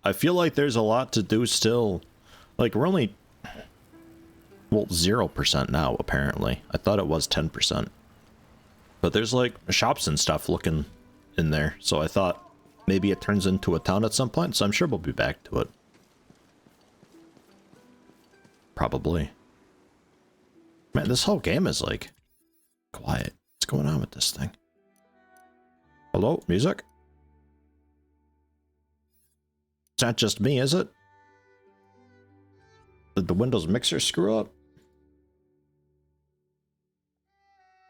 I feel like there's a lot to do still. Like, we're only... Well, 0% now, apparently. I thought it was 10%. But there's, like, shops and stuff looking in there. So I thought maybe it turns into a town at some point. So I'm sure we'll be back to it. Probably. Man, this whole game is, like, quiet. What's going on with this thing? Hello? Music? It's not just me, is it? Did the Windows mixer screw up?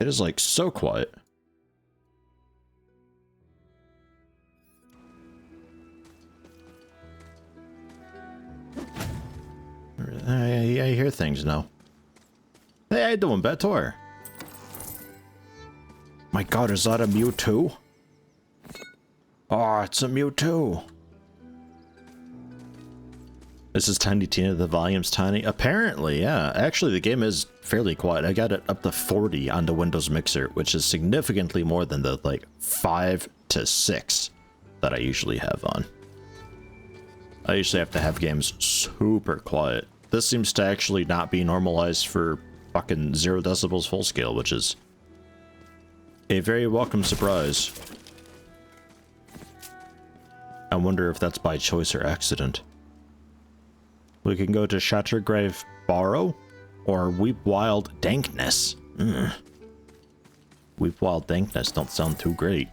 It is like so quiet. I hear things now. Hey, how you doing, Betor? My god, is that a Mewtwo? Oh, it's a Mewtwo. This is Tiny Tina, the volume's tiny. Apparently, yeah. Actually, the game is fairly quiet. I got it up to 40 on the Windows Mixer, which is significantly more than the, like, 5 to 6 that I usually have on. I usually have to have games super quiet. This seems to actually not be normalized for fucking 0 decibels full scale, which is a very welcome surprise. I wonder if that's by choice or accident. We can go to Shattergrave Barrow or Weep Wild Dankness. Weep Wild Dankness don't sound too great,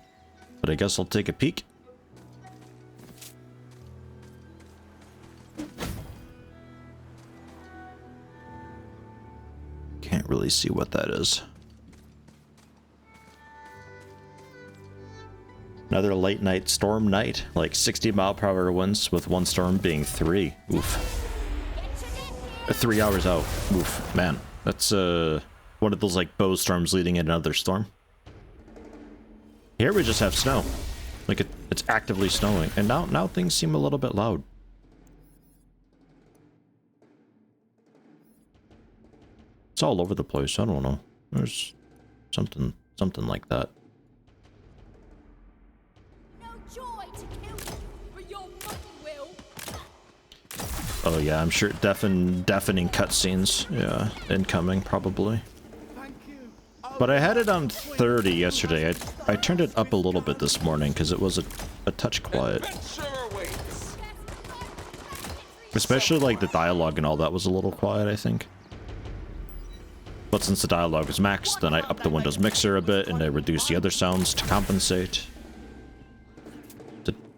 but I guess I'll take a peek. Can't really see what that is. Another late night storm night, like 60-mile-per-hour winds with one storm being 3. Oof. 3 hours out. Oof, man. That's one of those like bow storms leading in another storm. Here we just have snow. Like it's actively snowing. And now things seem a little bit loud. It's all over the place. I don't know. There's something like that. Oh yeah, I'm sure deafening cutscenes. Yeah, incoming probably. But I had it on 30 yesterday. I turned it up a little bit this morning because it was a touch quiet. Especially like the dialogue and all that was a little quiet, I think. But since the dialogue was maxed, then I upped the Windows mixer a bit and I reduced the other sounds to compensate.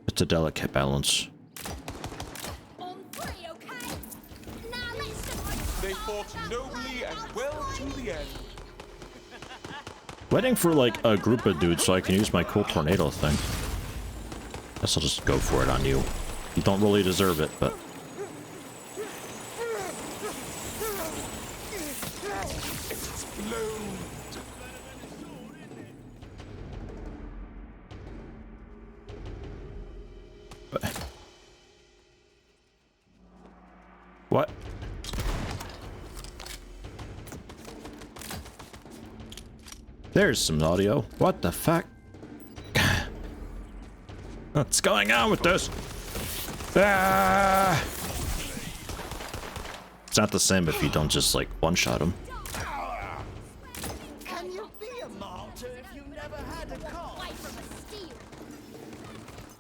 It's a delicate balance. They fought nobly and well to the end. Waiting for like a group of dudes so I can use my cool tornado thing. Guess I'll just go for it on you. You don't really deserve it, but... What? There's some audio. What the fuck? What's going on with this? Ah! It's not the same if you don't just like one-shot him. Can you be a martyr if you never had a car?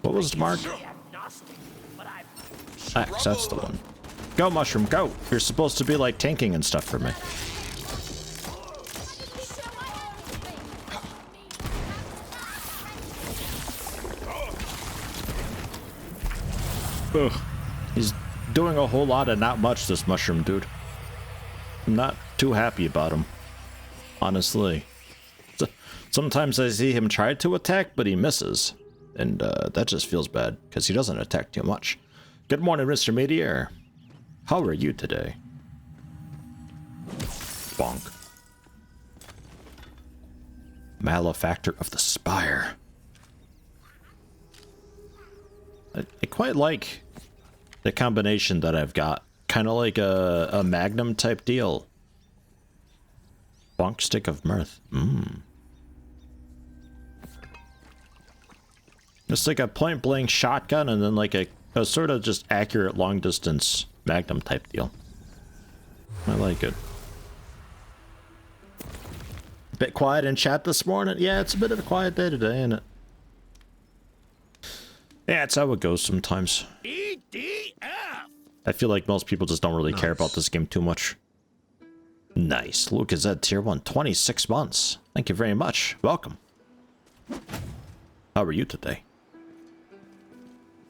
What was the mark? Axe, that's the one. Go, Mushroom, go! You're supposed to be like tanking and stuff for me. Ugh. He's doing a whole lot of not much, this mushroom dude. I'm not too happy about him, honestly. Sometimes I see him try to attack, but he misses. And that just feels bad, because he doesn't attack too much. Good morning, Mr. Meteor. How are you today? Bonk. Malefactor of the Spire. I quite like the combination that I've got. Kind of like a Magnum type deal. Bonk stick of mirth. It's like a point blank shotgun and then like a A sort of just accurate long distance Magnum type deal. I like it. Bit quiet in chat this morning. Yeah, it's a bit of a quiet day today, isn't it? Yeah, it's how it goes sometimes. I feel like most people just don't really care about this game too much. Nice. Luke is at tier 1, 26 months. Thank you very much. Welcome. How are you today?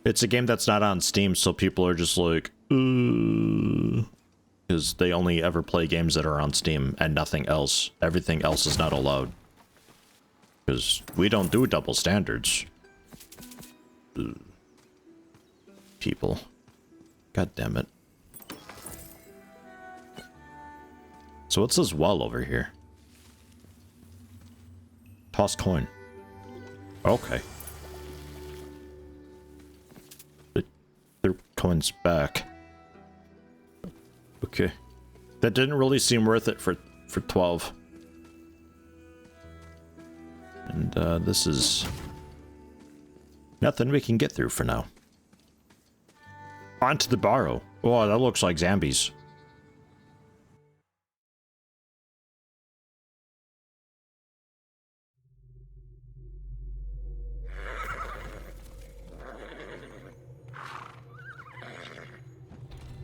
It's a game that's not on Steam, so people are just like, because they only ever play games that are on Steam and nothing else. Everything else is not allowed. Because we don't do double standards. People. God damn it. So what's this well over here? Toss coin. Okay. Their coin's back. Okay. That didn't really seem worth it for 12. And this is nothing we can get through for now. On to the barrow. Oh, that looks like zombies.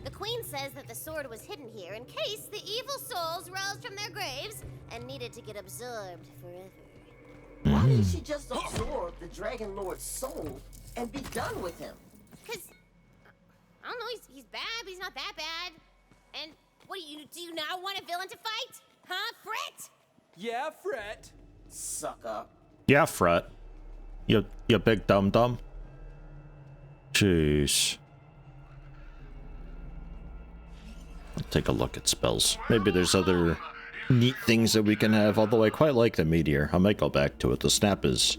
The Queen says that the sword was hidden here in case the evil souls rose from their graves and needed to get absorbed forever. Why didn't she just absorb the Dragon Lord's soul and be done with him? Cause I don't know, he's bad, but he's not that bad. And what do you now want a villain to fight? Huh, Fret? Yeah, Fret. Suck up. Yeah, Fret. You big dum-dum. Jeez. I'll take a look at spells. Maybe there's other neat things that we can have, although I quite like the meteor. I might go back to it. The snap is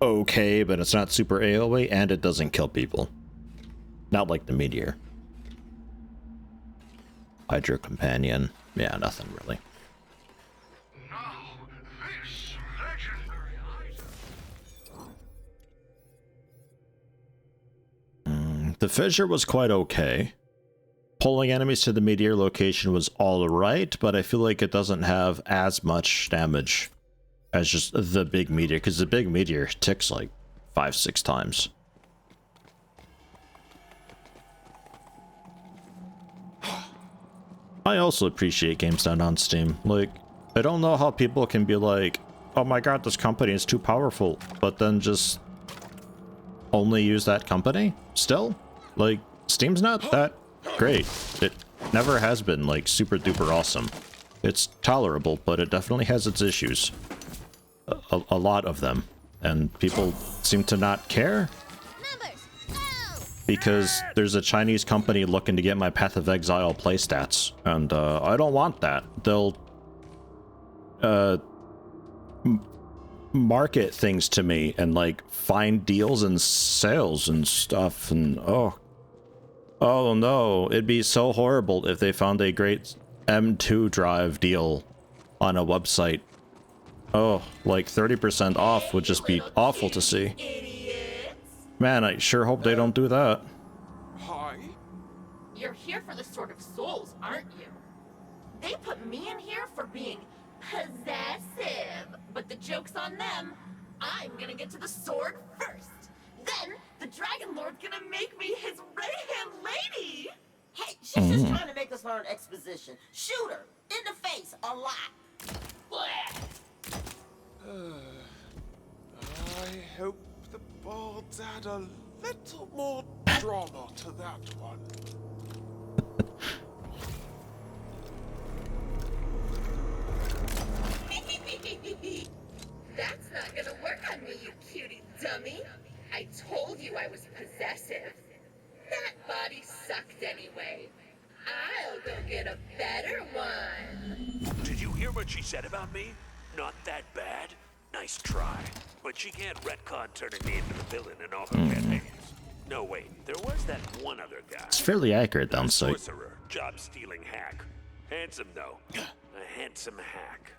okay, but it's not super AoE, and it doesn't kill people. Not like the meteor. Hydro companion. Yeah, nothing really. The fissure was quite okay. Pulling enemies to the meteor location was alright, but I feel like it doesn't have as much damage as just the big meteor, because the big meteor ticks like 5-6 times. I also appreciate games done on Steam. Like, I don't know how people can be like, oh my god, this company is too powerful, but then just only use that company still? Like, Steam's not that great. It never has been, like, super duper awesome. It's tolerable, but it definitely has its issues. A lot of them. And people seem to not care. Because there's a Chinese company looking to get my Path of Exile playstats, and I don't want that. They'll market things to me and like find deals and sales and stuff, and oh no, it'd be so horrible if they found a great M2 drive deal on a website. Oh, like 30% off would just be awful to see. Man, I sure hope they don't do that. Hi. You're here for the Sword of Souls, aren't you? They put me in here for being possessive, but the joke's on them. I'm gonna get to the sword first. Then the Dragon Lord's gonna make me his right-hand lady. Hey, she's just trying to make us learn exposition. Shoot her in the face a lot. I hope the bards add a little more drama to that one. That's not gonna work on me, you cutie dummy. I told you I was possessive. That body sucked anyway. I'll go get a better one. Did you hear what she said about me? Not that bad. Nice try. But she can't retcon turning me into the villain in all her campaigns. No, wait. There was that one other guy. It's fairly accurate down sight. Sorcerer, job-stealing hack. Handsome, though. A handsome hack.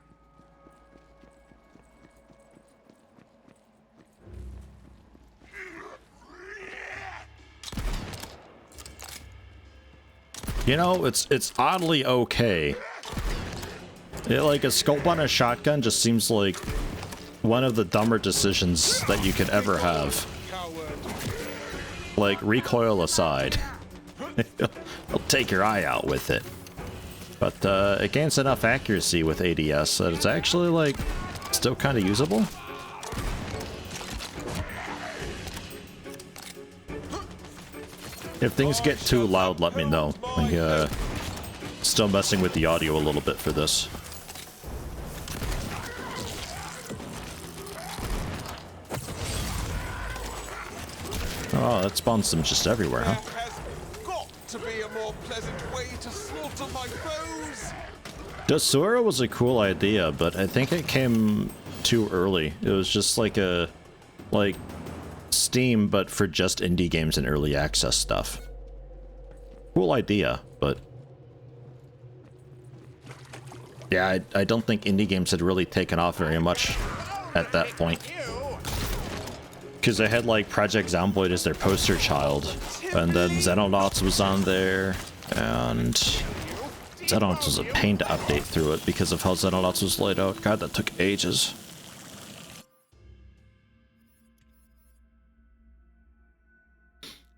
You know, it's oddly okay. Like a scope on a shotgun just seems like one of the dumber decisions that you could ever have. Like, recoil aside. It'll take your eye out with it. But it gains enough accuracy with ADS that it's actually, like, still kind of usable. If things get too loud, let me know. Like, still messing with the audio a little bit for this. Oh, that spawns them just everywhere, huh? There has got to be a more pleasant way to slaughter my foes. Dosura was a cool idea, but I think it came too early. It was just like a, like, Steam, but for just indie games and early access stuff. Cool idea, but yeah, I don't think indie games had really taken off very much at that point. Because they had like Project Zomboid as their poster child, and then Xenonauts was on there, and Xenonauts was a pain to update through it because of how Xenonauts was laid out. God, that took ages.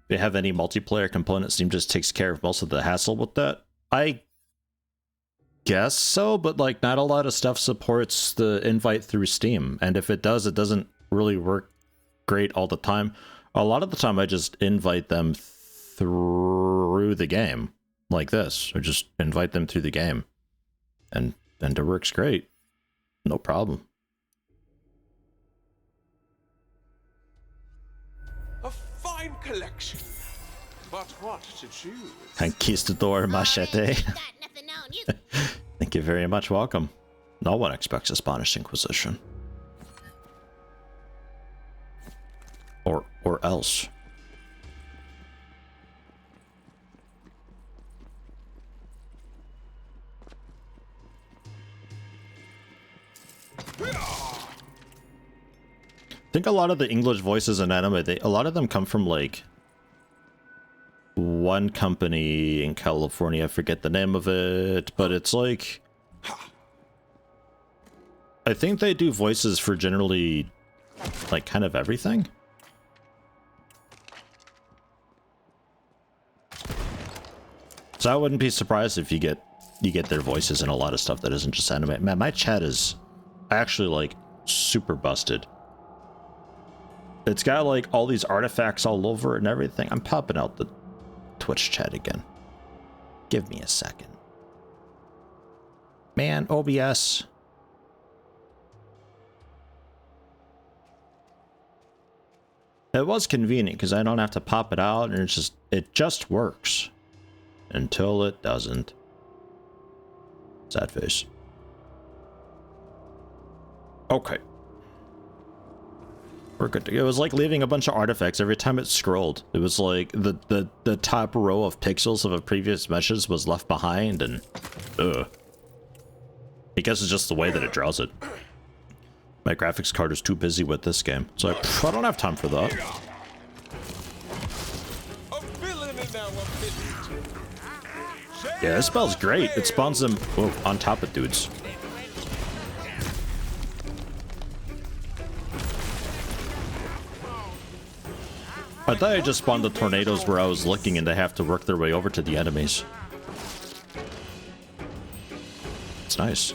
If you have any multiplayer component, Steam just takes care of most of the hassle with that. I guess so, but like not a lot of stuff supports the invite through Steam, and if it does, it doesn't really work great all the time. A lot of the time I just invite them through the game like this, or just invite them through the game, and it works great. No problem. A fine collection. But what to choose? Conquistador Machete. Got nothing on you. Thank you very much. Welcome. No one expects a Spanish Inquisition. Or else. I think a lot of the English voices in anime, a lot of them come from like one company in California. I forget the name of it, but it's like, I think they do voices for generally like kind of everything. So I wouldn't be surprised if you get their voices in a lot of stuff that isn't just anime. Man, my chat is actually like super busted. It's got like all these artifacts all over it and everything. I'm popping out the Twitch chat again. Give me a second. Man, OBS. It was convenient because I don't have to pop it out, and it just works. Until it doesn't. Sad face. Okay. We're good to go. It was like leaving a bunch of artifacts every time it scrolled. It was like the top row of pixels of a previous message was left behind, and I guess it's just the way that it draws it. My graphics card is too busy with this game, so I don't have time for that. A villain and now a villain. Yeah, this spell's great. It spawns them on top of dudes. I thought I just spawned the tornadoes where I was looking and they have to work their way over to the enemies. It's nice.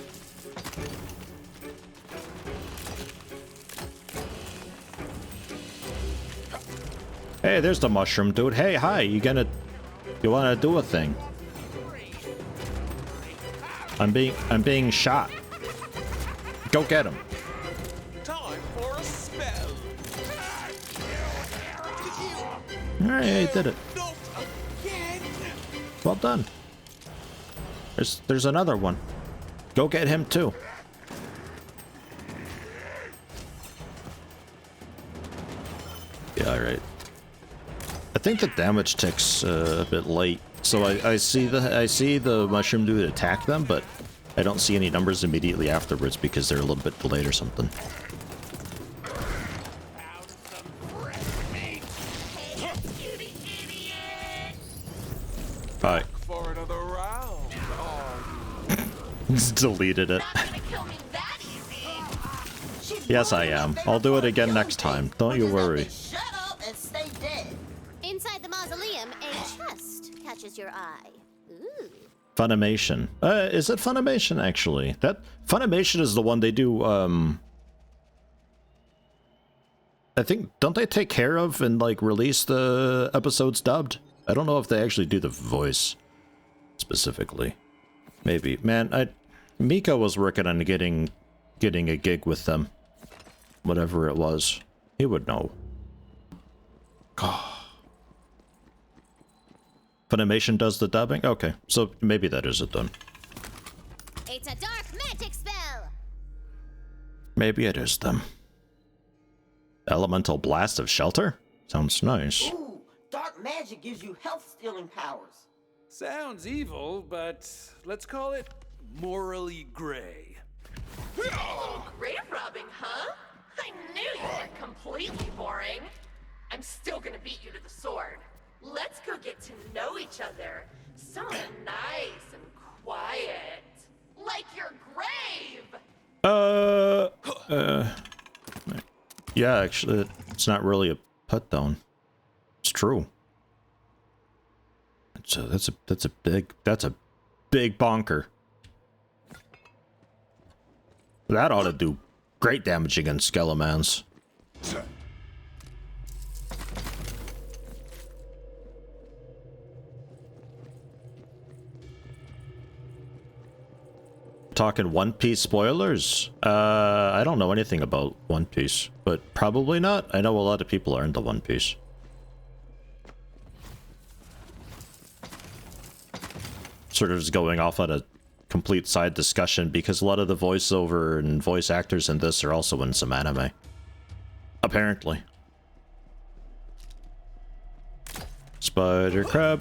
Hey, there's the mushroom dude. Hey, hi, you wanna do a thing? I'm being shot. Go get him. Time for a spell. Alright, I did it. Not again. Well done. There's another one. Go get him too. Yeah, alright. I think the damage ticks a bit late. So I see the mushroom dude attack them, but I don't see any numbers immediately afterwards because they're a little bit delayed or something. Alright, for another round, are Just deleted it. Not gonna kill me that easy. She's Yes, I ruining my am. favorite I'll do part it of again Yellow next time. Days, Don't you which is that worry. they shut up and stay dead. Inside the mausoleum, a chest catches your eye. Ooh. Funimation. Is it Funimation, actually? That Funimation is the one they do, I think, don't they take care of and, like, release the episodes dubbed? I don't know if they actually do the voice, specifically. Maybe. Man, Mika was working on getting a gig with them. Whatever it was. He would know. Funimation does the dubbing? Okay, so maybe that is it then. It's a dark magic spell. Maybe it is them. Elemental Blast of Shelter? Sounds nice. Ooh, dark magic gives you health-stealing powers. Sounds evil, but let's call it morally gray. Grave robbing, huh? I knew you weren't completely boring. I'm still gonna beat you to the sword. Let's go get to know each other. Someone nice and quiet. Like your grave! Yeah, actually, it's not really a put down. It's true. That's a big bonker. That ought to do great damage against Skelemans. Talking One Piece spoilers? I don't know anything about One Piece, but probably not. I know a lot of people are into One Piece. Sort of just going off on a complete side discussion because a lot of the voiceover and voice actors in this are also in some anime. Apparently. Spider crab.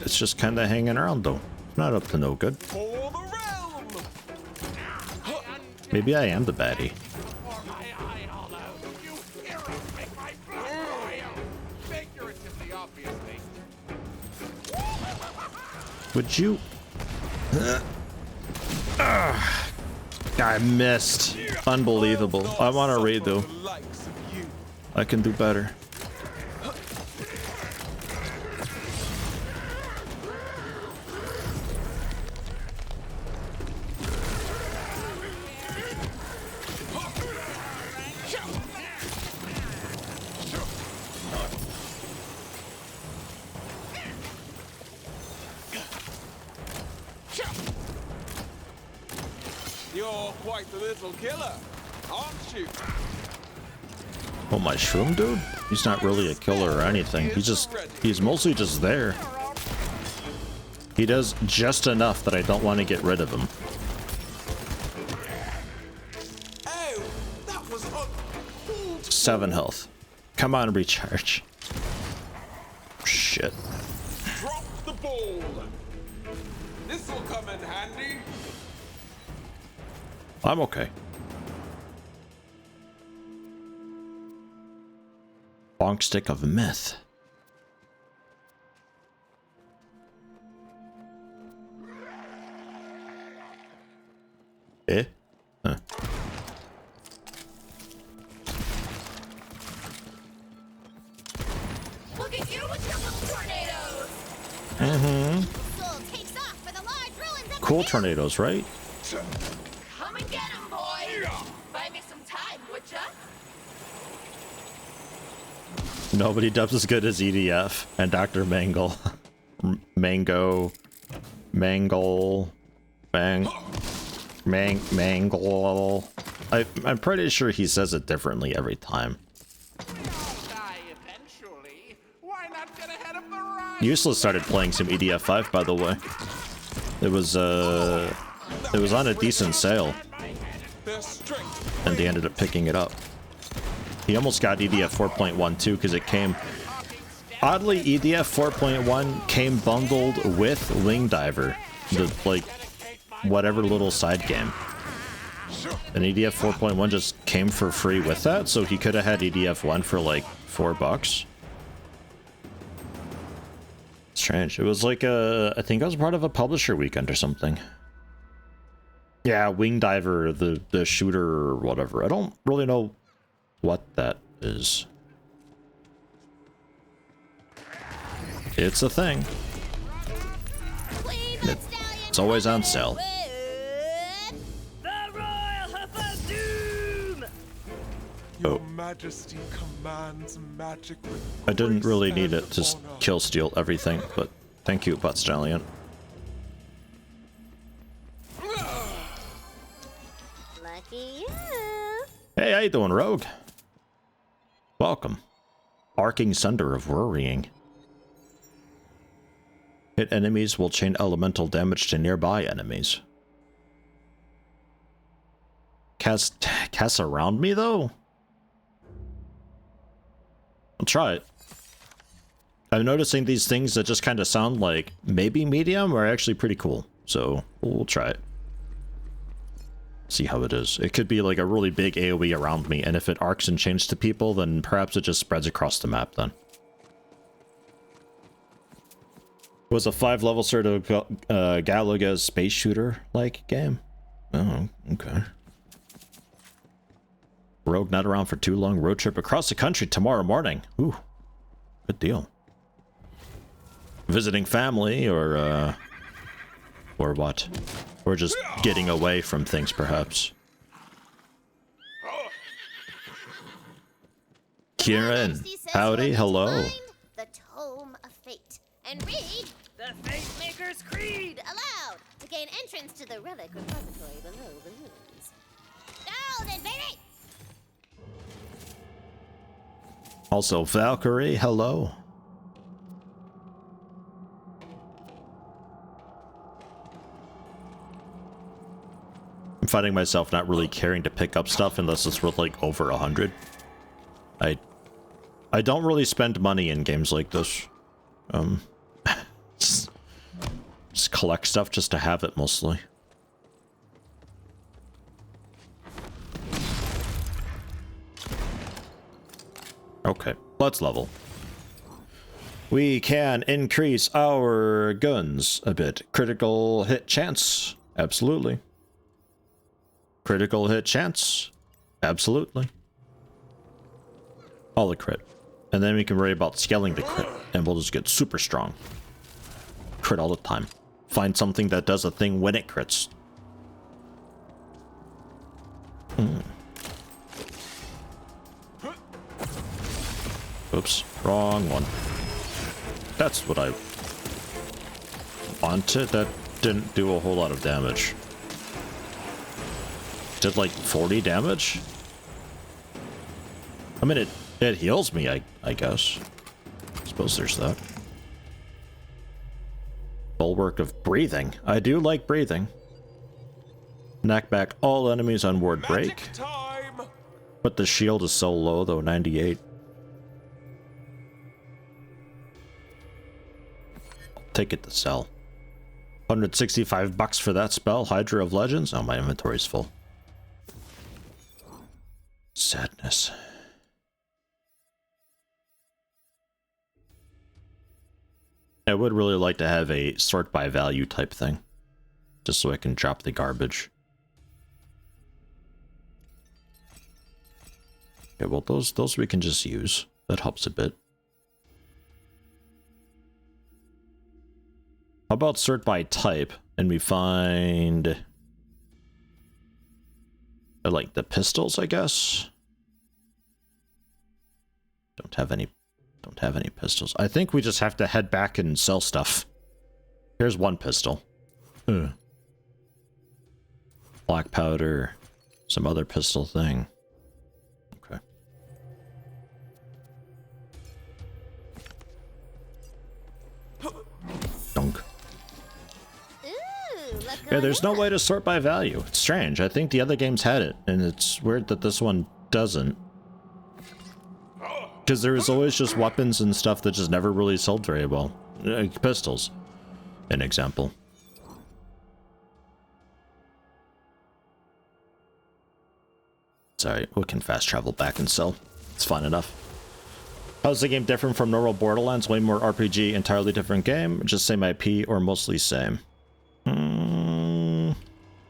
It's just kind of hanging around though. Not up to no good. for the realm. Maybe I am the baddie. Figuratively, obviously. Would you? I missed. Unbelievable. I want to read though. The likes of you. I can do better. You're quite the little killer, aren't you? Oh, my shroom dude? He's not really a killer or anything. He's mostly just there. He does just enough that I don't want to get rid of him. Oh, that was 7 health. Come on, recharge. Shit. Drop the ball. This'll come in handy. I'm okay. Bonk stick of myth. Eh? Huh. Look at you with your little tornadoes! Soul takes off for the large ruins of Cool the tornadoes, right? Come and get him, boy! Buy me some time, would ya? Nobody dubs as good as EDF and Dr. Mangle. Mangle. Mangle. I'm pretty sure he says it differently every time. Die eventually. Why not get ahead of the ride? Useless started playing some EDF 5, by the way. It was on a decent sale, They're strict. and they ended up picking it up. He almost got EDF 4.1 too, because it came... Oddly, EDF 4.1 came bundled with Wing Diver, the, like, whatever little side game. And EDF 4.1 just came for free with that, so he could have had EDF 1 for, like, $4. Strange. It was like I think I was part of a publisher weekend or something. Yeah, Wing Diver, the shooter or whatever. I don't really know what that is. It's a thing. It's always on sale. Your Majesty commands magic with I didn't grace really need and it to honor. kill steal everything, but thank you, Butt Stallion. Lucky you. Hey, how you doing, Rogue? Welcome. Arcing Sunder of Worrying. Hit enemies will chain elemental damage to nearby enemies. Cast around me, though? I'll try it. I'm noticing these things that just kind of sound like maybe medium are actually pretty cool. So we'll try it. See how it is. It could be like a really big AoE around me, and if it arcs and chains to people, then perhaps it just spreads across the map then. It was a 5-level sort of Galaga space shooter-like game. Oh, okay. Rogue not around for too long. Road trip across the country tomorrow morning. Ooh, good deal. Visiting family or what? Or just getting away from things, perhaps. Kieran, howdy, hello. Find the Tome of Fate and read the Fate Maker's Creed aloud to gain entrance to the relic repository below the moons. Golden, baby! Also, Valkyrie, hello. I'm finding myself not really caring to pick up stuff unless it's worth like over 100. I don't really spend money in games like this. Just collect stuff just to have it mostly. Okay, let's level. We can increase our guns a bit. Critical hit chance, absolutely. Critical hit chance, absolutely. All the crit. And then we can worry about scaling the crit, and we'll just get super strong. Crit all the time. Find something that does a thing when it crits. Oops, wrong one. That's what I wanted. That didn't do a whole lot of damage. Did like 40 damage? I mean, it heals me, I guess. Suppose there's that. Bulwark of breathing. I do like breathing. Knock back all enemies on ward break. Magic time! But the shield is so low though, 98. Take it to sell. 165 bucks for that spell. Hydra of Legends. Oh, my inventory's full. Sadness. I would really like to have a sort by value type thing. Just so I can drop the garbage. Okay, well those we can just use. That helps a bit. How about sort by type, and we find like the pistols, I guess. Don't have any pistols. I think we just have to head back and sell stuff. Here's one pistol. Black powder, some other pistol thing. Okay. Dunk. Yeah, there's no way to sort by value. It's strange. I think the other games had it, and it's weird that this one doesn't. Because there was always just weapons and stuff that just never really sold very well. Pistols, an example. Sorry, we can fast travel back and sell. It's fine enough. How's the game different from normal Borderlands? Way more RPG, entirely different game? Just same IP or mostly same?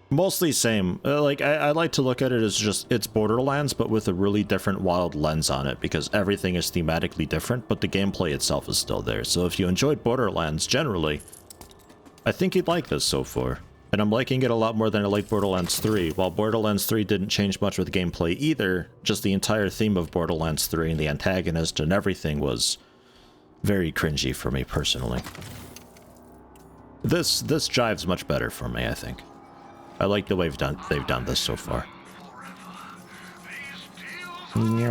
Mostly same. I like to look at it as just, it's Borderlands, but with a really different wild lens on it, because everything is thematically different, but the gameplay itself is still there. So if you enjoyed Borderlands generally, I think you'd like this so far. And I'm liking it a lot more than I liked Borderlands 3. While Borderlands 3 didn't change much with gameplay either, just the entire theme of Borderlands 3 and the antagonist and everything was very cringy for me personally. This jives much better for me, I think. I like the way they've done this so far. Can't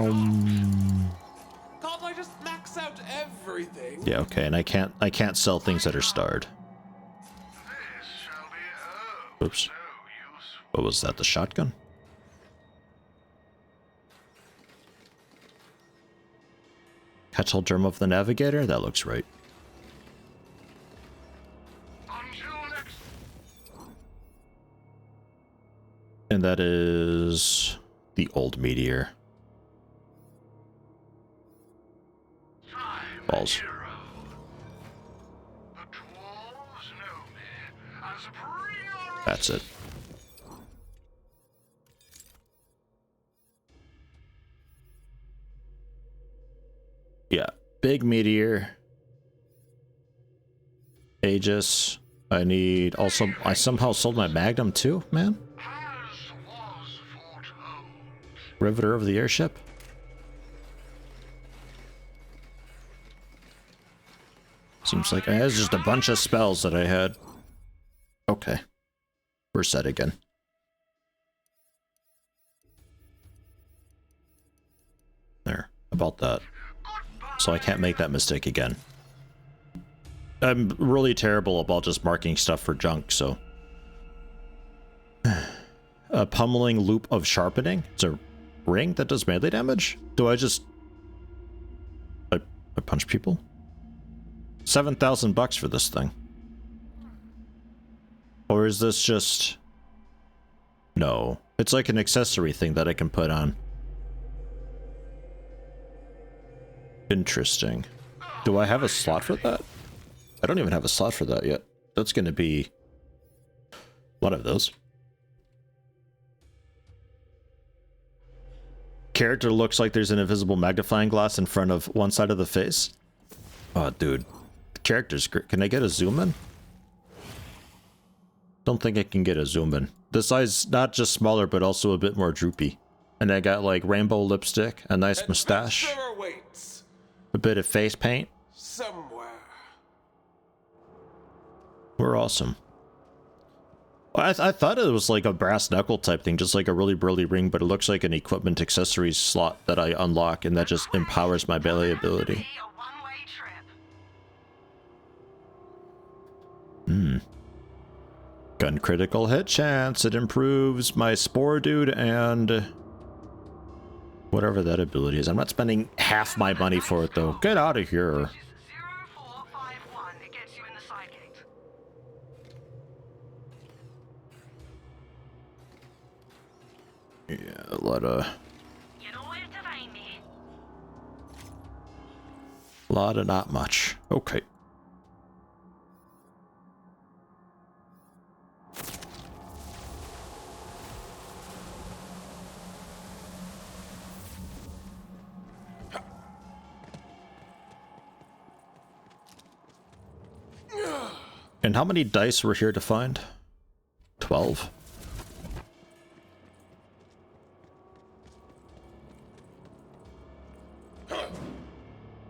I just max out everything? Yeah, okay, and I can't sell things that are starred. Oops. What was that, the shotgun? Catch-all germ of the navigator? That looks right. And that is the old meteor. Balls. That's it. Yeah, big meteor. Aegis. I somehow sold my Magnum too, man. Riveter of the airship. Seems like it has just a bunch of spells that I had. Okay. We're set again. There. About that. So I can't make that mistake again. I'm really terrible about just marking stuff for junk, so. A pummeling loop of sharpening. It's a ring that does melee damage? Do I just... I punch people? $7,000 for this thing. Or is this just... No. It's like an accessory thing that I can put on. Interesting. Do I have a slot for that? I don't even have a slot for that yet. That's gonna be... one of those. Character looks like there's an invisible magnifying glass in front of one side of the face. Oh, dude. The character's great. Can I get a zoom in? Don't think I can get a zoom in. This eye's not just smaller, but also a bit more droopy. And I got like rainbow lipstick, a nice mustache, a bit of face paint. Somewhere. We're awesome. I thought it was like a brass knuckle type thing, just like a really burly ring, but it looks like an equipment accessories slot that I unlock, and that just empowers my melee ability. Gun critical hit chance. It improves my Spore Dude and whatever that ability is. I'm not spending half my money for it though. Get out of here. Yeah, a lot of not much. Okay. And how many dice were here to find? 12.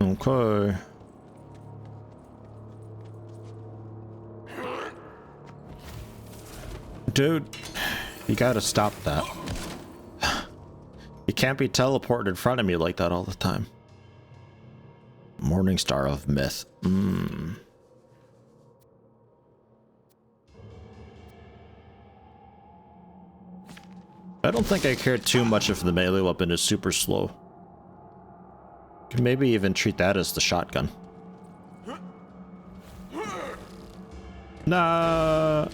Okay. Dude, you gotta stop that. You can't be teleported in front of me like that all the time. Morning Star of Myth. I don't think I care too much if the melee weapon is super slow. Could maybe even treat that as the shotgun. Nah.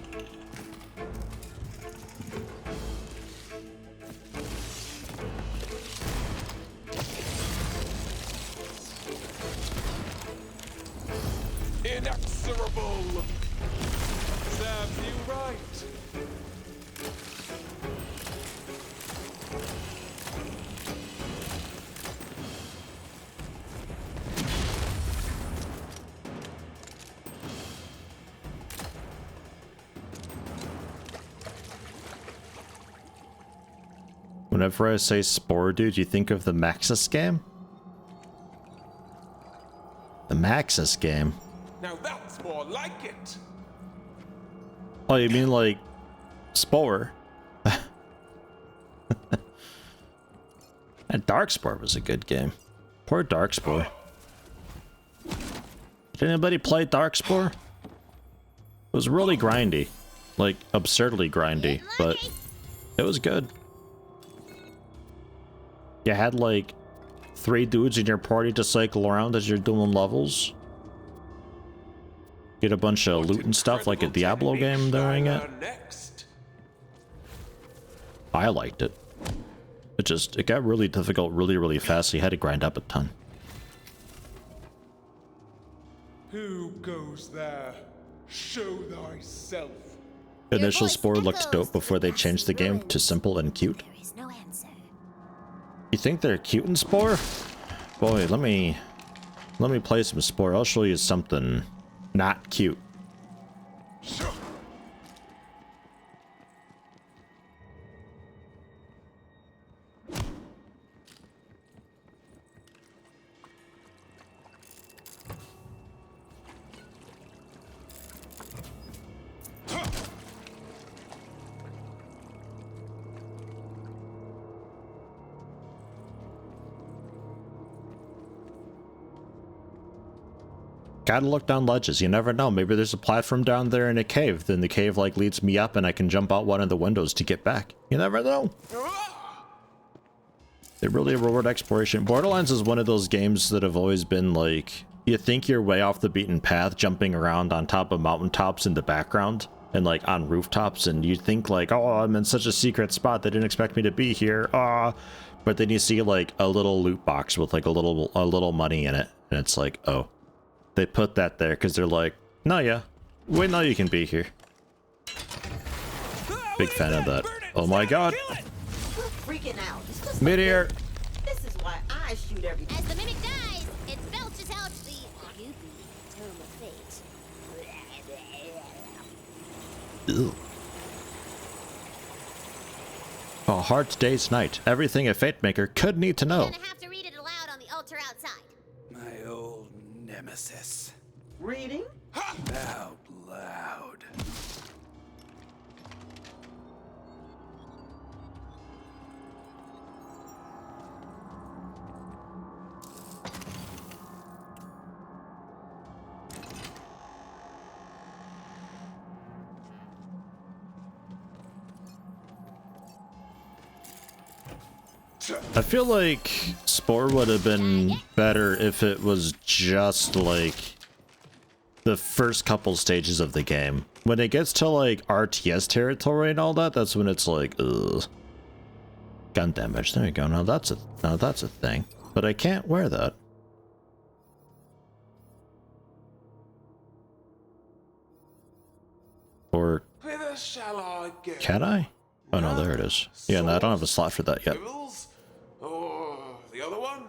trouble. Serves you right. Whenever I say Spore, dude, you think of the Maxis game? The Maxis game? Now that's more like it. Oh, you mean like Spore? And Darkspore was a good game. Poor Darkspore. Did anybody play Darkspore? It was really grindy. Like, absurdly grindy, but it was good. You had like 3 dudes in your party to cycle around as you're doing levels. Get a bunch of loot and stuff like a Diablo game doing it. I liked it. It got really difficult really fast, so you had to grind up a ton. Who goes there? Show thyself. Initial Spore looked dope before they changed the game to simple and cute. There is no answer. You think they're cute in Spore? Boy, let me play some Spore. I'll show you something not cute. Gotta look down ledges. You never know. Maybe there's a platform down there in a cave. Then the cave like leads me up and I can jump out one of the windows to get back. You never know. They really reward exploration. Borderlands is one of those games that have always been like, you think you're way off the beaten path, jumping around on top of mountaintops in the background and like on rooftops, and you think like, oh, I'm in such a secret spot. They didn't expect me to be here. But then you see like a little loot box with like a little money in it, and it's like, oh. They put that there because they're like, no, yeah, we know you can be here. Big fan of that. Oh my god. We're freaking out. It's just Meteor. This is why I shoot everything. As the mimic dies, it belches out the goopy tome of fate. Ew. A hard day's night. Everything a fate maker could need to know. You're gonna have to read it aloud on the altar outside. My old nemesis. Reading? Out loud. I feel like Spore would have been better if it was just like the first couple stages of the game. When it gets to like RTS territory and all that, that's when it's like, ugh. Gun damage. There you go. Now that's a thing. But I can't wear that. Or Whither shall I go? can I? Oh no, there it is. Yeah, no, I don't have a slot for that yet. Nibbles? Or the other one?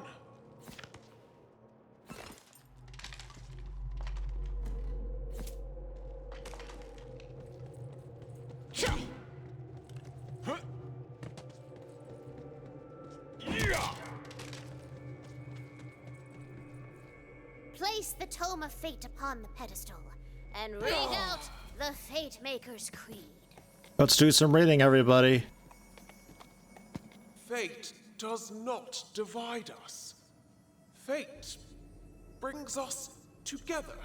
Huh. Yeah. Place the tome of fate upon the pedestal and read out the Fate Maker's Creed. Let's do some reading, everybody. Fate does not divide us. Fate brings us together.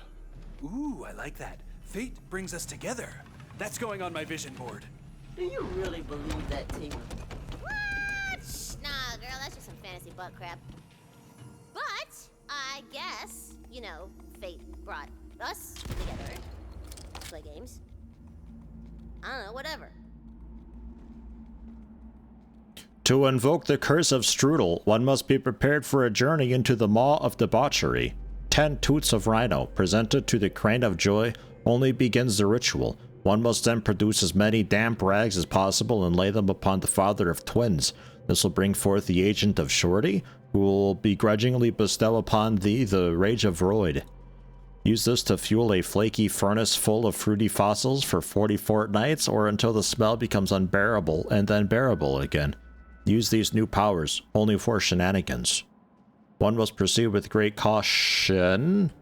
Ooh, I like that. Fate brings us together. That's going on my vision board. Do you really believe that, Tina? What? Nah, girl, that's just some fantasy butt crap. But I guess, you know, fate brought us together to play games. I don't know, whatever. To invoke the curse of Strudel, one must be prepared for a journey into the maw of debauchery. 10 toots of rhino, presented to the crane of joy, only begins the ritual. One must then produce as many damp rags as possible and lay them upon the father of twins. This will bring forth the agent of Shorty, who will begrudgingly bestow upon thee the rage of Royd. Use this to fuel a flaky furnace full of fruity fossils for 40 fortnights, or until the smell becomes unbearable and then bearable again. Use these new powers only for shenanigans. One must proceed with great caution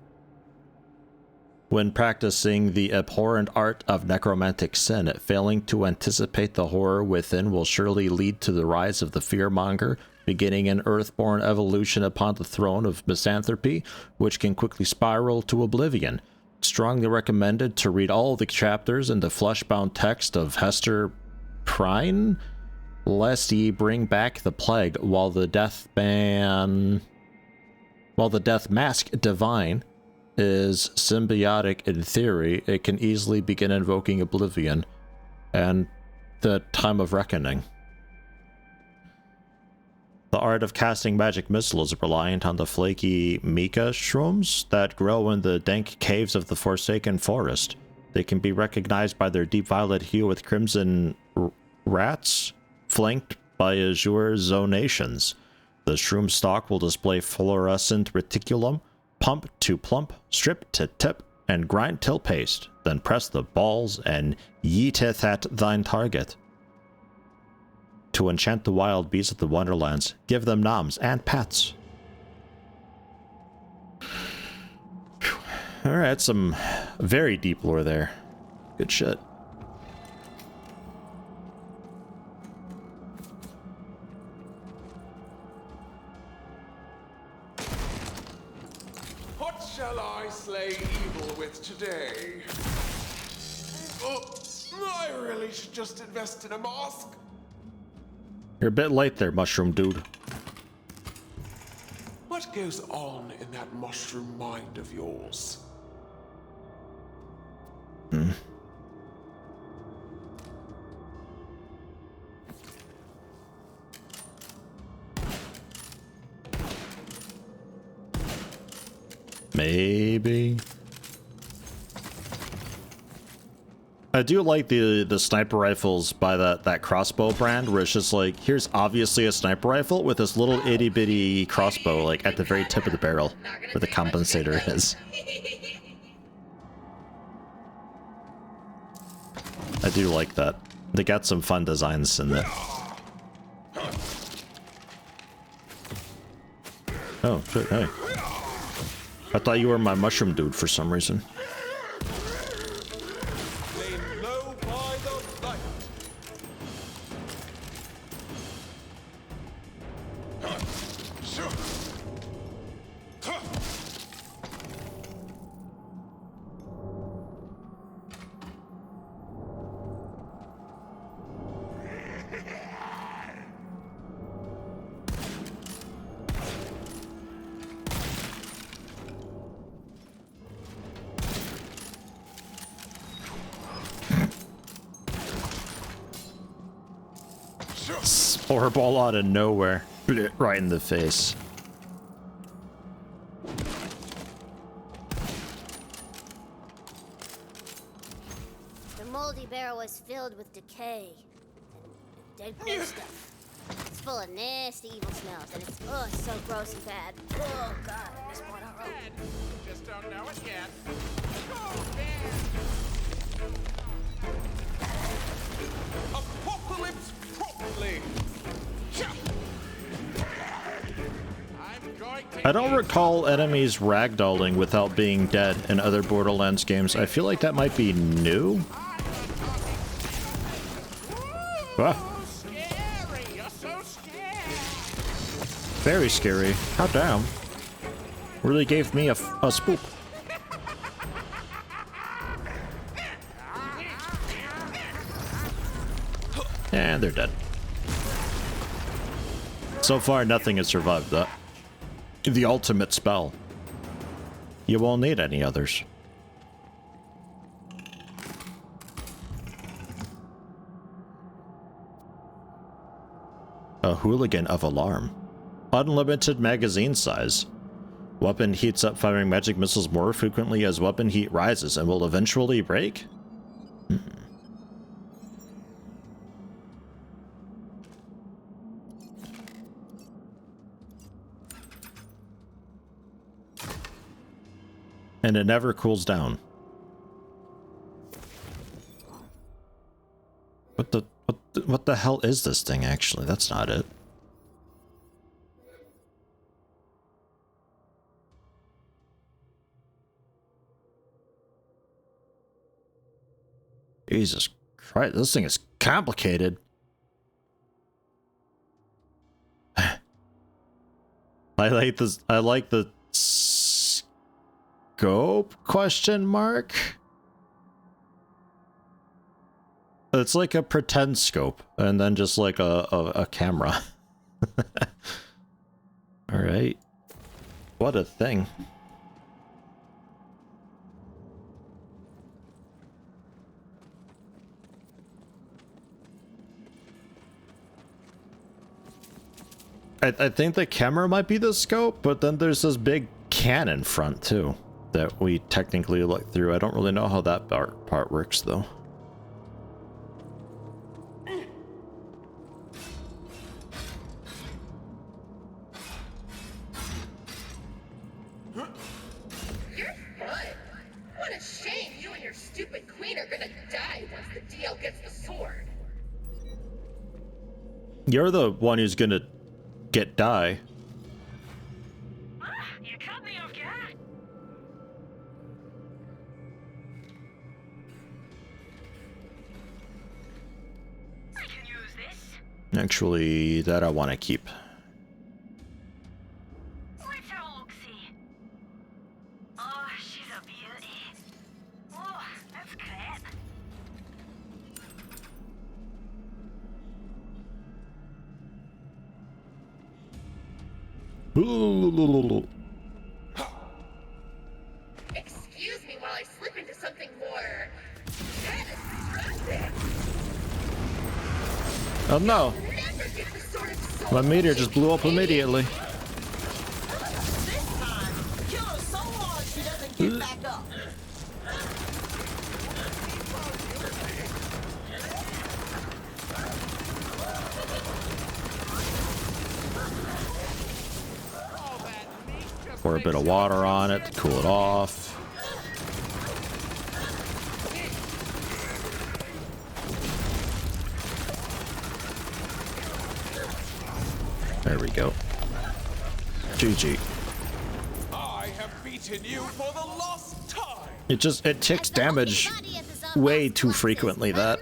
when practicing the abhorrent art of necromantic sin. Failing to anticipate the horror within will surely lead to the rise of the fearmonger, beginning an earthborn evolution upon the throne of misanthropy, which can quickly spiral to oblivion. Strongly recommended to read all the chapters in the fleshbound text of Hester Prynne, lest ye bring back the plague, while the death mask divine is symbiotic in theory. It can easily begin invoking oblivion and the time of reckoning. The art of casting magic missiles is reliant on the flaky mica shrooms that grow in the dank caves of the Forsaken Forest. They can be recognized by their deep violet hue with crimson rats, flanked by azure zonations. The shroom stalk will display fluorescent reticulum, pump to plump, strip to tip, and grind till paste, then press the balls and yeeteth at thine target. To enchant the wild beasts of the Wonderlands, give them noms and pets. Alright, some very deep lore there. Good shit. What shall I slay evil with today? Oh, I really should just invest in a mask. You're a bit late there, mushroom dude. What goes on in that mushroom mind of yours? Maybe. I do like the sniper rifles by that crossbow brand, where it's just like, here's obviously a sniper rifle with this little itty bitty crossbow like at the very tip of the barrel where the compensator is. I do like that. They got some fun designs in there. Oh shit, hey. I thought you were my mushroom dude for some reason. Lay low by the light. Spore ball out of nowhere. Blech, right in the face. The moldy barrel was filled with decay and dead cool stuff. It's full of nasty evil smells, and it's so gross and bad. Oh god, at this point I wrote. Just don't know it yet. Apocalypse properly. I don't recall enemies ragdolling without being dead in other Borderlands games. I feel like that might be new. Ah. Very scary. How damn. Really gave me a spook. And they're dead. So far, nothing has survived that. The ultimate spell. You won't need any others. A hooligan of alarm. Unlimited magazine size. Weapon heats up, firing magic missiles more frequently as weapon heat rises and will eventually break? And it never cools down. What the hell is this thing actually? That's not it. Jesus Christ, this thing is complicated. I like this. I like the scope question mark. It's like a pretend scope and then just like a camera. All right. What a thing. I think the camera might be the scope, but then there's this big cannon front too that we technically look through. I don't really know how that part works though. You're fun. What a shame you and your stupid queen are gonna die once the DL gets the sword. You're the one who's gonna die. You caught me off guard. I can use this. Actually, that I want to keep. Let's have a look-see. Oh, she's a beauty. Oh, that's crap. Excuse me while I slip into something more catastrophic. Oh no! Never get the sort of soul My meteor just blew up immediately. This time, kill her so hard she doesn't get back up. Pour a bit of water on it to cool it off. There we go. GG. I have beaten you for the last time. It takes damage way too frequently, that.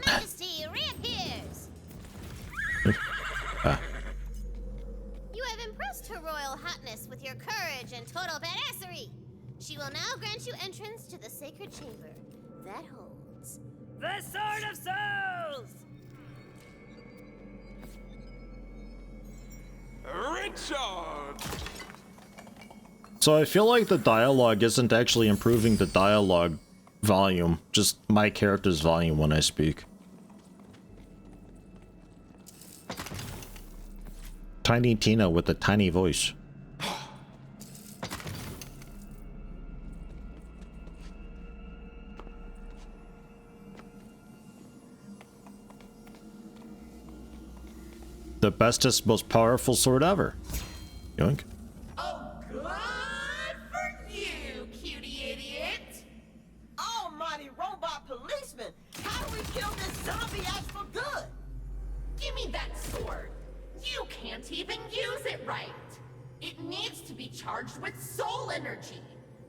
You have impressed Her Royal Highness with your courage and total badassery. She will now grant you entrance to the sacred chamber that holds the Sword of Souls. Richard! So I feel like the dialogue isn't actually improving the dialogue volume, just my character's volume when I speak. Tiny Tina with a tiny voice. The bestest, most powerful sword ever. Yoink. Oh, good for you, cutie idiot. Almighty robot policeman, how do we kill this zombie ass for good? Give me that sword. You can't even use it right. It needs to be charged with soul energy.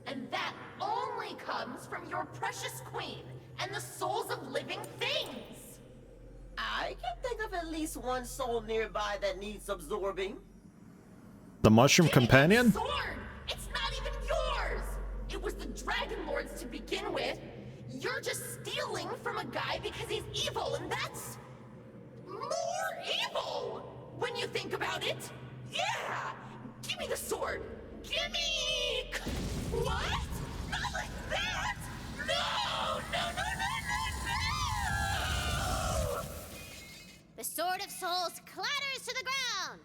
And that only comes from your precious queen and the souls of living things. I can think of at least one soul nearby that needs absorbing. The Mushroom Give me that Companion? sword. It's not even yours. It was the Dragon Lord's to begin with. You're just stealing from a guy because he's evil, and that's more evil when you think about it. Yeah! Give me the sword. Give me... What? Not like that! No! No, no, no, no, no! The Sword of Souls clatters to the ground.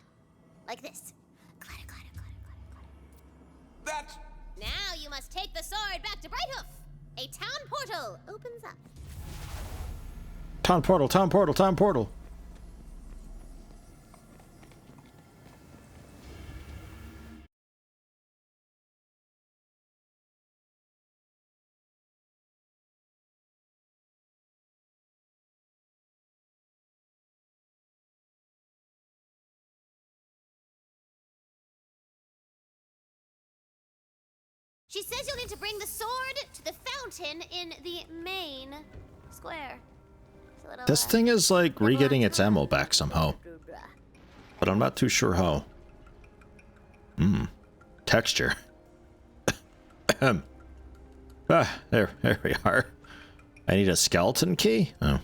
Like this. Clatter, clatter, clatter, clatter, clatter. That must take the sword back to Brighthoof. A town portal opens up. Town portal, town portal, town portal. She says you'll need to bring the sword to the fountain in the main square. It's a little, This thing is like re-getting its ammo back somehow, but I'm not too sure how. Texture. There we are. I need a skeleton key? Oh.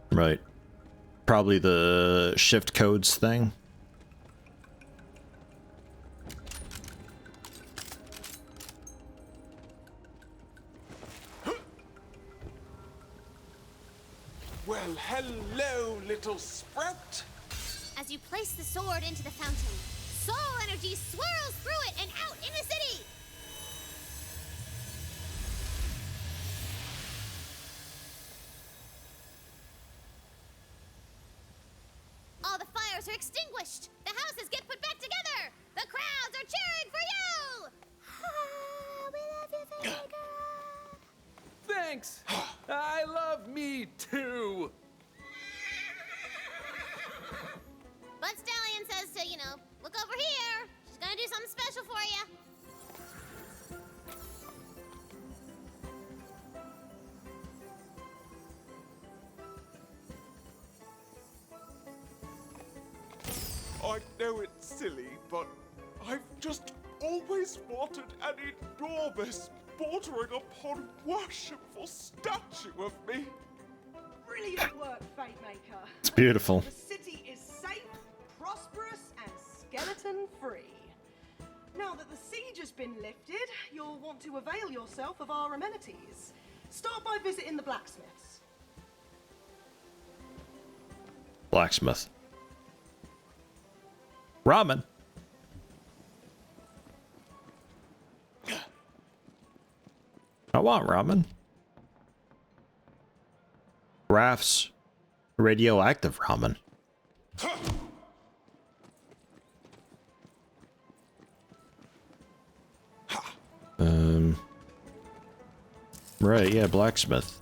Right. Probably the shift codes thing. Well, hello, little sprout. As you place the sword into the fountain, soul energy swirls through it and out in the city. All the fires are extinguished. The houses get put back together. The crowds are cheering for you. We love you, Fairy Girl. Thanks! I love me too! But Stallion says to, look over here. She's gonna do something special for you. I know it's silly, but I've just always wanted an enormous, bordering upon worshipful statue of me. Brilliant work, Fate Maker. It's beautiful. The city is safe, prosperous, and skeleton-free. Now that the siege has been lifted, you'll want to avail yourself of our amenities. Start by visiting the blacksmiths. Blacksmith. Ramen. I want ramen. Rafts. Radioactive ramen. Right, yeah, blacksmith.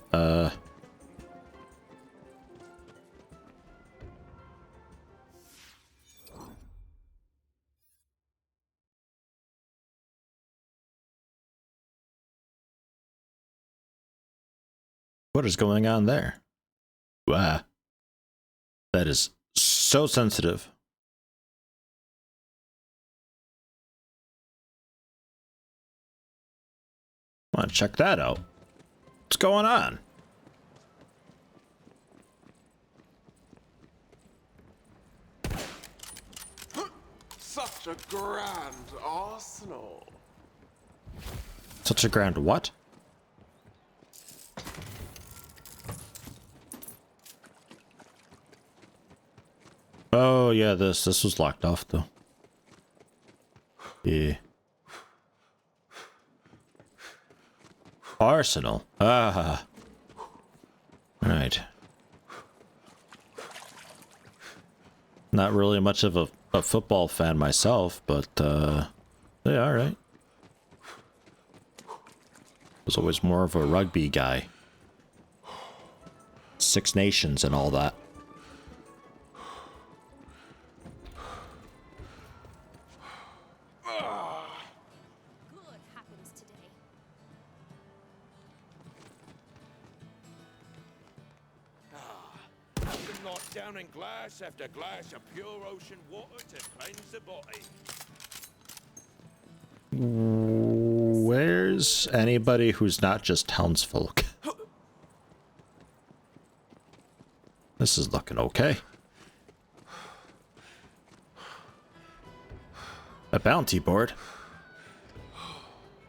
What is going on there? Wow. That is so sensitive. I want to check that out. What's going on? Such a grand arsenal. Such a grand what? Oh yeah, this was locked off though. Yeah. Arsenal. Ah. Right. Not really much of a football fan myself, but yeah, all right. Was always more of a rugby guy. Six Nations and all that. Good happens today. Nothing like downing glass after glass of pure ocean water to cleanse the body. Where's anybody who's not just townsfolk? This is looking okay. A bounty board.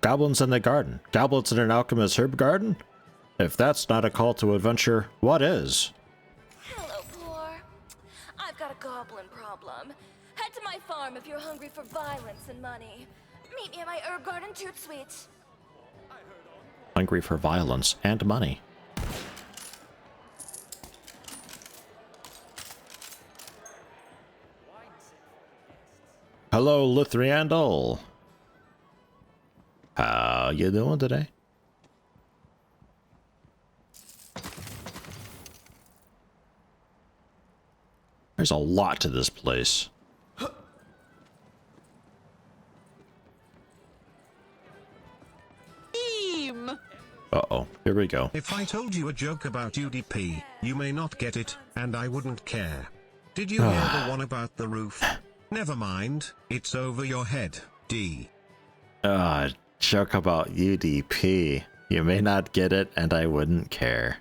Goblins in the garden. Goblins in an alchemist's herb garden? If that's not a call to adventure, what is? Hello, Poor. I've got a goblin problem. Head to my farm if you're hungry for violence and money. Meet me at my herb garden toot suite. Hungry for violence and money. Hello, Lithriandel. How you doing today? There's a lot to this place. Uh-oh, here we go. If I told you a joke about UDP, you may not get it, and I wouldn't care. Did you hear the one about the roof? Never mind, it's over your head, D. Joke about UDP. You may not get it, and I wouldn't care.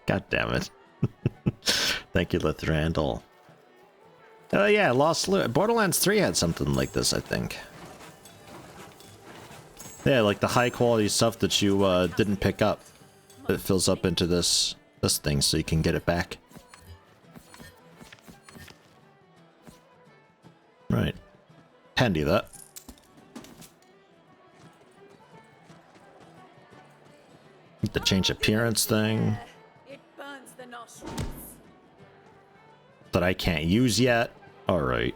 God damn it. Thank you, Lithrandel. Oh yeah, Lost Loot. Borderlands 3 had something like this, I think. Yeah, like the high quality stuff that you didn't pick up. It fills up into this thing so you can get it back. Right. Handy that. The change appearance thing. It burns the nostrils. That I can't use yet. Alright.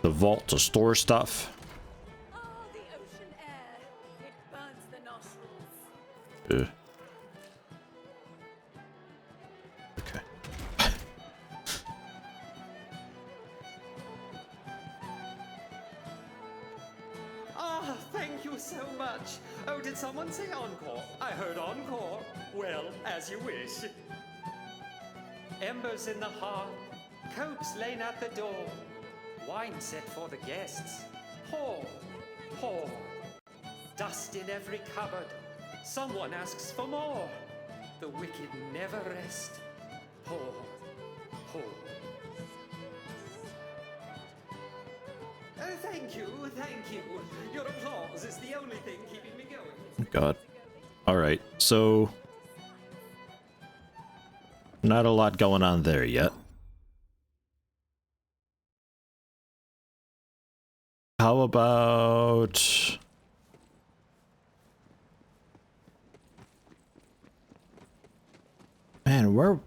The vault to store stuff. Oh, the ocean air. It burns the nostrils. Okay. Ah, thank you so much. Oh, did someone say encore? I heard encore. Well, as you wish. Embers in the hearth, coats laid at the door, wine set for the guests. Pour, pour. Dust in every cupboard. Someone asks for more. The wicked never rest. Pour, pour. Oh, thank you, thank you. Your applause is the only thing keeping me going. God. Alright, so... not a lot going on there yet. How about... man, where...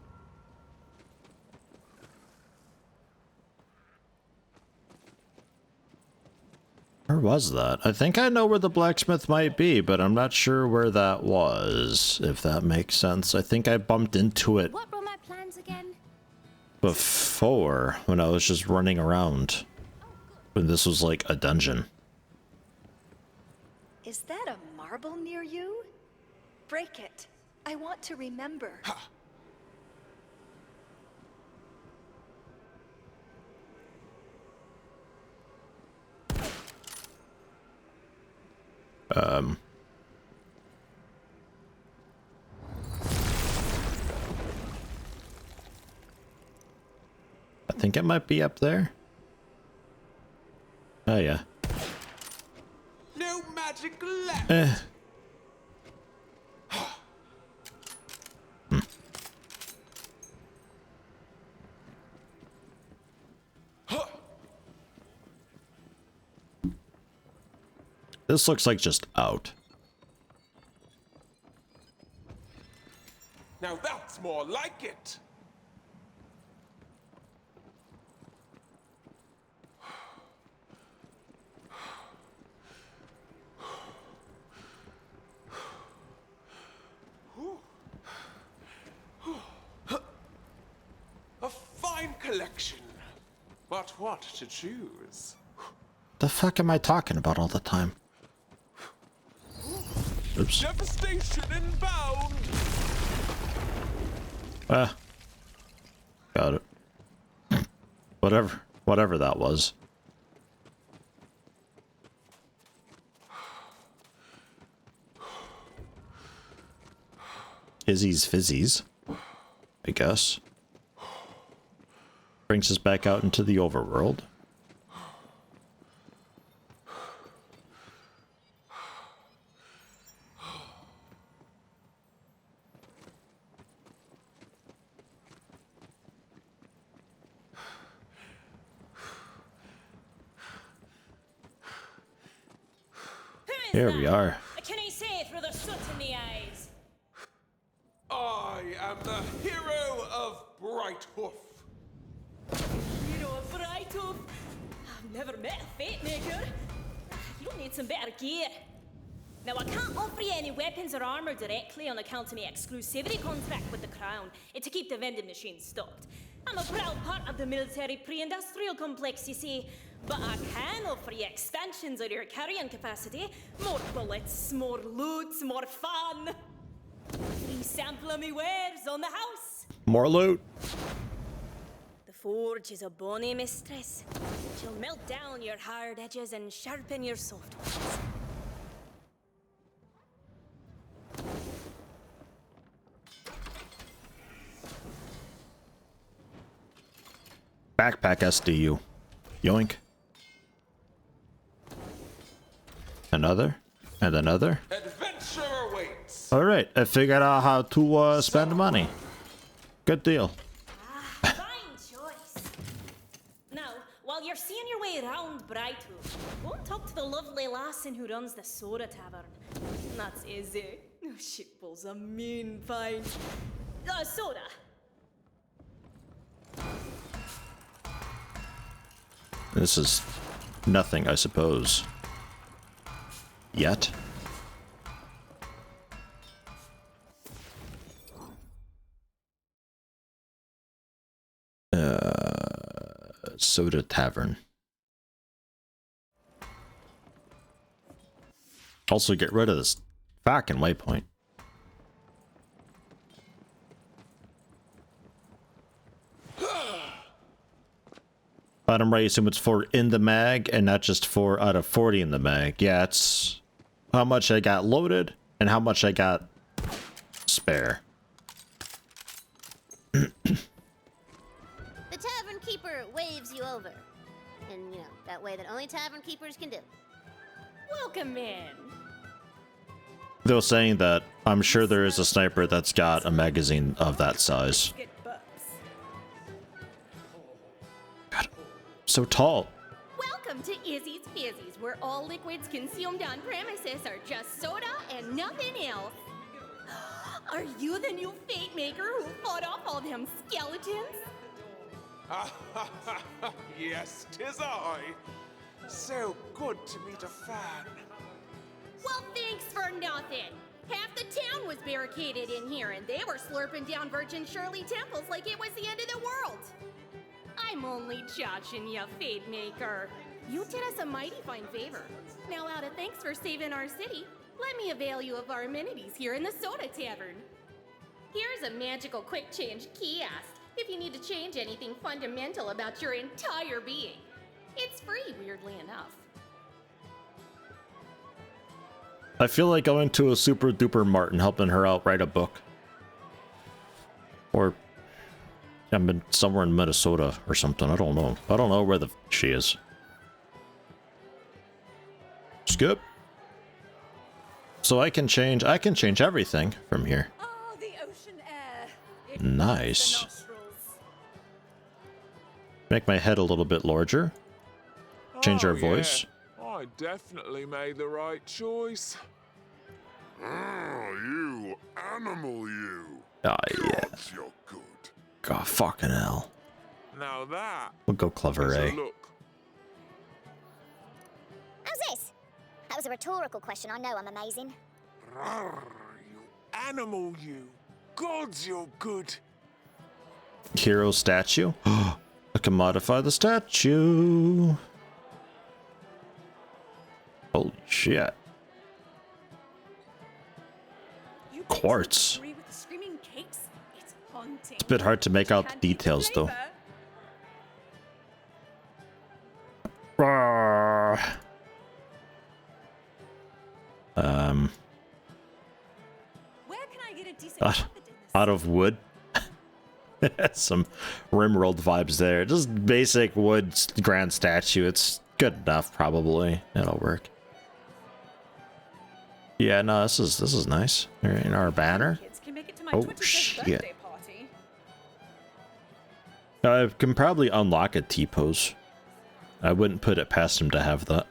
where was that? I think I know where the blacksmith might be, but I'm not sure where that was, if that makes sense. I think I bumped into it What were my plans again? before, when I was just running around. When this was like a dungeon. Is that a marble near you? Break it. I want to remember. I think it might be up there. Oh yeah. No magic left. This looks like just out. Now that's more like it. A fine collection. But what to choose? The fuck am I talking about all the time? Oops. Devastation inbound! Ah. Got it. Whatever that was. Izzy's Fizzies, I guess. Brings us back out into the overworld. Here we are. Can I say through the soot in the eyes? I am the hero of Bright Hoof. Hero of Brighthoof. I've never met a fate maker. You'll need some better gear. Now, I can't offer you any weapons or armor directly on account of my exclusivity contract with the Crown. It's to keep the vending machine stocked. I'm a proud part of the military pre-industrial complex, you see. But I can offer you expansions of your carrying capacity. More bullets, more loot, more fun. Free sample of me wares on the house. More loot. The forge is a bonny mistress. She'll melt down your hard edges and sharpen your soft ones. Backpack SDU. Yoink. Another. And another. Adventure awaits. Alright, I figured out how to spend money. Good deal. Fine choice. Now, while you're seeing your way around Brighthoof, go and talk to the lovely lassin who runs the Soda Tavern. That's easy. She pulls a mean pint. Soda. This is nothing, I suppose. Yet. Soda Tavern. Also get rid of this fucking waypoint. Bottom right, assume it's 4 in the mag and not just 4 out of 40 in the mag. Yeah, it's how much I got loaded and how much I got spare. The tavern keeper waves you over. And, you know, that way that only tavern keepers can do. Welcome in. They were saying that I'm sure there is a sniper that's got a magazine of that size. God, so tall. Welcome to Izzy's Fizzy's, where all liquids consumed on premises are just soda and nothing else. Are you the new fate maker who fought off all them skeletons? Yes, 'tis I. So good to meet a fan. Well, thanks for nothing. Half the town was barricaded in here, and they were slurping down Virgin Shirley temples like it was the end of the world. I'm only judging you, Fate Maker. You did us a mighty fine favor. Now, out of thanks for saving our city, let me avail you of our amenities here in the Soda Tavern. Here's a magical quick change kiosk if you need to change anything fundamental about your entire being. It's free, weirdly enough. I feel like going to a super duper mart and helping her out write a book. Or I'm in somewhere in Minnesota or something. I don't know. I don't know where the she is. Skip. So I can change everything from here. Oh, the ocean air. It Nice. the nostrils. Make my head a little bit larger. Change our voice. Yeah. I definitely made the right choice. You animal, you. Oh yeah. Gods, you're good. God fucking hell. Now that. We'll go clever, is a eh? look. How's this? That was a rhetorical question. I know I'm amazing. You animal, you. Gods, you're good. Hero statue. I can modify the statue. Holy shit. Quartz. Agree with the screaming cakes? It's haunting. It's a bit hard to make out the details though. Where can I get a decent method in this? Out of wood. Some Rimworld vibes there. Just basic wood grand statue. It's good enough, probably. It'll work. Yeah, no, this is nice. In our banner. Kids can make it to my Oh 25th shit! birthday party. I can probably unlock a T-pose. I wouldn't put it past him to have that.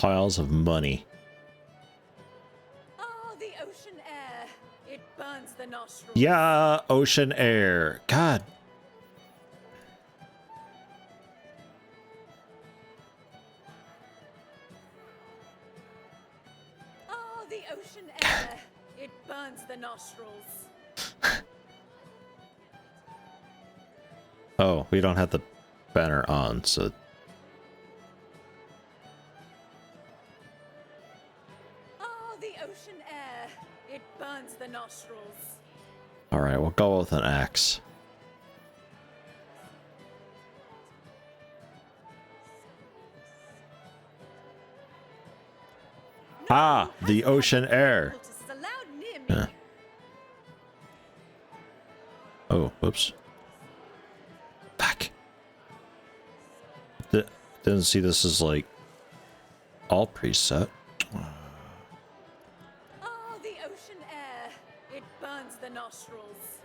piles of money. Oh, the ocean air. It burns the nostrils. Yeah, ocean air. God. Oh, the ocean air. It burns the nostrils. Oh, we don't have the banner on, so... Oh, the ocean air. It burns the nostrils. Alright, we'll go with an axe. Ah, the ocean air. Yeah. Oh, whoops. Back. Didn't see this as like all preset. Oh, the ocean air. It burns the nostrils.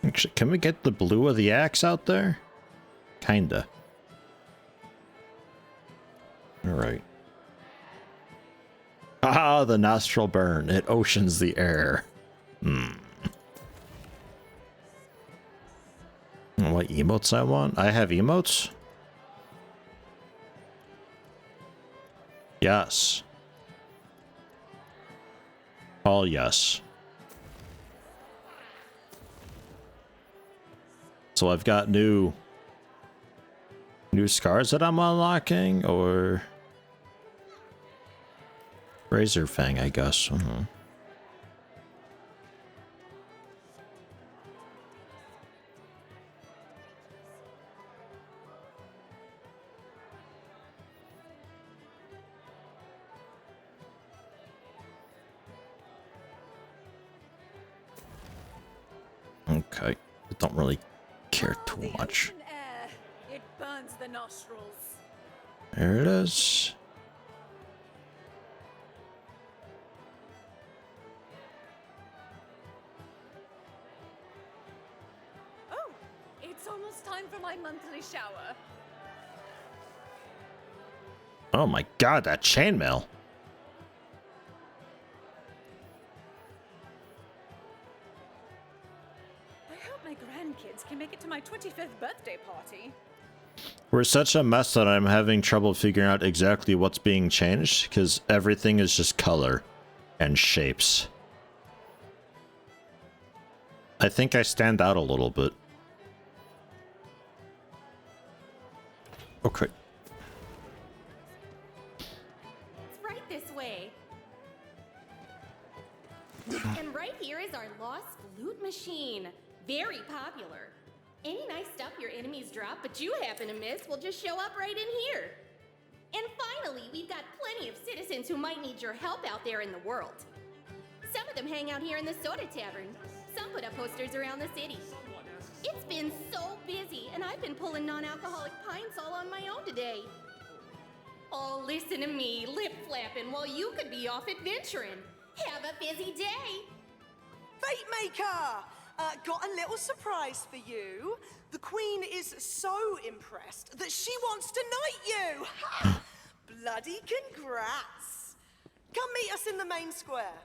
Actually, can we get the blue of the axe out there? Kinda. Alright. Ah, the nostril burn. It oceans the air. What emotes I want? I have emotes? Yes. All yes. So I've got new scars that I'm unlocking, or Razor Fang, I guess. Okay, I don't really care too much. Air. It burns the nostrils. There it is. Oh, it's almost time for my monthly shower. Oh my god, that chainmail. I hope my grandkids can make it to my 25th birthday party. We're such a mess that I'm having trouble figuring out exactly what's being changed, because everything is just color and shapes. I think I stand out a little bit. Okay. It's right this way. And right here is our lost loot machine. Very popular. Any nice stuff your enemies drop but you happen to miss will just show up right in here. And finally, we've got plenty of citizens who might need your help out there in the world. Some of them hang out here in the soda tavern. Some put up posters around the city. It's been so busy, and I've been pulling non-alcoholic pints all on my own today. Oh, listen to me, lip-flapping while you could be off adventuring. Have a busy day. Fate Maker! Got a little surprise for you. The Queen is so impressed that she wants to knight you. Ha! Bloody congrats. Come meet us in the main square.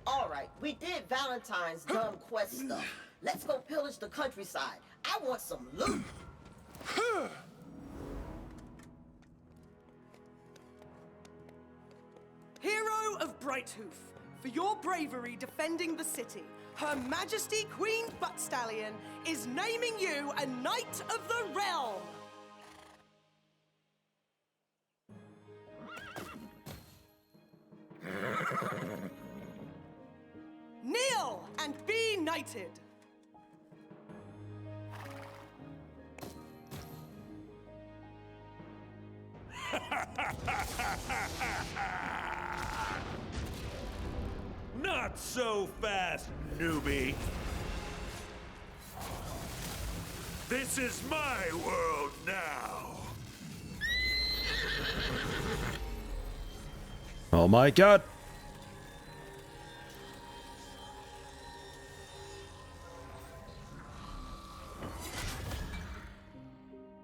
All right, we did Valentine's dumb quest stuff. Let's go pillage the countryside. I want some loot. Hero of Brighthoof, for your bravery defending the city, Her Majesty Queen Buttstallion is naming you a Knight of the Realm. Kneel and be knighted. Not so fast, newbie. This is my world now. Oh my god.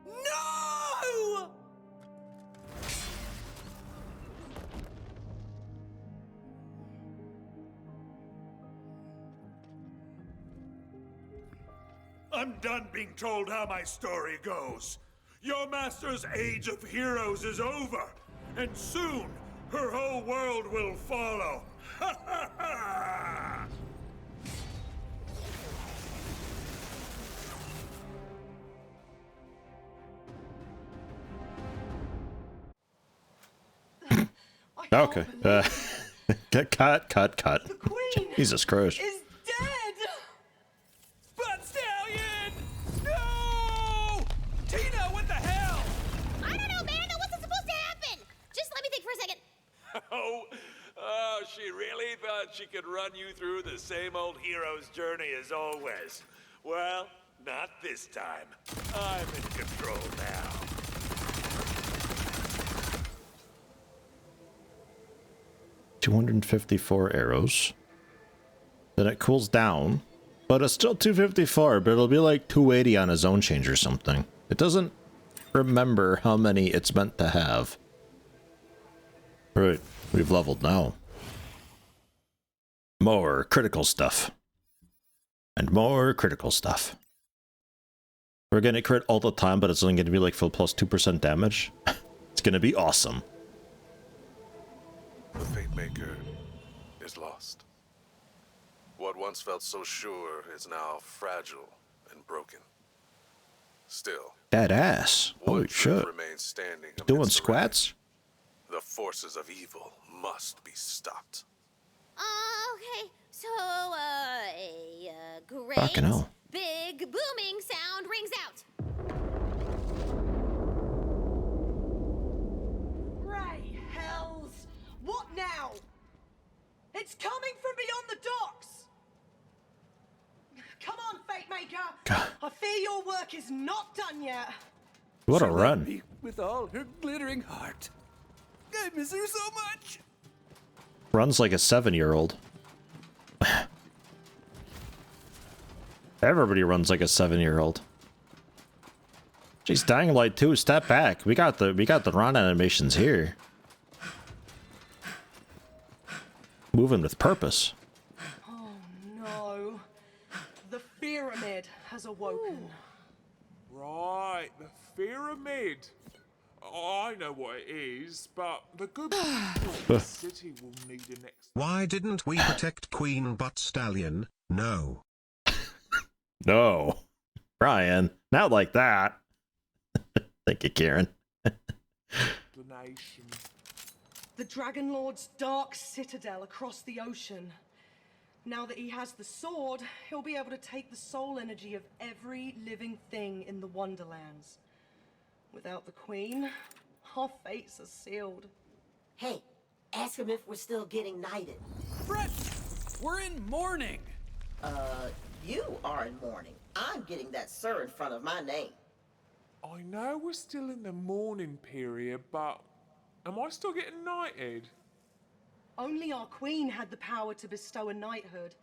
No! I'm done being told how my story goes. Your master's age of heroes is over, and soon her whole world will follow. Ha ha ha! Okay. Cut. Jesus Christ. Is dead! But Stallion! No! Tina, what the hell? I don't know, man. What's supposed to happen? Just let me think for a second. Oh, she really thought she could run you through the same old hero's journey as always. Well, not this time. I'm in control now. $254 arrows. Then it cools down, but it's still 254, but it'll be like 280 on a zone change or something. It doesn't remember how many it's meant to have. Right, we've leveled now. More critical stuff. And more critical stuff. We're gonna crit all the time, but it's only gonna be like full plus 2% damage. It's gonna be awesome. The Fate Maker is lost. What once felt so sure is now fragile and broken. Still, That ass. Holy shit. remains standing Doing amidst the squats? wreckage. The forces of evil must be stopped. Okay, so, a great Fucking hell. big booming sound rings out. Ray hells! What now? It's coming from beyond the docks! Come on, Fate Maker! God. I fear your work is not done yet. What a She run. loved me with all her glittering heart. I miss her so much. Runs like a 7-year-old. Everybody runs like a 7-year-old. Jeez, Dying Light 2, step back. We got the run animations here. Moving with purpose. Oh no. The pyramid has awoken. Right, the pyramid. I know what it is, but the good people of the city will need an Why didn't we protect Queen Butt Stallion? No. No. Brian, not like that. Thank you, Karen. explanation. The Dragon Lord's dark citadel across the ocean. Now that he has the sword, he'll be able to take the soul energy of every living thing in the Wonderlands. Without the Queen, our fates are sealed. Hey, ask him if we're still getting knighted. Brett, we're in mourning. You are in mourning. I'm getting that sir in front of my name. I know we're still in the mourning period, but am I still getting knighted? Only our Queen had the power to bestow a knighthood.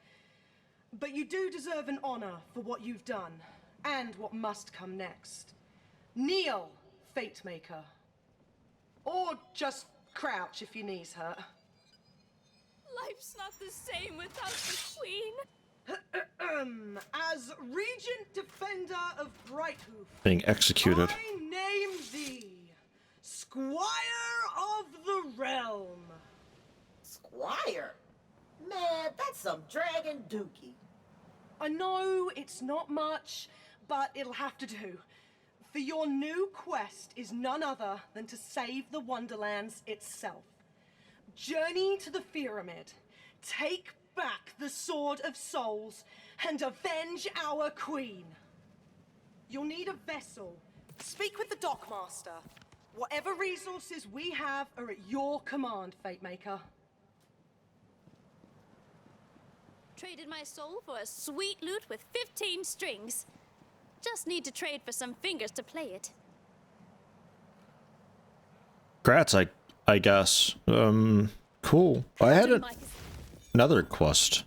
But you do deserve an honor for what you've done, and what must come next. Kneel, Fate Maker. Or just crouch if your knees hurt. Life's not the same without the Queen. As Regent Defender of Brighthoof, Being executed. I name thee Squire of the Realm. Squire? Man, that's some dragon dookie. I know it's not much, but it'll have to do. For your new quest is none other than to save the Wonderlands itself. Journey to the pyramid, take back the Sword of Souls, and avenge our Queen. You'll need a vessel. Speak with the Dockmaster. Whatever resources we have are at your command, Fate Maker. Traded my soul for a sweet loot with 15 strings. Just need to trade for some fingers to play it. Grats, I guess. Cool. I had another quest.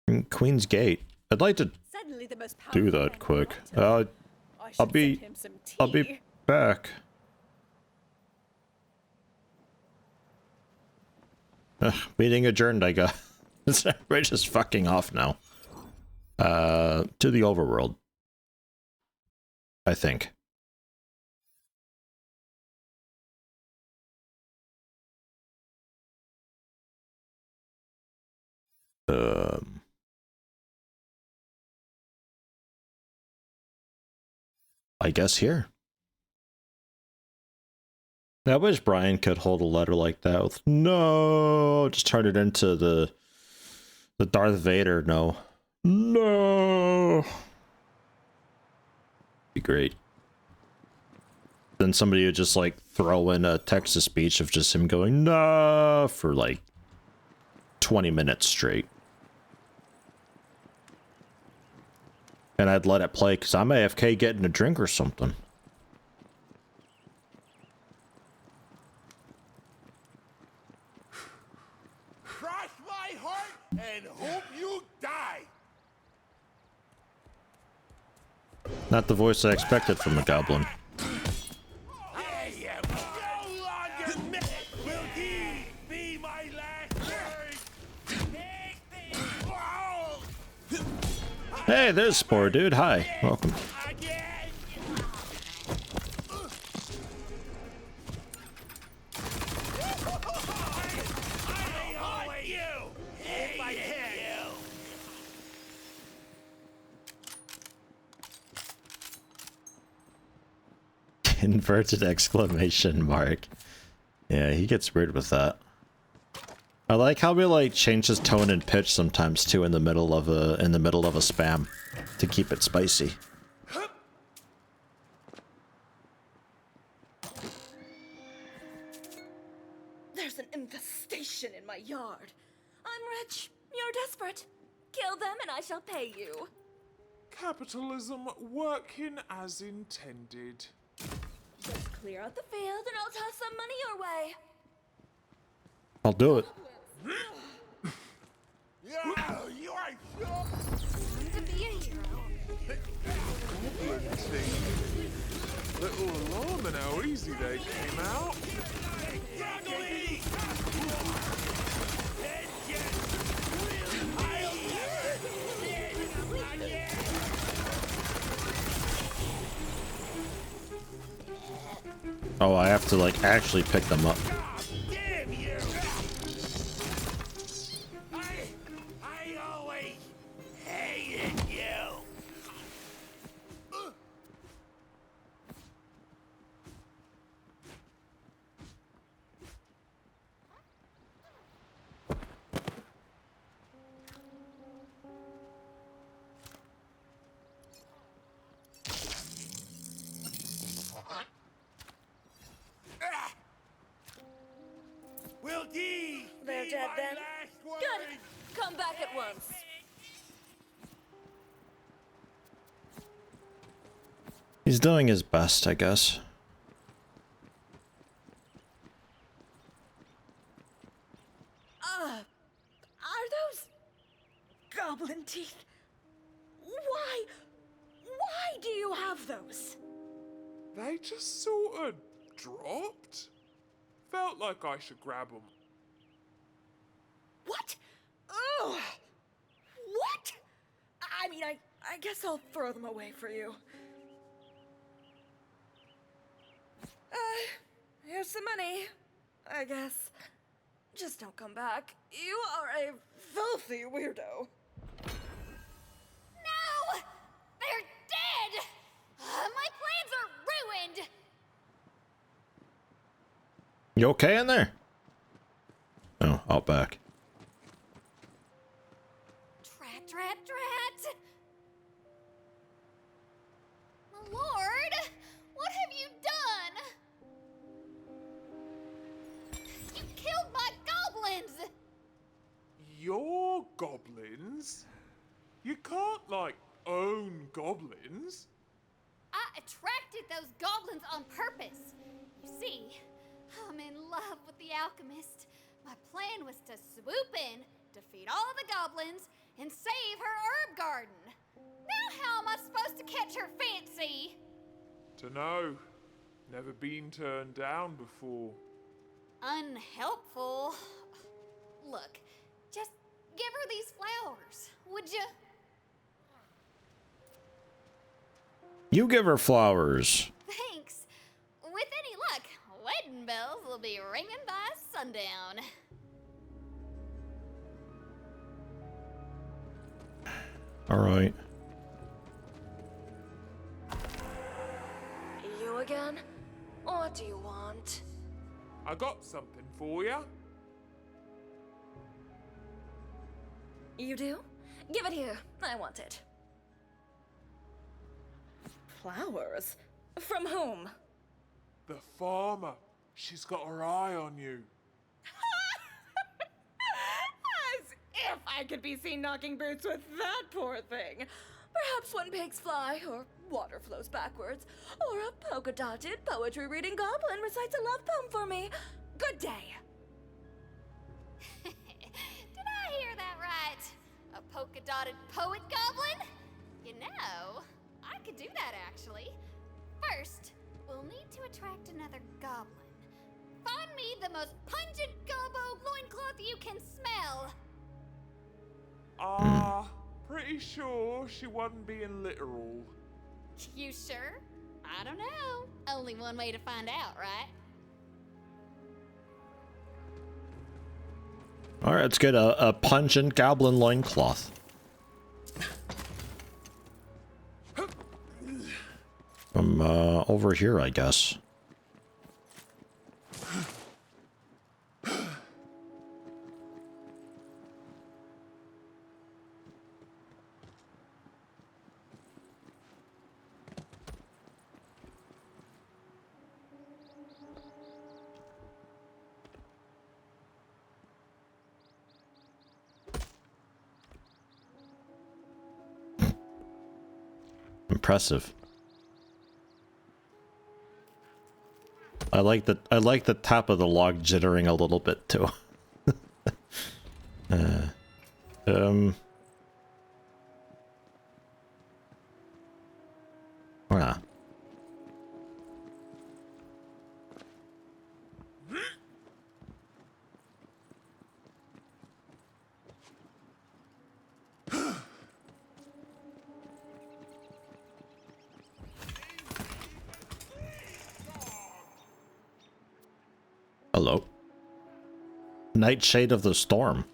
In Queen's Gate. I'd like to do that quick. I'll be back. Meeting adjourned, I guess. We're just fucking off now. To the overworld. I think. I guess here. I wish Brian could hold a letter like that with no, just turn it into the Darth Vader no. No. Be great. Then somebody would just like throw in a text-to speech of just him going no for like 20 minutes straight. And I'd let it play because I'm AFK getting a drink or something. Cross my heart and hope you die. Not the voice I expected from a goblin. I am no longer mad. Will he be my last word? Hey, there's Spore Dude. Hi. Welcome. Inverted exclamation mark. Yeah, he gets weird with that. I like how we like change his tone and pitch sometimes too in the middle of a spam to keep it spicy. There's an infestation in my yard. I'm rich. You're desperate. Kill them and I shall pay you. Capitalism working as intended. Just clear out the field and I'll toss some money your way. I'll do it. Yeah, you are so To be a hero. Little alarm and how easy they came out. Oh, I have to like actually pick them up. I always hated you. Will these They're be dead my then. last words? Good. Come back at once. He's doing his best, I guess. Are those goblin teeth? Why do you have those? They just sort of dropped. Felt like I should grab them. What? Ugh! What? I mean, I guess I'll throw them away for you. Here's some money, I guess. Just don't come back. You are a filthy weirdo. No! They're dead! My plans are ruined! You okay in there? Oh, out back. Drat, drat, drat! My lord! What have you done? You killed my goblins! Your goblins? You can't, like, own goblins? I attracted those goblins on purpose. You see, I'm in love with the alchemist. My plan was to swoop in, defeat all the goblins, and save her herb garden. Now how am I supposed to catch her fancy? Dunno. Never been turned down before. Unhelpful. Look, just give her these flowers, would you? You give her flowers. Thanks. With any luck, wedding bells will be ringing by sundown. All right. You again? What do you want? I got something for ya. You do? Give it here. I want it. Flowers? From whom? The farmer. She's got her eye on you. As if I could be seen knocking boots with that poor thing. Perhaps when pigs fly, or water flows backwards, or a polka-dotted poetry-reading goblin recites a love poem for me. Good day. Did I hear that right? A polka-dotted poet goblin? You know, I could do that actually. First, we'll need to attract another goblin. Find me the most pungent gobbo loincloth you can smell. Pretty sure she wasn't being literal. You sure? I don't know. Only one way to find out, right? All right, let's get a pungent goblin loincloth. From over here, I guess. Impressive. I like the top of the log jittering a little bit too. Ah. Hello. Nightshade of the Storm.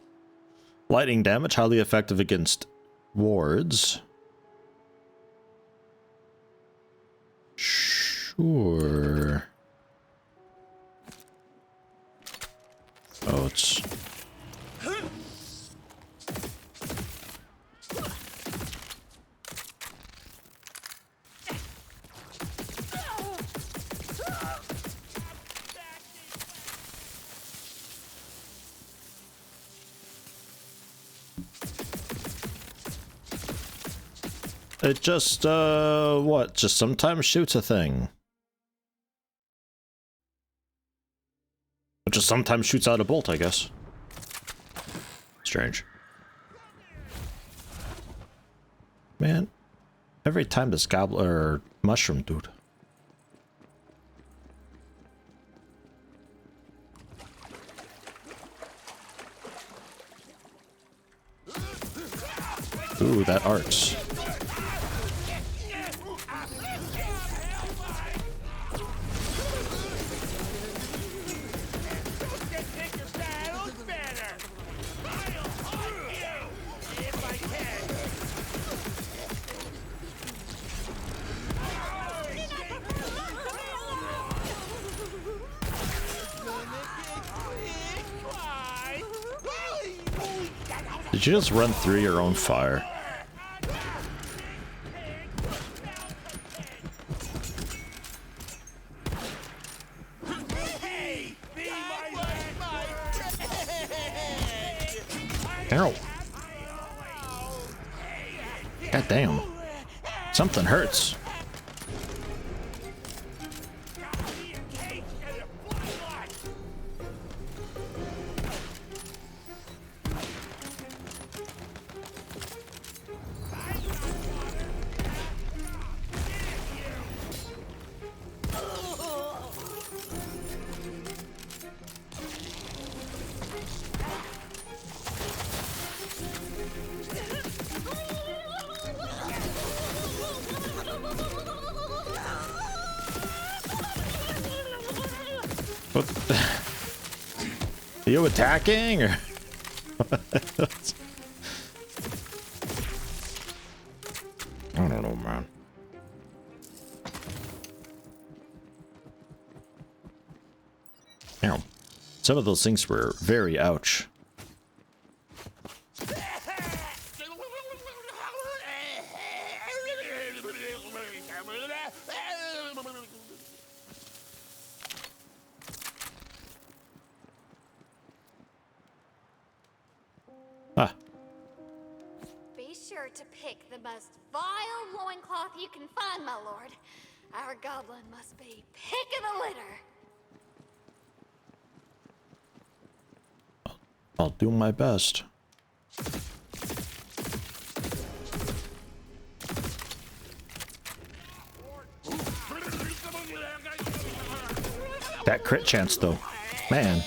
Lightning damage, highly effective against wards. Sure. Oh, it's... It just, what? Just sometimes shoots a thing. It just sometimes shoots out a bolt, I guess. Strange. Man, every time this goblin or mushroom dude. Ooh, that arcs. Did you just run through your own fire? Ow. God damn. Something hurts. What the? Are you attacking or? I don't know, man. Ow. Some of those things were very ouch. Ah. Be sure to pick the most vile loincloth you can find, my lord. Our goblin must be pick of the litter. I'll do my best. That crit chance though, man.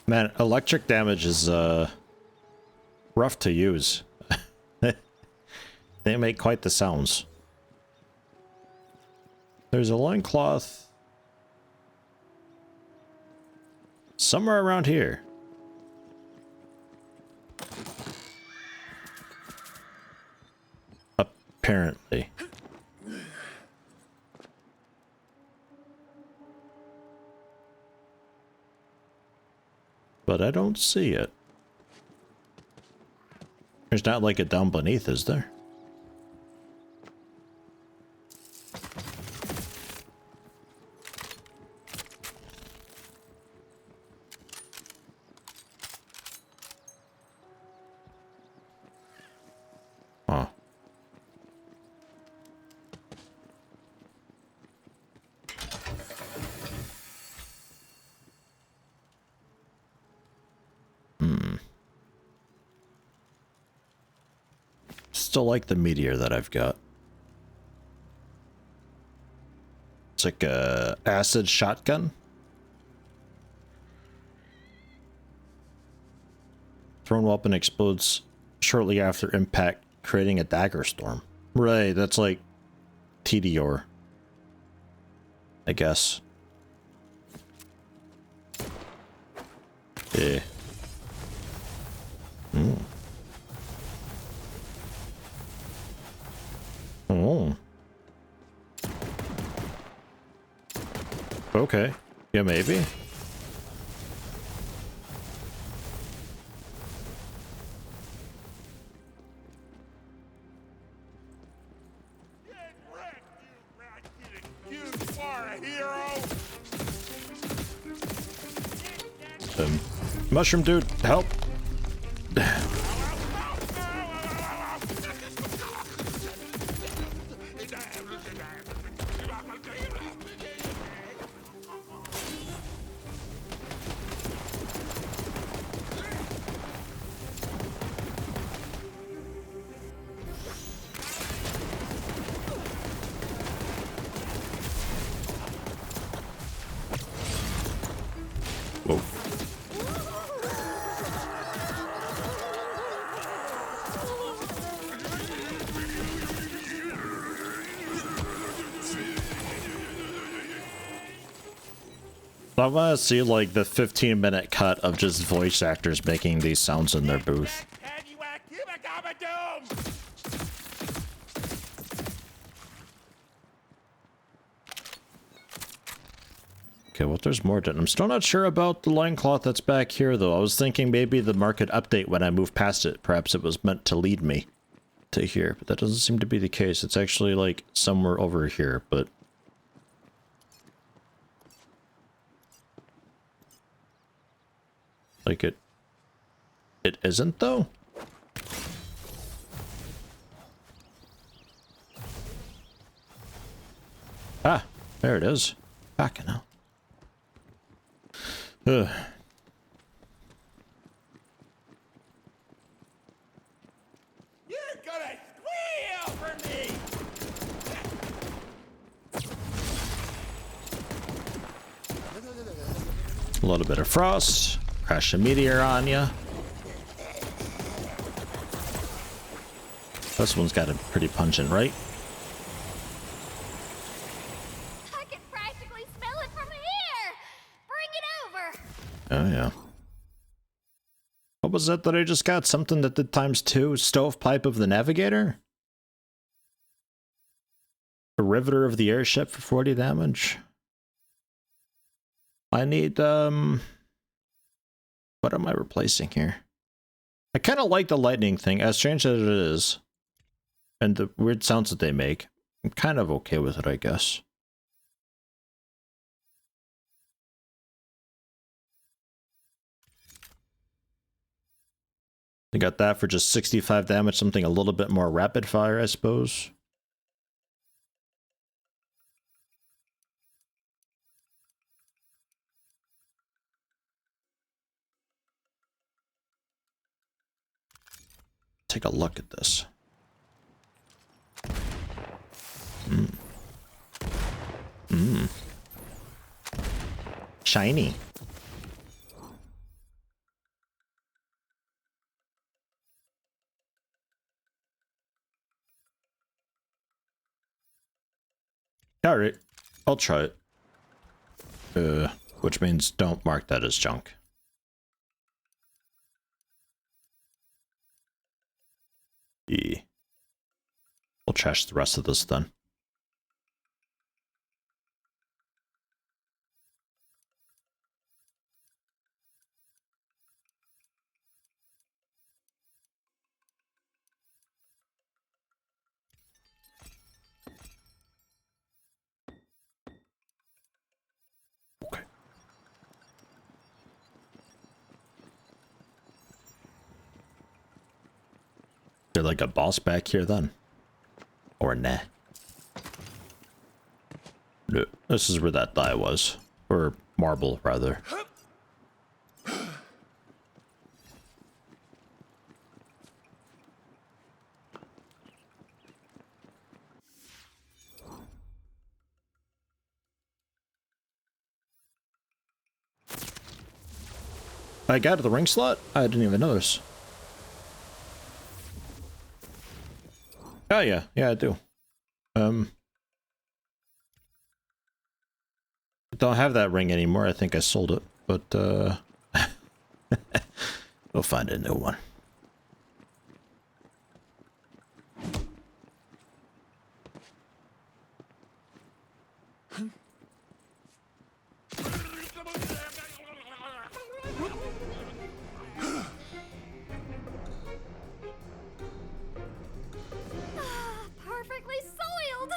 Man, electric damage is rough to use. They make quite the sounds. There's a loincloth somewhere around here. Apparently. But I don't see it. There's not like it down beneath, is there? Huh. Still like the meteor that I've got. It's like a acid shotgun. Thrown weapon explodes shortly after impact, creating a dagger storm. Right, that's like TTWL, I guess. Yeah. Oh. Okay. Yeah, maybe. Mushroom dude, help. I want to see like the 15-minute cut of just voice actors making these sounds in their booth. Okay, well, there's more to it. I'm still not sure about the loincloth that's back here, though. I was thinking maybe the market update when I moved past it. Perhaps it was meant to lead me to here, but that doesn't seem to be the case. It's actually, like, somewhere over here, but... like, it isn't, though? Ah, there it is. Fucking hell. Ugh. You're gonna squeal for me! A little bit of frost. Crash a meteor on ya. This one's got a pretty pungent, right? I can practically smell it from here! Bring it over! Oh, yeah. What was that I just got? Something that did ×2? Stovepipe of the Navigator? A Riveter of the Airship for 40 damage? I need, what am I replacing here? I kind of like the lightning thing, as strange as it is. And the weird sounds that they make. I'm kind of okay with it, I guess. They got that for just 65 damage, something a little bit more rapid fire, I suppose. Take a look at this. Shiny. Alright, I'll try it. Which means don't mark that as junk. Yeah. We'll trash the rest of this then. Okay. They're like a boss back here then. Or nah. No, this is where that die was. Or marble, rather. I got the ring slot? I didn't even notice. Oh yeah, yeah I do. I don't have that ring anymore. I think I sold it, but we'll find a new one. Perfectly soiled!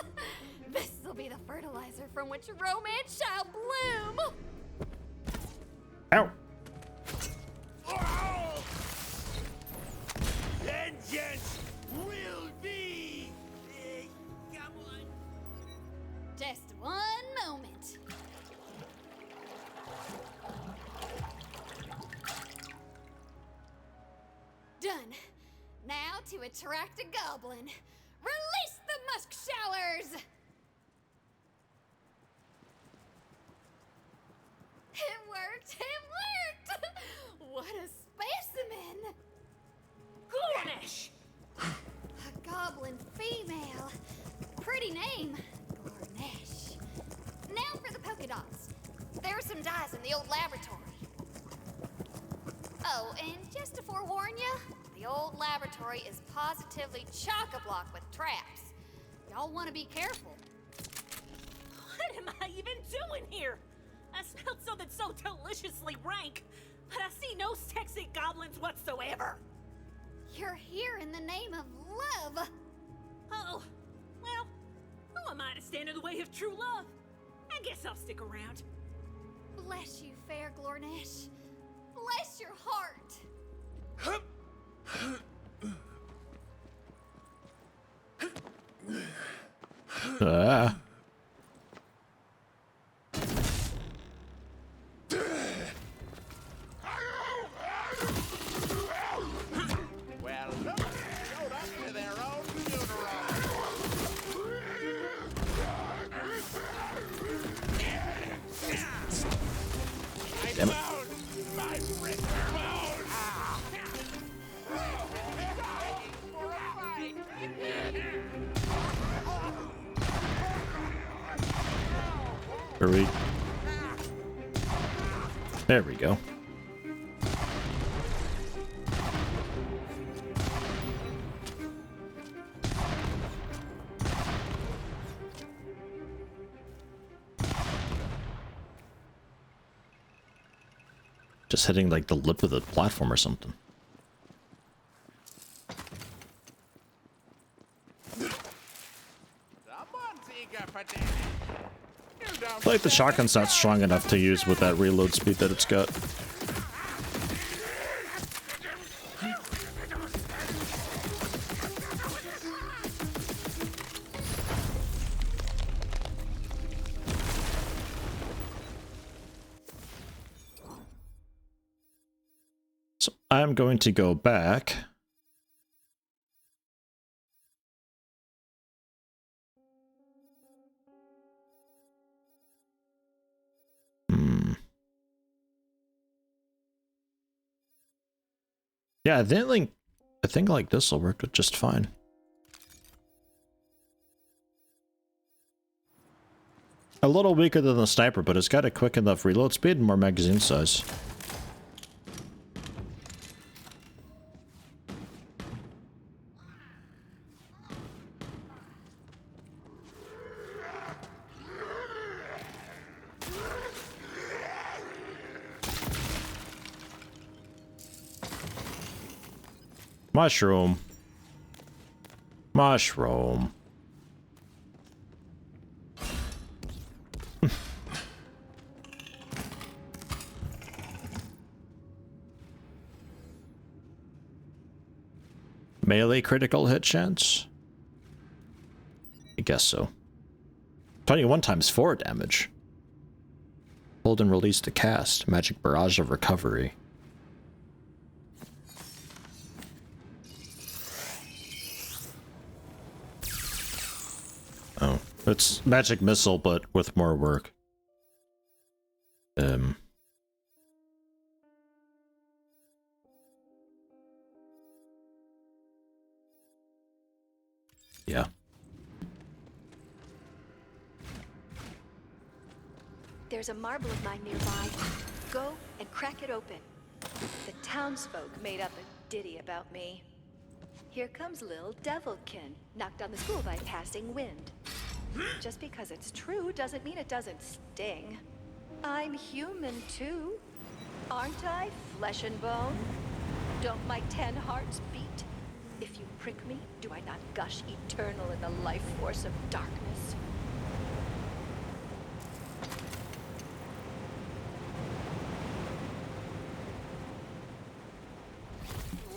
This'll be the fertilizer from which romance shall bloom! Ow! Vengeance will be! Come on. Just one moment. Done. Now to attract a goblin. Release the musk showers! It worked! It worked! What a specimen! Gornish! A goblin female. Pretty name. Gornish. Now for the polka dots. There are some dyes in the old laboratory. Oh, and just to forewarn you, the old laboratory is positively chock-a-block with traps. Y'all want to be careful. What am I even doing here? I smelled something so deliciously rank, but I see no sexy goblins whatsoever. You're here in the name of love. Oh, well, who am I to stand in the way of true love? I guess I'll stick around. Bless you, fair Glornesh. Bless your heart. Ah. Well, nobody showed up to their own funeral. Damn it. My wrist bone! Hurry. There we go. Just hitting like the lip of the platform or something. I feel like the shotgun's not strong enough to use with that reload speed that it's got. So I'm going to go back. Yeah, I think like this will work just fine. A little weaker than the sniper, but it's got a quick enough reload speed and more magazine size. Mushroom. Mushroom. Melee critical hit chance? I guess so. 21 times 4 damage. Hold and release to cast. Magic barrage of recovery. Oh, it's magic missile, but with more work. Yeah. There's a marble of mine nearby. Go and crack it open. The townsfolk made up a ditty about me. Here comes Lil Devilkin, knocked on the school by passing wind. Just because it's true doesn't mean it doesn't sting. I'm human too. Aren't I? Flesh and bone? Don't my 10 hearts beat? If you prick me, do I not gush eternal in the life force of darkness?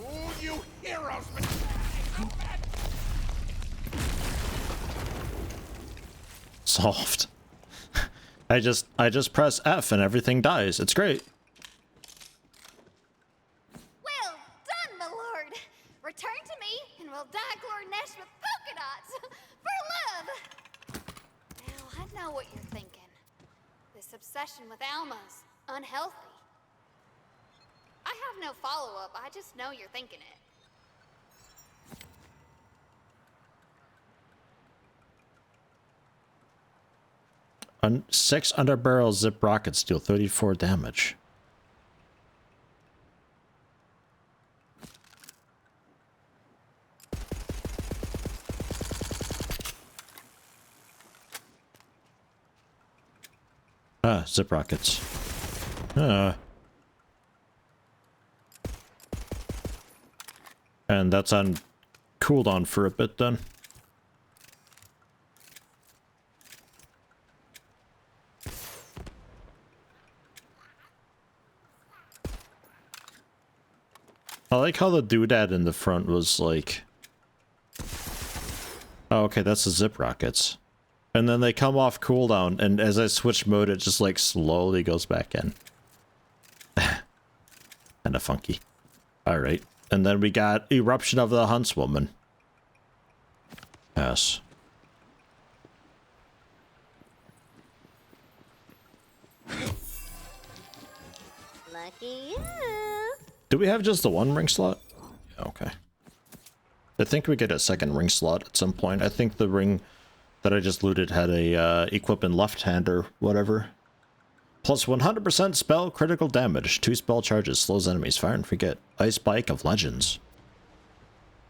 Oh, you heroes! Solved. I just press F and everything dies. It's great. Well done, my lord. Return to me, and we'll dye Glornesh with polka dots for love. Now I know what you're thinking. This obsession with Alma's unhealthy. I have no follow-up. I just know you're thinking it. On 6 underbarrel zip rockets deal 34 damage. Ah, zip rockets. And that's on cooldown for a bit then. I like how the doodad in the front was like... Oh, okay, that's the zip rockets. And then they come off cooldown, and as I switch mode, it just like slowly goes back in. Kinda funky. Alright. And then we got Eruption of the Huntswoman. Yes. Lucky you. Do we have just the one ring slot? Okay. I think we get a second ring slot at some point. I think the ring that I just looted had a equip in left hand or whatever. Plus 100% spell critical damage. 2 spell charges. Slows enemies. Fire and forget. Ice Bike of Legends.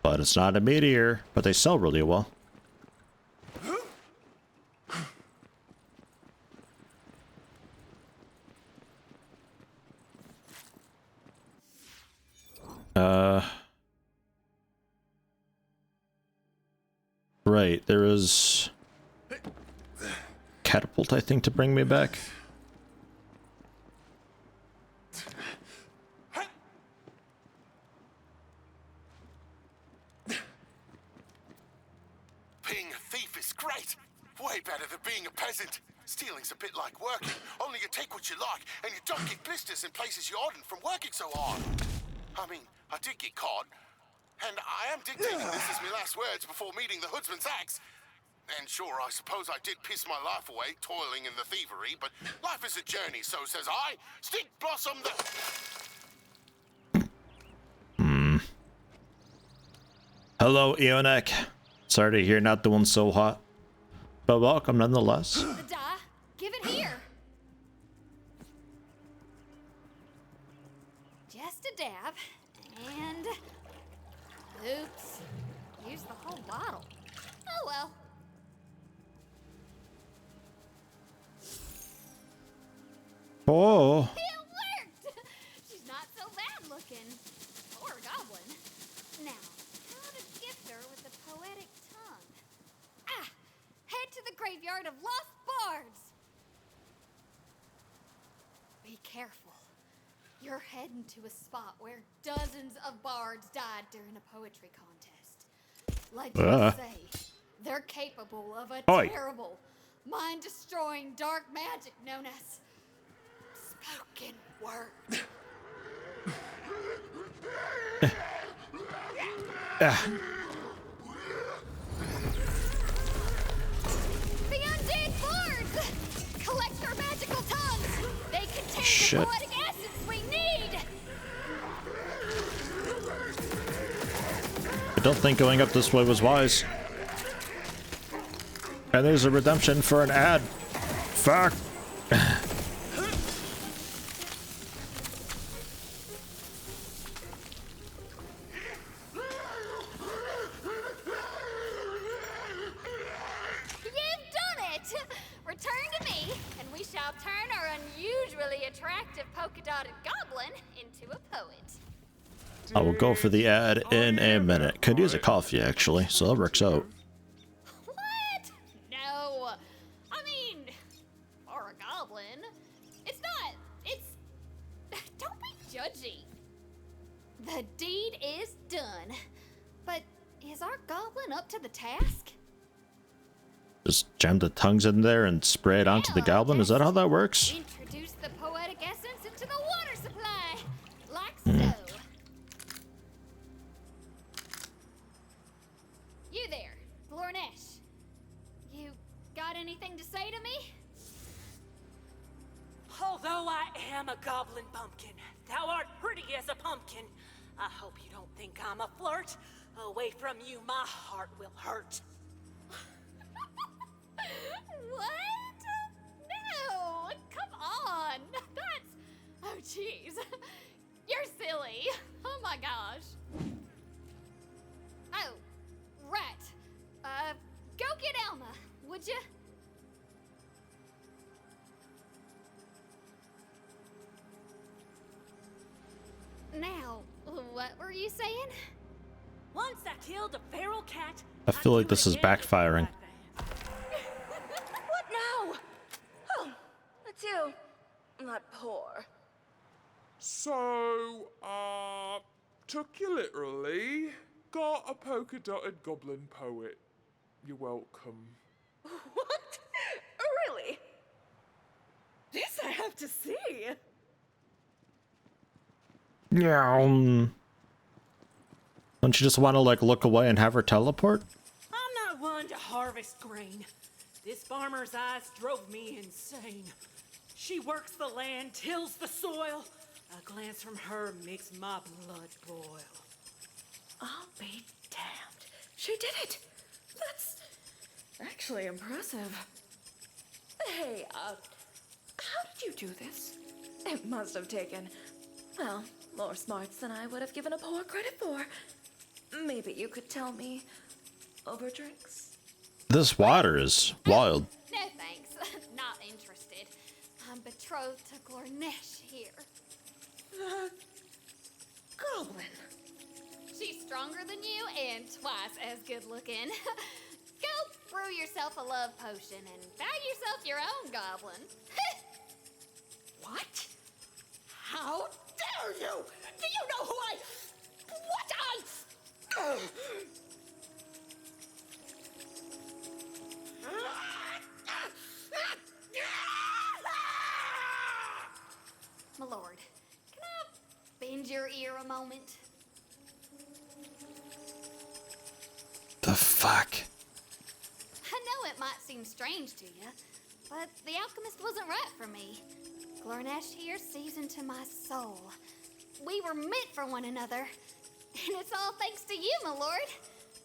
But it's not a meteor. But they sell really well. Right, there is catapult, I think, to bring me back. Being a thief is great. Way better than being a peasant. Stealing's a bit like working, only you take what you like, and you don't get blisters in places you oughtn't from working so hard. I mean, I did get caught. And I am dictating this as my last words before meeting the hoodsman's axe. And sure, I suppose I did piss my life away toiling in the thievery, but life is a journey, so says I. Stink blossom the... Hello, Eonek. Sorry to hear not doing so hot. But welcome nonetheless. The die. Give it here. Just a dab. And... oops. Use the whole bottle. Oh well. Oh. It worked! She's not so bad looking. Or a goblin. Now, how to gift her with the poetic tongue? Ah! Head to the graveyard of lost bards! Be careful. You're heading to a spot where dozens of bards died during a poetry contest. Like you say, they're capable of a terrible, mind-destroying dark magic known as spoken word. The undead bards! Collect their magical tongues! They contain the poetic essence we need! I don't think going up this way was wise. And there's a redemption for an ad. Fuck. I will go for the ad in a minute. Could use a coffee, actually, so that works out. What? No. I mean, or a goblin. It's not. It's... Don't be judgy. The deed is done. But is our goblin up to the task? Just jam the tongues in there and spray it onto the goblin? Is that how that works? Introduce the poetic essence into the water supply. Like so. You there, Glornesh. You got anything to say to me? Although I am a goblin pumpkin, thou art pretty as a pumpkin. I hope you don't think I'm a flirt. Away from you, my heart will hurt. What? No! Come on! That's... oh, jeez. You're silly. Oh, my gosh. Oh, right. Go get Elma, would you? again? Once I killed a feral cat. I feel like this is backfiring. What now? Oh, it's you. Not poor. So, took you literally. Got a polka dotted goblin poet. You're welcome. What? Really? This I have to see. Yeah. Don't you just want to like look away and have her teleport? I'm not one to harvest grain. This farmer's eyes drove me insane. She works the land, tills the soil. A glance from her makes my blood boil. I'll be damned. She did it. That's actually impressive. Hey, how did you do this? It must have taken, well, more smarts than I would have given a poor credit for. Maybe you could tell me over drinks? This water is wild. No thanks. Not interested. I'm betrothed to Glornesh here. The goblin. She's stronger than you and twice as good looking. Go brew yourself a love potion and buy yourself your own goblin. What? How dare you? Do you know who I... What I... My lord, can I bend your ear a moment? The fuck? I know it might seem strange to you, but the alchemist wasn't right for me. Glornesh here sees into my soul. We were meant for one another, and it's all thanks to you, my lord.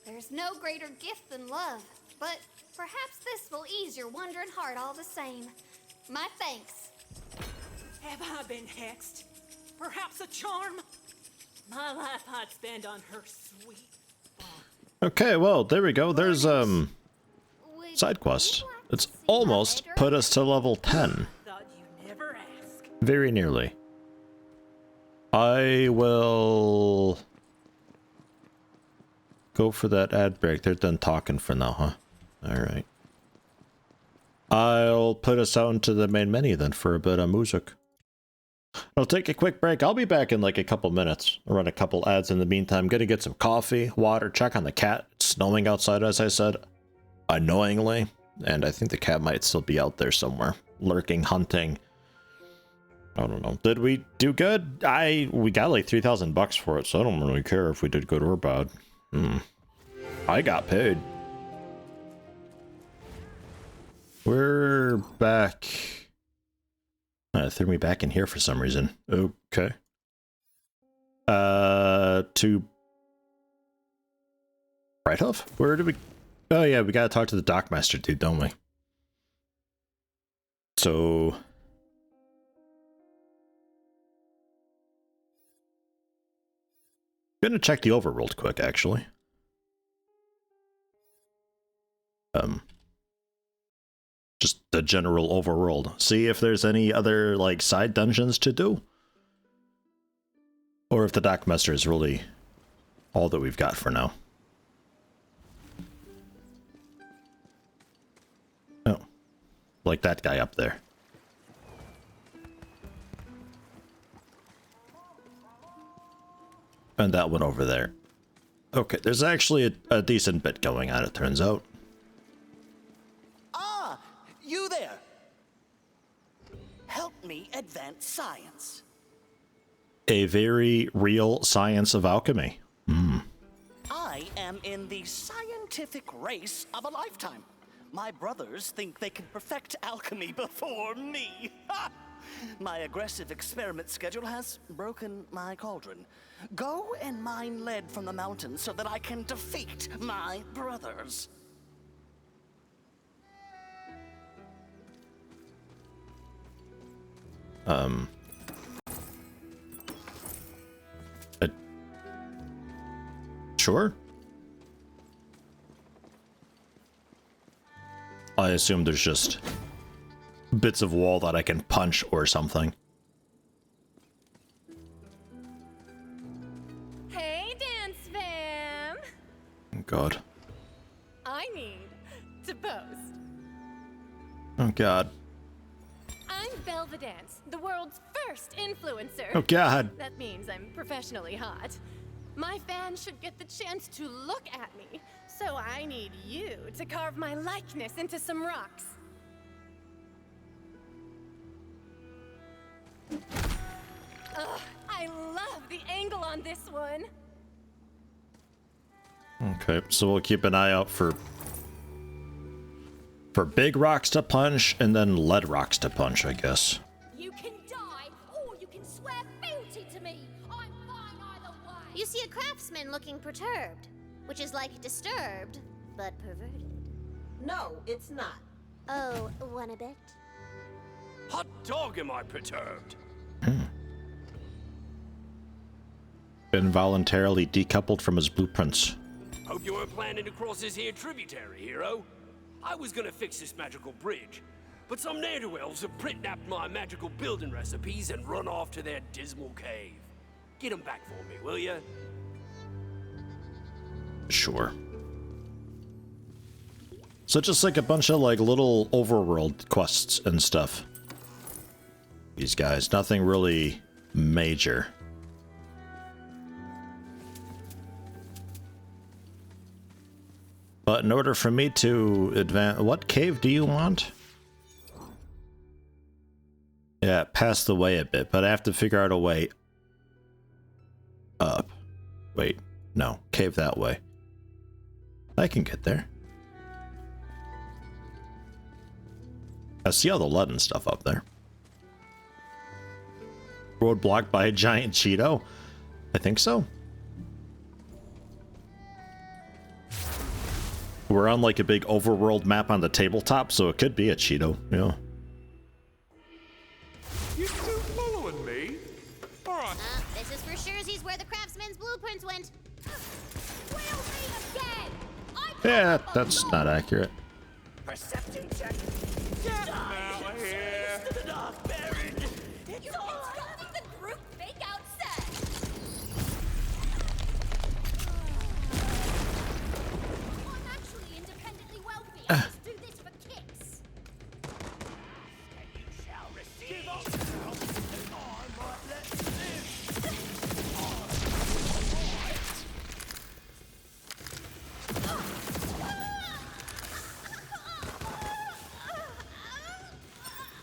There's no greater gift than love, but perhaps this will ease your wandering heart all the same. My thanks. Have I been hexed? Perhaps a charm? My life I'd spend on her sweet. Okay, well, there we go. There's side quest. It's almost put us to level 10. Very nearly. I will go for that ad break. They're done talking for now, huh? Alright. I'll put us out into the main menu then for a bit of music. I'll take a quick break. I'll be back in like a couple minutes. I'll run a couple ads in the meantime. Gonna get some coffee, water, check on the cat. It's snowing outside, as I said. Annoyingly. And I think the cat might still be out there somewhere. Lurking, hunting. I don't know. Did we do good? We got like 3,000 bucks for it, so I don't really care if we did good or bad. I got paid. We're back. It threw me back in here for some reason. Okay. To Brighthof? Where did we... Oh yeah, we gotta talk to the dockmaster dude, don't we? So... I'm gonna check the overworld quick, actually. Just the general overworld. See if there's any other, like, side dungeons to do. Or if the dockmaster is really all that we've got for now. Oh. Like that guy up there. And that one over there. Okay, there's actually a decent bit going on, it turns out. Ah, you there. Help me advance science. A very real science of alchemy. I am in the scientific race of a lifetime. My brothers think they can perfect alchemy before me. My aggressive experiment schedule has broken my cauldron. Go and mine lead from the mountains so that I can defeat my brothers. Sure. I assume there's just bits of wall that I can punch or something. Hey, God. I need to boast. Oh God. I'm Belvedance, the world's first influencer. Oh God. That means I'm professionally hot. My fans should get the chance to look at me, so I need you to carve my likeness into some rocks. Ugh, I love the angle on this one. Okay, so we'll keep an eye out for big rocks to punch and then lead rocks to punch, I guess. You can die, or you can swear fealty to me. I'm fine either way. You see a craftsman looking perturbed, which is like disturbed, but perverted. No, it's not. Oh, wanna bet? Hot dog, am I perturbed? Involuntarily decoupled from his blueprints. Hope you weren't planning to cross this here tributary, hero. I was gonna fix this magical bridge, but some ne'er-do-wells have print-napped my magical building recipes and run off to their dismal cave. Get them back for me, will ya? Sure. So just like a bunch of like little overworld quests and stuff. These guys, nothing really major. But in order for me to advance, what cave do you want? Yeah, past the way a bit, but I have to figure out a way up. Wait, no, cave that way. I can get there. I see all the lead and stuff up there. Road blocked by a giant Cheeto? I think so. We're on like a big overworld map on the tabletop, so it could be a Cheeto, yeah. You still following me? Alright. This is for sure where the craftsman's blueprints went. Wheel me again! Yeah, that's not accurate. Perception check. Get out of here! To the dark buried. It's all right. The group fake outside. I'm actually independently wealthy. I just do this for kicks. You shall receive. Give up now. I might let you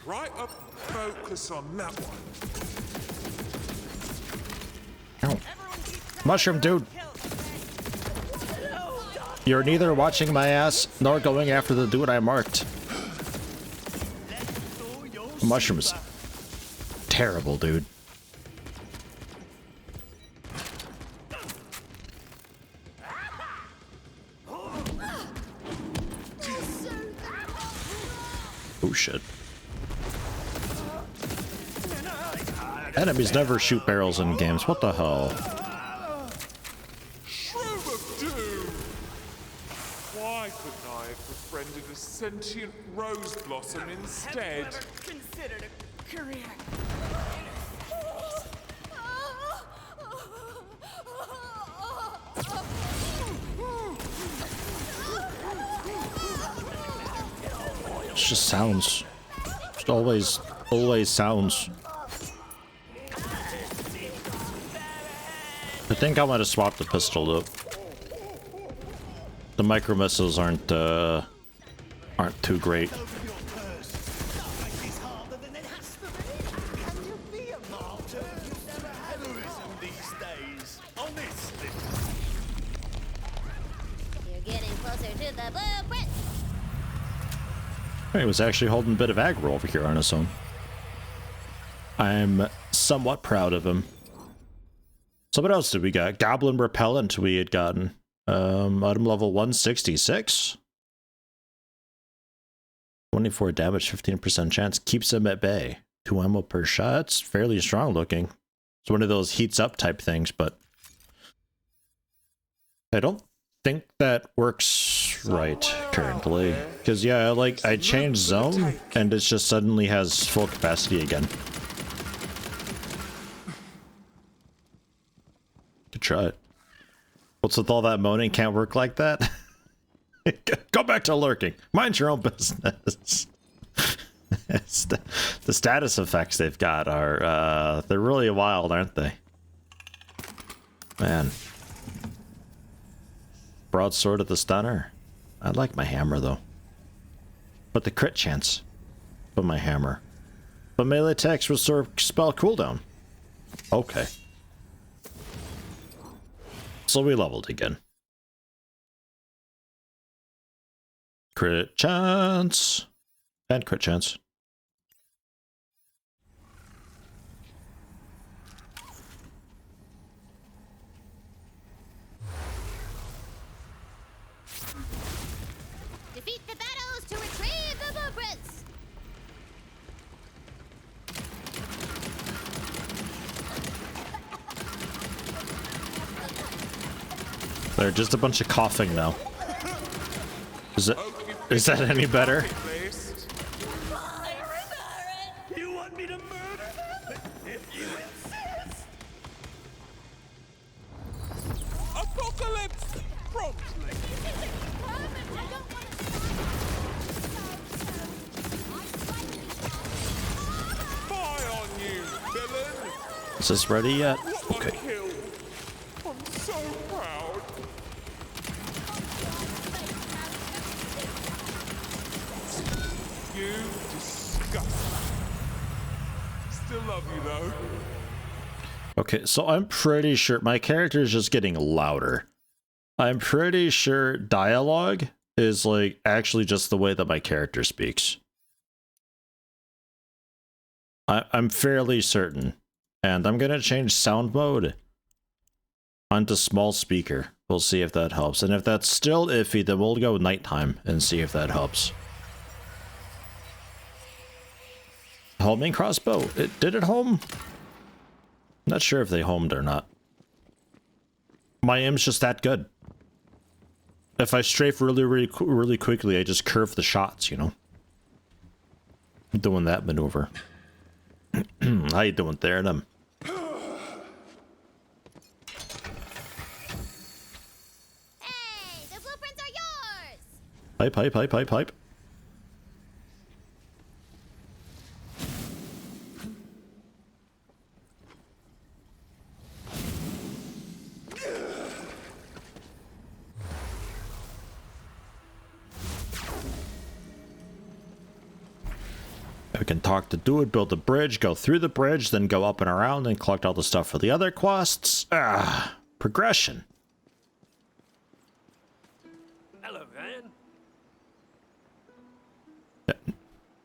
Right up, focus on that one. Ow. Mushroom dude. You're neither watching my ass nor going after the dude I marked. Mushrooms. Terrible, dude. Oh shit. Enemies never shoot barrels in games. What the hell? Shroom of Doom! Why couldn't I have befriended a sentient rose blossom instead? Considered a career. It's just sounds. Just always sounds. I think I want to swap the pistol up. The micro missiles aren't too great. You're getting closer to the blueprint. He was actually holding a bit of aggro over here on his own. I'm somewhat proud of him. So what else did we got? Goblin Repellent we had gotten. Item level 166. 24 damage, 15% chance. Keeps him at bay. 2 ammo per shot. It's fairly strong looking. It's one of those heats up type things, but I don't think that works right currently. Because yeah, like I changed zone and it just suddenly has full capacity again. Could try it. What's with all that moaning? Can't work like that? Go back to lurking. Mind your own business. The status effects they've got are, they're really wild, aren't they? Man. Broadsword of the stunner. I like my hammer, though. But the crit chance. But my hammer. But melee attacks restore spell cooldown. Okay. So we leveled again. Crit chance. And crit chance. Defeat the battles to retrieve the blueprints. They're just a bunch of coughing now. Is that any better? You want me to murder them? If you insist. Apocalypse promptly. Fire on you, villain. Is this ready yet? What a Okay. kill. I'm so proud. You disgust. Still love you though. Okay, so I'm pretty sure my character is just getting louder. I'm pretty sure dialogue is like actually just the way that my character speaks. I'm fairly certain. And I'm gonna change sound mode onto small speaker. We'll see if that helps. And if that's still iffy, then we'll go nighttime and see if that helps. Homing crossbow. Did it home? Not sure if they homed or not. My aim's just that good. If I strafe really quickly, I just curve the shots, you know? I'm doing that maneuver. How you doing there, them? Hey, the blueprints are yours. Pipe, pipe, pipe, pipe, pipe. We can talk to dude, build a bridge, go through the bridge, then go up and around and collect all the stuff for the other quests. Ah, progression. Hello, Van.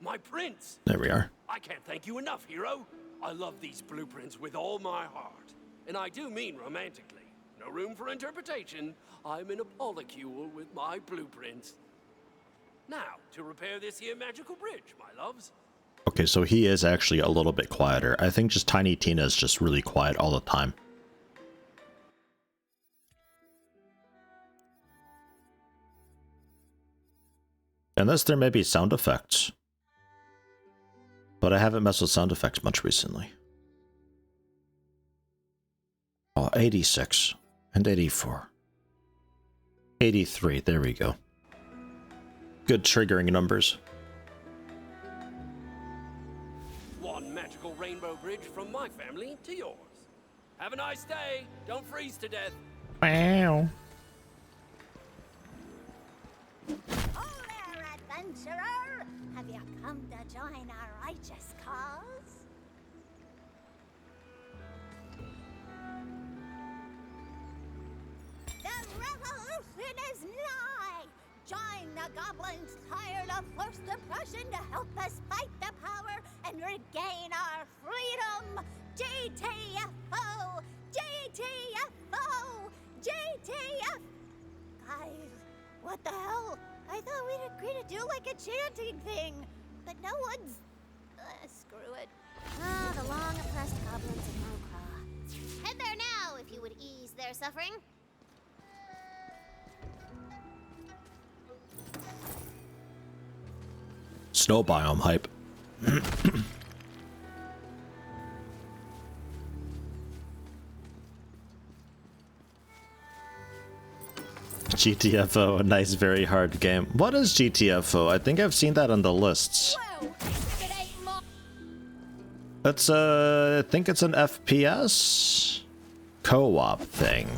My prince. There we are. I can't thank you enough, hero. I love these blueprints with all my heart. And I do mean romantically. No room for interpretation. I'm in a polycule with my blueprints. Now, to repair this here magical bridge, my loves. Okay, so he is actually a little bit quieter. I think just Tiny Tina is just really quiet all the time. Unless there may be sound effects. But I haven't messed with sound effects much recently. Oh, 86 and 84. 83, there we go. Good triggering numbers. One magical rainbow bridge from my family to yours. Have a nice day. Don't freeze to death. Wow. Oh there, adventurer! Have you come to join our righteous cause? The revolution is nigh! Join the goblins tired of forced oppression to help us fight the power and regain our freedom! GTFO! GTFO! GTF! Guys, what the hell? I thought we'd agree to do like a chanting thing, but no one's... screw it. Ah, the long oppressed goblins of Mokra. Head there now if you would ease their suffering. Snow biome hype. GTFO, a nice, very hard game. What is GTFO? I think I've seen that on the lists. That's, I think it's an FPS co-op thing.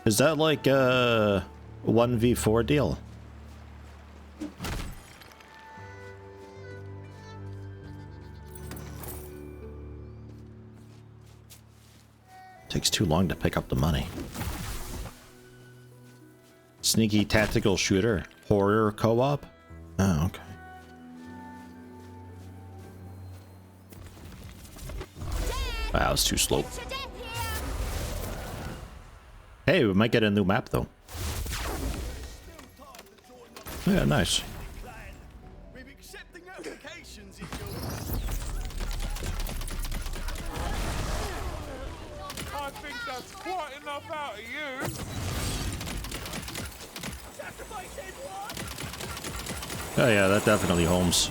Is that like a 1v4 deal? Takes too long to pick up the money. Sneaky tactical shooter. Horror co-op? Oh, okay. Wow, it's too slow. Hey, we might get a new map though. Yeah, nice. I think that's quite enough out of you. Oh yeah, that definitely homes.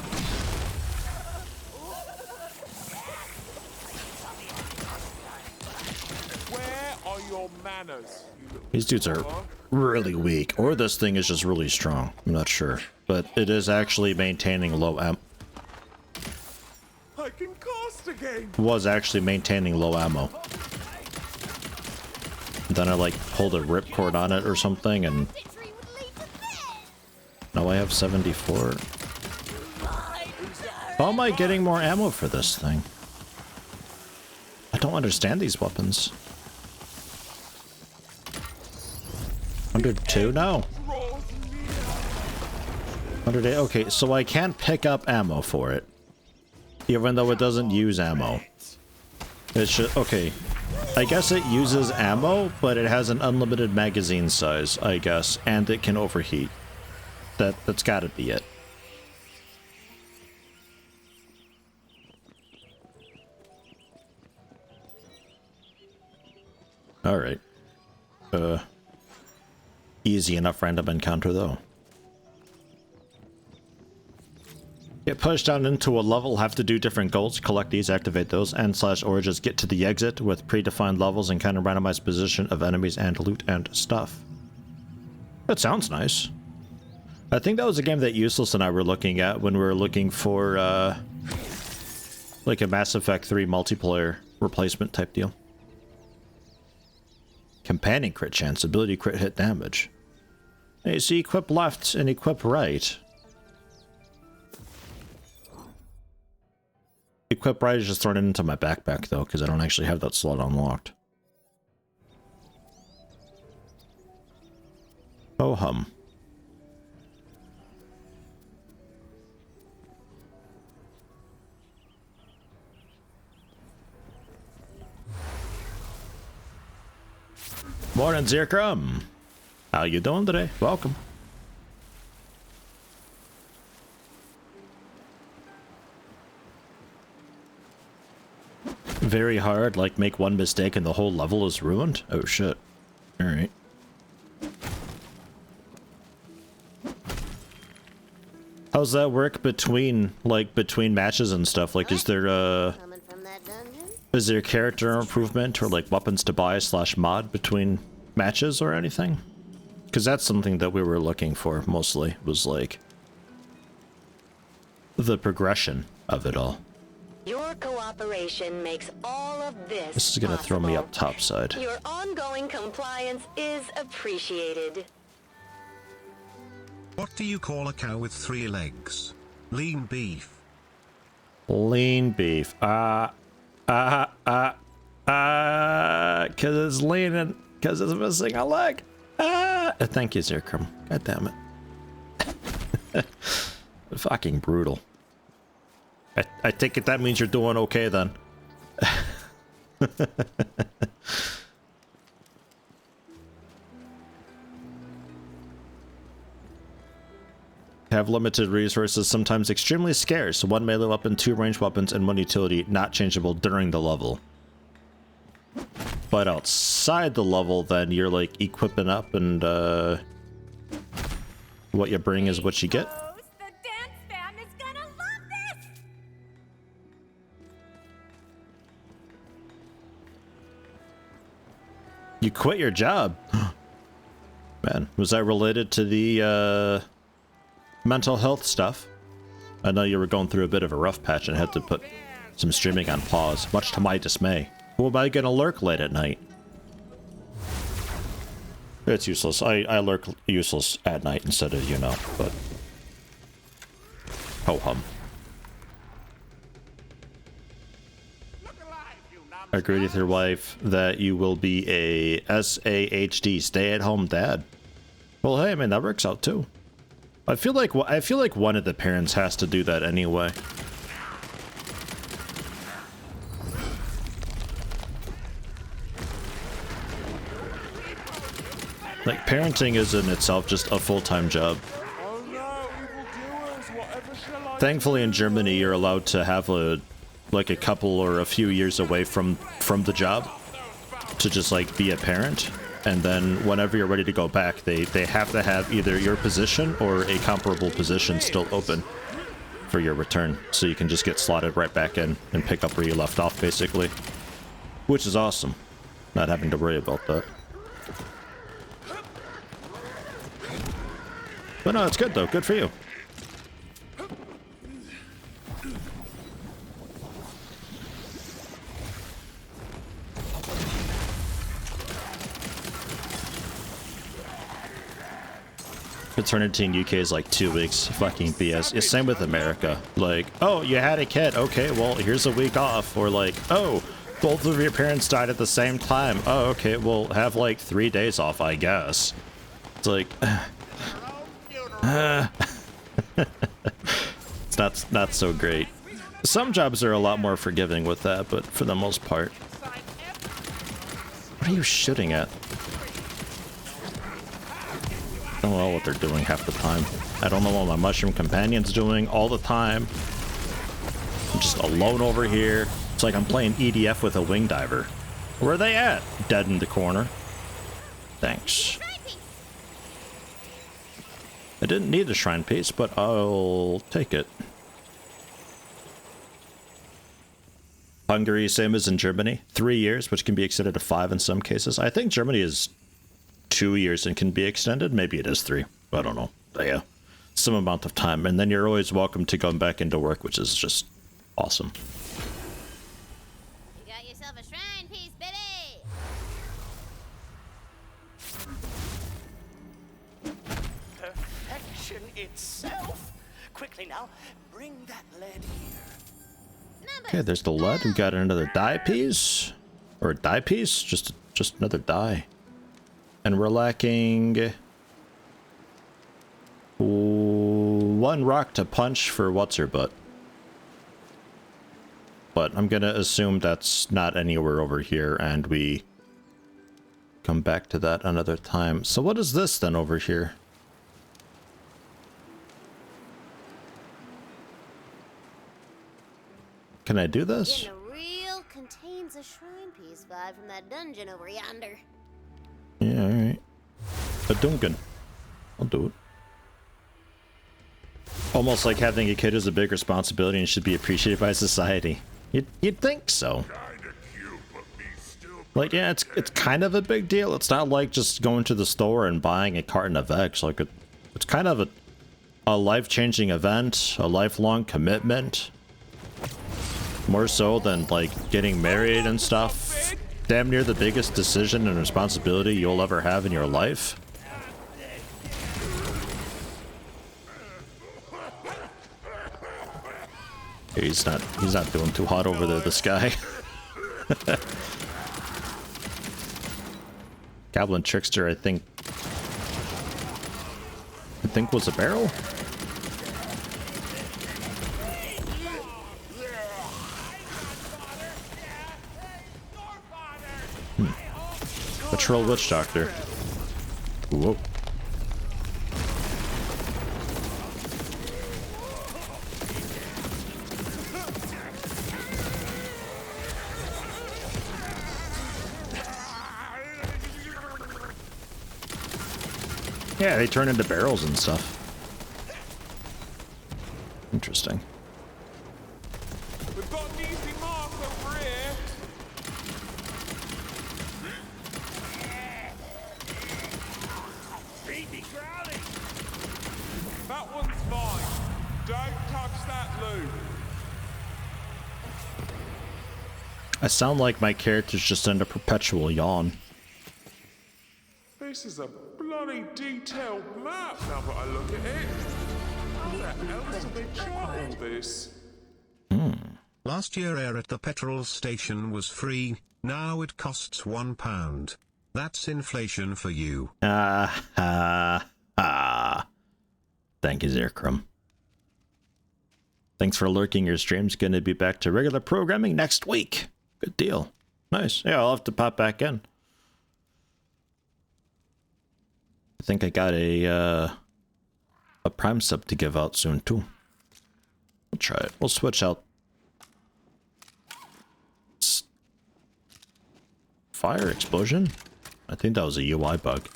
Where are your manners? These dudes are really weak, or this thing is just really strong. I'm not sure, but it is actually maintaining low ammo. I can cast again. Was actually maintaining low ammo. Then I like pulled a ripcord on it or something, and now I have 74. How am I getting more ammo for this thing? I don't understand these weapons. 102 now. 108. Okay, so I can't pick up ammo for it, even though it doesn't use ammo. It should. Okay, I guess it uses ammo, but it has an unlimited magazine size, I guess, and it can overheat. That's got to be it. All right. Easy enough random encounter though. Get pushed down into a level, have to do different goals, collect these, activate those, and/or just get to the exit with predefined levels and kind of randomized position of enemies and loot and stuff. That sounds nice. I think that was a game that Useless and I were looking at when we were looking for like a Mass Effect 3 multiplayer replacement type deal. Companion crit chance, ability crit hit damage. Hey, see, equip left and equip right. Equip right is just thrown into my backpack though, because I don't actually have that slot unlocked. Oh hum. Morning, Zirkrum. How you doing today? Welcome. Very hard, like make one mistake and the whole level is ruined? Oh shit. Alright. How's that work between matches and stuff? Like, is there character improvement or like weapons to buy / mod between matches or anything? Because that's something that we were looking for mostly, was like the progression of it all. Your cooperation makes all of this This is gonna throw me up topside. Your ongoing compliance is appreciated. What do you call a cow with 3 legs? Lean beef. Lean beef. Cause it's leaning, cause it's missing a leg. Thank you, Zirkrum. God damn it. Fucking brutal. I take it that means you're doing okay then. Have limited resources, sometimes extremely scarce. One melee weapon, 2 ranged weapons, and 1 utility, not changeable during the level. But outside the level, then you're like equipping up, and what you bring is what you get. You quit your job. man. Was that related to the mental health stuff? I know you were going through a bit of a rough patch and had to put some streaming on pause, much to my dismay. Who am I gonna lurk late at night? It's useless. I lurk useless at night instead of, you know, but... ho-hum. I agree with your wife that you will be a SAHD, stay-at-home dad. Well, hey, I mean, that works out too. I feel like one of the parents has to do that anyway. Like, parenting is in itself just a full-time job. Thankfully, in Germany, you're allowed to have a couple or a few years away from the job to just like be a parent, and then whenever you're ready to go back, they have to have either your position or a comparable position still open for your return, so you can just get slotted right back in and pick up where you left off, basically, which is awesome, not having to worry about that. But no, it's good though. Good for you. Paternity in UK is like 2 weeks. Fucking BS. It's same with America. Like, oh, you had a kid. Okay, well, here's a week off. Or like, oh, both of your parents died at the same time. Oh, okay, well, have like 3 days off, I guess. It's like... it's not so great. Some jobs are a lot more forgiving with that, but for the most part... What are you shooting at? I don't know what they're doing half the time. I don't know what my mushroom companion's doing all the time. I'm just alone over here. It's like I'm playing EDF with a wing diver. Where are they at? Dead in the corner. Thanks. I didn't need a shrine piece, but I'll take it. Hungary, same as in Germany. 3 years, which can be extended to 5 in some cases. I think Germany is 2 years and can be extended. Maybe it is 3. I don't know. But yeah, some amount of time. And then you're always welcome to come back into work, which is just awesome. You got yourself a shrine piece, Billy! Perfection itself. Quickly now, bring that lead here. Okay, there's the lead. We got another die piece. Or a die piece? Just another die. And we're lacking 1 rock to punch for what's her butt. But I'm gonna assume that's not anywhere over here, and we come back to that another time. So what is this then over here? Can I do this? Getting a real contains a shrine piece vibe from that dungeon over yonder. Yeah, alright. A Duncan. I'll do it. Almost like having a kid is a big responsibility and should be appreciated by society. You'd think so. Like, yeah, it's kind of a big deal. It's not like just going to the store and buying a carton of eggs. Like, it's kind of a life-changing event, a lifelong commitment. More so than, like, getting married and stuff. Damn near the biggest decision and responsibility you'll ever have in your life. He's not doing too hot over there, this guy. Goblin Trickster, I think was a barrel. Patrol Witch Doctor. Whoa. Yeah, they turn into barrels and stuff. Interesting. We've got an easy mark over here. Don't touch that loot. I sound like my character's just in a perpetual yawn. This is a bloody detailed map now that I look at it. How the hell did they chart all this? Last year air at the petrol station was free, now it costs £1. That's inflation for you. Thank you, Zerkrum. Thanks for lurking. Your stream's gonna be back to regular programming next week. Good deal. Nice. Yeah, I'll have to pop back in. I think I got a Prime sub to give out soon too. We'll try it. We'll switch out. Fire explosion? I think that was a UI bug.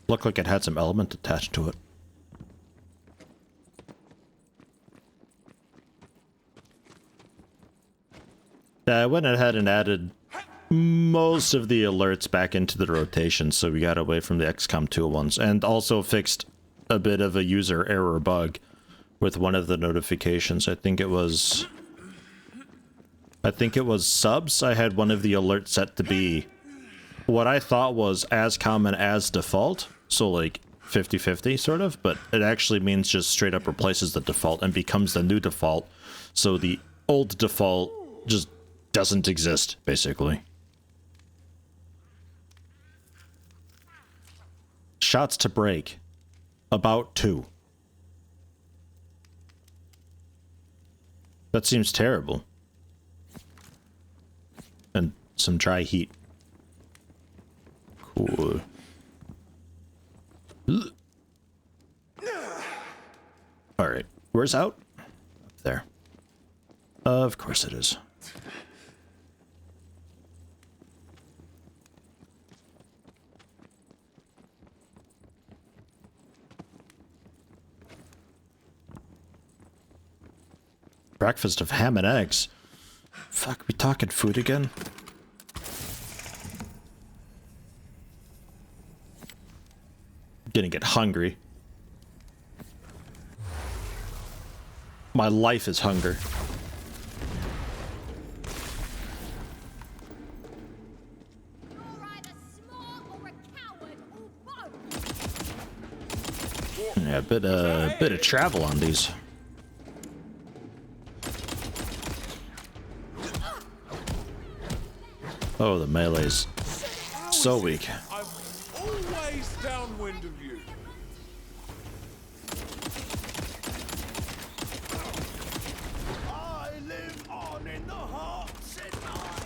Looked like it had some element attached to it. I went ahead and added most of the alerts back into the rotation, so we got away from the XCOM 2 ones, and also fixed a bit of a user error bug with one of the notifications. I think it was subs. I had one of the alerts set to be what I thought was as common as default, so like 50-50 sort of, but it actually means just straight up replaces the default and becomes the new default, so the old default just doesn't exist, basically. Shots to break. About 2. That seems terrible. And some dry heat. Cool. Alright. Where's out? Up there. Of course it is. Breakfast of ham and eggs. Fuck, we talking food again? Gonna get hungry. My life is hunger. Yeah, a bit of travel on these. Oh, the melee's so weak. I'm always downwind of you. I live on in the hearts and minds.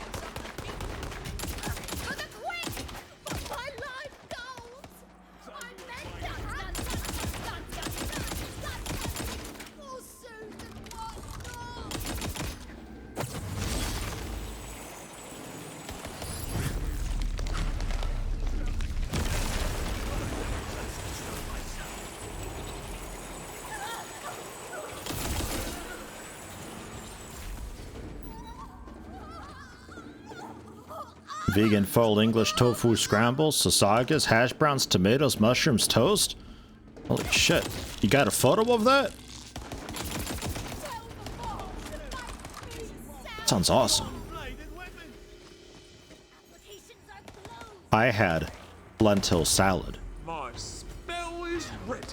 For the quick! For my life goals! I'm meant for Susan, what not? Vegan full English tofu scrambles, sasagas, hash browns, tomatoes, mushrooms, toast? Holy shit. You got a photo of that? Sounds awesome. I had lentil salad. My spell is ready.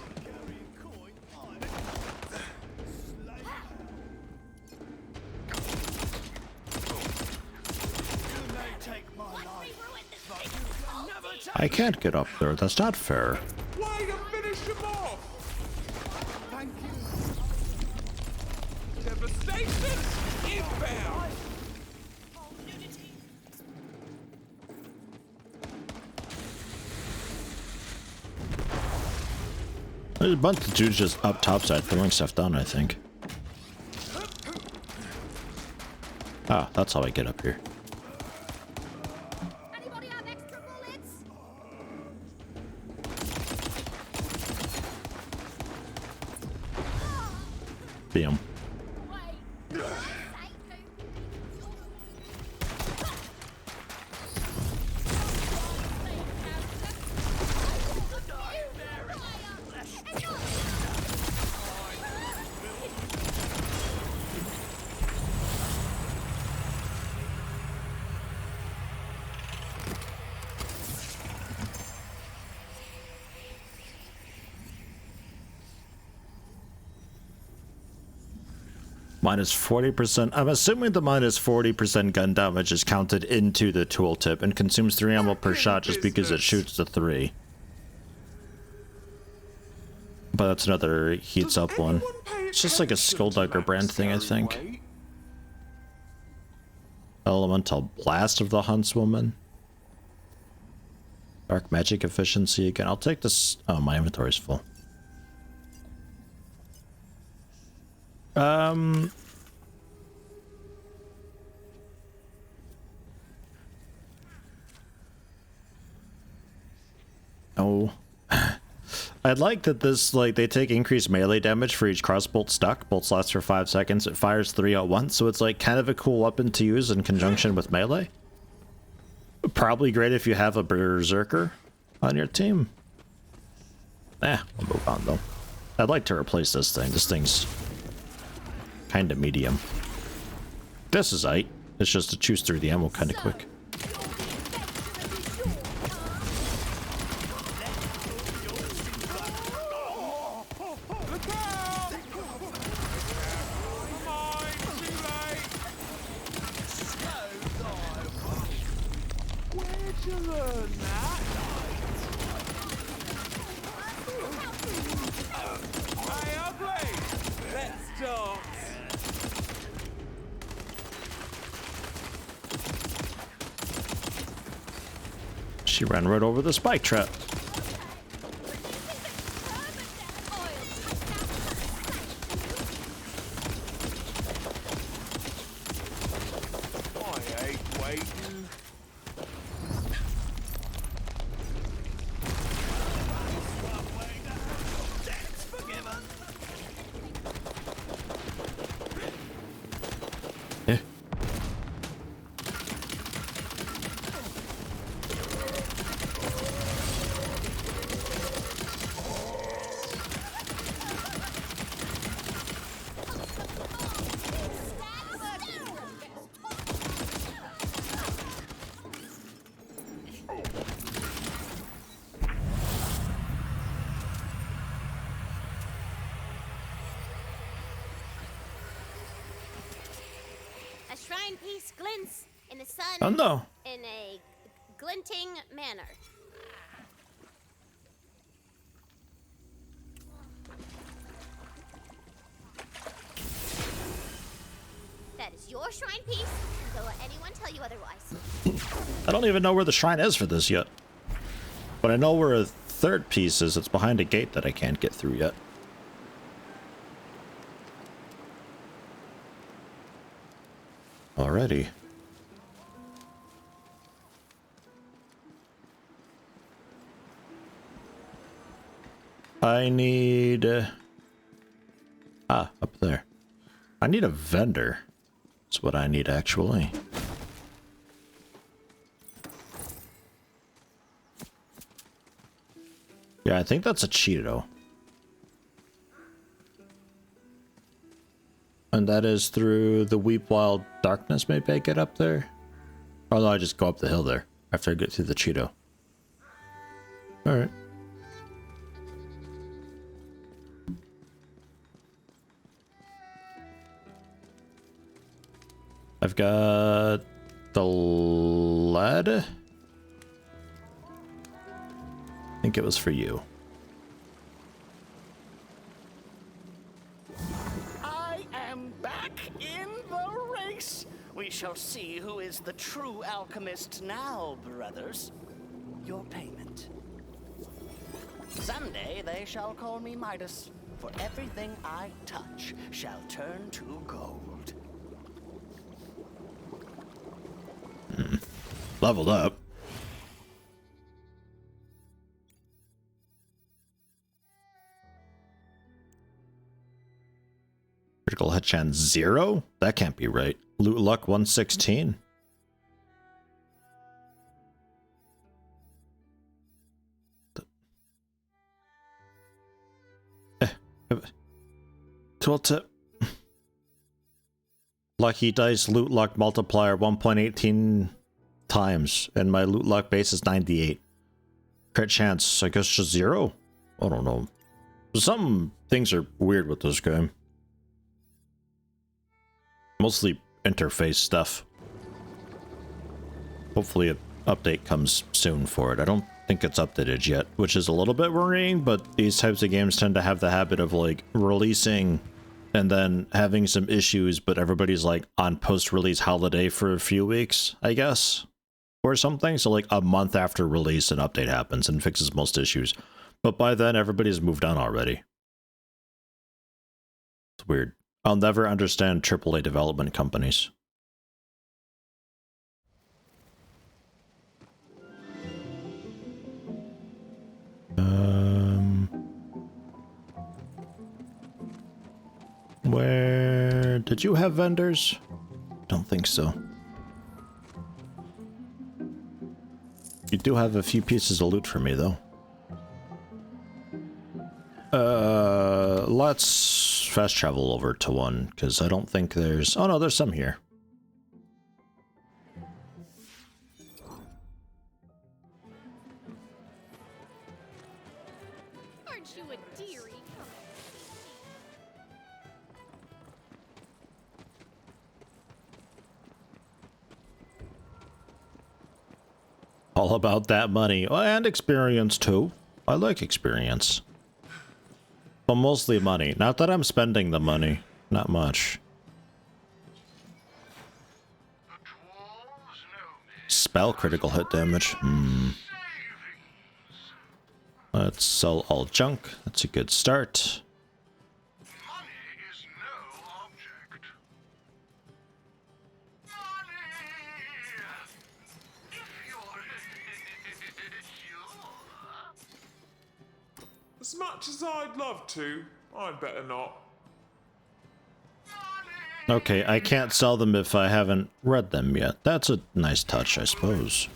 I can't get up there. That's not fair. Way to finish him off! Thank you. Devastation inbound! There's a bunch of dudes just up topside throwing stuff down, I think. Ah, that's how I get up here. Bam. Minus 40%. I'm assuming the minus 40% gun damage is counted into the tooltip and consumes 3 ammo per shot just because it shoots the 3. But that's another heats up one. It's just like a Skulldugger brand thing, I think. Elemental Blast of the Huntswoman. Dark Magic Efficiency again. I'll take this. Oh, my inventory's full. Oh. I'd like that this, like, they take increased melee damage for each crossbolt stuck. Bolts last for 5 seconds. It fires 3 at once, so it's, like, kind of a cool weapon to use in conjunction with melee. Probably great if you have a berserker on your team. We'll move on, though. I'd like to replace this thing. This thing's kind of medium. This is aight. It's just to choose through the ammo kind of quick. She ran right over the spike trap. A shrine piece glints in the sun Oh no. in a glinting manner. That is your shrine piece. Don't let anyone tell you otherwise. I don't even know where the shrine is for this yet. But I know where a third piece is. It's behind a gate that I can't get through yet. Alrighty. I need... up there. I need a vendor. That's what I need, actually. Yeah, I think that's a Cheeto. And that is through the Weep Wild Darkness, maybe I get up there? Oh no, I just go up the hill there after I get through the Cheeto. Alright. I've got the lead. I think it was for you. I am back in the race. We shall see who is the true alchemist now, brothers. Your payment. Someday they shall call me Midas, for everything I touch shall turn to gold. Leveled up. Critical hit chance 0? That can't be right. Loot luck 116. Tooltip. Lucky dice loot luck multiplier 1.18 times, and my loot luck base is 98. Crit chance, I guess just 0? I don't know. Some things are weird with this game. Mostly interface stuff. Hopefully an update comes soon for it. I don't think it's updated yet, which is a little bit worrying, but these types of games tend to have the habit of like releasing and then having some issues, but everybody's like on post-release holiday for a few weeks, I guess, or something. So like a month after release, an update happens and fixes most issues. But by then, everybody's moved on already. It's weird. I'll never understand AAA development companies. Where did you have vendors? Don't think so. You do have a few pieces of loot for me, though. Let's fast travel over to one, because I don't think there's... Oh no, there's some here. Aren't you a dearie? All about that money. And experience, too. I like experience. But mostly money. Not that I'm spending the money. Not much. Spell critical hit damage. Let's sell all junk. That's a good start. As much as I'd love to, I'd better not. Okay, I can't sell them if I haven't read them yet. That's a nice touch, I suppose.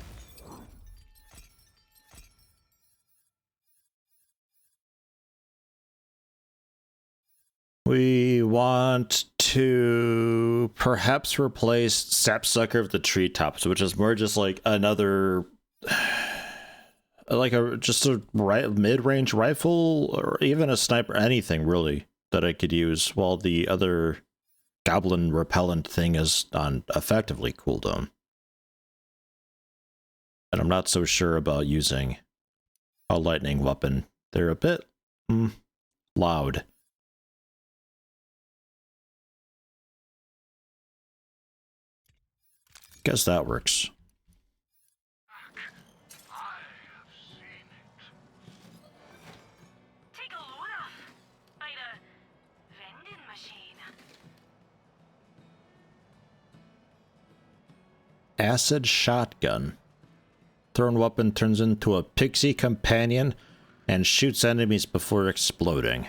We want to perhaps replace Sapsucker of the Treetops, which is more just like another... like just a mid-range rifle, or even a sniper, anything really that I could use, while the other goblin repellent thing is on effectively cooldown. And I'm not so sure about using a lightning weapon. They're a bit loud. Guess that works. Acid shotgun. Thrown weapon turns into a pixie companion and shoots enemies before exploding.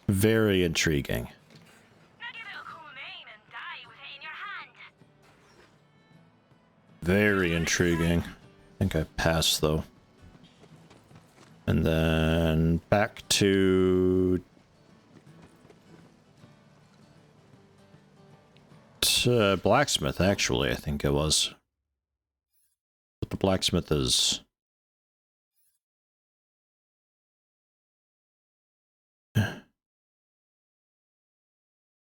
Very intriguing. Very intriguing. I think I passed though. And then back to blacksmith, actually, I think it was. But the blacksmith is... I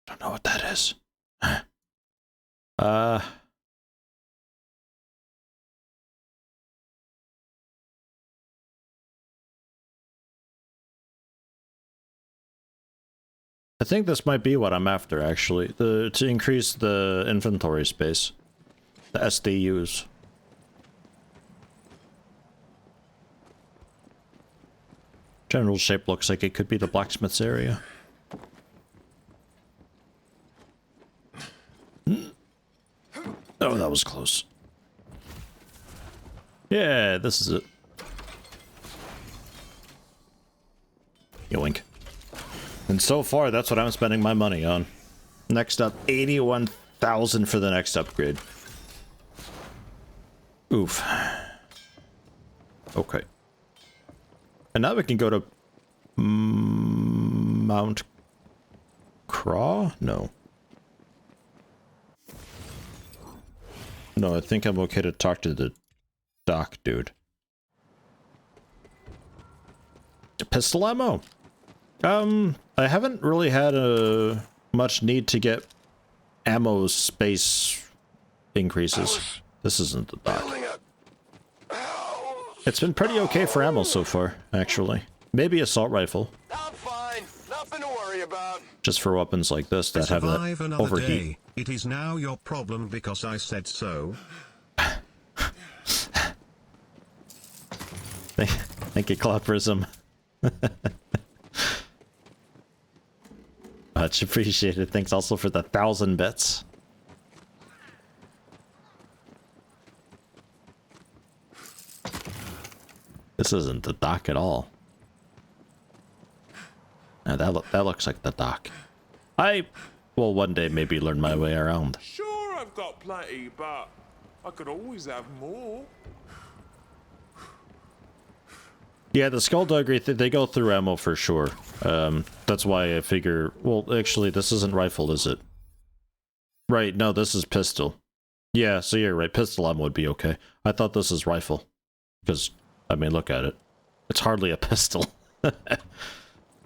don't know what that is. I think this might be what I'm after, actually. To increase the inventory space. The SDUs. General shape looks like it could be the blacksmith's area. Oh, that was close. Yeah, this is it. Yoink. And so far, that's what I'm spending my money on. Next up, 81,000 for the next upgrade. Oof. Okay. And now we can go to Mount Craw? No. No, I think I'm okay to talk to the doc dude. Pistol ammo. I haven't really had much need to get ammo space increases. This isn't the dock. It's been pretty okay for ammo so far, actually. Maybe assault rifle. I'm fine. Nothing to worry about. Just for weapons like this that have that Survive another overheat. day. It is now your problem because I said so. Thank you, Cloprism. Much appreciated. Thanks also for the 1,000 bits. This isn't the dock at all. Now that looks like the dock. I will one day maybe learn my way around. Sure, I've got plenty, but I could always have more. Yeah, the skullduggery, they go through ammo for sure. That's why I figure... Well, actually, this isn't rifle, is it? Right, no, this is pistol. Yeah, so you're right, pistol ammo would be okay. I thought this is rifle. Because, I mean, look at it. It's hardly a pistol.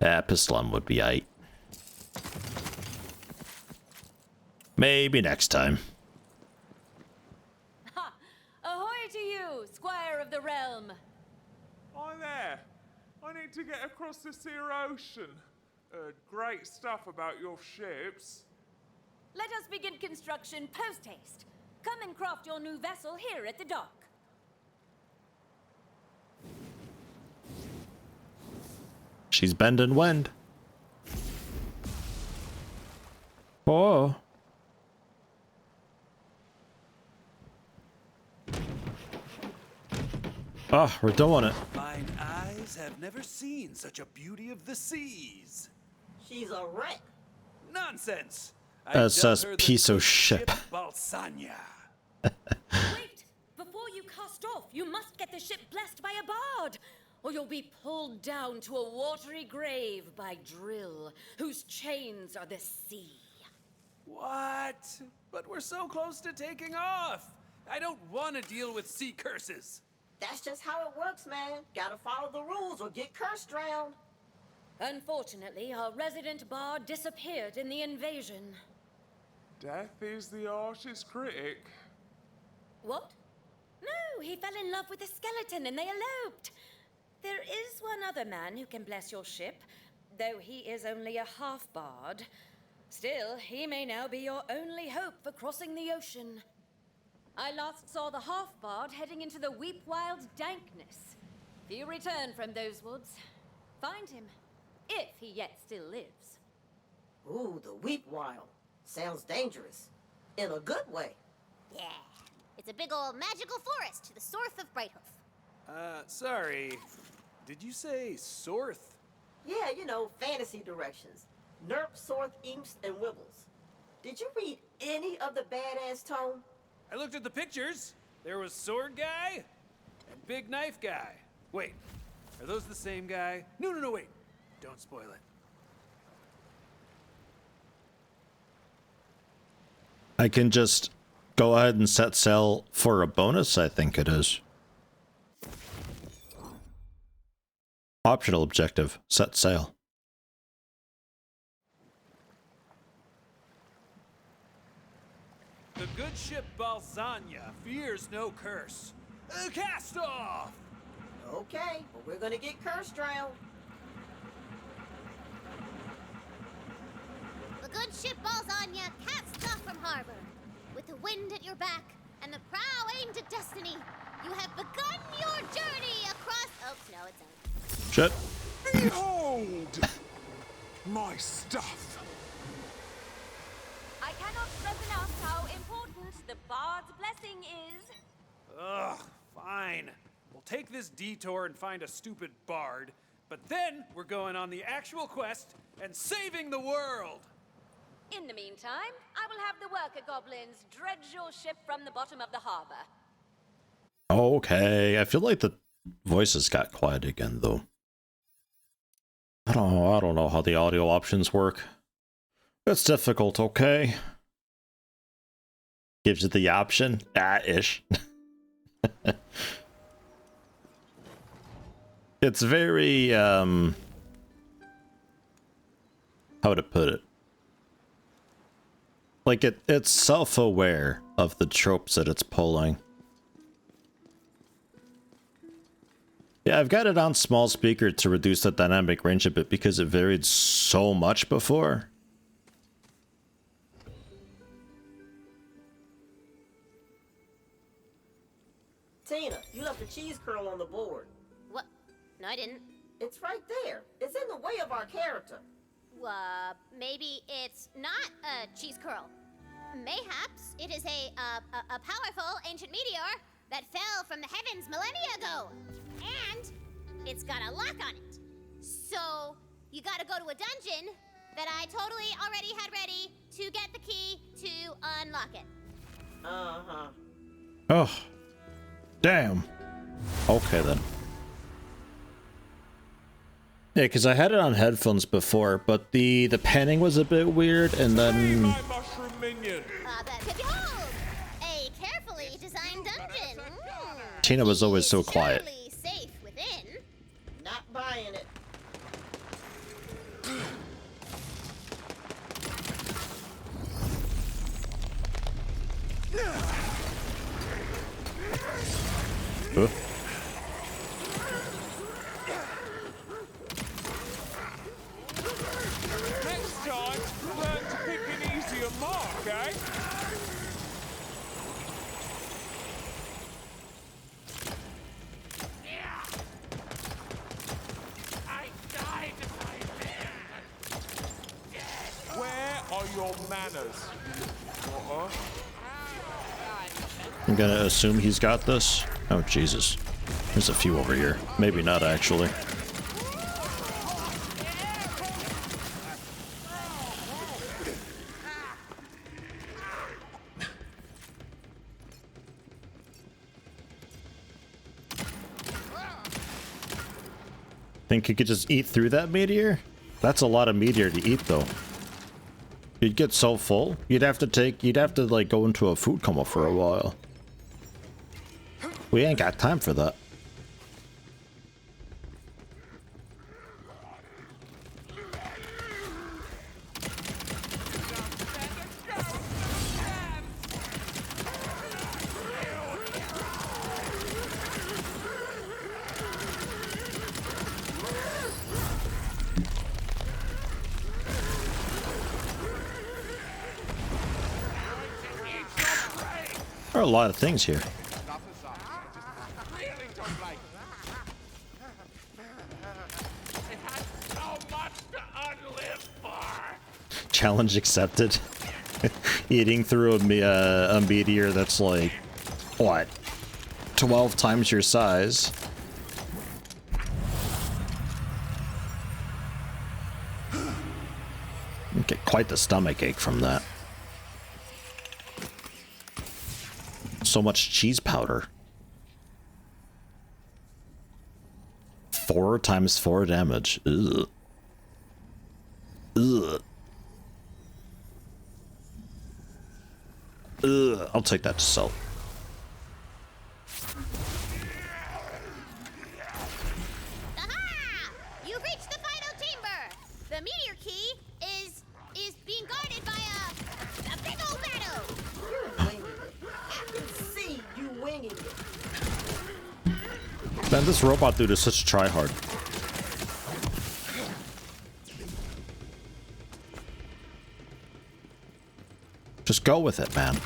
Yeah, pistol ammo would be aight. Maybe next time. Ha! Ahoy to you, Squire of the Realm! Hi there. I need to get across this here ocean. Great stuff about your ships. Let us begin construction post-haste. Come and craft your new vessel here at the dock. She's bending wind. Oh. Ah, we're doing it. Mine eyes have never seen such a beauty of the seas. She's a wreck. Nonsense. That says piece of ship. Balsania. Wait! Before you cast off, you must get the ship blessed by a bard, or you'll be pulled down to a watery grave by Drill, whose chains are the sea. What? But we're so close to taking off. I don't want to deal with sea curses. That's just how it works, man. Gotta follow the rules or get cursed drowned. Unfortunately, our resident bard disappeared in the invasion. Death is the harshest critic. What? No, he fell in love with a skeleton and they eloped. There is one other man who can bless your ship, though he is only a half-bard. Still, he may now be your only hope for crossing the ocean. I last saw the half-bard heading into the Weep-Wild dankness. If you return from those woods, find him, if he yet still lives. Ooh, the Weep-Wild. Sounds dangerous. In a good way. Yeah. It's a big old magical forest to the south of Brighthoof. Sorry. Did you say Sorth? Yeah, you know, fantasy directions. Nerp, Sorth, Eamst, and Wibbles. Did you read any of the badass tome? I looked at the pictures. There was Sword Guy and Big Knife Guy. Wait, are those the same guy? No, wait. Don't spoil it. I can just go ahead and set sail for a bonus, I think it is. Optional objective, set sail. The good ship Balsania fears no curse. Cast off! Okay, but we're gonna get cursed drowned. The good ship Balsania casts off from harbor. With the wind at your back and the prow aimed at destiny, you have begun your journey across... Oh, no, it's out. Shit. Behold! My stuff. I cannot stress enough how important the bard's blessing is. Ugh, fine. We'll take this detour and find a stupid bard, but then we're going on the actual quest and saving the world! In the meantime, I will have the worker goblins dredge your ship from the bottom of the harbor. Okay, I feel like the voices got quiet again, though. I don't know how the audio options work. It's difficult, okay? Gives you the option? Ah, ish. It's very, how would I put it? Like, it's self-aware of the tropes that it's pulling. Yeah, I've got it on small speaker to reduce the dynamic range a bit because it varied so much before. Tina, you left a cheese curl on the board. What? No, I didn't. It's right there. It's in the way of our character. Maybe it's not a cheese curl. Mayhaps it is a powerful ancient meteor that fell from the heavens millennia ago. And it's got a lock on it. So you gotta go to a dungeon that I totally already had ready to get the key to unlock it. Uh-huh. Oh. Damn. Okay then. Yeah, because I had it on headphones before, but the panning was a bit weird, and then... Mushroom minion. Behold, a carefully designed dungeon. Tina was always so quiet. Safe within. Not buying it. Huh? Next time, learn to pick an easier mark, eh? Where are your manners? I'm gonna assume he's got this. Oh, Jesus. There's a few over here. Maybe not, actually. Think you could just eat through that meteor? That's a lot of meteor to eat, though. You'd get so full. You'd have to like go into a food coma for a while. We ain't got time for that. There are a lot of things here. Challenge accepted. Eating through a meteor that's like, what, 12 times your size. You get quite the stomach ache from that. So much cheese powder. 4 times 4 damage. Ugh. Ugh. Ugh. I'll take that to sell. Aha! You've reached the final chamber. The meteor key is being guarded by a big old battle. You're winging it. I can see you winging it. Man, this robot dude is such a tryhard. Just go with it, man. I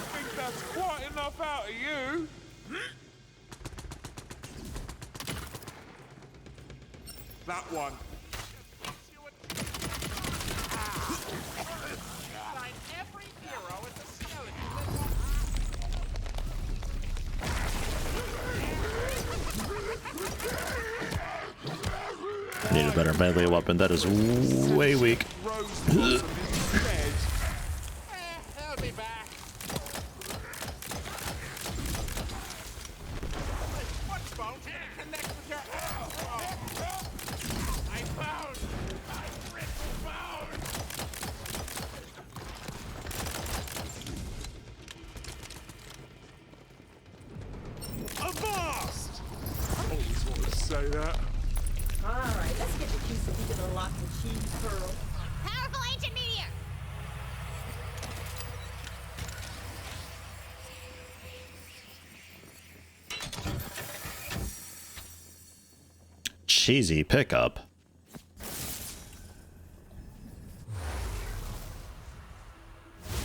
think that's quite enough out of you. That one. I need a better melee weapon. That is way weak. I'll be back. What's phone? Connect with your. I found. I found. yet. Alright, let's get the key so we can unlock the cheese pearl. Powerful ancient meteor! Cheesy pickup.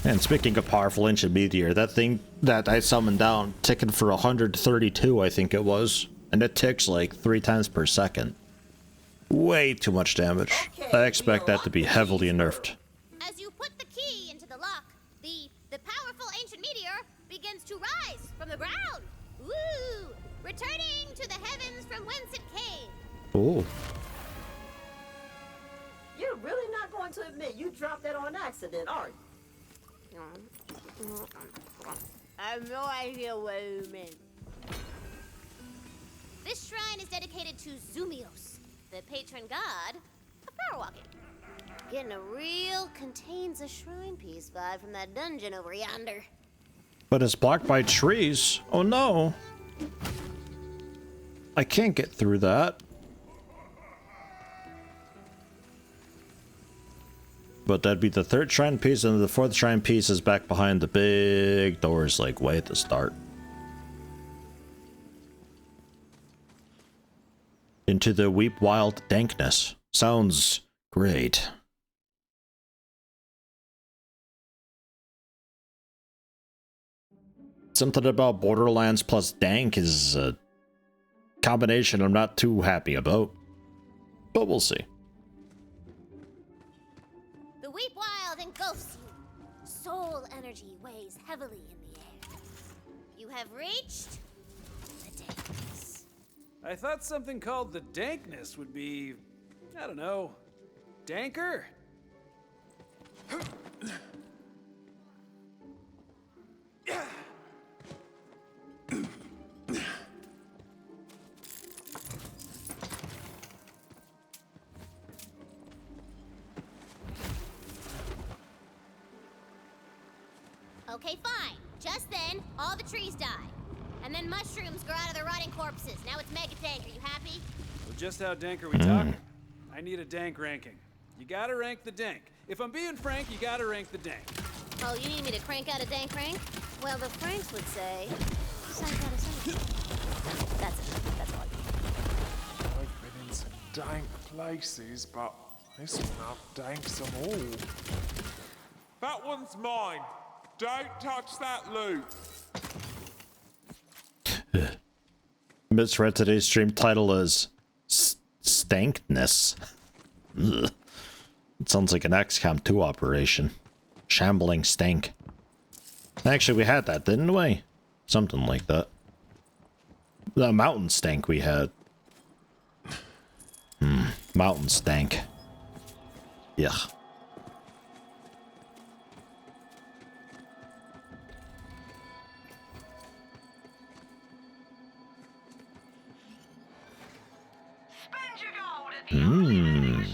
And speaking of powerful ancient meteor, that thing that I summoned down ticking for 132, I think it was, and it ticks like 3 times per second. Way too much damage. I expect that to be heavily nerfed. As you put the key into the lock, the powerful ancient meteor begins to rise from the ground. Woo! Returning to the heavens from whence it came. Ooh. You're really not going to admit you dropped that on accident, are you? I have no idea what you mean. This shrine is dedicated to Zumios, the patron god of power walking. Getting a real contains a shrine piece vibe from that dungeon over yonder. But it's blocked by trees. Oh no. I can't get through that. But that'd be the 3rd shrine piece, and the 4th shrine piece is back behind the big doors, like way at the start. Into the weep wild dankness. Sounds great. Something about Borderlands plus dank is a combination I'm not too happy about. But we'll see. The weep wild engulfs you. Soul energy weighs heavily in the air. You have reached the dankness. I thought something called the dankness would be, I don't know, danker? Okay, fine. Just then, all the trees die. And then mushrooms grow out of the rotting corpses. Now it's mega dank. Are you happy? Well, just how dank are we talking? I need a dank ranking. You gotta rank the dank. If I'm being frank, you gotta rank the dank. Oh, you need me to crank out a dank rank? Well, the Franks would say, crank out a sank. That's it. That's all. I've been in some dank places, but this one outdanks them all. That one's mine. Don't touch that loot. Misread today's stream title as Stankness. Ugh. It sounds like an XCOM 2 operation. Shambling stank. Actually, we had that, didn't we? Something like that. The mountain stank we had. Mountain stank. Yeah. Mmm.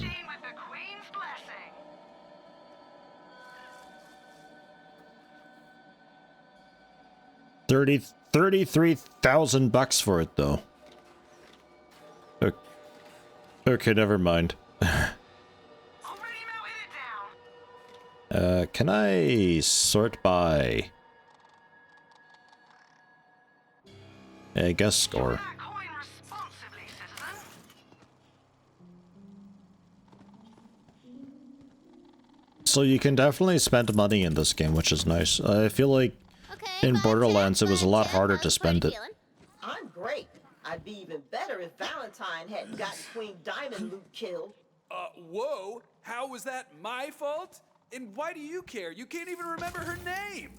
33,000 bucks for it though. Okay, never mind. Can I sort by? I guess score. So you can definitely spend money in this game, which is nice. I feel like in Borderlands it was a lot harder to spend it. I'm great. I'd be even better if Valentine hadn't gotten Queen Diamond loot killed. Whoa! How was that my fault? And why do you care? You can't even remember her name!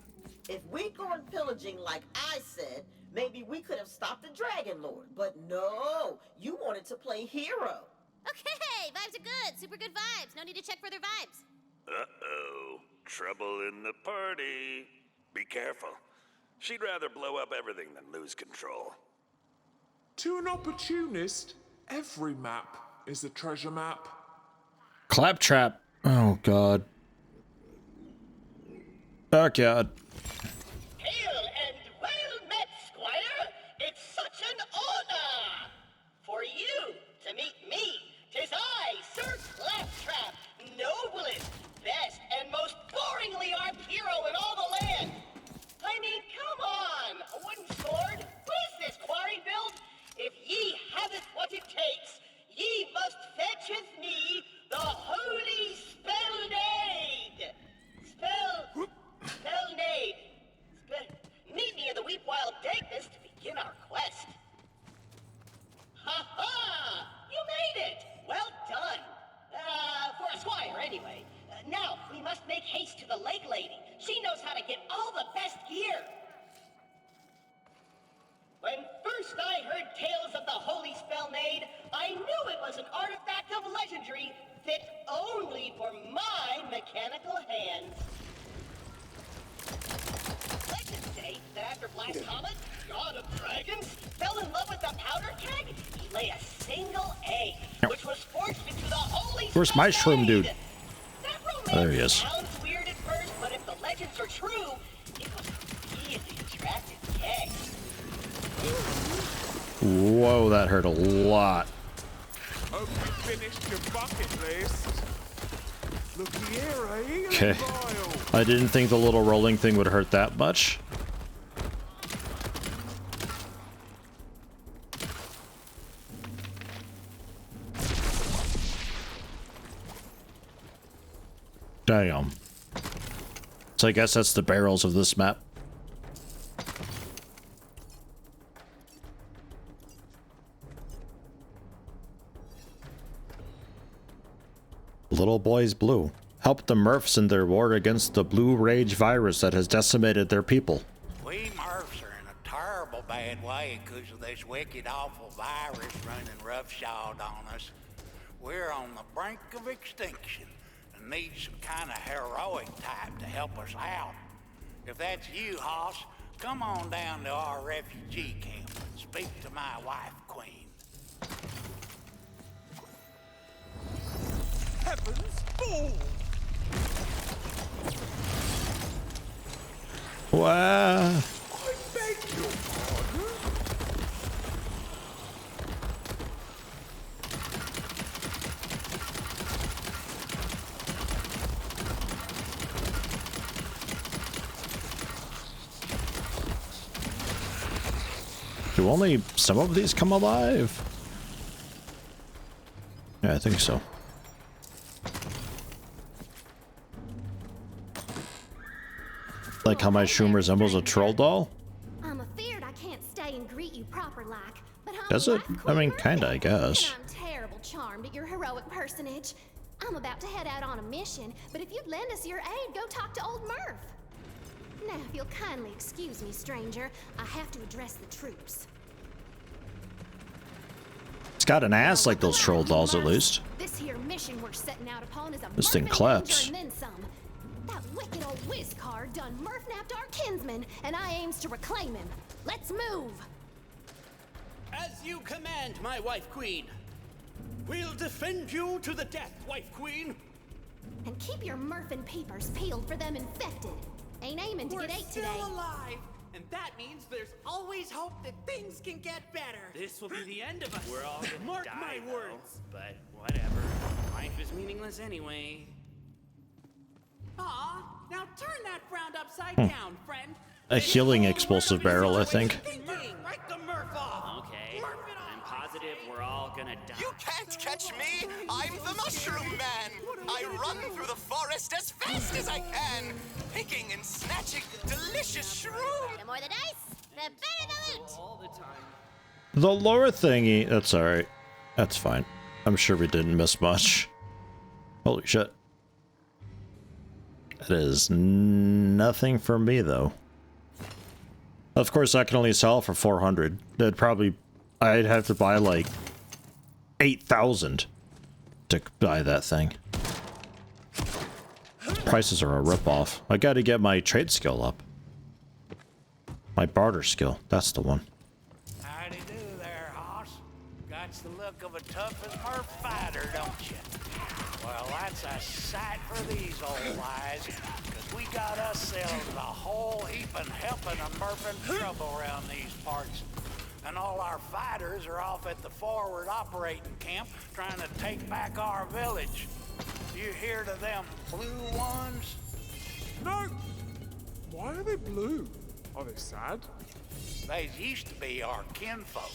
If we'd gone pillaging like I said, maybe we could have stopped the Dragon Lord. But no, you wanted to play hero. Okay, vibes are good. Super good vibes. No need to check further vibes. Uh-oh. Trouble in the party. Be careful. She'd rather blow up everything than lose control. To an opportunist, every map is a treasure map. Claptrap. Oh god. Oh god. Hail and well met, Squire. It's such an honor for you last hobbit, god of dragons, fell in love with the powder keg, he lay a single egg, which was forged into the holy Where's my shroom dude? That Oh, there he is. sounds weird at first, but if the legends are true, it was a really attractive keg. Whoa, that hurt a lot. Hope you finished your bucket list. Looky here, eh? Okay. I didn't think the little rolling thing would hurt that much. Damn. So I guess that's the barrels of this map. Little boys blue. Help the Murphs in their war against the blue rage virus that has decimated their people. We Murphs are in a terrible bad way because of this wicked, awful virus running roughshod on us. We're on the brink of extinction and need some kind of heroic type to help us out. If that's you, Hoss, come on down to our refugee camp and speak to my wife, Queen. Heavens fall! Wow. I beg your pardon? Do only some of these come alive? Yeah, I think so. Like how my shroom resembles a troll doll? I'm afeard I can't stay and greet you proper like, but I'm Does it? I mean, kinda, I guess. I'm terrible charmed at your heroic personage. I'm about to head out on a mission, but if you'd lend us your aid, go talk to old Murph. Now, if you'll kindly excuse me, stranger, I have to address the troops. It's got an ass like those troll dolls, at least. This here mission we're setting out upon is a This thing Murphin' claps. Ranger and then some. That wicked old whiz card done Murph-napped our kinsman, and I aims to reclaim him. Let's move! As you command, my wife queen. We'll defend you to the death, wife queen. And keep your Murphin' peepers peeled for them infected. Ain't aiming to We're get ate still today. alive, and that means there's always hope that things can get better. This will be the end of us. We're all gonna Mark die, my though. words. But whatever. Life is meaningless anyway. Aw, now turn that frown upside Hmm. down, friend. A healing explosive barrel, I think. Write the Murph off. Okay. I'm positive we're all gonna die. You can't catch me! I'm the Mushroom Man! I run through the forest as fast as I can, picking and snatching delicious shroom! The more the dice, the better the loot. All the time. The lower thingy, that's alright. That's fine. I'm sure we didn't miss much. Holy shit. That is nothing for me, though. Of course, I can only sell for 400. I'd have to buy like 8,000 to buy that thing. Prices are a ripoff. I gotta get my trade skill up. My barter skill, that's the one. Howdy do there, Hoss. Got the look of a tough as Murph fighter, don't you? Well, that's a sight for these old eyes, because we got ourselves a whole heapin' helping of Murphin' trouble around these parts. And all our fighters are off at the forward operating camp trying to take back our village. You hear to them blue ones? No! Why are they blue? Are they sad? They used to be our kinfolk,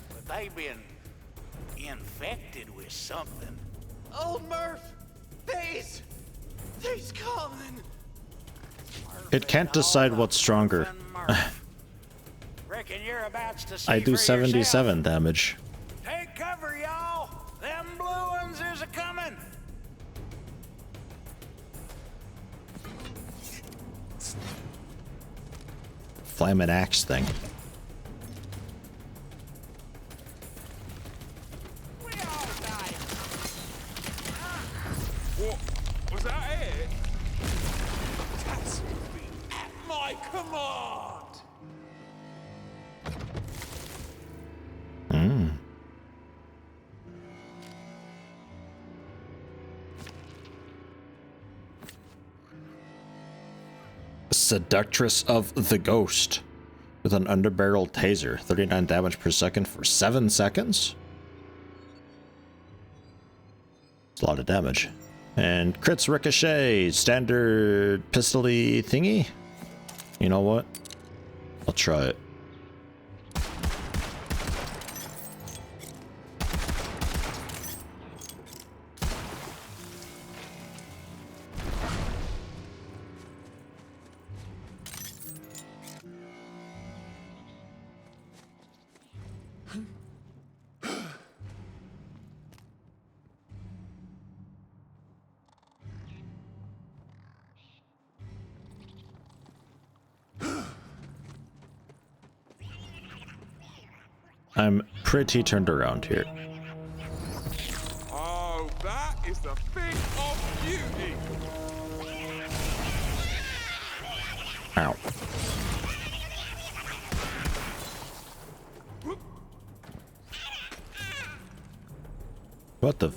but they've been infected with something. Old Murph! They's coming! It can't decide what's stronger. Reckon you're about to see I do for 77 yourself. damage. Take cover, y'all! Them blue ones is a-coming! Flamin' axe thing. What? Was that it? That's at my command! Seductress of the Ghost with an underbarrel taser. 39 damage per second for 7 seconds. It's a lot of damage. And crits ricochet, standard pistol-y thingy. You know what? I'll try it. I'm pretty turned around here. Oh, that is the thing of beauty. Ow. What the?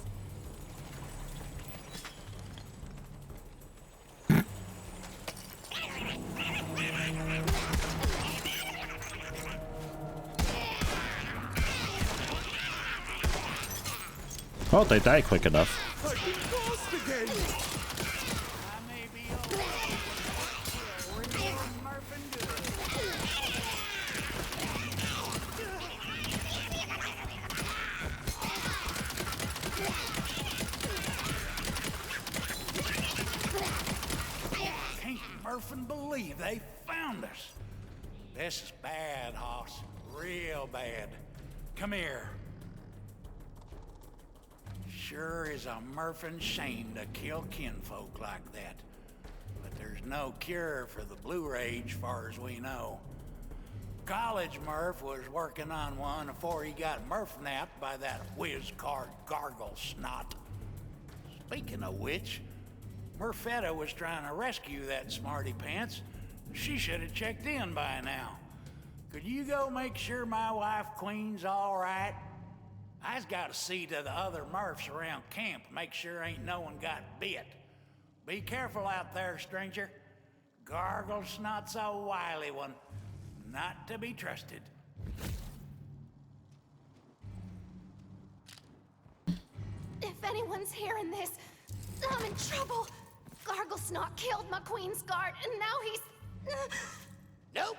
Oh, they die quick enough. Can't Murphin believe they found us. This is bad, Hoss. Real bad. Come here. Sure is a Murphin shame to kill kinfolk like that. But there's no cure for the Blue Rage, far as we know. College Murph was working on one before he got Murph-napped by that whiz-card gargle snot. Speaking of which, Murfetta was trying to rescue that smarty pants. She should have checked in by now. Could you go make sure my wife Queen's all right? I's got to see to the other Murphs around camp, make sure ain't no one got bit. Be careful out there, stranger. Gargle Snot's a wily one, not to be trusted. If anyone's hearing this, I'm in trouble. Gargle Snot killed my Queen's Guard, and now he's... Nope.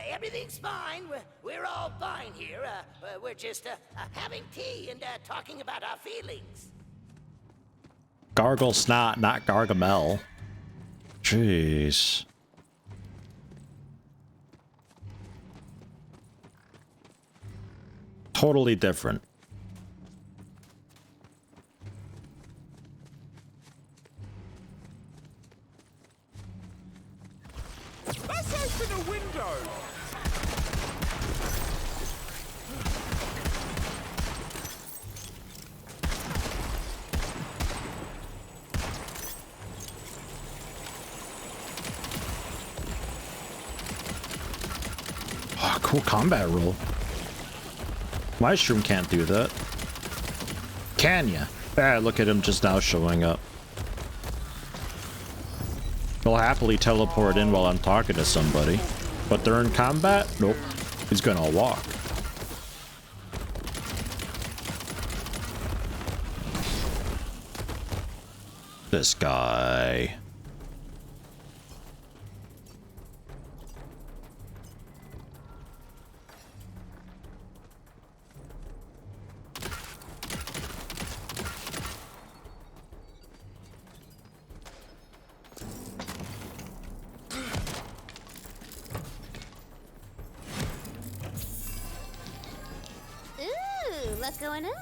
Everything's fine. We're all fine here. We're just having tea and talking about our feelings. Gargle Snot, not Gargamel. Jeez. Totally different. Let's open a window. Oh, cool combat roll. My shroom can't do that. Can ya? Ah, look at him just now showing up. He'll happily teleport in while I'm talking to somebody. But during combat? Nope. He's gonna walk. This guy. Ooh, what's going up?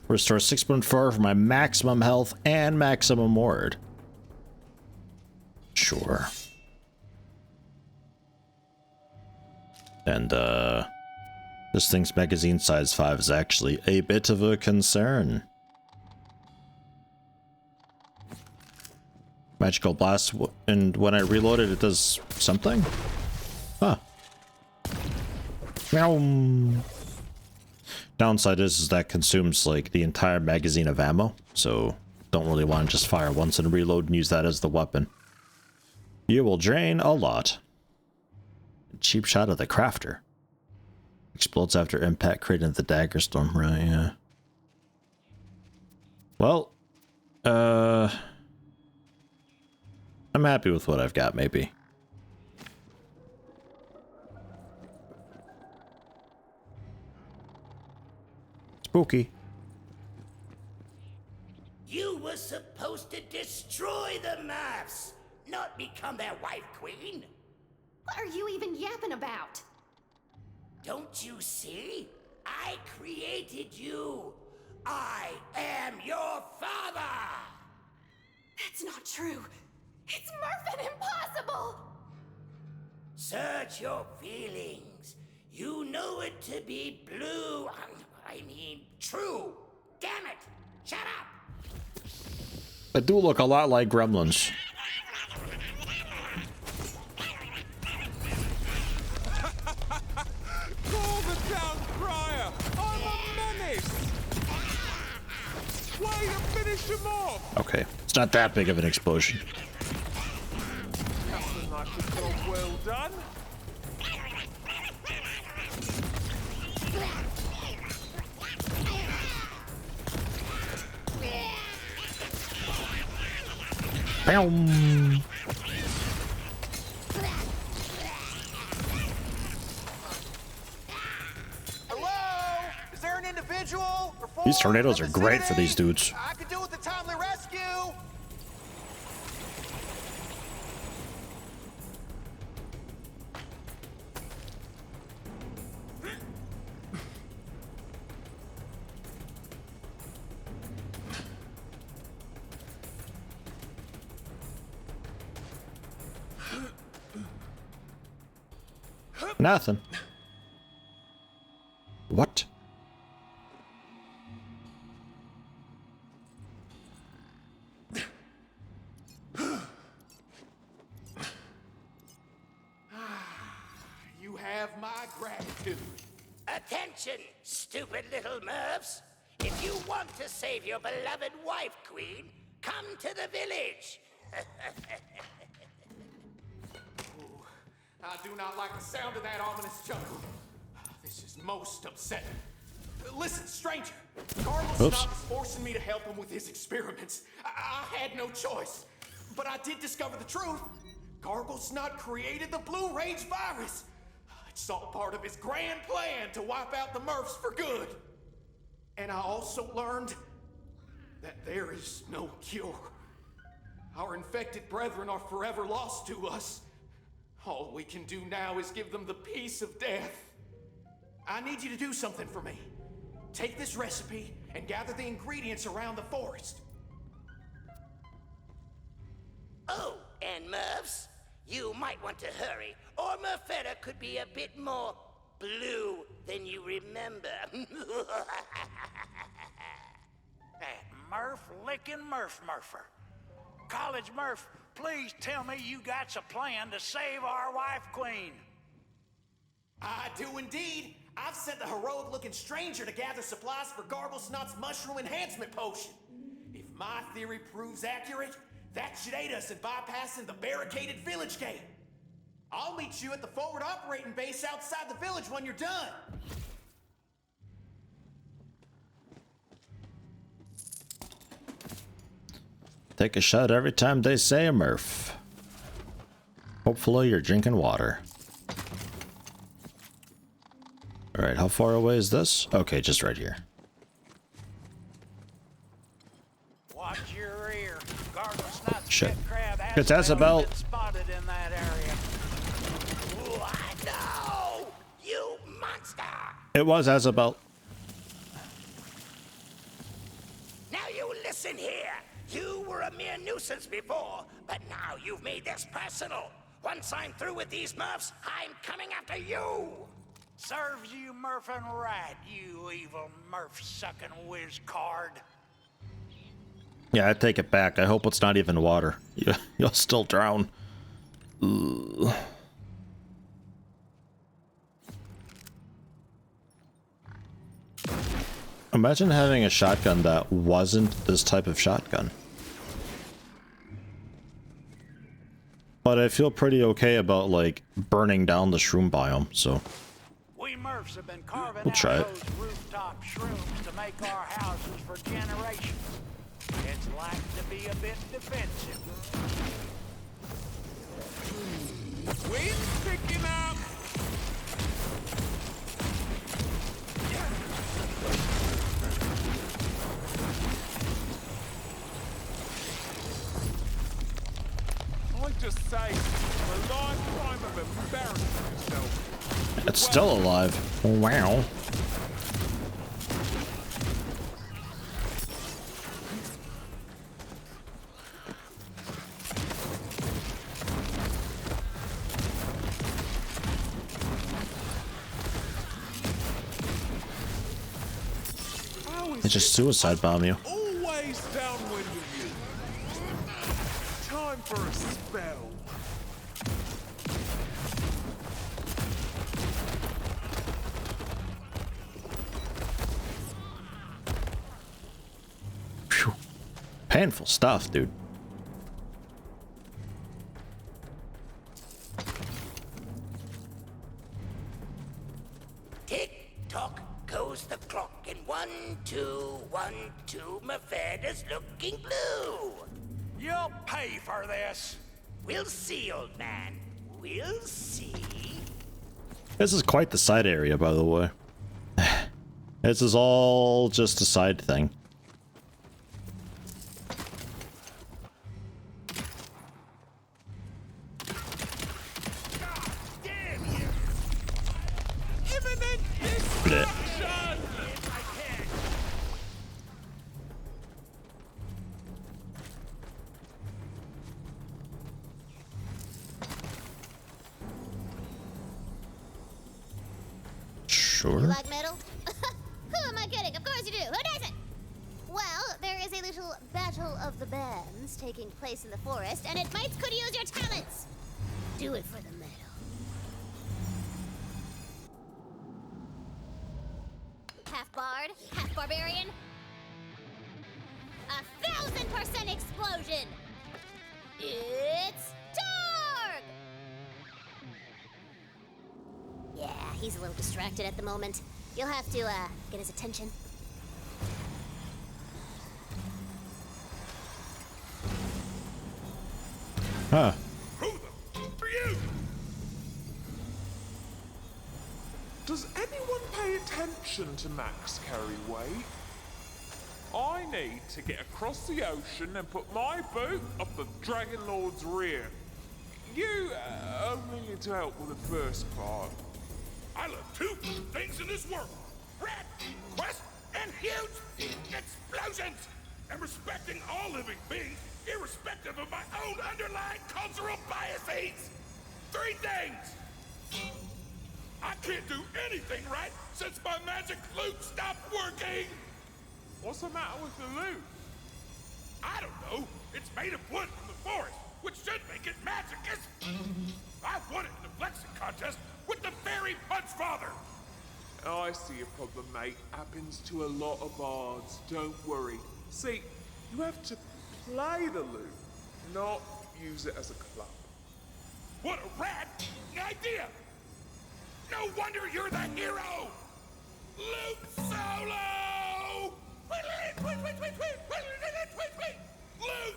Restore 6.4 for my maximum health and maximum ward. Sure. And, this thing's magazine size 5 is actually a bit of a concern. Magical blast, and when I reload it, it does something? Huh. Meow. Downside is that consumes like the entire magazine of ammo, so don't really want to just fire once and reload and use that as the weapon. You will drain a lot. Cheap shot of the crafter. Explodes after impact, creating the dagger storm. Right, yeah. Well, I'm happy with what I've got, maybe. Spooky. You were supposed to destroy the Mavs, not become their wife queen. What are you even yapping about? Don't you see? I created you. I am your father. That's not true. It's Murphin impossible! Search your feelings. You know it to be blue. I mean, true. Damn it! Shut up! They do look a lot like gremlins. Call the town crier! I'm a menace! Way to finish him off! Okay, it's not that big of an explosion. Nothing like a job well done. Bam. Hello? Is there an individual? These tornadoes are great for these dudes. I could do with the timely rescue. Nothing. What? You have my gratitude. Attention, stupid little Mervs. If you want to save your beloved wife, Queen, come to the village. I do not like the sound of that ominous chuckle. This is most upsetting. Listen, stranger. Garble Oops. Snot is forcing me to help him with his experiments. I had no choice. But I did discover the truth. Garble Snot created the Blue Rage virus. It's all part of his grand plan to wipe out the Murphs for good. And I also learned that there is no cure. Our infected brethren are forever lost to us. All we can do now is give them the peace of death. I need you to do something for me. Take this recipe and gather the ingredients around the forest. Oh, and Mervs, you might want to hurry, or Murfetta could be a bit more blue than you remember. That Murph-licking Murph-Murpher. College Murph, please tell me you got a plan to save our wife queen. I do indeed. I've sent the heroic-looking stranger to gather supplies for Garblesnot's mushroom enhancement potion. If my theory proves accurate, that should aid us in bypassing the barricaded village gate. I'll meet you at the forward operating base outside the village when you're done. Take a shot every time they say a Murph. Hopefully you're drinking water. Alright, how far away is this? Okay, just right here. Watch your ear. Garblesnot's Shit. pet crab has It's Isabel. been spotted in that area. What? No! You monster! It was Isabel. Now you listen here. You were a mere nuisance before, but now you've made this personal. Once I'm through with these Murphs, I'm coming after you! Serves you Murphin right, you evil Murph-sucking whiz card. Yeah, I take it back. I hope it's not even water. You'll still drown. Ugh. Imagine having a shotgun that wasn't this type of shotgun. But I feel pretty okay about, like, burning down the shroom biome, so... We Murphs have been carving We'll try out it. those rooftop shrooms to make our houses for generations. It's like to be a bit defensive. Wind's picking up! I just say, a lifetime of embarrassing yourself. It's still alive. Wow. They just suicide bomb you. Always downwind of you. Time for a spell. Phew. Painful stuff, dude. Tick-tock goes the clock, and 1, 2, 1, 2, Mephida's looking blue. You'll pay for this. We'll see, old man. We'll see. This is quite the side area, by the way. This is all just a side thing. Imminent Blech. destruction! Sure. You like metal? Who am I kidding? Of course you do. Who doesn't? Well, there is a little battle of the bands taking place in the forest, and it might could use your talents. Do it for the metal. Half bard, half barbarian. 1,000% explosion. It's Targ! Yeah, he's a little distracted at the moment. You'll have to, get his attention. Huh. For you! Does anyone pay attention to Max Carryway? I need to get across the ocean and put my boot up the Dragon Lord's rear. You only need to help with the first part. I love two things in this world. Rat, quest, and huge explosions. And respecting all living beings, irrespective of my own underlying cultural biases. 3 things. I can't do anything right since my magic loot stopped working. What's the matter with the loot? I don't know. It's made of wood from the forest, which should make it magicous. I won it in the flexing contest with the fairy punch father. Oh, I see your problem, mate. Happens to a lot of bards. Don't worry. See, you have to play the loot, not use it as a club. What a rad idea! No wonder you're the hero! Luke Solo! Loot!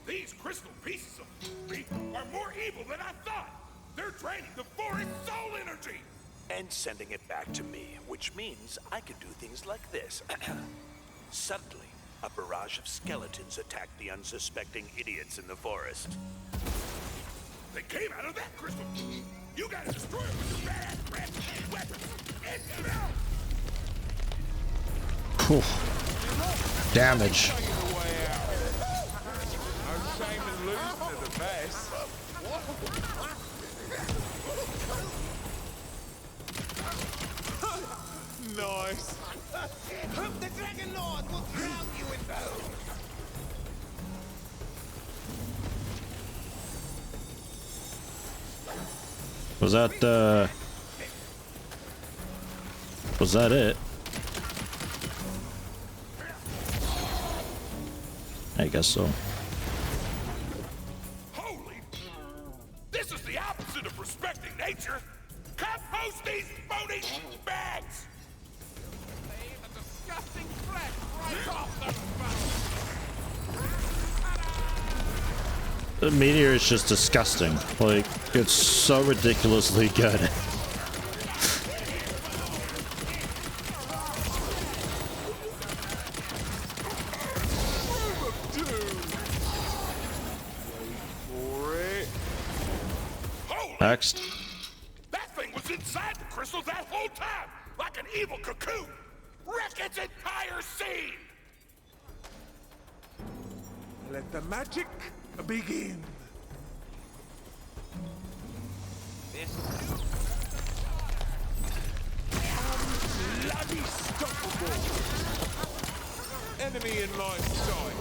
These crystal pieces of me are more evil than I thought! They're draining the forest's soul energy! And sending it back to me, which means I can do things like this. Suddenly, a barrage of skeletons attacked the unsuspecting idiots in the forest. They came out of that crystal! You gotta destroy them with your badass breath and weapons! It's out! Damage. No shame in losing to the best. Nice. Hope the Dragon Lord will drown you in bone. Was that it? I guess so. Holy! This is the opposite of respecting nature! Compost these phony bags! Lay the disgusting flesh right off those bones. The meteor is just disgusting. Like, it's so ridiculously good. Next. That thing was inside the crystal that whole time, like an evil cocoon! Wreck its entire scene! Let the magic begin. Bloody stoppable. Enemy in line of sight.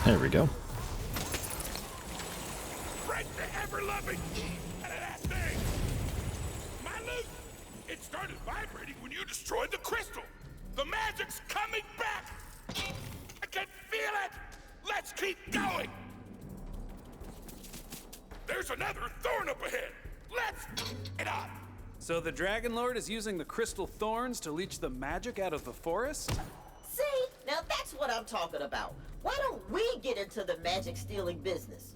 There we go. Break the ever-loving out of that thing! My loot! It started vibrating when you destroyed the crystal! The magic's coming back! I can feel it! Let's keep going! There's another thorn up ahead! Let's get up! So the Dragon Lord is using the crystal thorns to leech the magic out of the forest? See? Now that's what I'm talking about. Why don't we get into the magic stealing business?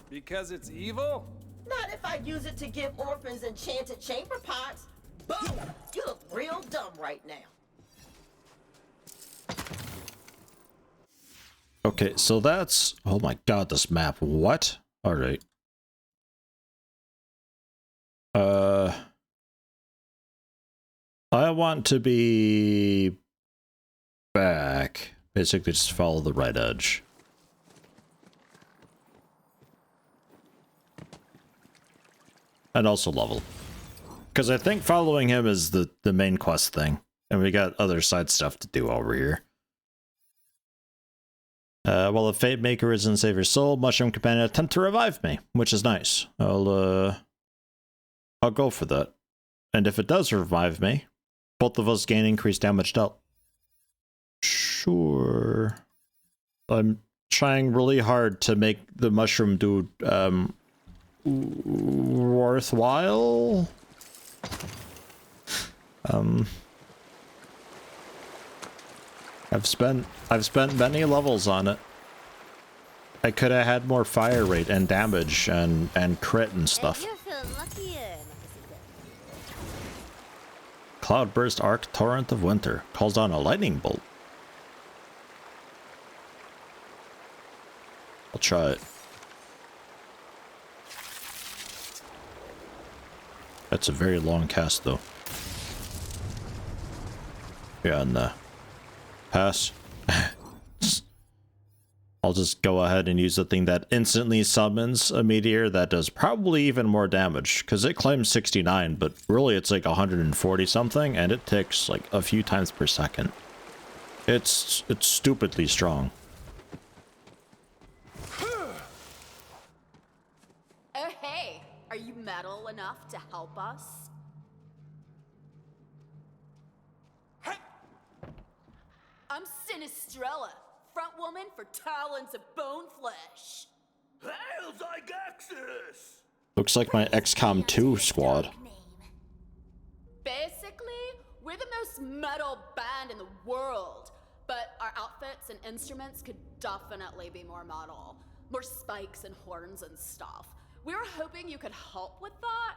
Because it's evil? Not if I use it to give orphans enchanted chamber pots. Boom! You look real dumb right now. Okay, so that's... Oh my god, this map. What? Alright. I want to be... back. Basically just follow the right edge. And also level. Because I think following him is the main quest thing. And we got other side stuff to do over here. While the Fate Maker is in Save Your Soul, Mushroom Companion attempt to revive me, which is nice. I'll go for that. And if it does revive me, both of us gain increased damage dealt. Sure. I'm trying really hard to make the mushroom dude worthwhile. I've spent many levels on it. I could have had more fire rate and damage and crit and stuff. Cloudburst Arc Torrent of Winter calls down a lightning bolt. I'll try it. That's a very long cast though. Yeah, and pass. I'll just go ahead and use the thing that instantly summons a meteor that does probably even more damage, because it claims 69, but really it's like 140 something, and it ticks like a few times per second. It's stupidly strong. Oh hey, are you metal enough to help us? I'm Sinistrella, front woman for Talons of Bone Flesh. Hail Zygaxis! Looks like my XCOM 2 squad. Basically, we're the most metal band in the world, but our outfits and instruments could definitely be more metal. More spikes and horns and stuff. We were hoping you could help with that.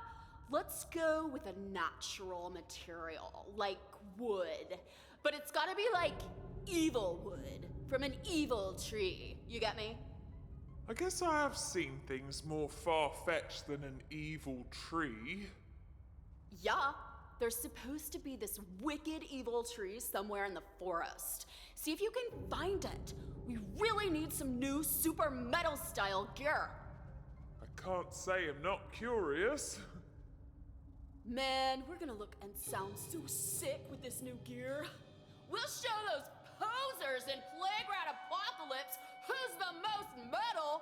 Let's go with a natural material, like wood. But it's gotta be like evil wood, from an evil tree. You get me? I guess I have seen things more far-fetched than an evil tree. Yeah, there's supposed to be this wicked evil tree somewhere in the forest. See if you can find it. We really need some new super metal style gear. I can't say I'm not curious. Man, we're gonna look and sound so sick with this new gear. We'll show those posers in Playground Apocalypse who's the most metal.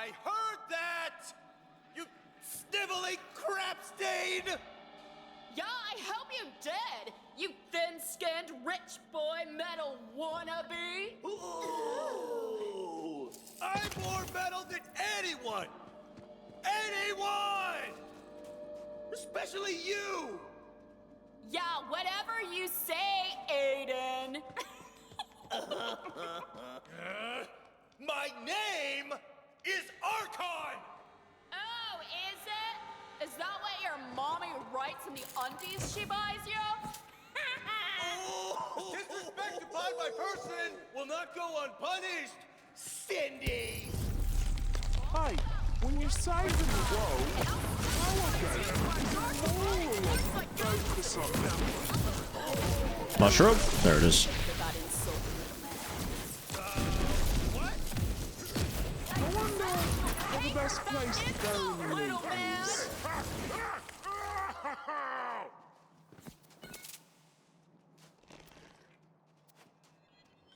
I heard that! You sniveling crap stain! Yeah, I hope you did, you thin-skinned rich boy metal wannabe! Ooh. I'm more metal than anyone! Anyone! Especially you! Yeah, whatever you say, Aiden. My name is Archon! Oh, is it? Is that what your mommy writes in the undies she buys you? Disrespect upon my person will not go unpunished, Cindy! Hey, when you're saving the world, how focus on them. Mushroom? There it is. I wonder what the best place to go in the is.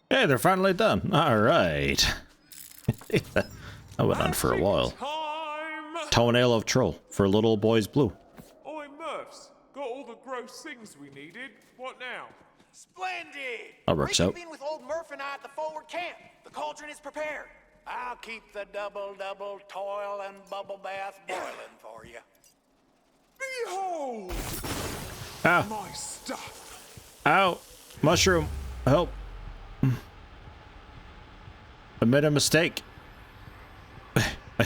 Hey, they're finally done. All right. That went on for a while. Toenail of Troll for Little Boys Blue. Oi, Murphs, got all the gross things we needed. What now? Splendid! That works out. Reconvene with old Murph and I at the forward camp. The cauldron is prepared. I'll keep the double toil and bubble bath boiling for you. Behold! Ow. My stuff. Ow. Mushroom. Help. I made a mistake. I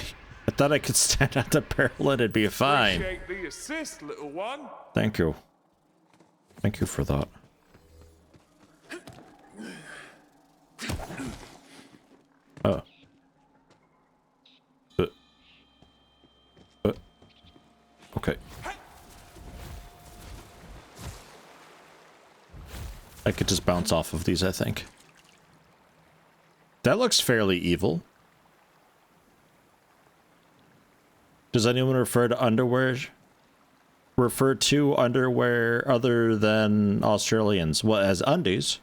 thought I could stand at the barrel and it'd be fine. Appreciate the assist, little one. Thank you. Thank you for that. Oh. Okay. I could just bounce off of these, I think. That looks fairly evil. Does anyone refer to underwear other than Australians? Well, as undies.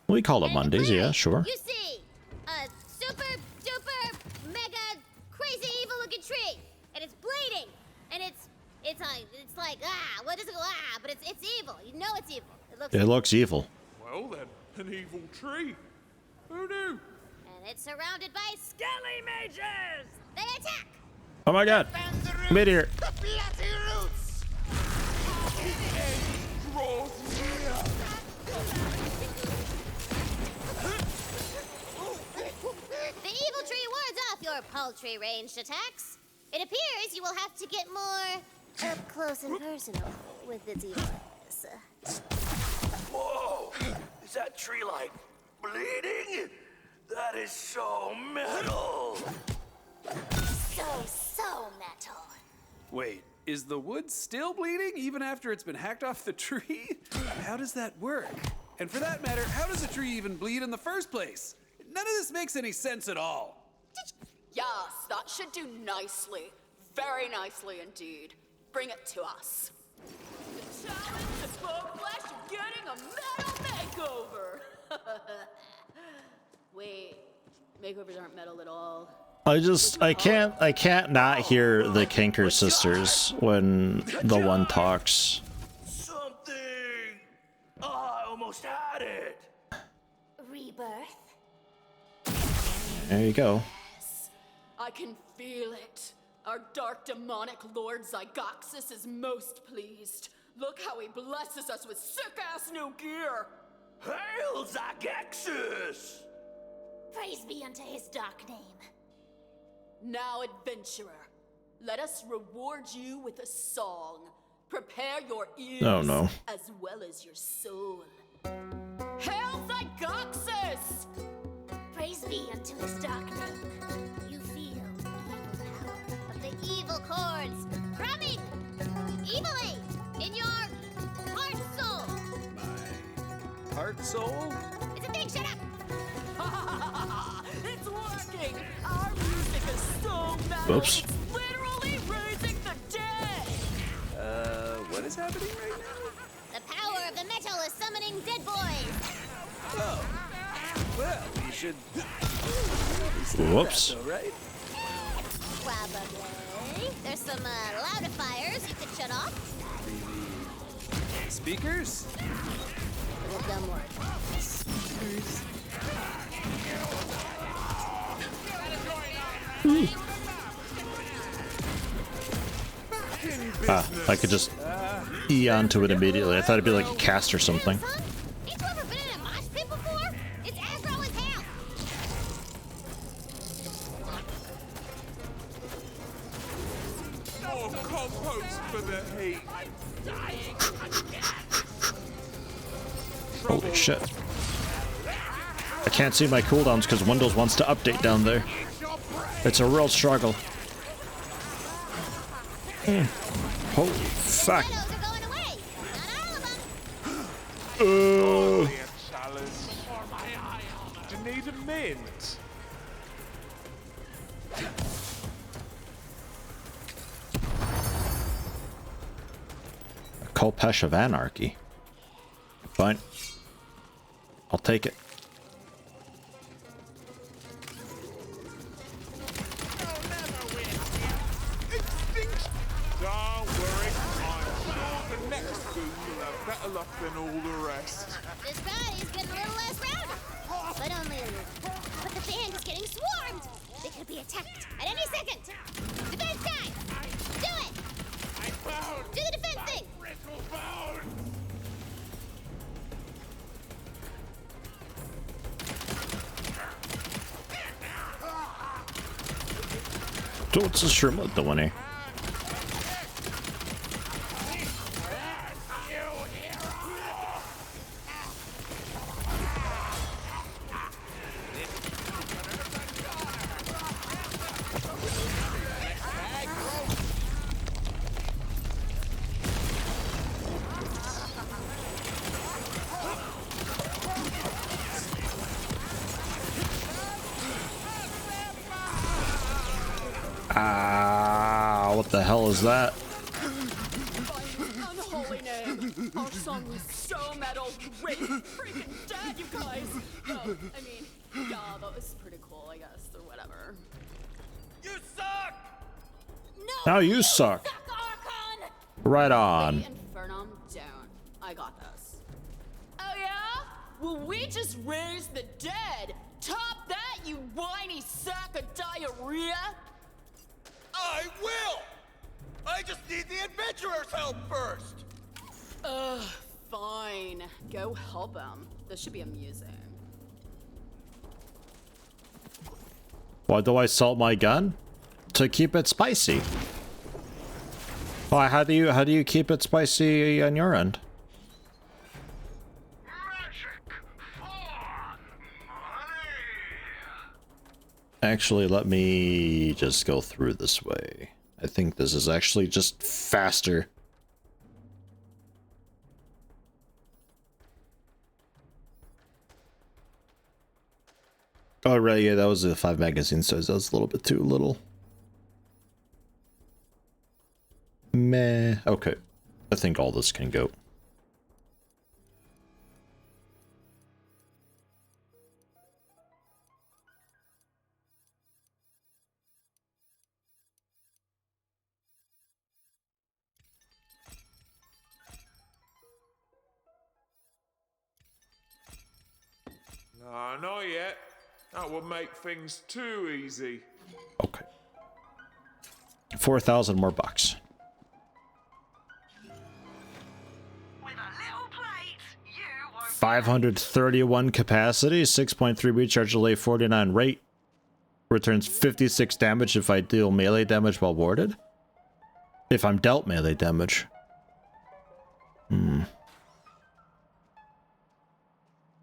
We call them undies, yeah, sure. You see, a super duper mega crazy evil looking tree, and it's bleeding, and it's like what does it but it's evil. You know it's evil. It looks evil. Well then, an evil tree. Who knew? And it's surrounded by skelly mages. They attack. Oh my god. Meteor. The bloody roots! Draws near. The evil tree wards off your paltry ranged attacks. It appears you will have to get more up close and personal with its evilness. Whoa! Is that tree like bleeding? That is so metal! So metal. Wait, is the wood still bleeding even after it's been hacked off the tree? How does that work? And for that matter, how does a tree even bleed in the first place? None of this makes any sense at all. Yes, that should do nicely. Very nicely indeed. Bring it to us. The challenge to Bug Flesh of getting a metal makeover. Wait, makeovers aren't metal at all. I can't not hear the Kinker sisters when the one talks. Something! Oh, I almost had it! Rebirth? There you go. I can feel it. Our dark demonic lord Zygoxis is most pleased. Look how he blesses us with sick-ass new gear. Hail Zygoxis! Praise be unto his dark name. Now, adventurer, let us reward you with a song. Prepare your ears Oh, no. as well as your soul. Hail Zygoxis! Praise be unto his dark name. You feel the evil power of the evil chords drumming evilly in your heart soul. My heart soul? It's a thing, shut up! It's working! Our music is so metal, Oops. it's literally raising the dead! What is happening right now? The power of the metal is summoning dead boys. Oh. Well, we should... Whoops. That, though, right? Probably. There's some loudifiers you could shut off. Speakers? The dumb word. Speakers. I could just E onto it immediately. I thought it'd be like a cast or something. Ain't you ever been in a mosh pit before? It's aggro as hell. More compost for the heat. Holy shit. I can't see my cooldowns because Windows wants to update down there. It's a real struggle. Holy fuck. You need a mint. A Kolpesh of Anarchy. Fine. I'll take it. Don't worry, I'm sure the next goon will have better luck than all the rest. This body's getting a little less rounded. But only a little. But the band is getting swarmed. They could be attacked at any second. Defense time. Do it. Do the defense thing. What's the shrimp doing here? Ah, what the hell is that? Unholy name. Our song was so metal. Great freaking dead, you guys. Oh, I mean, yeah, that was pretty cool, I guess, or whatever. You suck! Now you suck. Right on. Infernum, don't. I got this. Oh yeah? Well, we just raised the dead. Top that, you whiny sack of diarrhea. I will! I just need the adventurer's help first! Ugh, fine. Go help him. This should be amusing. Why do I salt my gun? To keep it spicy. Why? How do you keep it spicy on your end? Actually, let me just go through this way. I think this is actually just faster. Oh, right, yeah, that was a 5 magazine size. That was a little bit too little. Meh. Okay. I think all this can go. No, not yet. That would make things too easy. Okay. 4,000 more bucks. 531 capacity, 6.3 recharge delay, 49 rate. Returns 56 damage if I deal melee damage while warded. If I'm dealt melee damage.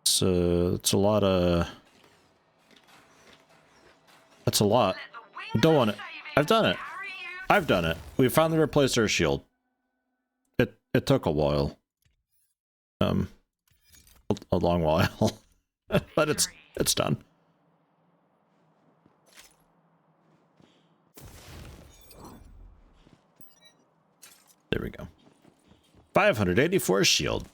So it's a lot of... That's a lot. Don't want it. I've done it. I've done it. We finally replaced our shield. It took a while. A long while. But it's done. There we go. 584 shield.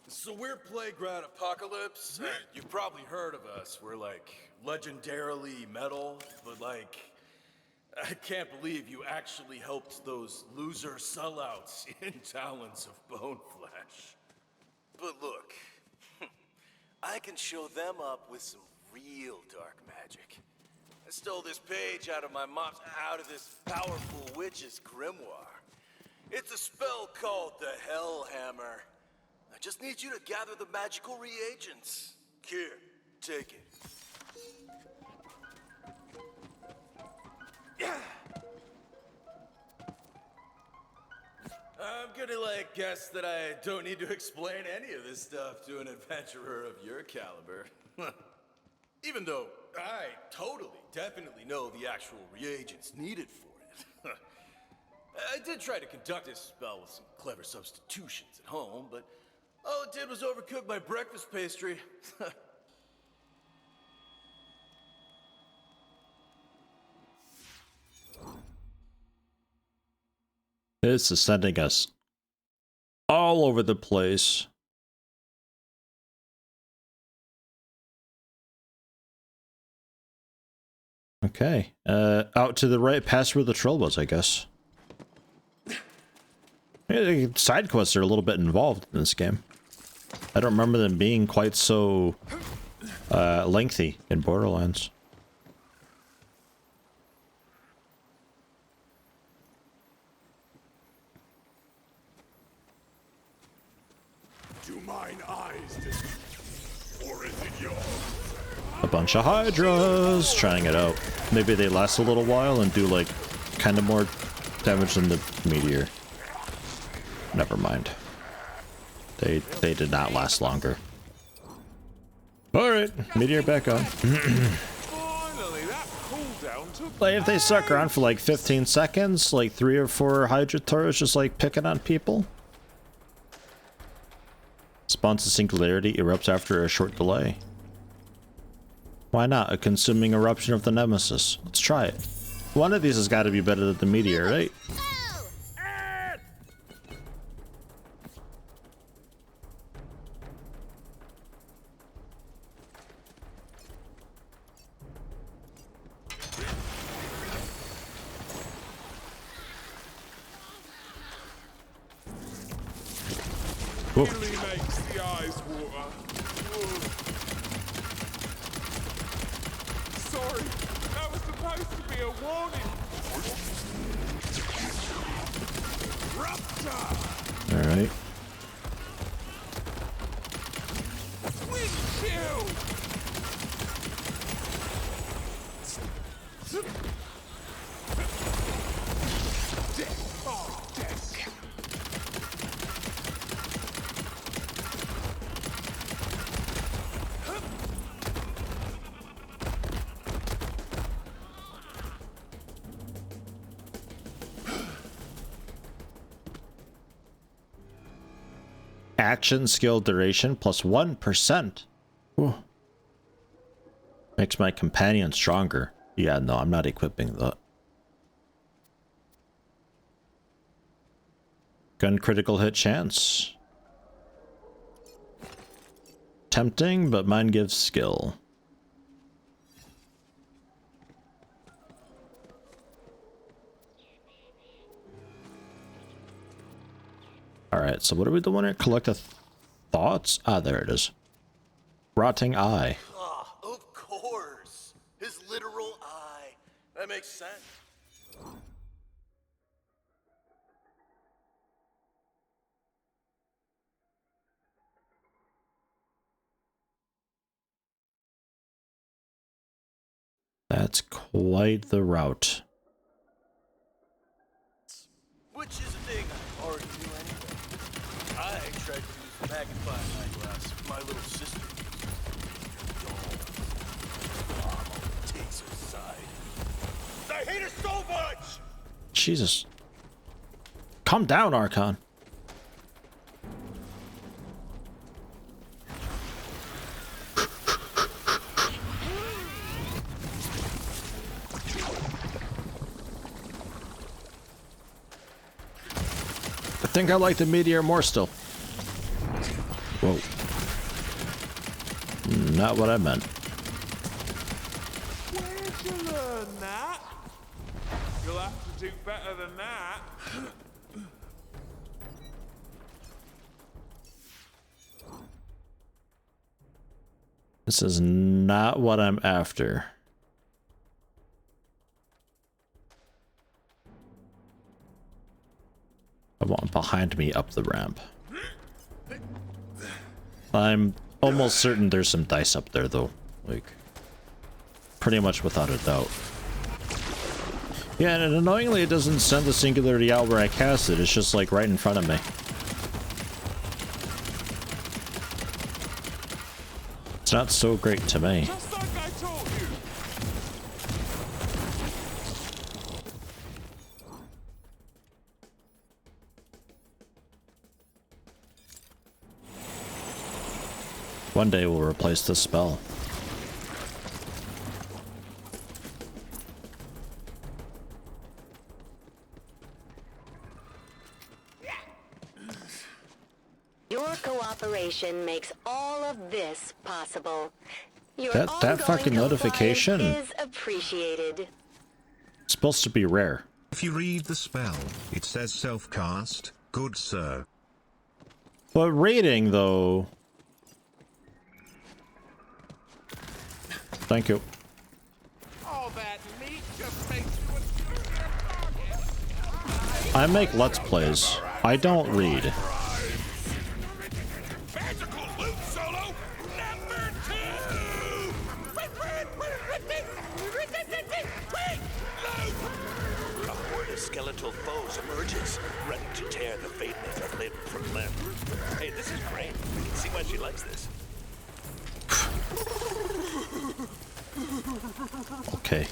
This is a weird playground apocalypse. You've probably heard of us. We're like legendarily metal, but like I can't believe you actually helped those loser sellouts in Talons of Bone Flesh. But look, I can show them up with some real dark magic. I stole this page out of this powerful witch's grimoire. It's a spell called the Hellhammer. I just need you to gather the magical reagents. Here, take it. I'm gonna guess that I don't need to explain any of this stuff to an adventurer of your caliber. Even though I definitely know the actual reagents needed for it. I did try to conduct this spell with some clever substitutions at home, but all it did was overcook my breakfast pastry. This is sending us all over the place. Okay. Out to the right, past where the troll was, I guess. Side quests are a little bit involved in this game. I don't remember them being quite so lengthy in Borderlands. Do mine eyes or is it yours? A bunch of Hydras, trying it out. Maybe they last a little while and do like kind of more damage than the meteor. Never mind. They did not last longer. All right, meteor back on. Like if they suck around for like 15 seconds, like 3 or 4 Hydra turrets just like picking on people. Spawns of Singularity erupts after a short delay. Why not? A consuming eruption of the Nemesis. Let's try it. One of these has got to be better than the meteor, right? Really makes the eyes water. Sorry, that was supposed to be a warning. Rupture! All right. Windshield! Oh, death. Action skill duration plus 1%. Ooh. Makes my companion stronger. Yeah, no, I'm not equipping that. Gun critical hit chance. Tempting, but mine gives skill. Alright, so what are we doing here? Collect the thoughts? Ah, there it is. Rotting eye. Ah, of course. His literal eye. That makes sense. That's quite the route. Which is a thing I already knew anyway. I tried to use the magnifying eyeglass my little sister used. Mom takes her side. I hate her so much! Jesus. Calm down, Archon. I think I like the meteor more still. Whoa. Not what I meant. Where'd you learn that? You'll have to do better than that. This is not what I'm after. I want behind me up the ramp. I'm almost certain there's some dice up there though. Like, pretty much without a doubt. Yeah, and annoyingly it doesn't send the singularity out where I cast it. It's just like right in front of me. It's not so great to me. Just like I told you. One day we'll replace this spell. Your cooperation makes all of this possible. Your That fucking notification is appreciated. it's supposed to be rare. If you read the spell, it says self-cast. Good sir. But rating though. Thank you. All that meat just makes you a I make Let's Plays. I don't read. Magical loot solo number 2! A horde of skeletal foes emerges, ready to tear the Fate Maker limb from limb. Hey, this is great. I can see why she likes this. Okay.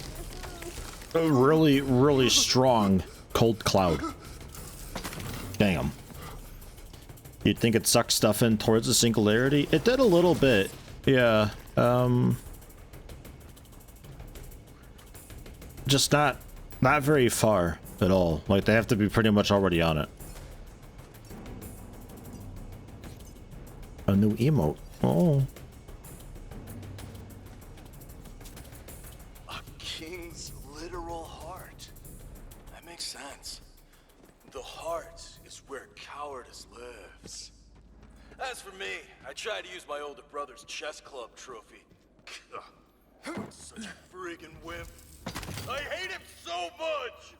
A really, really strong cold cloud. Damn. You'd think it sucked stuff in towards the singularity? It did a little bit. Yeah. Just not very far at all. Like, they have to be pretty much already on it. A new emote. Oh. A king's literal heart. That makes sense. The heart is where cowardice lives. As for me, I tried to use my older brother's chess club trophy. Such a freaking wimp. I hate him so much!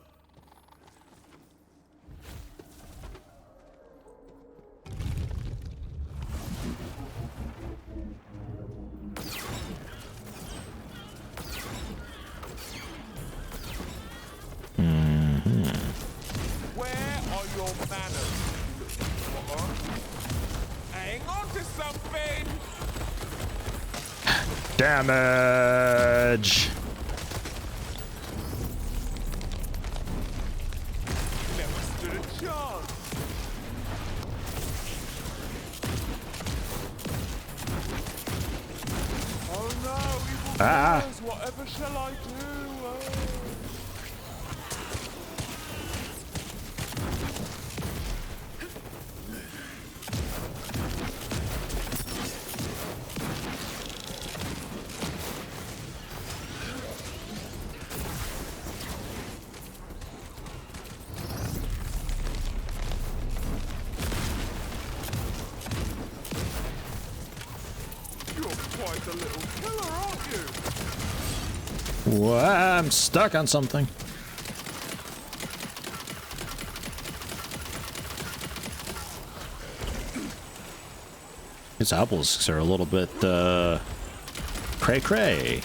Where are your manners? Hang on to something! Damage! Never stood a chance. Oh no, evil powers, whatever shall I do? You're quite a little killer, aren't you? What? I'm stuck on something. These apples are a little bit, cray-cray.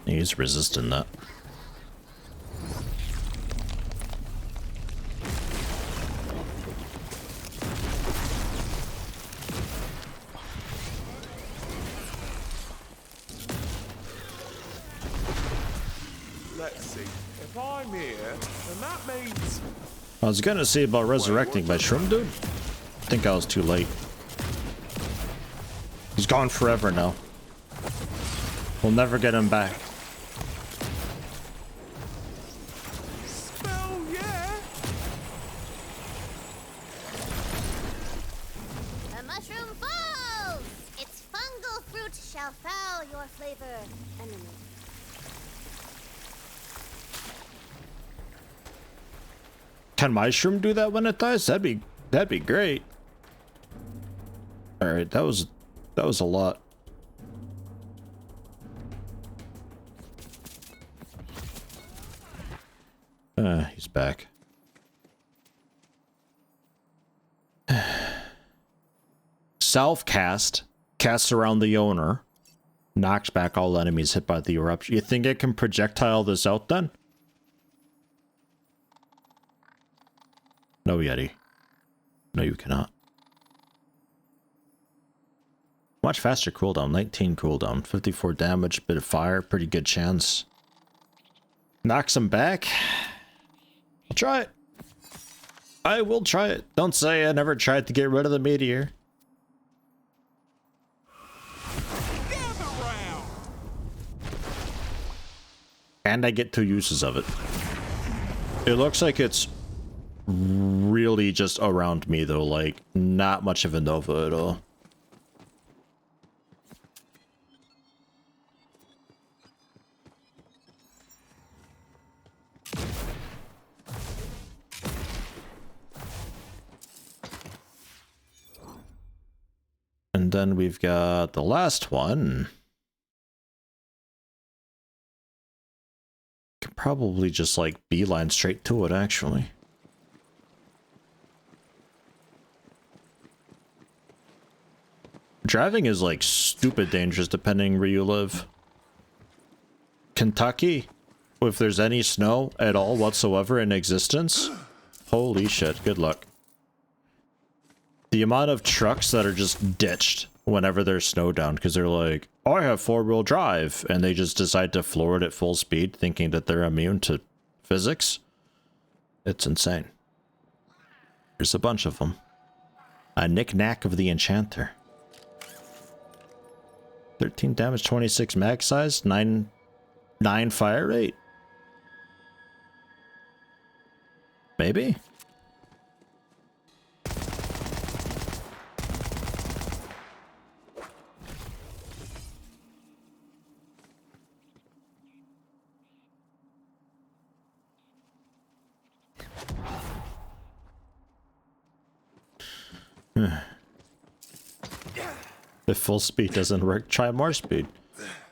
He's resisting that. Let's see. If I'm here, then that means... I was gonna say about resurrecting my shroom dude. I think I was too late. He's gone forever now. We'll never get him back. Spell, yeah? The mushroom falls! It's fungal foul fruit shall foul your flavor. Enemy. Can my shroom do that when it dies? That'd be great. All right, that was a lot. He's back. Self-cast. Casts around the owner. Knocks back all enemies hit by the eruption. You think it can projectile this out then? No, Yeti. No, you cannot. Much faster cooldown. 19 cooldown. 54 damage. Bit of fire. Pretty good chance. Knocks him back. I'll try it. I will try it. Don't say I never tried to get rid of the meteor. And I get 2 uses of it. It looks like it's really just around me though, like not much of a nova at all. And then we've got the last one. Could probably just like beeline straight to it actually. Driving is like stupid dangerous depending where you live. Kentucky, if there's any snow at all whatsoever in existence, holy shit, good luck. The amount of trucks that are just ditched whenever there's snow down because they're like, oh, I have 4-wheel drive, and they just decide to floor it at full speed thinking that they're immune to physics. It's insane. There's a bunch of them. A knick-knack of the enchanter. 13 damage, 26 mag size, 9 fire rate. Maybe? If full speed doesn't work, try more speed.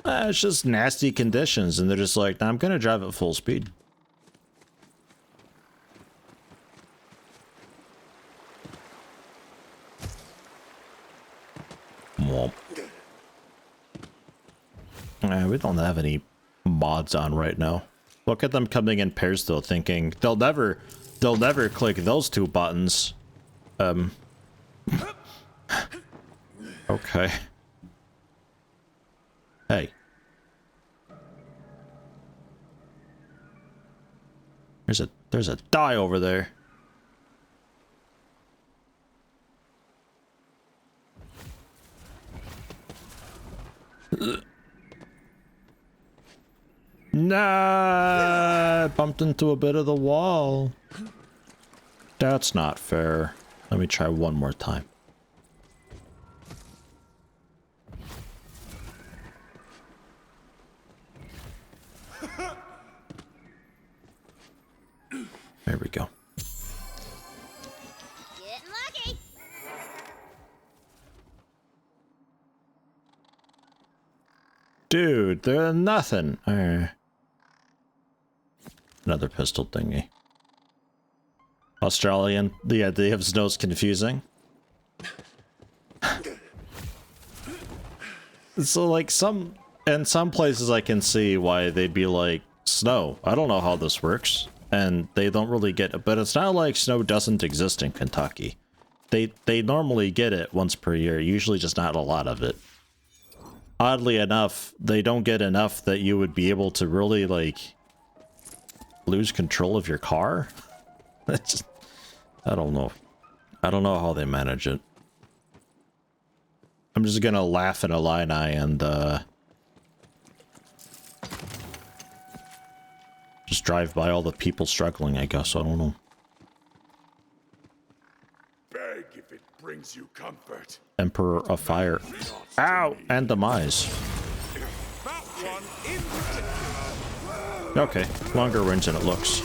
It's just nasty conditions, and they're just like, nah, I'm gonna drive at full speed. Womp. We don't have any mods on right now. Look at them coming in pairs though, thinking they'll never click those 2 buttons. Okay. Hey. There's a die over there. Nah, I bumped into a bit of the wall. That's not fair. Let me try one more time. There we go. Getting lucky. Dude, they're nothing. Another pistol thingy. Australian. The idea of snow's confusing. So like in some places I can see why they'd be like, snow. I don't know how this works. And they don't really get it, but it's not like snow doesn't exist in Kentucky. They normally get it once per year, usually just not a lot of it. Oddly enough, they don't get enough that you would be able to really like lose control of your car. That's just, I don't know. I don't know how they manage it. I'm just gonna laugh at Illini and just drive by all the people struggling, I guess. I don't know. Beg if it brings you comfort. Emperor of Fire. Ow! And Demise. That one in particular. Okay, longer range than it looks.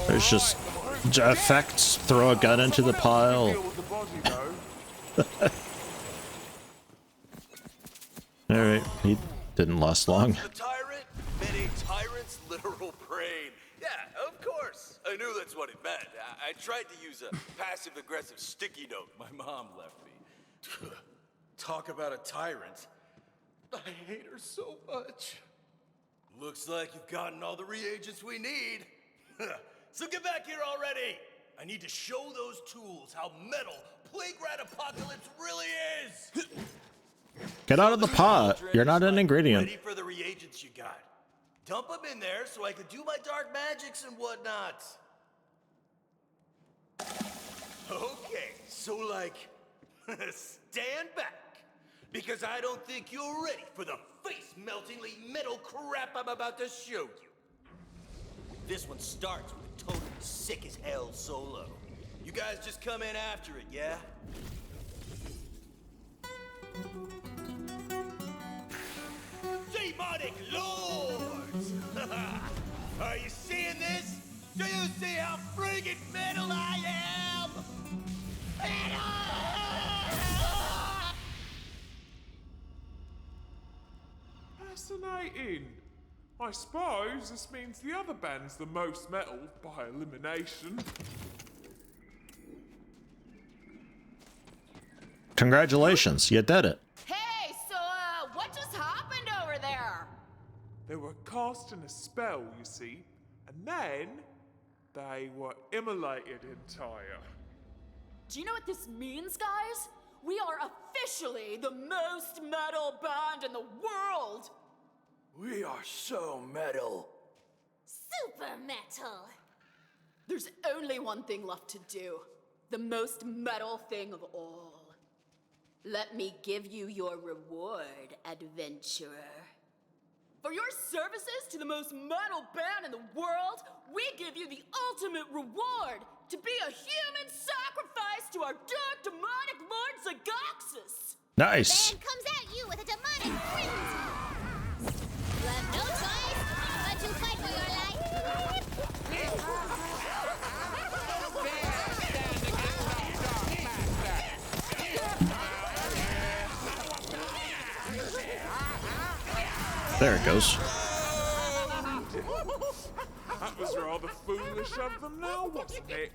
There's just effects. Throw a gun into the pile. Alright, he didn't last long. The tyrant meant a tyrant's literal brain. Yeah, of course. I knew that's what it meant. I tried to use a passive-aggressive sticky note my mom left me. Talk about a tyrant. I hate her so much. Looks like you've gotten all the reagents we need. So get back here already. I need to show those tools how metal Plague Rat Apocalypse really is. Get out of the pot. You're not an ingredient. Ready for the reagents you got. Dump them in there so I can do my dark magics and whatnot. Okay, so like, stand back. Because I don't think you're ready for the face-meltingly metal crap I'm about to show you. This one starts with a totally sick as hell solo. You guys just come in after it, yeah? Demonic Lords! Are you seeing this? Do you see how friggin' metal I am? Fascinating. I suppose this means the other band's the most metal by elimination. Congratulations, you did it. Hey, so, what just happened over there? They were casting a spell, you see, and then they were immolated entire. Do you know what this means, guys? We are officially the most metal band in the world! We are so metal. Super metal. There's only one thing left to do. The most metal thing of all. Let me give you your reward, adventurer. For your services to the most metal band in the world, we give you the ultimate reward to be a human sacrifice to our dark demonic lord Zagaxis. Nice. The band comes at you with a demonic frenzy. You have no choice but to fight for your life. There it goes. That was rather foolish of them now, wasn't it?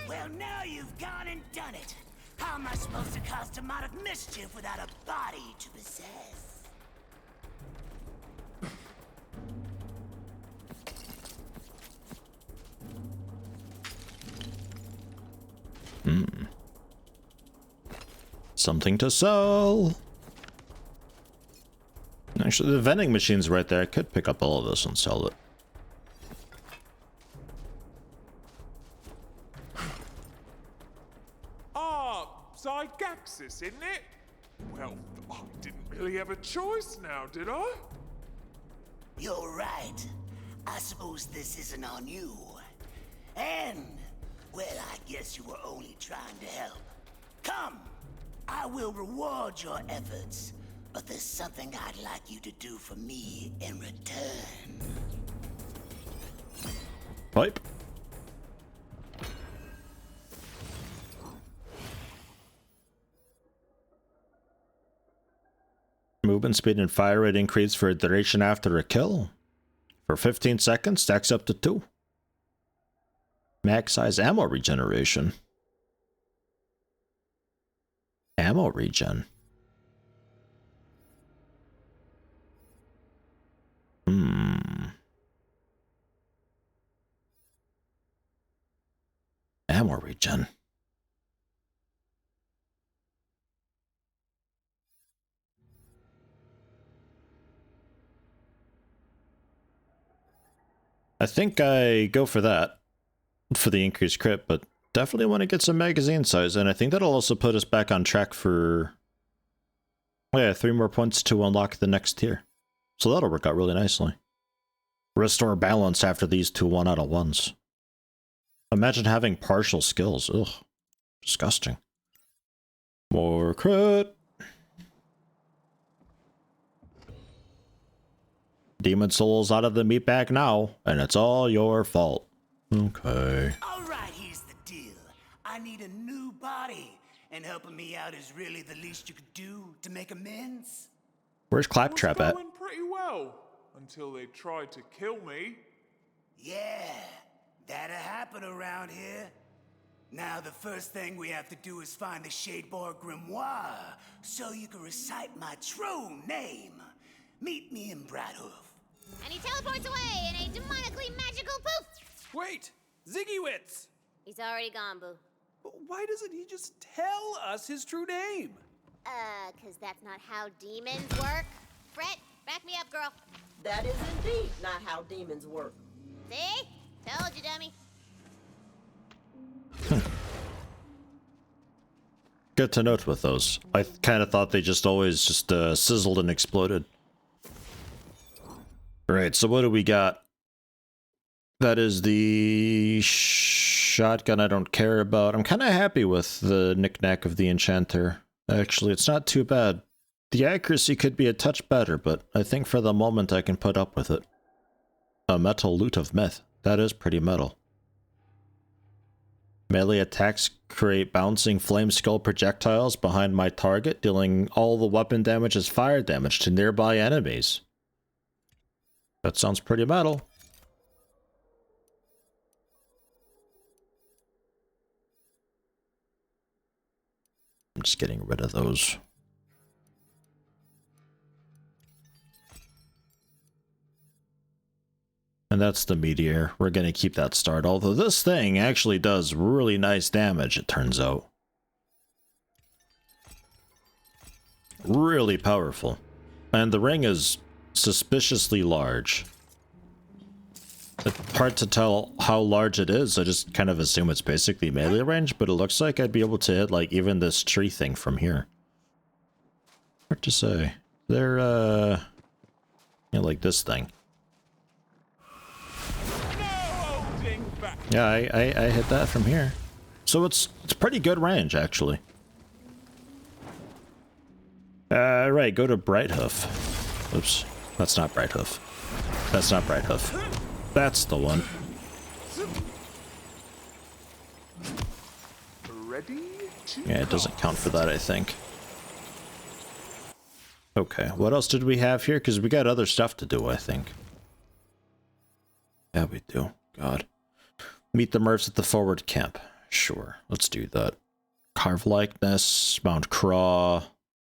Well, now you've gone and done it. How am I supposed to cause demonic mischief without a body to possess? Something to sell. Actually, the vending machine's right there. I could pick up all of this and sell it. Zagaxis, isn't it? Well, I didn't really have a choice now, did I? You're right. I suppose this isn't on you. And, well, I guess you were only trying to help. Come, I will reward your efforts, but there's something I'd like you to do for me in return. Pipe. Movement speed and fire rate increase for a duration after a kill. For 15 seconds, stacks up to 2. Max size ammo regeneration. Ammo regen. Ammo regen. I think I go for that, for the increased crit, but definitely want to get some magazine size, and I think that'll also put us back on track for, yeah, 3 more points to unlock the next tier. So that'll work out really nicely. Restore balance after these 2 1-out-of-1s. Imagine having partial skills. Ugh. Disgusting. More crit. Demon Soul's out of the meat bag now, and it's all your fault. Okay. All right, here's the deal. I need a new body, and helping me out is really the least you could do to make amends. Where's Claptrap at? Going pretty well until they tried to kill me. Yeah, that'll happen around here. Now the first thing we have to do is find the Shadebar Grimoire, so you can recite my true name. Meet me in Brighthoof. And he teleports away in a demonically magical poof! Wait! Ziggy-Wits! He's already gone, Boo. But why doesn't he just tell us his true name? Cause that's not how demons work. Fred, back me up, girl. That is indeed not how demons work. See? Told you, dummy. Good to note with those. I kind of thought they just always just sizzled and exploded. Right, so what do we got? That is the shotgun I don't care about. I'm kind of happy with the knick-knack of the enchanter. Actually, it's not too bad. The accuracy could be a touch better, but I think for the moment I can put up with it. A metal loot of myth. That is pretty metal. Melee attacks create bouncing flame skull projectiles behind my target, dealing all the weapon damage as fire damage to nearby enemies. That sounds pretty metal. I'm just getting rid of those. And that's the meteor. We're going to keep that start. Although this thing actually does really nice damage, it turns out. Really powerful. And the ring is suspiciously large. It's hard to tell how large it is. I just kind of assume it's basically melee range, but it looks like I'd be able to hit like even this tree thing from here. Hard to say. They're yeah, like this thing. Yeah, I hit that from here. So it's pretty good range, actually. Right, go to Brighthoof. Oops, that's not Brighthoof. That's not Brighthoof. That's the one. Ready to Yeah, it doesn't count for that, I think. Okay, what else did we have here? Because we got other stuff to do, I think. Yeah, we do. God. Meet the Murphs at the forward camp. Sure, let's do that. Carve likeness, Mount Craw.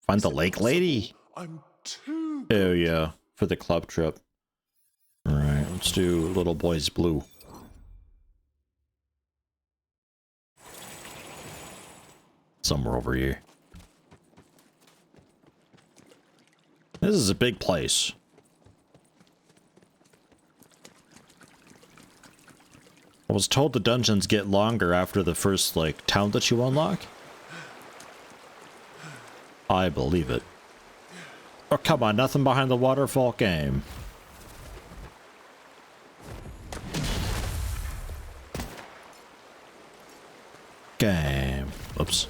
Find the lake lady. I'm too. Oh yeah, for the club trip. Alright, let's do Little Boy's Blue. Somewhere over here. This is a big place. I was told the dungeons get longer after the first, like, town that you unlock. I believe it. Oh, come on, nothing behind the waterfall game. Game. Oops.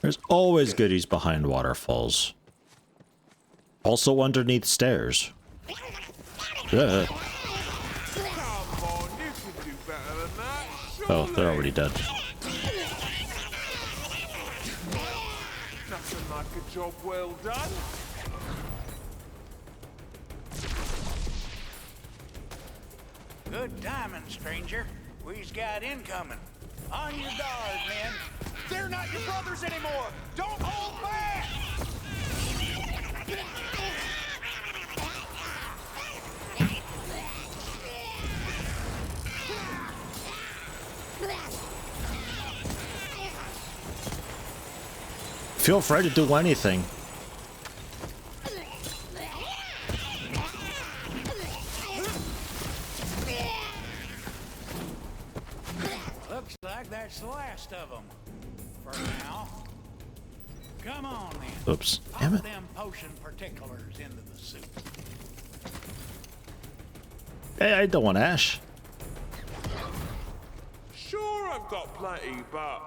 There's always goodies behind waterfalls. Also underneath stairs. Yeah. Oh, they're already dead. Nothing like a job well done. Good timing, stranger. We've got incoming. On your guard, men. They're not your brothers anymore. Don't hold back. Feel free to do anything. Looks like that's the last of them. For now. Come on, then. Oops. Damn it. Pop them potion particulars into the soup. Hey, I don't want Ash. Sure, I've got plenty, but...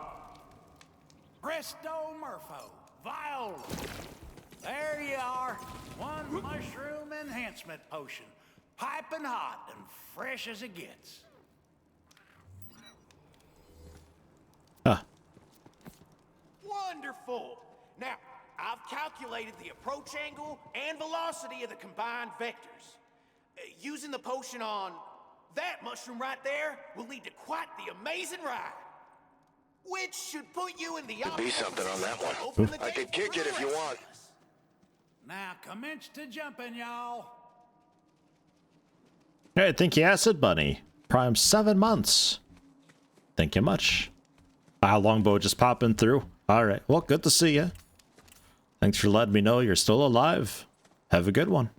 Presto Murpho. Viola. There you are. One mushroom enhancement potion. Piping hot and fresh as it gets. Wonderful! Now, I've calculated the approach angle and velocity of the combined vectors. Using the potion on that mushroom right there will lead to quite the amazing ride. Which should put you in the Could be something on that one. Open the I gate could kick it if you want. Now commence to jumping, y'all. Hey, thank you, Acid Bunny. Prime 7 months. Thank you much. Longbow just popping through. All right. Well, good to see you. Thanks for letting me know you're still alive. Have a good one.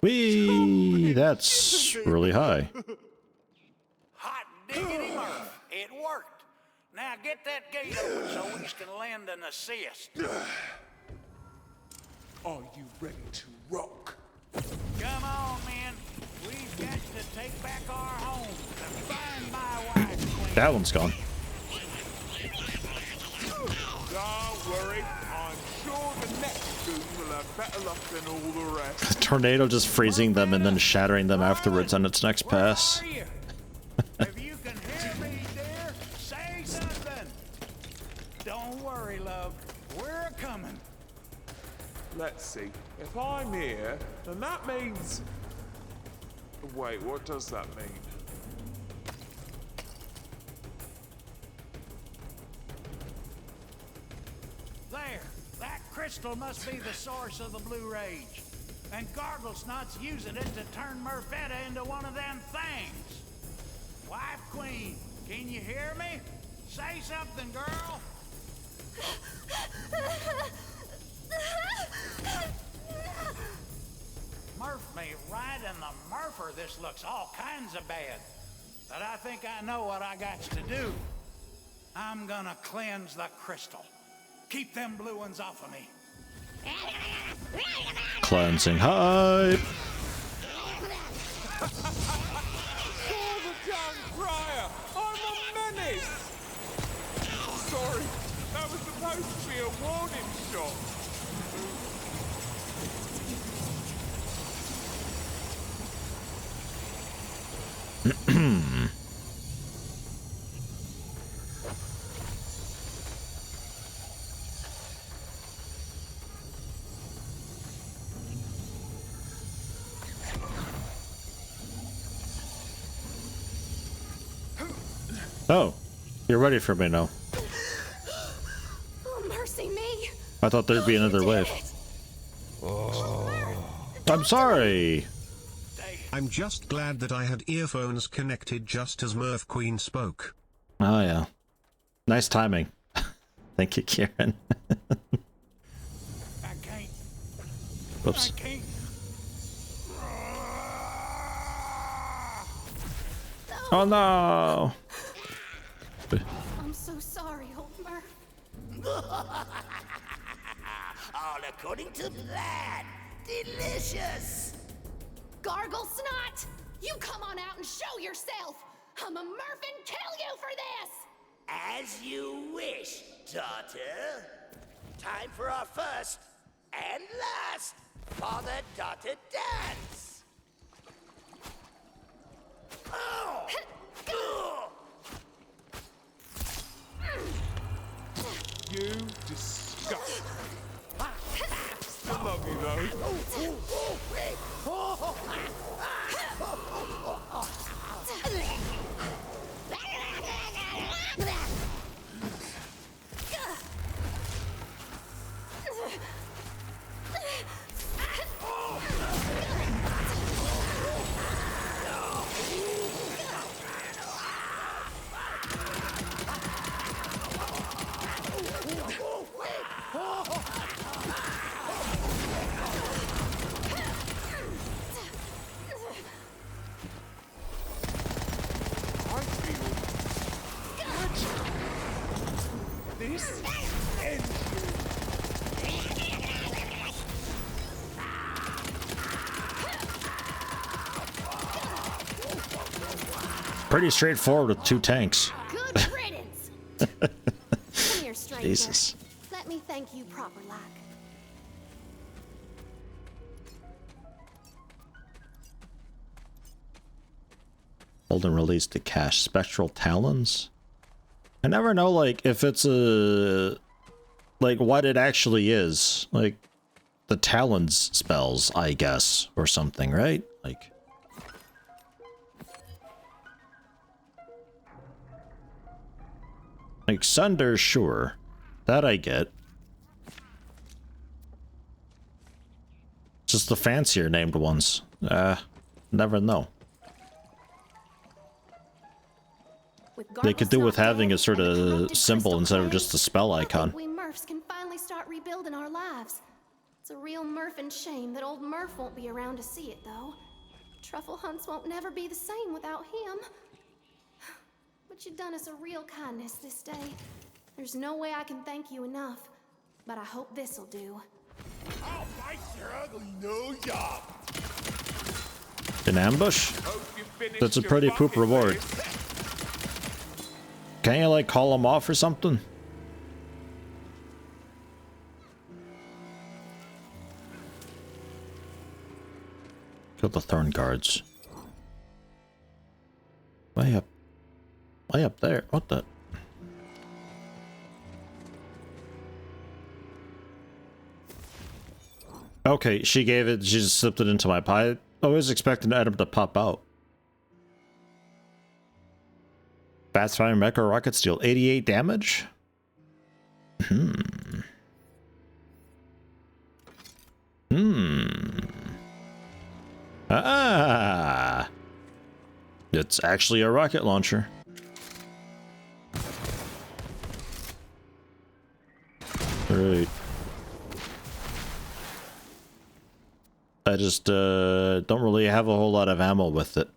Whee! That's really high. Hot diggity Murph. It worked. Now get that gate open so we can land an assist. Are you ready to rock? Come on, men. We've got to take back our home and find my wife, Queen. That one's gone. Don't worry, I'm sure the next goon will have better luck than all the rest. Tornado just freezing them and then shattering them afterwards on its next pass. If you can hear me, dear, say something. Don't worry, love. We're coming. Let's see. If I'm here, then that means... Wait, what does that mean? There. That crystal must be the source of the blue rage. And Garglesnot's using it to turn Murfetta into one of them things. Wife Queen, can you hear me? Say something, girl. Murph me right in the Murpher. This looks all kinds of bad. But I think I know what I got to do. I'm gonna cleanse the crystal. Keep them blue ones off of me. Cleansing hype. Call the town crier! I'm a menace! Sorry, that was supposed to be a warning shot. Oh, you're ready for me now. Oh, mercy me. I thought there'd be another wave. I'm sorry. I'm just glad that I had earphones connected just as Murph Queen spoke. Oh, yeah. Nice timing. Thank you, Kieran. I can't. Whoops. I can't. Oh, no. I'm so sorry, old Murph. All according to plan. Delicious. Gargle Snot! You come on out and show yourself! I'm a Murphin' kill you for this! As you wish, daughter. Time for our first and last father-daughter dance. Oh! You disgust. Still love you though. Pretty straightforward with 2 tanks. Good riddance. Come here, stranger. Jesus. Let me thank you proper like. Hold and release the cache. Spectral talons? I never know, like, if it's a... like, what it actually is. Like, the talons spells, I guess, or something, right? Like... like, Sunder, sure. That I get. Just the fancier named ones. Never know. They could do with having a sort of symbol instead of just a spell icon. We Murphs can finally start rebuilding our lives. It's a real Murphin shame that old Murph won't be around to see it, though. Truffle hunts won't never be the same without him. But you've done us a real kindness this day. There's no way I can thank you enough, but I hope this'll do. I'll fight your ugly nose off. An ambush? That's a pretty poop reward. Can't you, like, call them off or something? Kill the thorn guards. Way up. Way up there. What the? Okay, she gave it, she just slipped it into my pie. I was expecting an item to pop out. Fast Fire Mecha Rocket Steel, 88 damage? Ah! It's actually a rocket launcher. Right. I just don't really have a whole lot of ammo with it.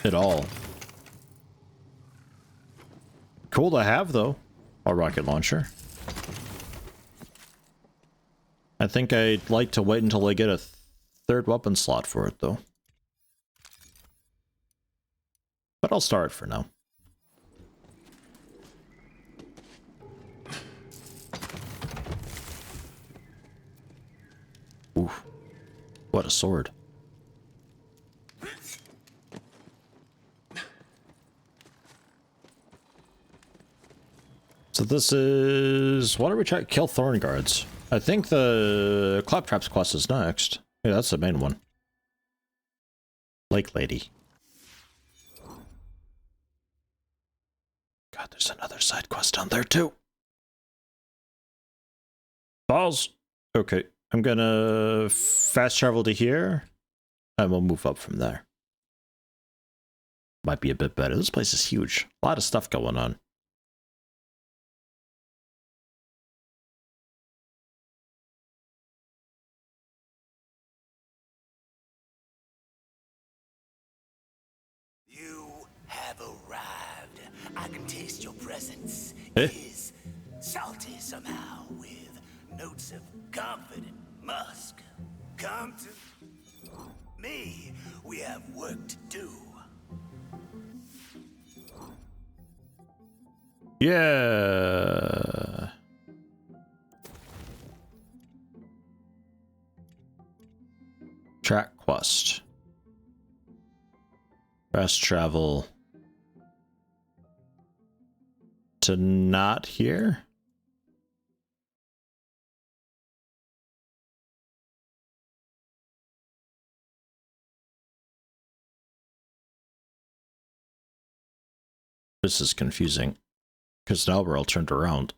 At all. Cool to have, though. A rocket launcher. I think I'd like to wait until I get a third weapon slot for it, though. But I'll start for now. Oof. What a sword. So this is... what are we trying? Kill Thorn Guards. I think the Claptrap's quest is next. Yeah, that's the main one. Lake Lady. God, there's another side quest down there too. Balls. Okay, I'm gonna fast travel to here, and we'll move up from there. Might be a bit better. This place is huge. A lot of stuff going on. Have arrived. I can taste your presence. Eh? It is salty somehow, with notes of confident musk. Come to me. We have work to do. Yeah. Track quest. Fast travel to not here. This is confusing because now we're all turned around.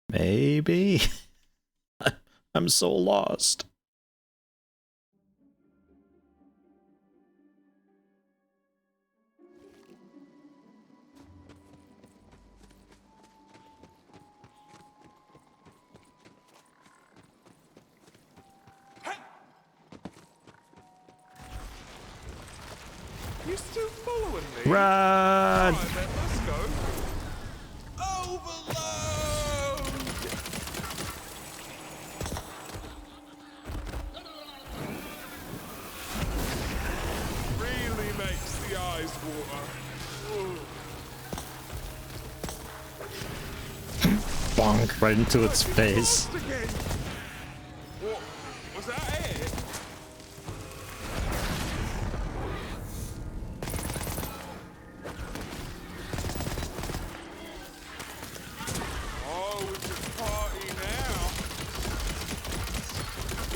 Maybe? I'm so lost. You still following me? Run! Alright then, let's go. Overload! Really makes the eyes water. Ooh. Bonk right into its face. What? Was that it? Oh, it's a party now.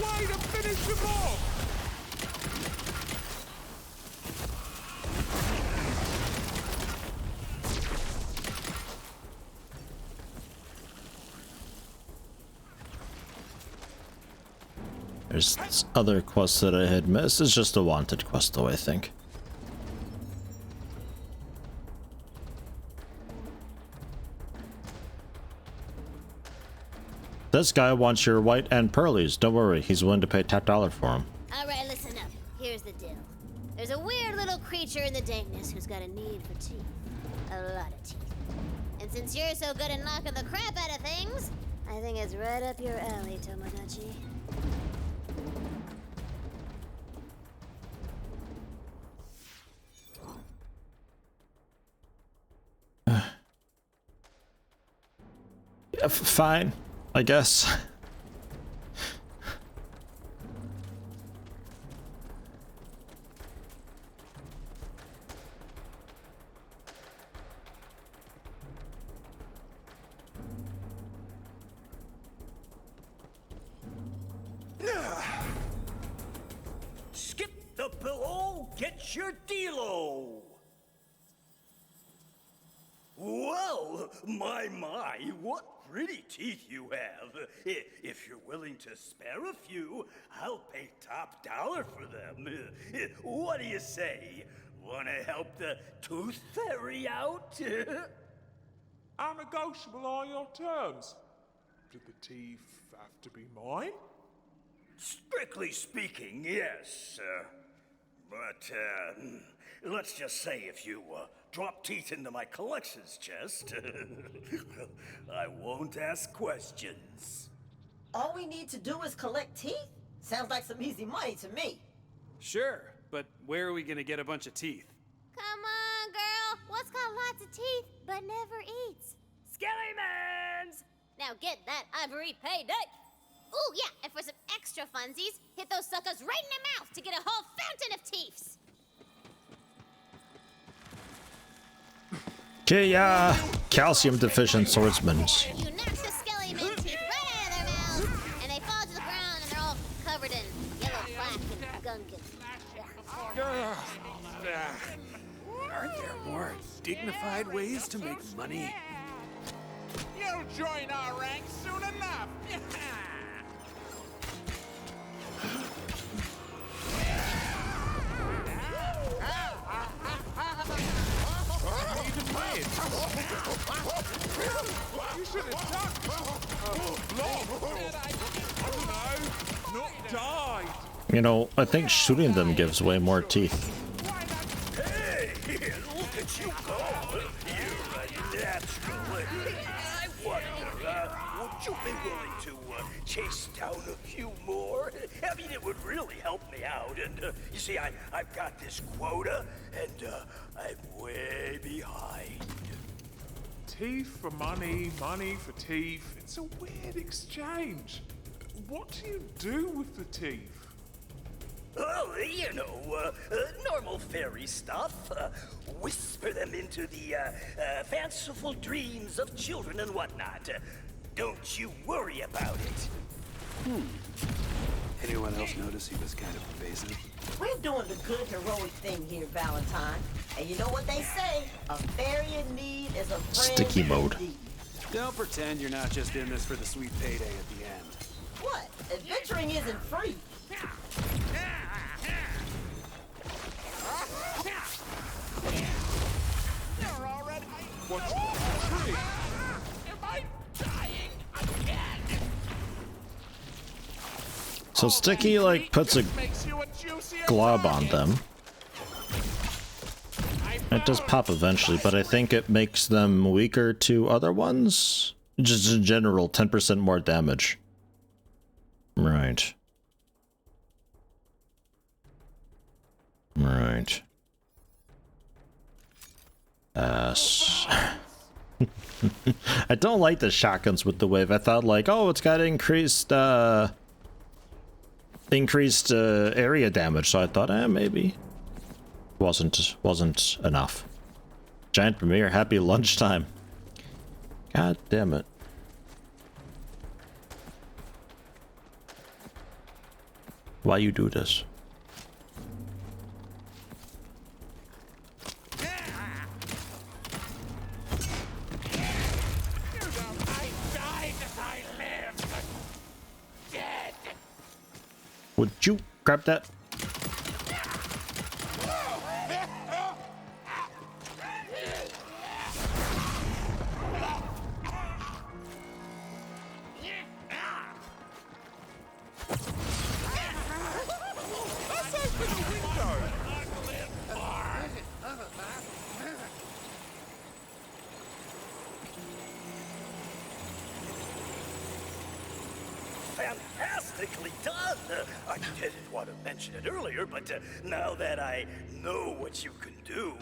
Way to finish him off! There's this other quest that I had missed. It's just a wanted quest though, I think. This guy wants your white and pearlies. Don't worry, he's willing to pay top dollar for them. Alright, listen up. Here's the deal. There's a weird little creature in the dankness who's got a need for teeth. A lot of teeth. And since you're so good at knocking the crap out of things, I think it's right up your alley, Tomodachi. Yeah, fine, I guess. Skip the pillow, get your dealo. Well, my, what pretty teeth you have. If you're willing to spare a few, I'll pay top dollar for them. What do you say? Want to help the tooth fairy out? How negotiable are your terms? Do the teeth have to be mine? Strictly speaking, yes. But let's just say if you drop teeth into my collections chest, I won't ask questions. All we need to do is collect teeth? Sounds like some easy money to me. Sure, but where are we gonna get a bunch of teeth? Come on, girl. What's got lots of teeth but never eats? Skellymans! Now get that ivory payday. Ooh, yeah, and for some extra funsies, hit those suckers right in the mouth to get a whole fountain of teeths. Okay, calcium deficient swordsman. You knock the Skellyman teeth right out of their mouths, and they fall to the ground, and they're all covered in yellow plaque and gunk and... Aren't there more dignified ways to make money? You'll join our ranks soon enough. You should have not died. You know, I think shooting them gives way more teeth. Hey, look at you go. You're a natural. I wonder, would you be willing to chase down a few more? I mean, it would really help me out. And you see, I've got this quota, and I'm way behind. Teeth for money, money for teeth. It's a weird exchange. What do you do with the teeth? Oh, you know, normal fairy stuff. Whisper them into the fanciful dreams of children and whatnot. Don't you worry about it. Anyone else notice he was kind of evasive? We're doing the good heroic thing here, Valentine. And you know what they say? A fairy in need is a friend. Sticky mode. indeed. Don't pretend you're not just in this for the sweet payday at the end. What? Adventuring isn't free. You're already... What's the tree? Am I dying again? So Sticky, like, puts a glob on them. It does pop eventually, but I think it makes them weaker to other ones. Just in general, 10% more damage. Right. Right. I don't like the shotguns with the wave. I thought like, oh, it's got increased area damage, so I thought, maybe. Wasn't enough. Giant premiere, happy lunchtime. God damn it. Why you do this? Would you grab that? Fantastically done! I didn't want to mention it earlier, but now that I know what you can do,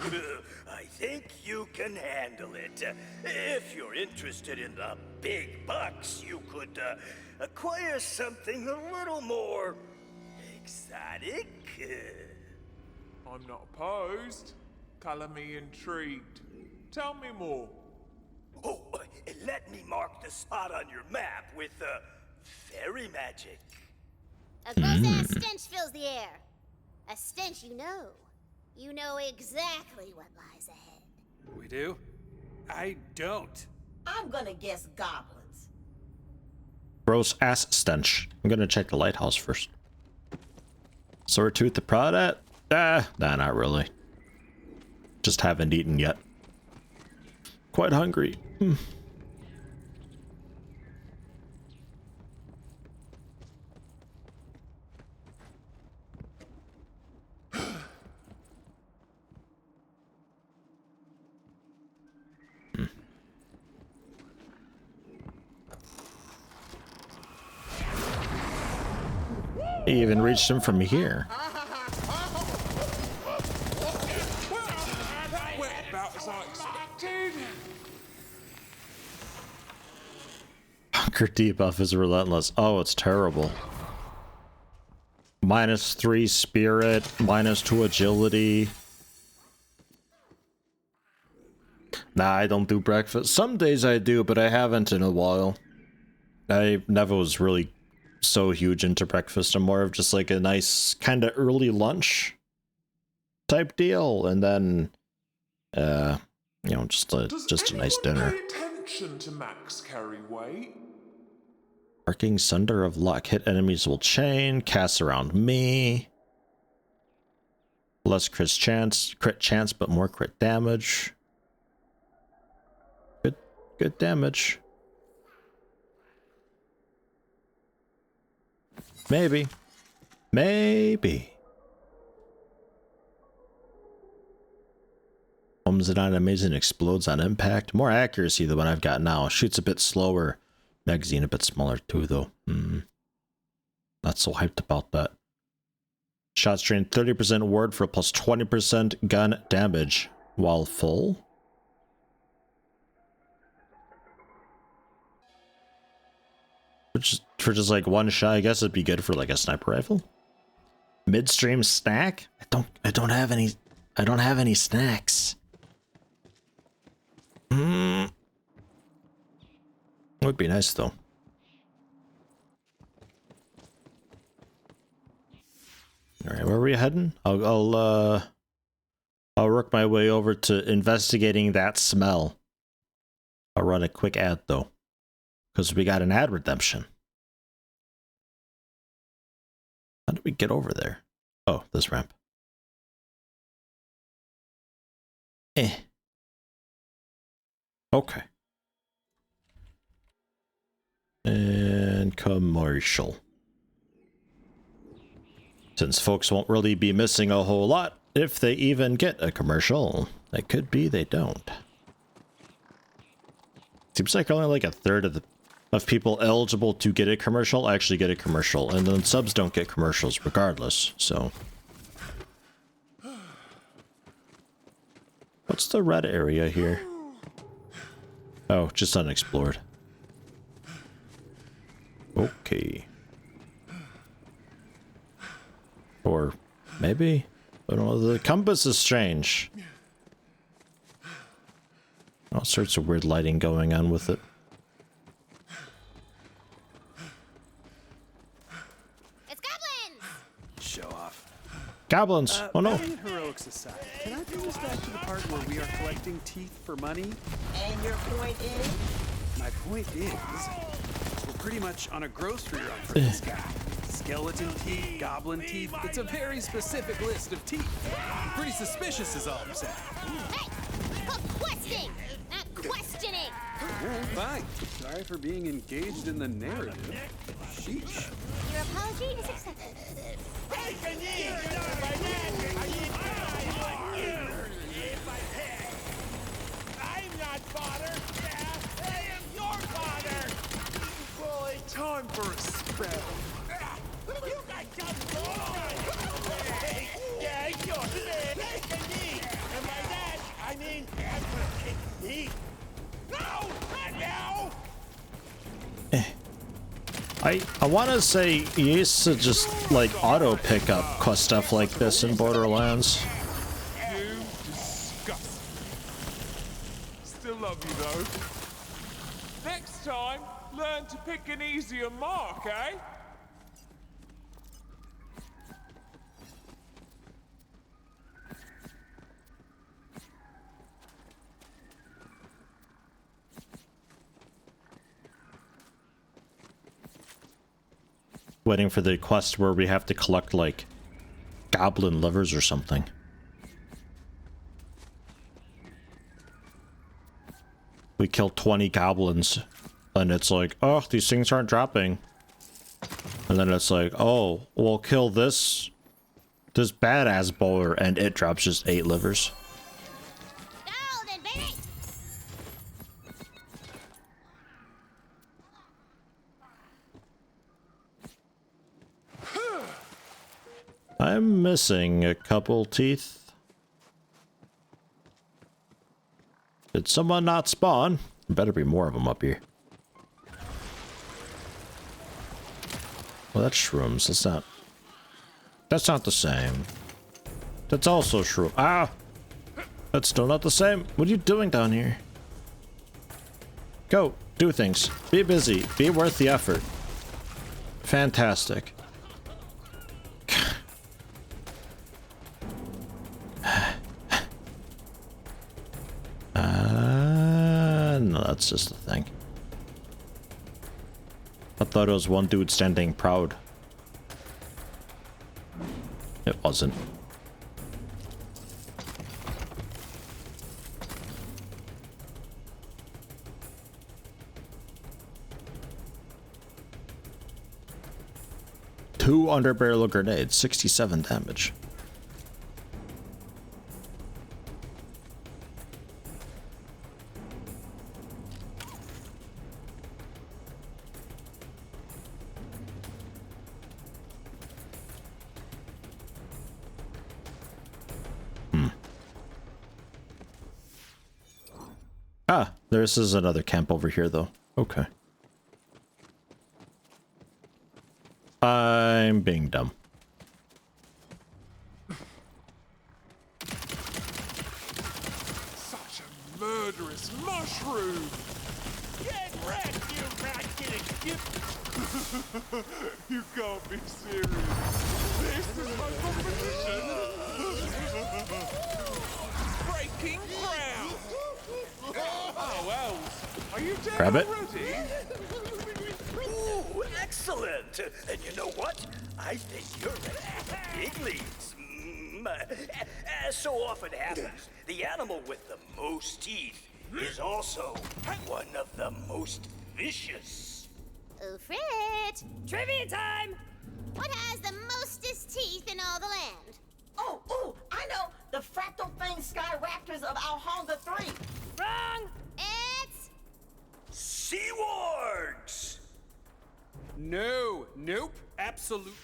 I think you can handle it. If you're interested in the big bucks, you could acquire something a little more exotic. I'm not opposed. Color me intrigued. Tell me more. Oh, let me mark the spot on your map with fairy magic. A gross-ass stench fills the air. A stench you know. You know exactly what lies ahead. We do? I don't. I'm gonna guess goblins. Gross ass stench. I'm gonna check the lighthouse first. Swordtooth the product? Nah, not really. Just haven't eaten yet. Quite hungry. He even reached him from here. About as I expected. Bunker debuff is relentless. Oh, it's terrible. -3 spirit, -2 agility. Nah, I don't do breakfast. Some days I do, but I haven't in a while. I never was really so huge into breakfast. I'm more of just like a nice kind of early lunch type deal, and then you know, just a nice dinner. Pay attention to max carry weight. Arcing Sunder of Luck. Hit enemies will chain. Cast around me. Less crit chance, but more crit damage. Good damage. Maybe. Homes it on amazing, explodes on impact. More accuracy than what I've got now. Shoots a bit slower. Magazine a bit smaller too, though. Not so hyped about that. Shots drain 30% ward for plus 20% gun damage while full. Which, for just like one shot, I guess it'd be good for like a sniper rifle. Midstream snack? I don't have any snacks. Would be nice though. All right, where are we heading? I'll work my way over to investigating that smell. I'll run a quick ad though, because we got an ad redemption. How do we get over there? Oh, this ramp. Okay. And commercial. Since folks won't really be missing a whole lot, if they even get a commercial. It could be they don't. Seems like only like a third of people eligible to get a commercial actually get a commercial, and then subs don't get commercials regardless, so. What's the red area here? Oh, just unexplored. Okay. Or maybe? I don't know, the compass is strange. All sorts of weird lighting going on with it. It's goblins! Show off. Goblins! Oh no. Back in Heroic Society, can I bring us back to the part where we are collecting teeth for money? And your point is? My point is, we're pretty much on a grocery run for this guy. Skeleton teeth, goblin teeth, it's a very specific list of teeth. Pretty suspicious is all I'm saying. Hey! It's called questing, not questioning! Alright, fine. Sorry for being engaged in the narrative. Sheesh. Your apology is accepted. I'm not fodder. I am your fodder. Boy, time for a scrap. You got something wrong. Yeah, sure. Take a knee. And by that, I mean, I'm gonna take a knee. No, not now. I want to say you used to just like auto pick up stuff like this in Borderlands. You disgust. Still love you though. Next time, learn to pick an easier mark, eh? Waiting for the quest where we have to collect like goblin livers or something. We kill 20 goblins and it's like, oh, these things aren't dropping. And then it's like, oh, we'll kill this badass bowler and it drops just 8 livers. Golden, baby! I'm missing a couple teeth. Did someone not spawn? There better be more of them up here. Well, that's shrooms. That's not the same. That's also shroom. Ah! That's still not the same. What are you doing down here? Go. Do things. Be busy. Be worth the effort. Fantastic. No, that's just a thing. I thought it was one dude standing proud. It wasn't. Two underbarrel grenades, 67 damage. Ah, this is another camp over here, though. Okay. I'm being dumb. Such a murderous mushroom! Get wrecked, you rat-getting You can't be serious. This is my competition. Breaking ground. Oh, well. Are you dead Grab it. already? Ooh, excellent! And you know what? I think you're ready for the big leagues. As so often happens, the animal with the most teeth is also one of the most vicious. Oh, Frit! Trivia time! What has the mostest teeth in all the land? Oh, I know. No, nope, absolutely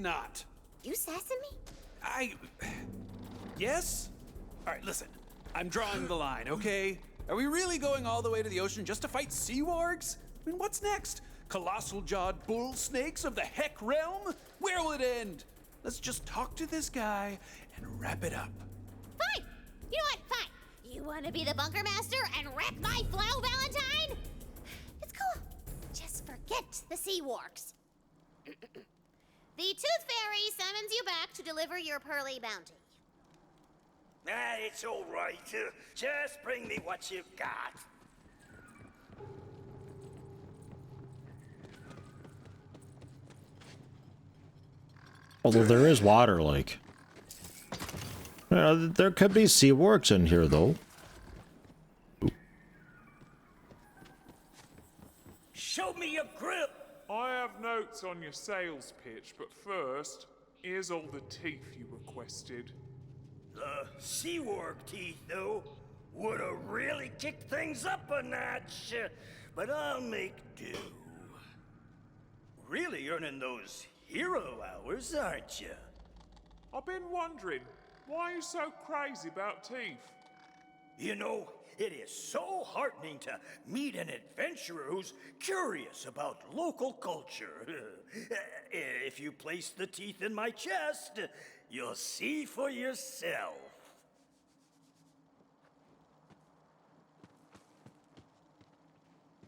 not. You sassing me? Yes? All right, listen. I'm drawing the line, okay? Are we really going all the way to the ocean just to fight sea wargs? I mean, what's next? Colossal-jawed bull snakes of the heck realm? Where will it end? Let's just talk to this guy and wrap it up. Fine. You know what? Fine. You want to be the bunker master and wreck my flow, Valentine? It's cool. Just forget the sea wargs. The Tooth Fairy summons you back to deliver your pearly bounty. It's all right. Just bring me what you've got. Although there is water, like. There could be sea wargs in here, though. Show me your grip. I have notes on your sales pitch, but first, here's all the teeth you requested. The sea warg teeth, though, would have really kicked things up a notch. But I'll make do. Really earning those hero hours, aren't you? I've been wondering, why are you so crazy about teeth? You know, it is so heartening to meet an adventurer who's curious about local culture. If you place the teeth in my chest, you'll see for yourself.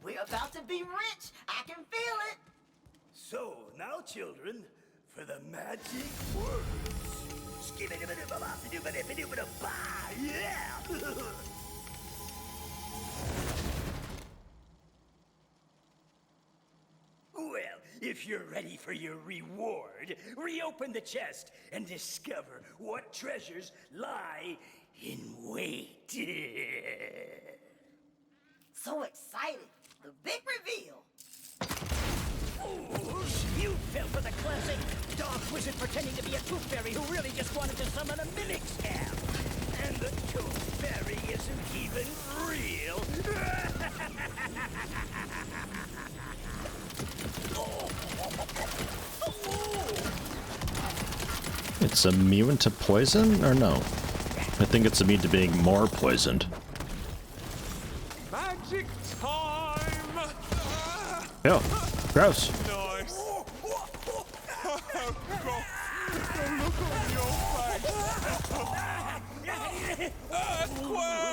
We're about to be rich. I can feel it. So, now children, for the magic words. Yeah! Well, if you're ready for your reward, reopen the chest and discover what treasures lie in wait. So excited. The big reveal. Fools! You fell for the classic dog wizard pretending to be a tooth fairy who really just wanted to summon a mimic scam. And the tooth fairy isn't even real. It's immune to poison, or no? I think it's immune to being more poisoned. Magic time! Ew, gross. Nice. Oh, God. The look on your face. Earthquake!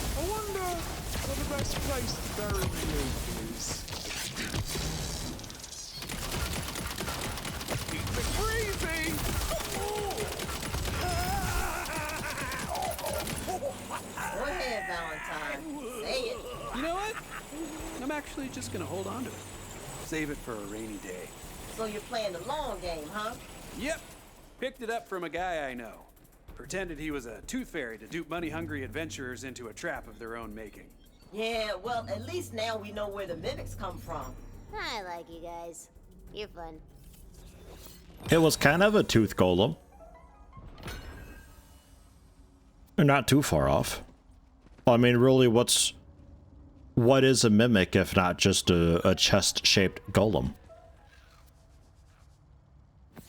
I wonder what the best place to bury me is. Keep it breezy! Go ahead, Valentine. Say it. You know what? I'm actually just gonna hold on to it. Save it for a rainy day. So you're playing the long game, huh? Yep. Picked it up from a guy I know. Pretended he was a tooth fairy to dupe money-hungry adventurers into a trap of their own making. Yeah, well, at least now we know where the mimics come from. I like you guys. You're fun. It was kind of a tooth golem. Not too far off. I mean, really, what is a mimic if not just a chest-shaped golem?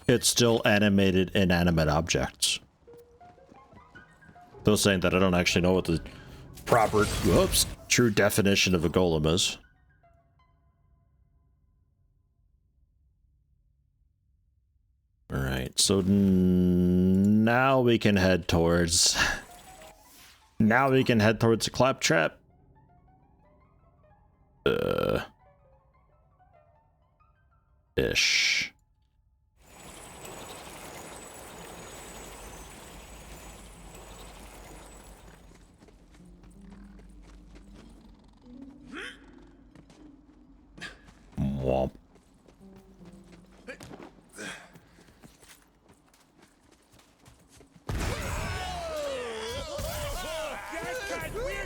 It's still animated, inanimate objects. Though saying that, I don't actually know what the proper, true definition of a golem is. Alright, so now we can head towards... Now we can head towards the claptrap. Ish. Womp.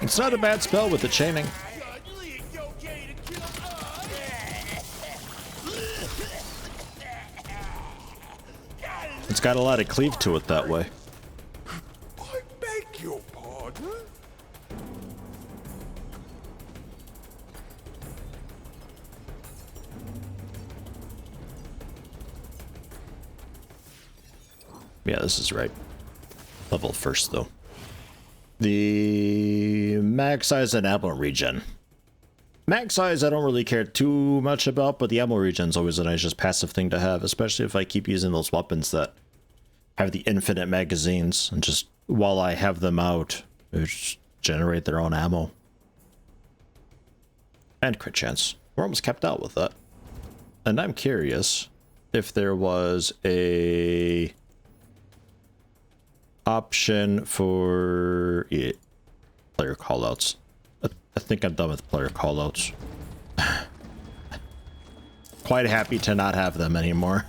It's not a bad spell with the chaining. It's got a lot of cleave to it that way. I beg your pardon? Yeah, this is right. Level first, though. The max size and ammo regen. Max size I don't really care too much about, but the ammo regen is always a nice just passive thing to have, especially if I keep using those weapons that have the infinite magazines, and just while I have them out, they just generate their own ammo. And crit chance. We're almost kept out with that. And I'm curious if there was a option for player callouts. I think I'm done with player callouts. Quite happy to not have them anymore.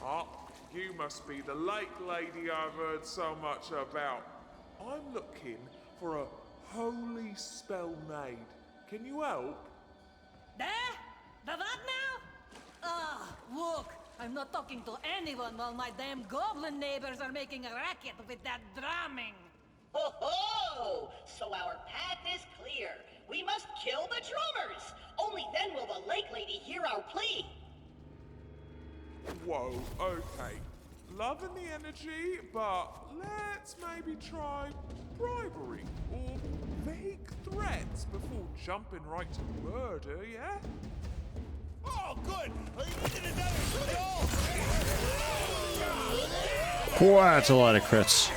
Ah, you must be the lake lady I've heard so much about. I'm looking for a holy spell maid. Can you help? There? The what now? Ah, look, I'm not talking to anyone while my damn goblin neighbors are making a racket with that drumming. Ho ho! So our path is clear. We must kill the drummers. Only then will the lake lady hear our plea. Whoa, okay. Loving the energy, but let's maybe try bribery or vague threats before jumping right to murder, yeah? Oh, good! We needed another goal! Whoa, that's a lot of crits.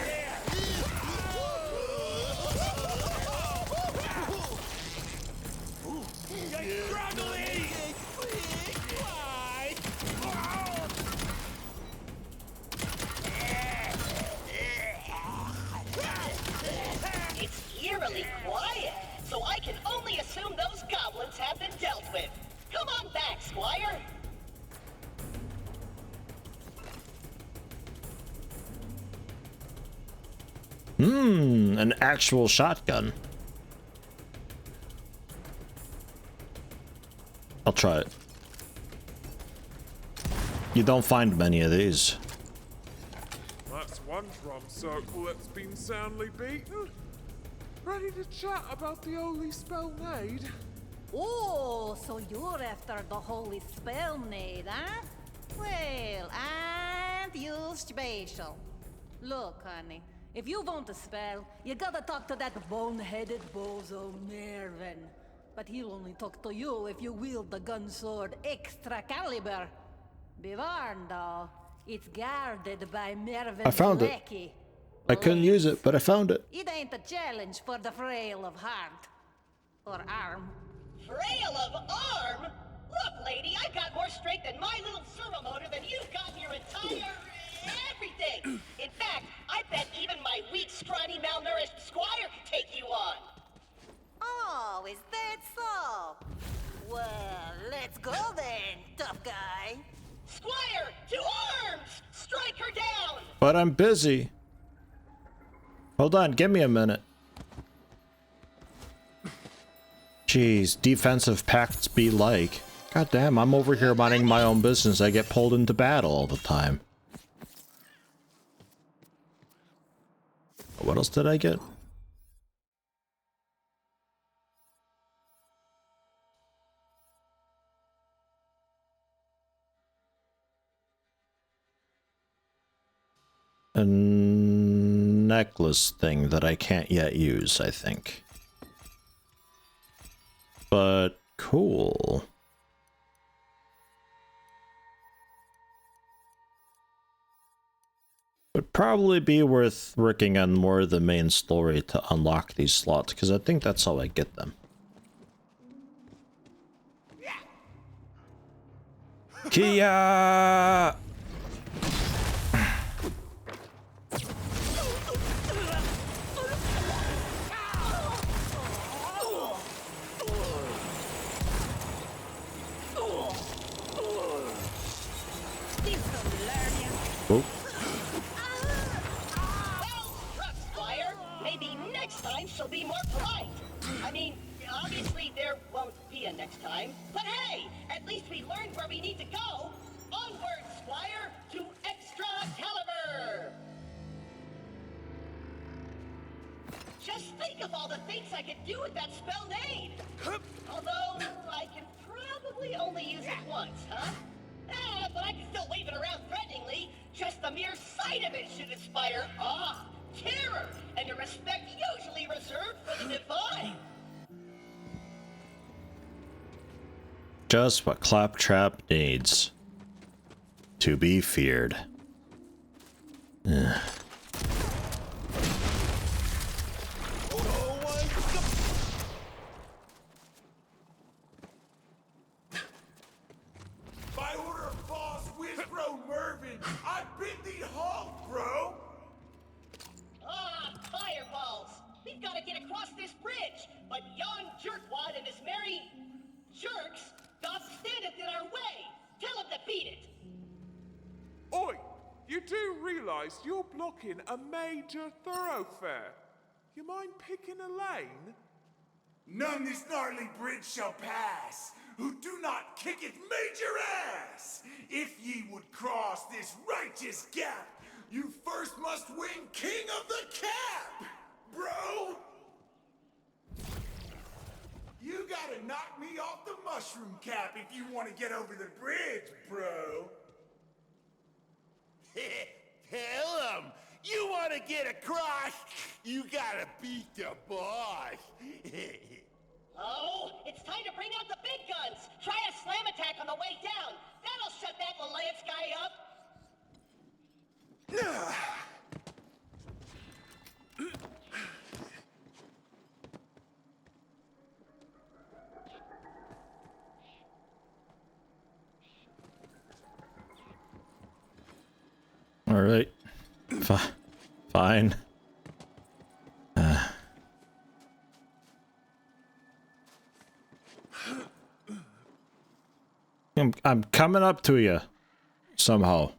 It's eerily quiet, so I can only assume those goblins have been dealt with. Come on back, Squire. An actual shotgun. I'll try it. You don't find many of these. That's one drum circle that's been soundly beaten. Ready to chat about the holy spell maid? Oh, so you're after the holy spell maid, huh? Well, aren't you special? Look, honey, if you want a spell, you gotta talk to that bone-headed bozo Mervin. But he'll only talk to you if you wield the gun sword extra caliber. Be warned, though, it's guarded by Mervin's I found it. lackey. I couldn't use it, but I found it. It ain't a challenge for the frail of heart. Or arm. Frail of arm? Look, lady, I've got more strength in my little servo motor than you've got in your entire everything. In fact, I bet even my weak, scrawny, malnourished squire can take you on. Oh, is that so? Well, let's go then, tough guy. Squire, to arms! Strike her down! But I'm busy. Hold on, give me a minute. Jeez, defensive pacts be like. God damn, I'm over here minding my own business. I get pulled into battle all the time. What else did I get? A necklace thing that I can't yet use, I think. But cool. Would probably be worth working on more of the main story to unlock these slots, because I think that's how I get them. Kia! Oh. Well struck, Squire. Maybe next time she'll be more polite. of all the things I could do with that spell name. Although, I can probably only use it once, huh? But I can still wave it around threateningly. Just the mere sight of it should inspire awe, terror, and a respect usually reserved for the divine. Just what Claptrap needs. To be feared. Ugh. By order of boss Wizbro Mervin, I bid thee halt, bro! Fireballs! We've got to get across this bridge, but yon jerkwad and his merry jerks doth standeth in our way. Tell him to beat it. Oi! You do realise you're blocking a major thoroughfare. You mind picking a lane? None this gnarly bridge shall pass, who do not kick its major ass! If ye would cross this righteous gap, you first must win King of the Cap, bro! You gotta knock me off the mushroom cap if you want to get over the bridge, bro. Tell him! You want to get across, you gotta beat the boss. Oh, it's time to bring out the big guns. Try a slam attack on the way down. That'll shut that Lance guy up. All right. Fine. I'm coming up to you somehow.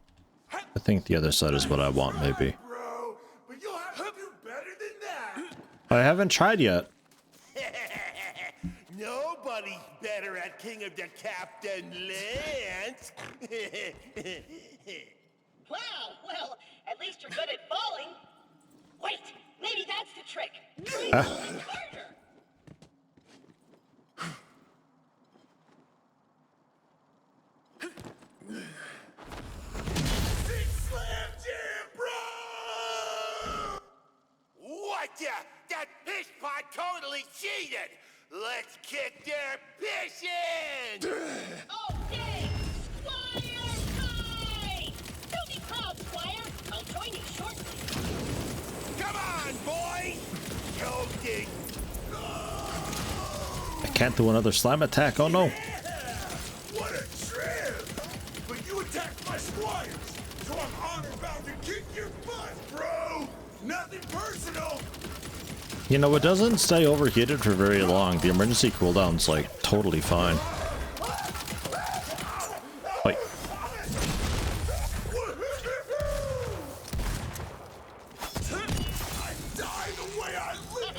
I think the other side is what I want, maybe. Bro, but you'll have to do better than that. I haven't tried yet. Nobody's better at King of the Cap than Lance. Wow, well, at least you're good at falling. Wait, maybe that's the trick. Try falling harder. Big slam jam, bro! What the? That piss pot totally cheated! Let's kick their piss in! Okay, Squire time! Don't be proud, Squire. I'll join you shortly. Come on, boys! Joking! I can't do another slam attack. Oh no. What a trip! But you attacked my squires, so I'm honor bound to kick your butt, bro! Nothing personal! You know, it doesn't stay overheated for very long. The emergency cooldown's like totally fine. Wait. I die the way I live!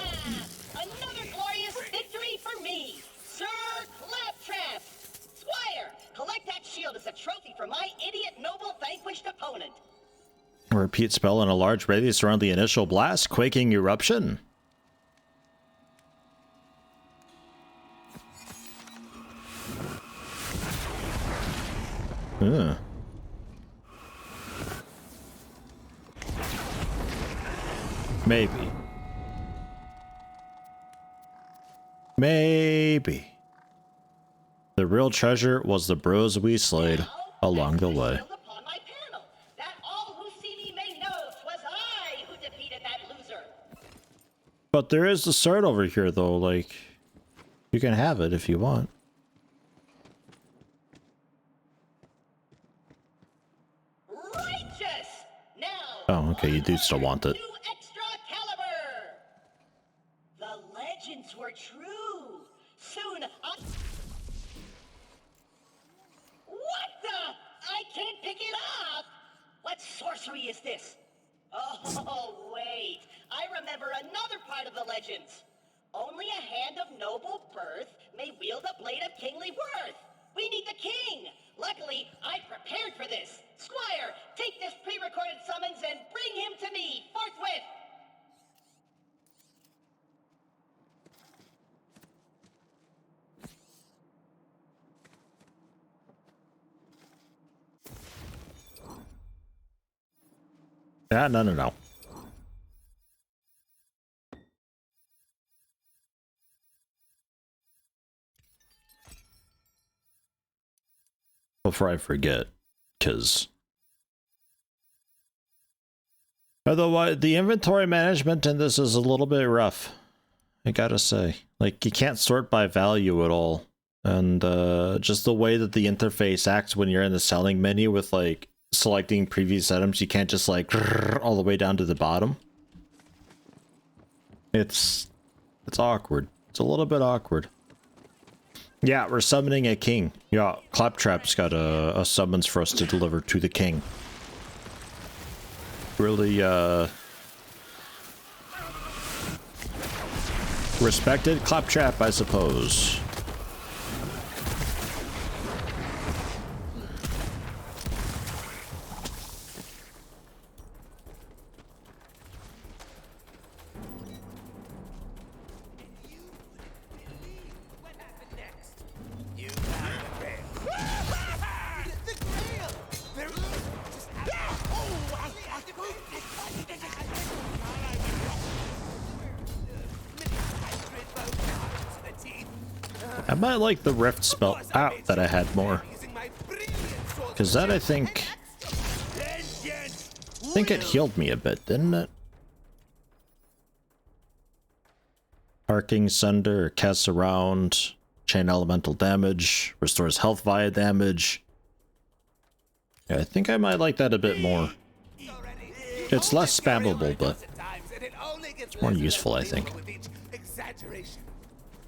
Another glorious victory for me, Sir Claptrap! Squire, collect that shield as a trophy for my idiot noble vanquished opponent. A repeat spell in a large radius around the initial blast. Quaking eruption. Maybe. Maybe. The real treasure was the bros we slayed along the way. Upon my panel, that all who see me may know 'twas I who defeated that loser. But there is the sword over here, though. Like, you can have it if you want. Righteous! Now, Oh, okay, you do still want it. new extra caliber! The legends were true. Soon What the? I can't pick it up! What sorcery is this? Oh, wait. I remember another part of the legends. Only a hand of noble birth may wield a blade of kingly worth. We need the king. Luckily, I prepared for this. Squire, take this pre-recorded summons and bring him to me forthwith. Ah, no, no, no. Before I forget, because otherwise the inventory management in this is a little bit rough, I gotta say. Like, you can't sort by value at all, and just the way that the interface acts when you're in the selling menu with like selecting previous items, you can't just like all the way down to the bottom. It's awkward. It's a little bit awkward. Yeah, we're summoning a king. Yeah, Claptrap's got a summons for us to deliver to the king. Really, respected Claptrap, I suppose. I might like the rift spell out that I had more. Because that, I think it healed me a bit, didn't it? Arcing Sunder, casts around, chain elemental damage, restores health via damage. Yeah, I think I might like that a bit more. It's less spammable, but it's more useful, I think.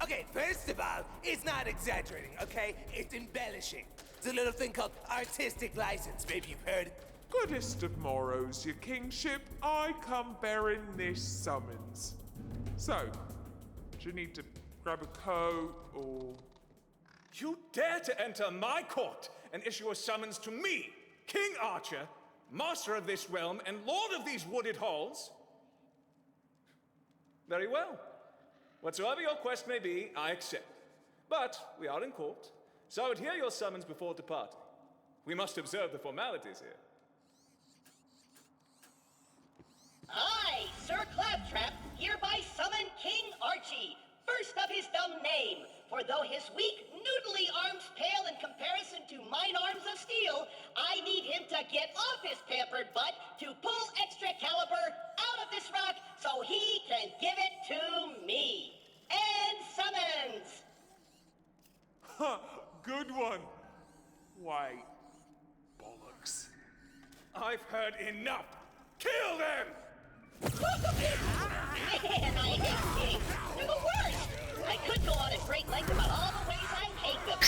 Okay, first of all, it's not exaggerating, okay? It's embellishing. It's a little thing called artistic license. Maybe you've heard it. Goodest of morrows, your kingship, I come bearing this summons. So, do you need to grab a coat, or... You dare to enter my court and issue a summons to me, King Archer, master of this realm and lord of these wooded halls? Very well. Whatsoever your quest may be, I accept. But we are in court, so I would hear your summons before departing. We must observe the formalities here. I, Sir Claptrap, hereby summon King Archie, first of his dumb name. For though his weak, noodly arms pale in comparison to mine arms of steel, I need him to get off his pampered butt to pull extra caliber out of this rock so he can give it to me. And summons! Ha! Good one. Wait. Bollocks. I've heard enough. Kill them! Man, I hate kings. They're the worst. I could go on at great length about all the ways I hate them.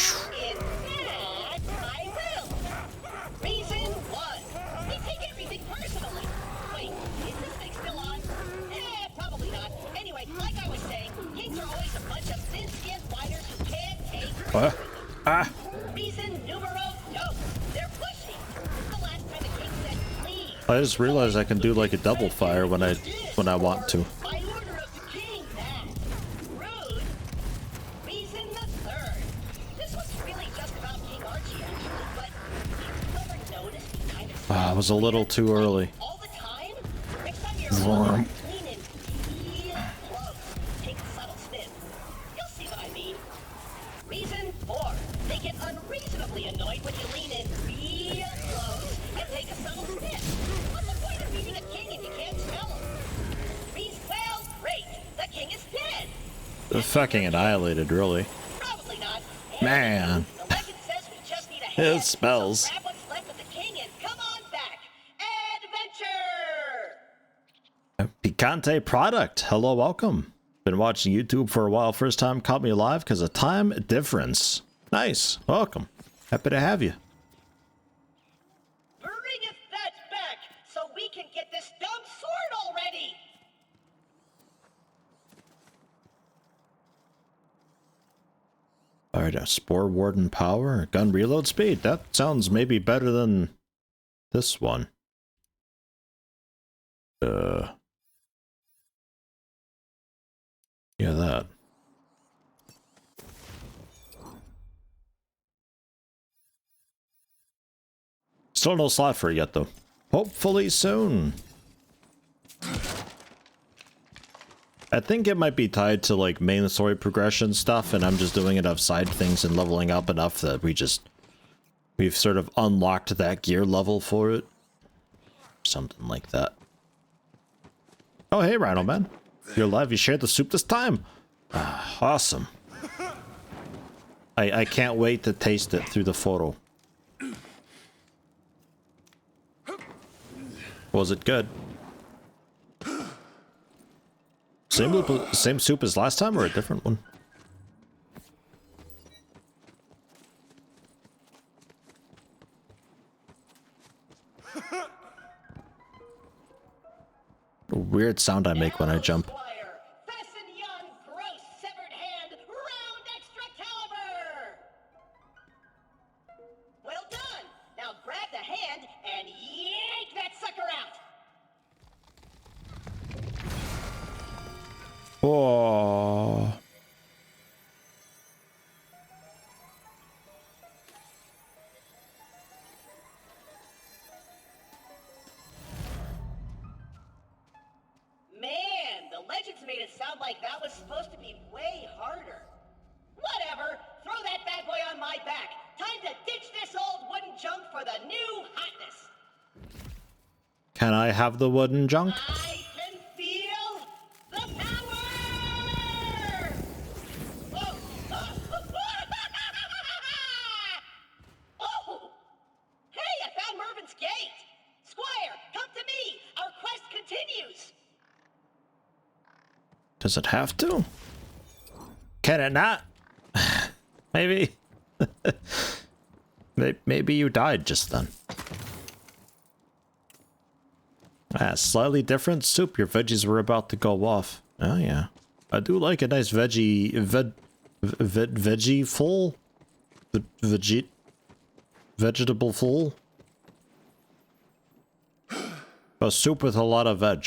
In fact, I will. Reason one. They take everything personally. Wait, is this thing still on? Probably not. Anyway, like I was saying, kings are always a bunch of thin-skinned whiners who can't take What? Ah. Reason numero dos. They're pushy. The last time the king said please. I just realized I can do like a double fire when I want to. By order of the king, that. Rude. Reason the third. This was really just about King Archie, actually, but have you ever noticed he kind of I was a little too early. all the time? Next time you're Vorm. lean in real close. Take a subtle sniff. You'll see what I mean. Reason four. They get unreasonably annoyed when you lean in real close and take a subtle sniff. What's the point of meeting a king if you can't smell him? Well, great. The king is dead. They're fucking annihilated, really. Probably not. Man. The legend says we just need a hand. It smells. So grab what's left of the king and come on back. Adventure! Picante product. Hello, welcome. Been watching YouTube for a while. First time caught me live because of time difference. Nice. Welcome. Happy to have you. Bringeth that back so we can get this dumb sword already. Alright, a Spore Warden power, gun reload speed. That sounds maybe better than this one. Yeah, that. Still no slot for it yet, though. Hopefully soon. I think it might be tied to like main story progression stuff, and I'm just doing enough side things and leveling up enough that we've sort of unlocked that gear level for it. Something like that. Oh, hey, Rhino Man. You're alive. You shared the soup this time. Awesome. I can't wait to taste it through the photo. Was it good? Same soup as last time or a different one? A weird sound I make when I jump. Fasten yon gross severed hand round extra caliber! Well done! Now grab the hand and yank that sucker out! Oh. Man, the legends made it sound like that was supposed to be way harder. Whatever, throw that bad boy on my back. Time to ditch this old wooden junk for the new hotness. Can I have the wooden junk? I can feel the power! Oh, oh! Hey, I found Mervin's gate! Squire, come to me! Our quest continues! Does it have to? Can it not? Maybe. Maybe you died just then. Ah, slightly different soup. Your veggies were about to go off. Oh yeah, I do like a nice veggie full, vegetable full. A soup with a lot of veg.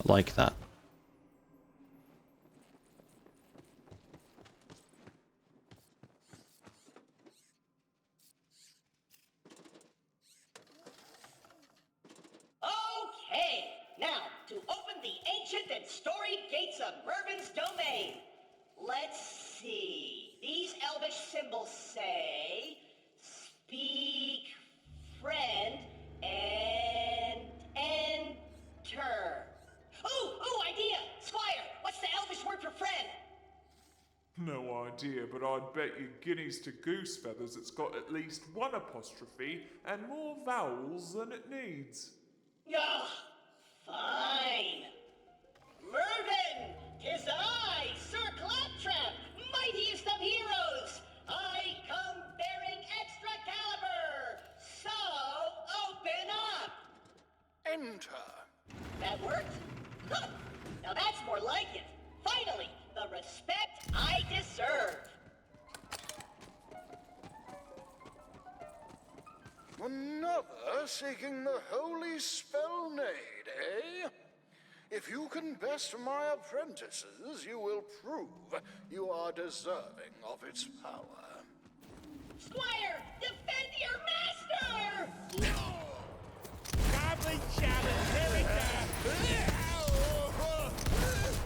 I like that. Okay, now to open the ancient and storied gates of Mervin's domain. Let's see. These elvish symbols say, speak, friend, and enter. Ooh, idea! Squire, what's the elvish word for friend? No idea, but I'd bet you guineas to goose feathers it's got at least one apostrophe and more vowels than it needs. Ugh, fine. Mervin, 'tis I, Sir Claptrap, mightiest of heroes. I come bearing extra caliber. So, open up. Enter. That worked? Huh. Now that's more like it. Finally, the respect I deserve. Another seeking the holy spell nade, eh? If you can best my apprentices, you will prove you are deserving of its power. Squire, defend your master! Goblin challenge, here we go.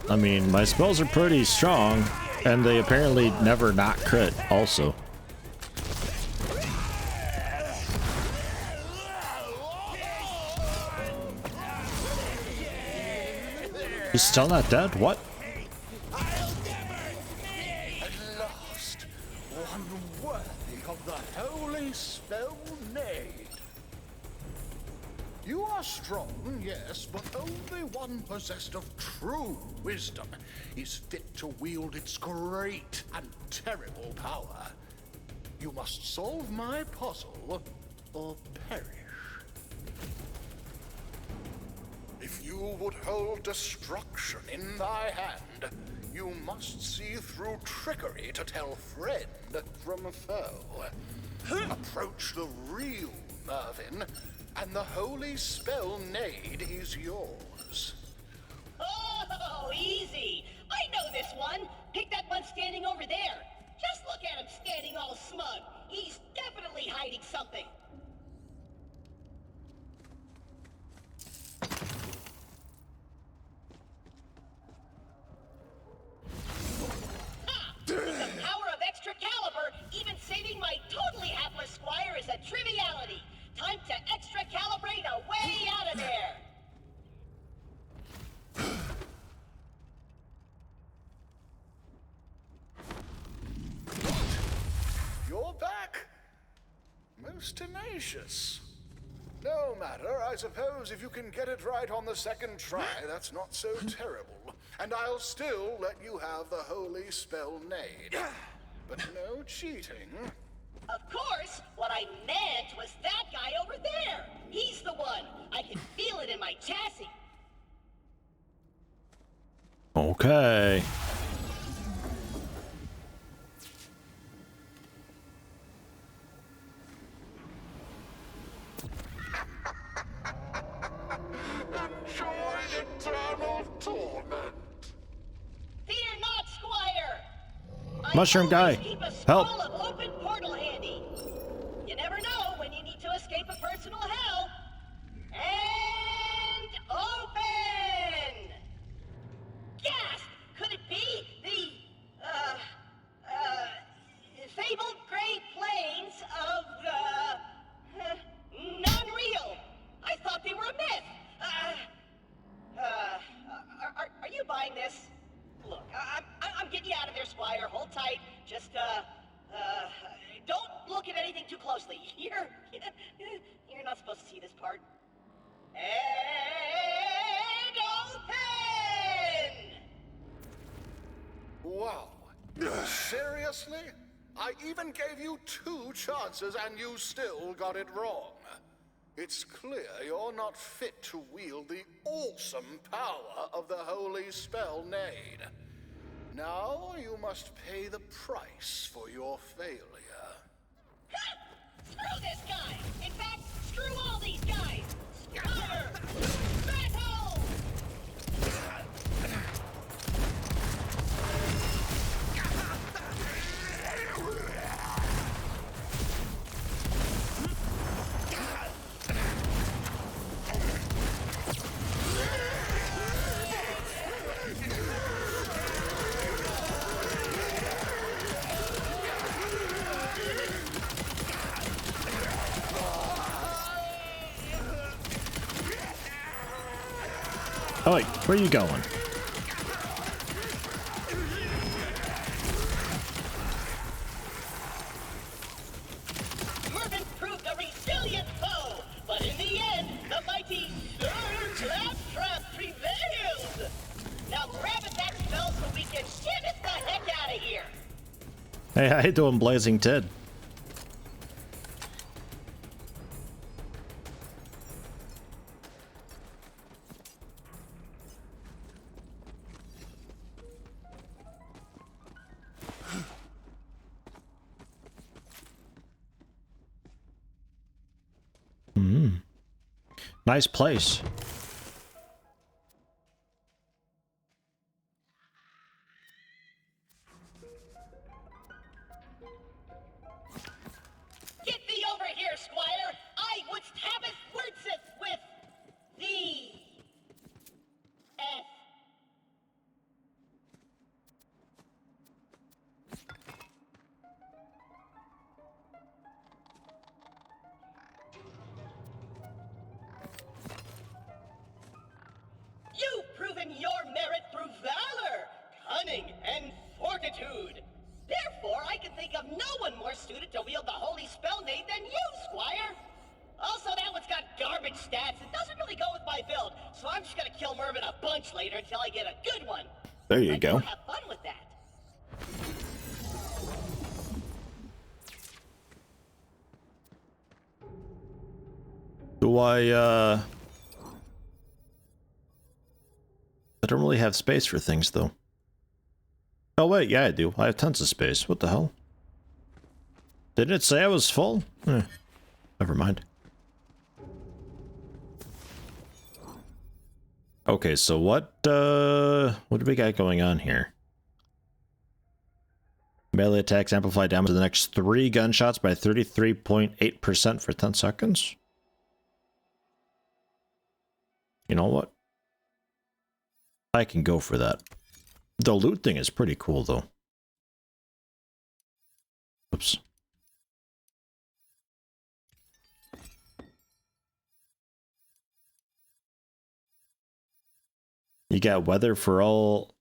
I mean, my spells are pretty strong, and they apparently never not crit also. He's still not dead? What? At last, one worthy of the holy spell nade. You are strong, yes, but only one possessed of true wisdom is fit to wield its great and terrible power. You must solve my puzzle or perish. If you would hold destruction in thy hand, you must see through trickery to tell friend from foe. Approach the real Mervin, and the holy spell nade is yours. Oh, easy. I know this one. Pick that one standing over there. Just look at him standing all smug. He's definitely hiding something. Most tenacious. No matter, I suppose if you can get it right on the second try, that's not so terrible. And I'll still let you have the holy spell Nade. But no cheating. Of course, what I meant was that guy over there. He's the one. I can feel it in my chassis. Okay. Enjoy eternal torment. Fear not, Squire. Mushroom guy, help. Full of open portal handy. You never know when you need to escape a personal hell. And open! Gasp! Could it be the, fabled Great Plains of, non-real? I thought they were a myth. Are you buying this? Look, I'm getting you out of there, Squire. Hold tight. Just, don't look at anything too closely. You're not supposed to see this part. And open! Wow. Seriously? I even gave you 2 chances and you still got it wrong. It's clear you're not fit to wield the awesome power of the holy spell Nade. Now you must pay the price for your failure. Ha! Screw this guy! In fact, screw all these guys! Squire! Battle! Oh, wait, where are you going? Mervyn proved a resilient foe, but in the end, the mighty Sir Claptrap prevailed. Now grab at that spell so we can get it the heck out of here. Hey, how you doing, Blazing Ted? Nice place. Get thee over here, Squire! I wouldst have it wordsith with thee! F. You've proven your merit through valor, cunning, and fortitude. Therefore, I can think of no one more suited to wield the holy spell Nade than you, Squire. Also, that one's got garbage stats. It doesn't really go with my build, so I'm just gonna kill Mervyn a bunch later until I get a good one. There you go. Have fun with that. Do I don't really have space for things, though. Oh, wait, yeah, I do. I have tons of space. What the hell? Didn't it say I was full? Never mind. Okay, so what do we got going on here? Melee attacks amplify damage to the next 3 gunshots by 33.8% for 10 seconds? You know what? I can go for that. The loot thing is pretty cool, though. Oops. You got weather for all...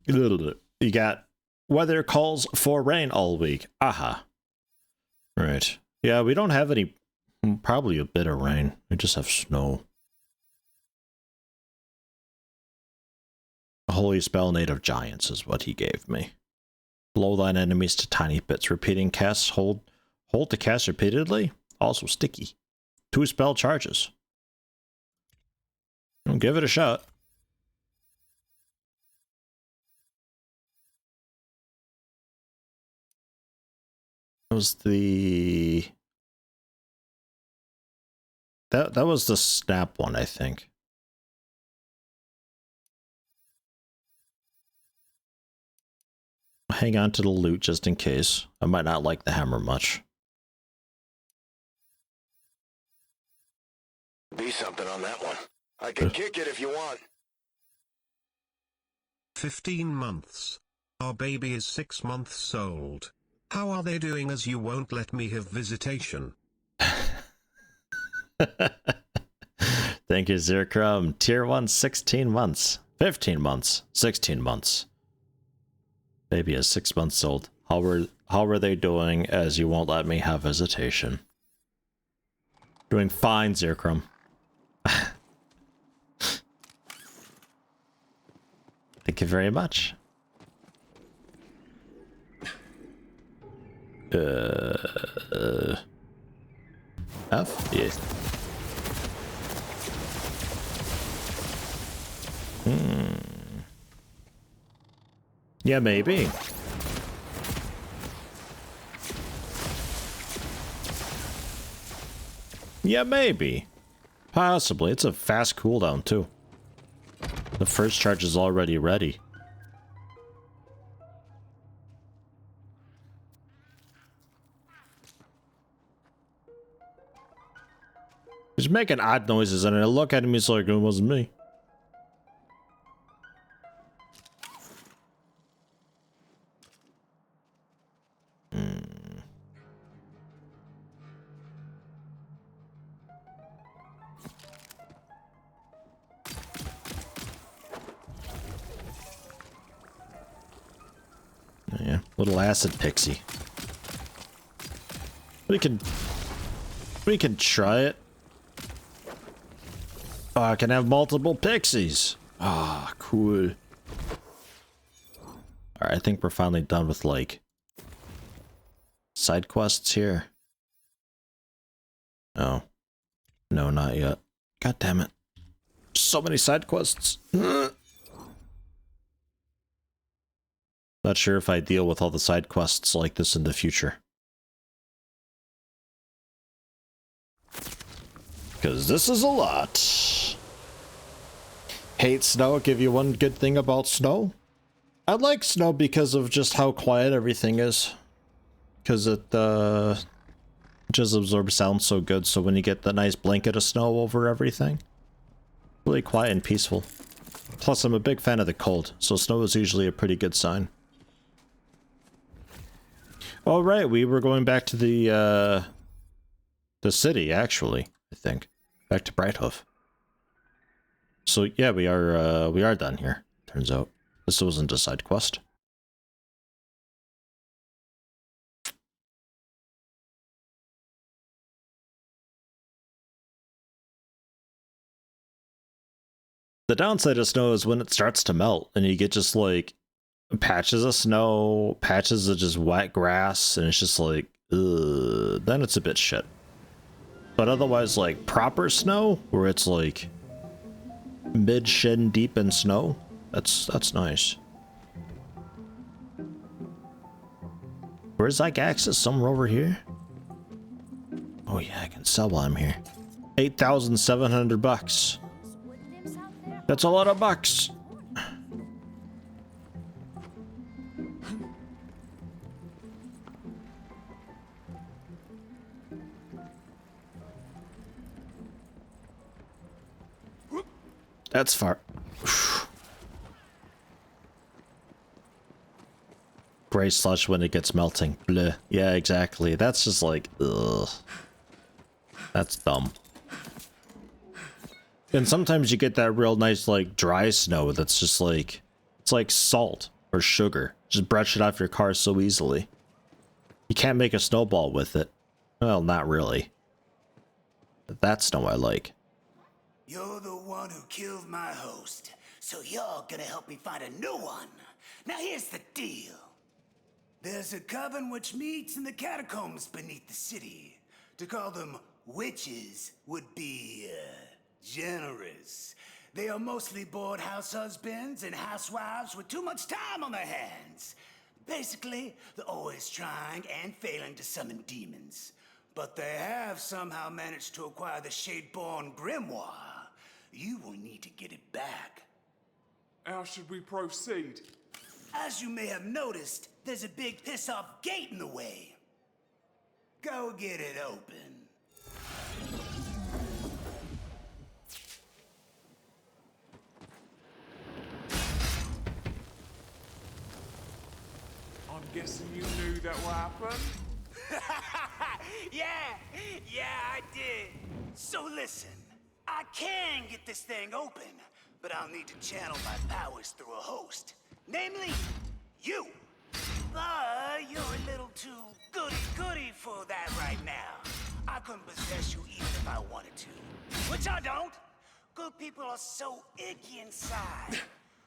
You got weather calls for rain all week. Aha. Right. Yeah, we don't have any Probably a bit of rain. We just have snow. A holy spell native giants is what he gave me. Blow thine enemies to tiny bits. Repeating casts. Hold to cast repeatedly. Also sticky. 2 spell charges. I'll give it a shot. That was the... That was the snap one, I think. Hang on to the loot just in case. I might not like the hammer much. Be something on that one. I can kick it if you want. 15 months. Our baby is 6 months old. How are they doing as you won't let me have visitation? Thank you, Zercrum. Tier 1, 16 months. 15 months. 16 months. Baby is 6 months old. How are they doing as you won't let me have visitation? Doing fine, Zercrum. Thank you very much. F? Yeah. Yeah, maybe. Yeah, maybe. Possibly. It's a fast cooldown, too. The first charge is already ready. He's making odd noises, and I look at him, he's like, it wasn't me. Yeah, little acid pixie. We can try it. Oh, I can have multiple pixies. Ah, cool. Alright, I think we're finally done with, like, side quests here. Oh. No, not yet. God damn it. So many side quests. Not sure if I deal with all the side quests like this in the future. Because this is a lot. Hate snow. Give you one good thing about snow. I like snow because of just how quiet everything is. Because it just absorbs sound so good. So when you get the nice blanket of snow over everything, really quiet and peaceful. Plus, I'm a big fan of the cold, so snow is usually a pretty good sign. All right, we were going back to the city, actually. I think back to Brighthoof. So yeah, we are done here. Turns out this wasn't a side quest. The downside of snow is when it starts to melt and you get just like patches of snow, patches of just wet grass, and it's just like, ugh, then it's a bit shit. But otherwise, like proper snow, where it's like mid-shin deep in snow, that's nice. Where's like access? Somewhere over here? Oh yeah, I can sell while I'm here. 8,700 bucks. That's a lot of bucks. That's far. Gray slush when it gets melting. Bleh. Yeah, exactly. That's just like, ugh. That's dumb. And sometimes you get that real nice, like, dry snow that's just like, it's like salt or sugar. Just brush it off your car so easily. You can't make a snowball with it. Well, not really. That snow I like. You're the one who killed my host, so you're gonna help me find a new one. Now here's the deal. There's a coven which meets in the catacombs beneath the city. To call them witches would be, generous. They are mostly bored house husbands and housewives with too much time on their hands. Basically, they're always trying and failing to summon demons. But they have somehow managed to acquire the Shadeborn Grimoire. You will need to get it back. How should we proceed? As you may have noticed, there's a big piss-off gate in the way. Go get it open. I'm guessing you knew that would happen? Yeah, I did. So listen, I can get this thing open, but I'll need to channel my powers through a host. Namely, you. But you're a little too goody-goody for that right now. I couldn't possess you even if I wanted to. Which I don't. Good people are so icky inside.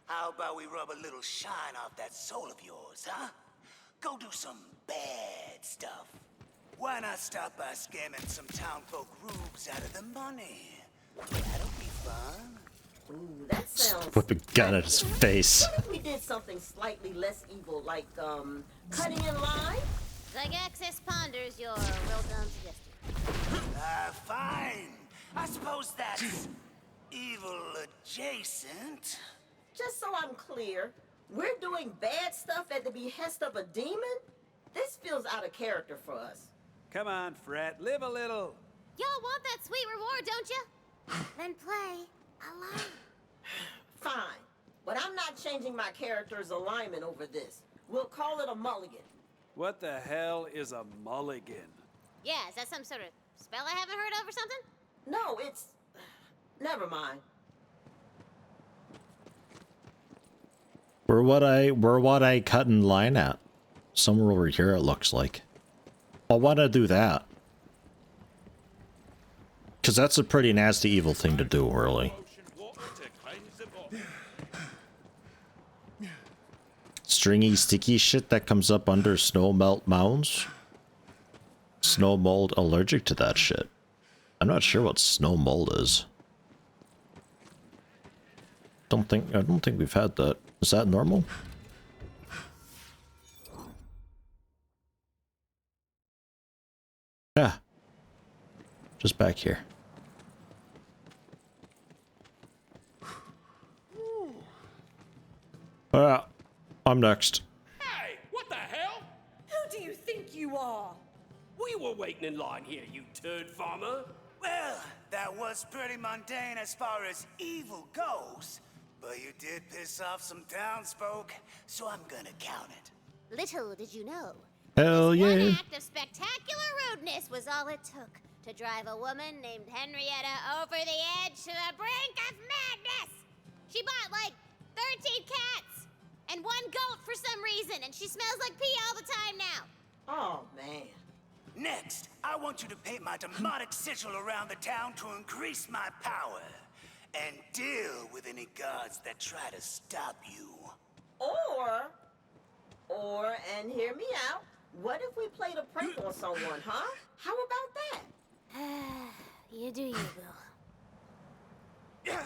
How about we rub a little shine off that soul of yours, huh? Go do some bad stuff. Why not stop by scamming some townfolk rubes out of the money? That'll be fun. Ooh, that sounds... Whip a gun at his face. What if we did something slightly less evil, like, cutting in line? Like Access ponders your well-done suggestion. Fine. I suppose that's evil adjacent. Just so I'm clear, we're doing bad stuff at the behest of a demon? This feels out of character for us. Come on, Fret, live a little. Y'all want that sweet reward, don't you? Then play alone. Fine, but I'm not changing my character's alignment over this. We'll call it a mulligan. What the hell is a mulligan? Yeah, is that some sort of spell I haven't heard of or something? No, it's... Never mind. We're what I cut in line at. Somewhere over here it looks like. I want to do that. Because that's a pretty nasty evil thing to do, really. Stringy, sticky shit that comes up under snow melt mounds? Snow mold allergic to that shit. I'm not sure what snow mold is. I don't think we've had that. Is that normal? Yeah. Just back here. I'm next. Hey, what the hell? Who do you think you are? We were waiting in line here, you turd farmer. Well, that was pretty mundane as far as evil goes. But you did piss off some townsfolk, so I'm gonna count it. Little did you know. Hell One yeah. act of spectacular rudeness was all it took to drive a woman named Henrietta over the edge to the brink of madness. She bought like 13 cats and one goat for some reason, and she smells like pee all the time now. Oh, man. Next, I want you to paint my demonic sigil around the town to increase my power. And deal with any guards that try to stop you. And hear me out, what if we played a prank on someone, huh? How about that? You do you, Bill.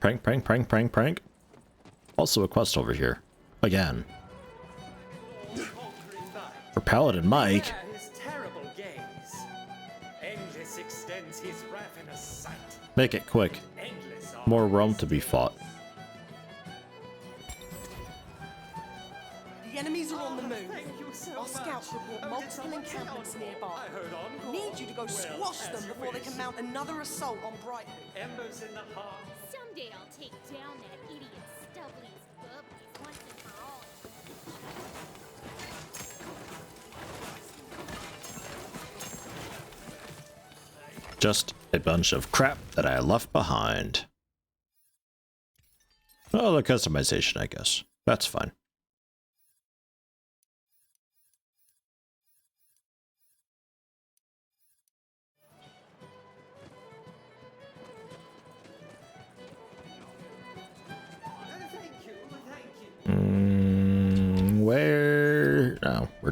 Prank. Also a quest over here. Again. For Paladin Mike. His terrible gaze. Endless extends his ravenous sight. Make it quick. More realm to be fought. The enemies are on the move. Our scouts report multiple encampments nearby. Need you to go squash them before they can mount another assault on Brighton. Embers in the heart. Someday I'll take down that idiot Stubblies Bubblies once and for all. Just a bunch of crap that I left behind. Oh, the customization, I guess. That's fine.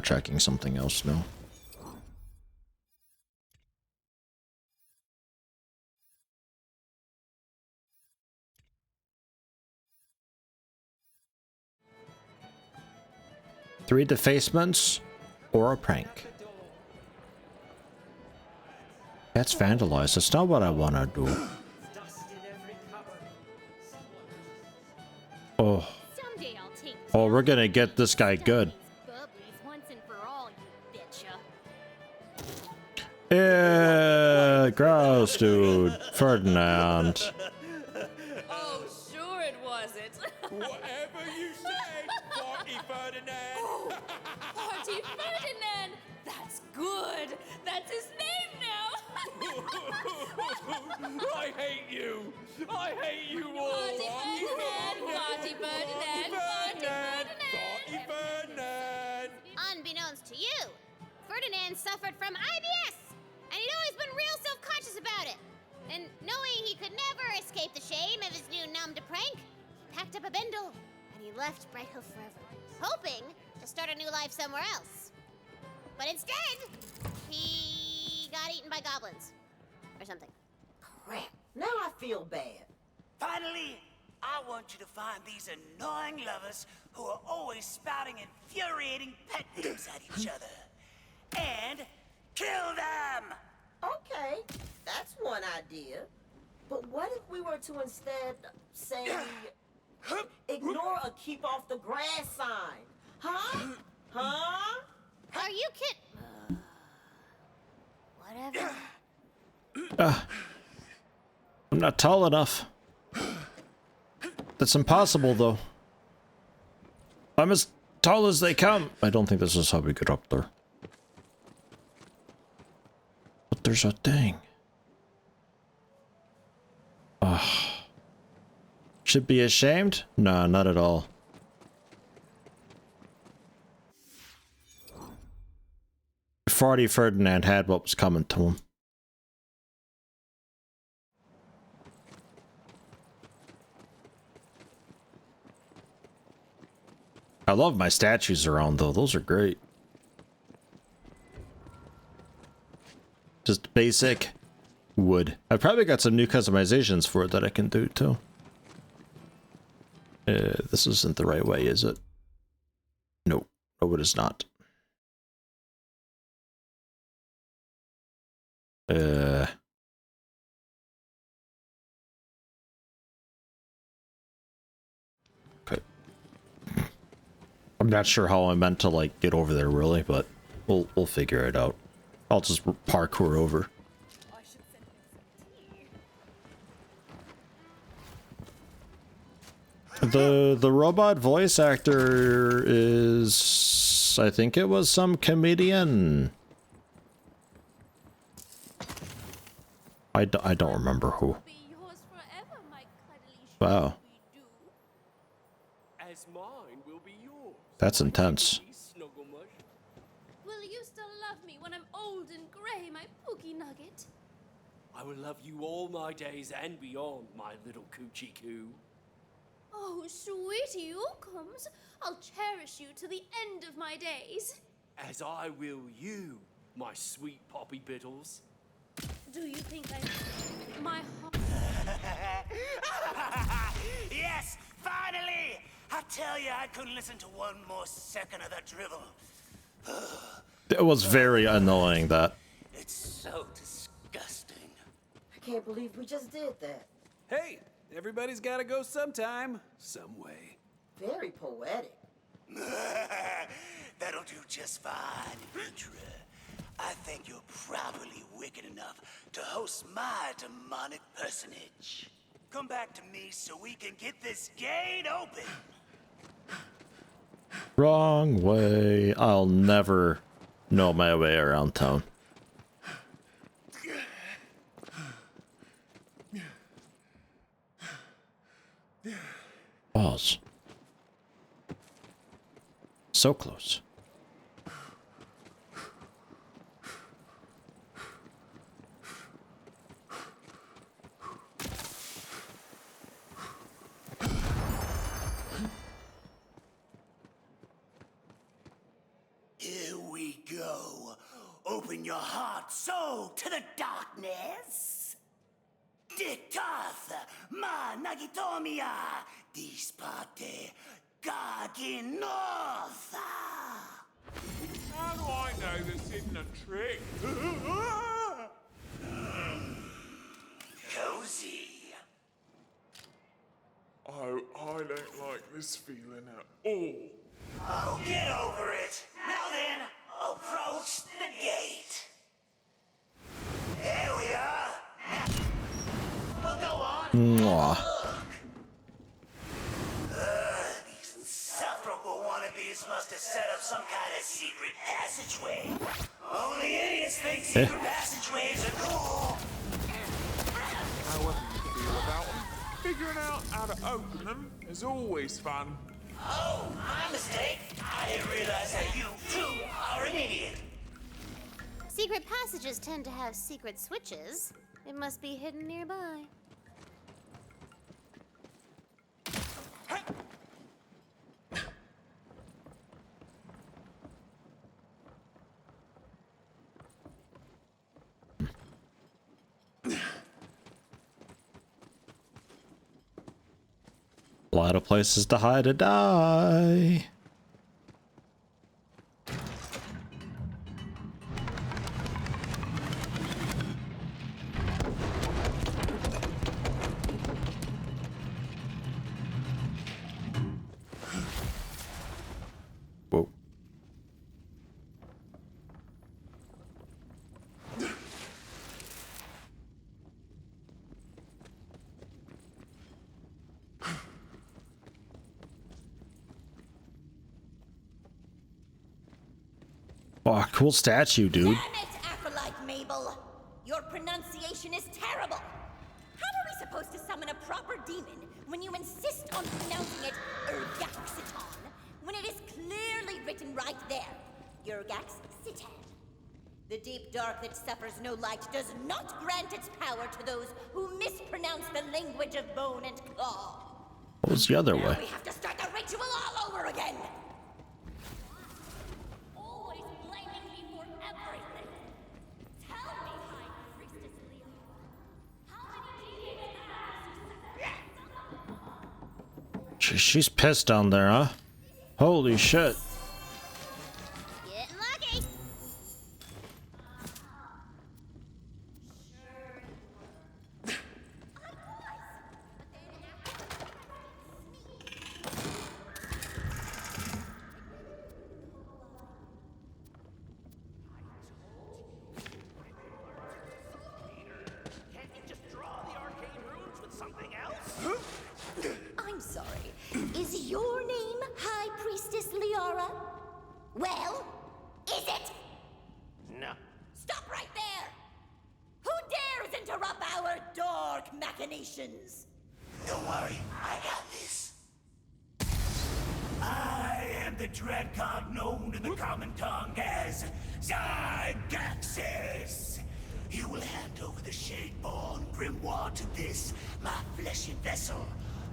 checking something else now. Three defacements or a prank. That's vandalized. That's not what I want to do. Oh. Oh, we're gonna get this guy good. Yeah, gross, dude. Ferdinand. Oh, sure it wasn't. Whatever you say, Party Ferdinand. Oh, Party Ferdinand. That's good. That's his name now. I hate you. I hate you all. Party Ferdinand. Party Ferdinand. Party Ferdinand. Unbeknownst to you, Ferdinand suffered from IBS, and he'd always been real self-conscious about it. And knowing he could never escape the shame of his new numb to prank, he packed up a bindle, and he left Bright Hill forever, hoping to start a new life somewhere else. But instead, he got eaten by goblins. Or something. Crap. Now I feel bad. Finally, I want you to find these annoying lovers who are always spouting infuriating pet names at each other. And kill them! Okay, that's one idea. But what if we were to instead say, ignore a keep off the grass sign? Huh? Huh? Are you kidding? Whatever. I'm not tall enough. That's impossible, though. I'm as tall as they come. I don't think this is how we get up there. But there's a thing. Should be ashamed? No, not at all. Farty Ferdinand had what was coming to him. I love my statues around, though. Those are great. Just basic wood. I've probably got some new customizations for it that I can do, too. This isn't the right way, is it? No. No, it is not. Okay. I'm not sure how I meant to, like, get over there, really, but we'll figure it out. I'll just parkour over. The robot voice actor is, I think it was some comedian. I don't remember who. Wow. As mine will be yours. That's intense. Will you still love me when I'm old and gray, my pookie nugget? I will love you all my days and beyond, my little coochie coo. Oh, sweetie Ookums, I'll cherish you to the end of my days. As I will you, my sweet poppy bittles. Do you think my heart... Yes, finally! I tell you, I couldn't listen to one more second of that drivel. It was very annoying, that. It's so disgusting. I can't believe we just did that. Hey, everybody's gotta go sometime, some way. Very poetic. That'll do just fine, Petra. I think you're probably wicked enough to host my demonic personage. Come back to me so we can get this gate open. Wrong way. I'll never know my way around town. Pause. So close. Here your heart so to the darkness? Ditath ma nagitomia disparte gaginotha. How do I know this isn't a trick? Cozy. Oh, I don't like this feeling at all. Oh, get over it. Now then, approach the gate. There we are. We'll go on. Mwah. These insufferable wannabes must have set up some kind of secret passageway. Only idiots think secret passageways are cool. However you feel about them, figuring out how to open them is always fun. Oh, my mistake. I didn't realize that you, too, are an idiot. Secret passages tend to have secret switches. It must be hidden nearby. A lot of places to hide or die. Whoa. Oh, cool statue, dude. Damn it, Acolyte Mabel! Your pronunciation is terrible! How are we supposed to summon a proper demon when you insist on pronouncing it Urgaxiton, when it is clearly written right there? Urgaxiton. The deep dark that suffers no light does not grant its power to those who mispronounce the language of bone and claw. What was the other Now way? we have to start the ritual all over again! Always blaming me for everything. Tell me, High Priestess Leon, how many deviants She's pissed down there, huh? Holy shit. Getting lucky. Can't you just draw the arcane runes with something else? I'm sorry. Is your name High Priestess Liara? Well, is it? No. Stop right there! Who dares interrupt our dark machinations? Don't worry, I got this. I am the dread god known in the common tongue as Zygaxis. You will hand over the Shadeborn grimoire to this, my fleshy vessel,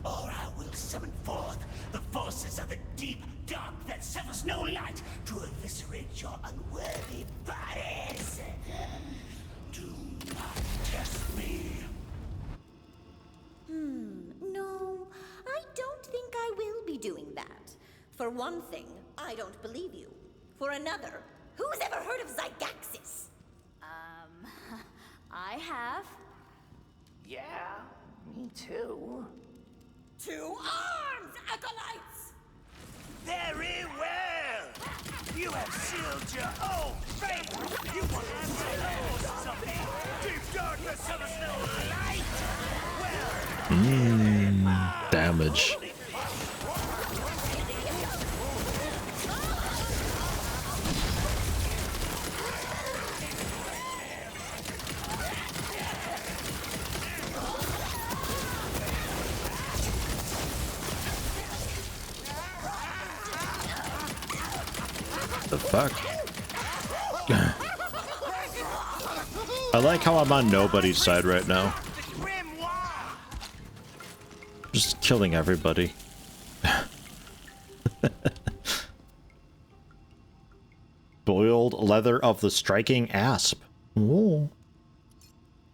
or I will summon forth the forces of the deep dark that suffers no light to eviscerate your unworthy bodies. Do not test me. No, I don't think I will be doing that. For one thing, I don't believe you. For another, who's ever heard of Zygaxis? I have. Yeah, me too. To arms, acolytes! Very well! You have sealed your own fate! You want to of the deep darkness of the snow light? Damage. The fuck? I like how I'm on nobody's side right now. Just killing everybody. Boiled leather of the striking asp. Ooh.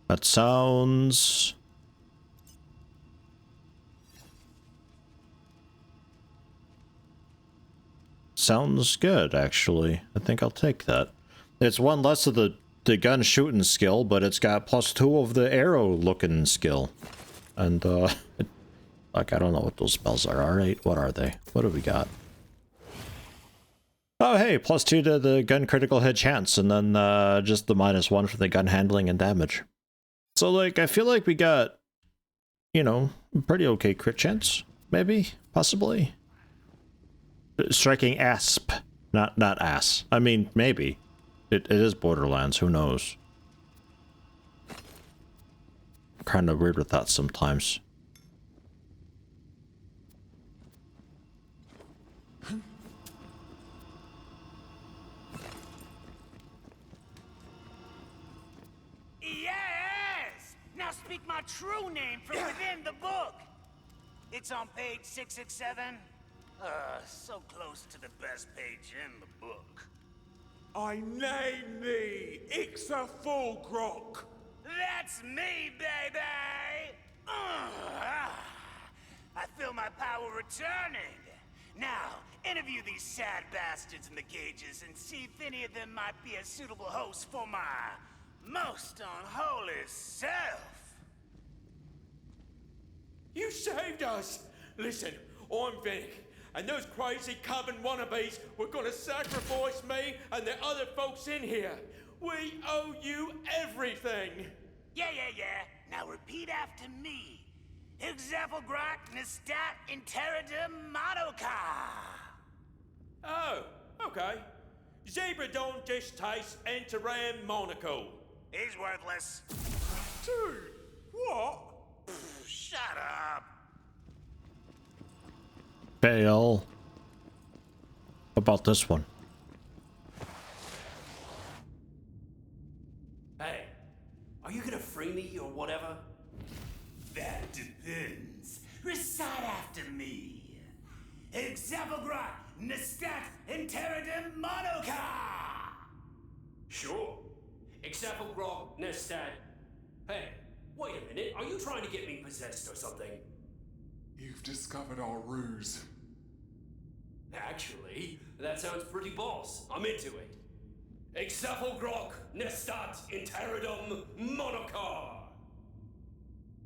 That sounds... sounds good, actually. I think I'll take that. It's one less of the gun shooting skill, but it's got +2 of the arrow looking skill. And, like, I don't know what those spells are. Alright, what are they? What do we got? Oh, hey, +2 to the gun critical hit chance, and then, just the -1 for the gun handling and damage. So, like, I feel like we got, you know, pretty okay crit chance. Maybe? Possibly? Striking asp. Not ass. I mean, maybe. It is Borderlands, who knows? Kind of weird with that sometimes. Yes! Now speak my true name from within the book. It's on page 667. So close to the best page in the book. I name thee Ixafulgrok. That's me, baby! I feel my power returning. Now, interview these sad bastards in the cages and see if any of them might be a suitable host for my most unholy self. You saved us! Listen, I'm Vic, and those crazy coven wannabes were gonna sacrifice me and the other folks in here. We owe you everything! Yeah. Now repeat after me. Examplegrak Nestat Interidum Madoka. Oh, okay. Zebra don't just taste Enteram Monaco. He's worthless. Dude, what? Shut up. Fail. How about this one? Hey, are you gonna free me or whatever? That depends. Recite after me. Examplegrak Nestat Interidum Madoka. Sure. Examplegrok Nestat. Hey, wait a minute. Are you trying to get me possessed or something? You've discovered our ruse. Actually, that sounds pretty boss. I'm into it. Examplegrok Nestat Interidum Monacar.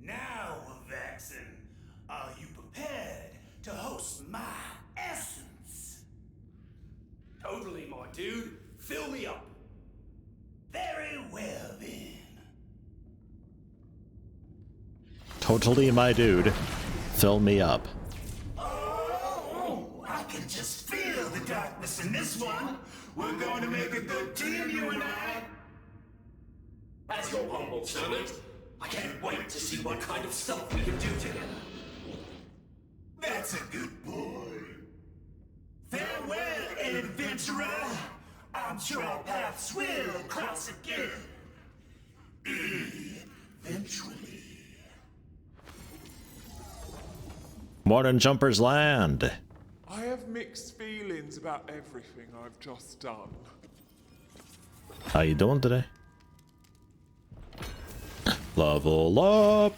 Now, Vaxen, are you prepared to host my essence? Totally, my dude. Fill me up. Very well, then. Totally, my dude. Fill me up. Oh, I can just feel the darkness in this one. We're going to make a good team, you and I. As your humble servant, I can't wait to see what kind of stuff we can do together. That's a good boy. Farewell, adventurer. I'm sure our paths will cross again. Eventually. Modern Jumpers Land. I have mixed feelings about everything I've just done. How you doing today? Level up.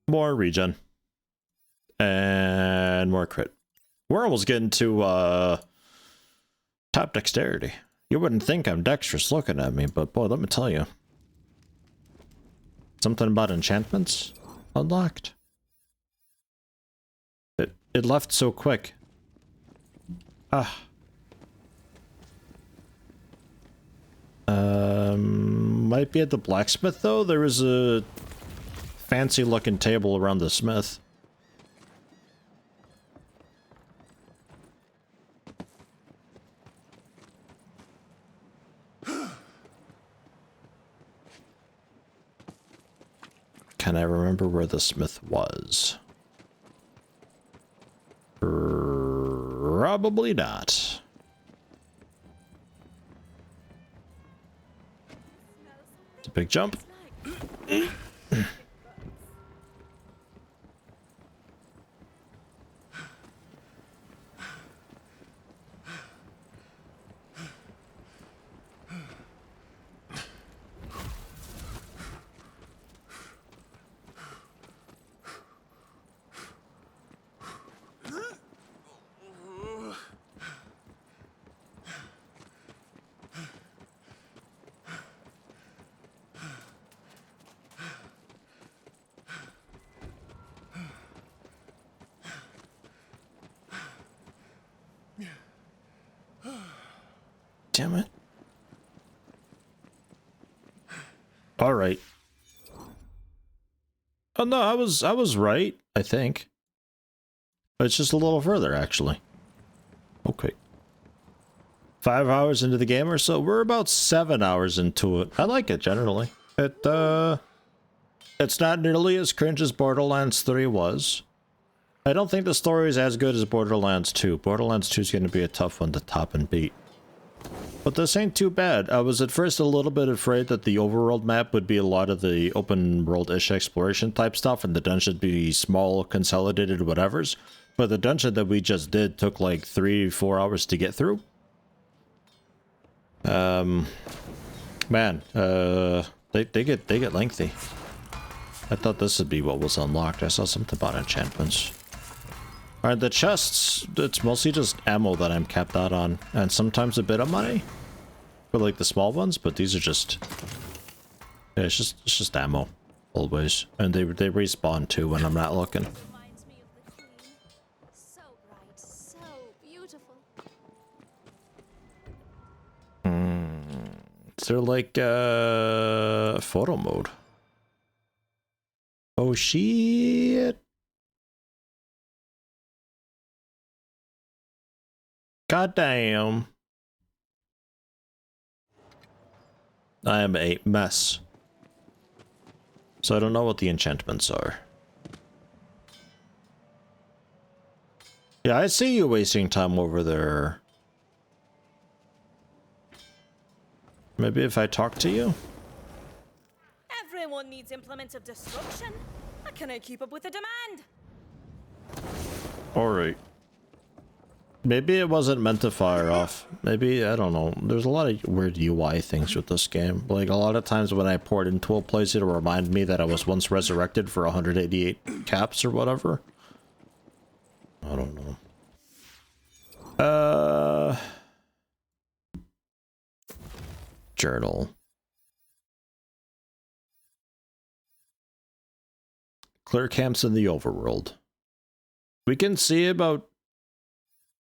More regen. And more crit. We're almost getting to top dexterity. You wouldn't think I'm dexterous looking at me, but boy, let me tell you. Something about enchantments? Unlocked. It left so quick. Might be at the blacksmith though. There was a fancy looking table around the smith. Can I remember where the smith was? Probably not. It's a big jump. damn it. All right. Oh no, I was right, I think. It's just a little further, actually. Okay. 5 hours into the game or so. We're about 7 hours into it. I like it generally. It's not nearly as cringe as Borderlands 3 was. I don't think the story is as good as Borderlands 2. Borderlands 2 is going to be a tough one to top and beat. But this ain't too bad. I was at first a little bit afraid that the overworld map would be a lot of the open world-ish exploration type stuff and the dungeon would be small, consolidated whatevers. But the dungeon that we just did took like 3-4 hours to get through. Man, they get lengthy. I thought this would be what was unlocked. I saw something about enchantments. Alright, the chests, it's mostly just ammo that I'm capped out on, and sometimes a bit of money for like the small ones, but these are just, yeah, it's just ammo always, and they respawn too when I'm not looking. So bright, so beautiful. Is there like photo mode? Oh shit. God damn. I am a mess. So I don't know what the enchantments are. Yeah, I see you wasting time over there. Maybe if I talk to you? Everyone needs implements of destruction. How can I keep up with the demand? Alright. Maybe it wasn't meant to fire off. Maybe, I don't know. There's a lot of weird UI things with this game. Like, a lot of times when I port into a place, it'll remind me that I was once resurrected for 188 caps or whatever. I don't know. Journal. Clear camps in the overworld. We can see about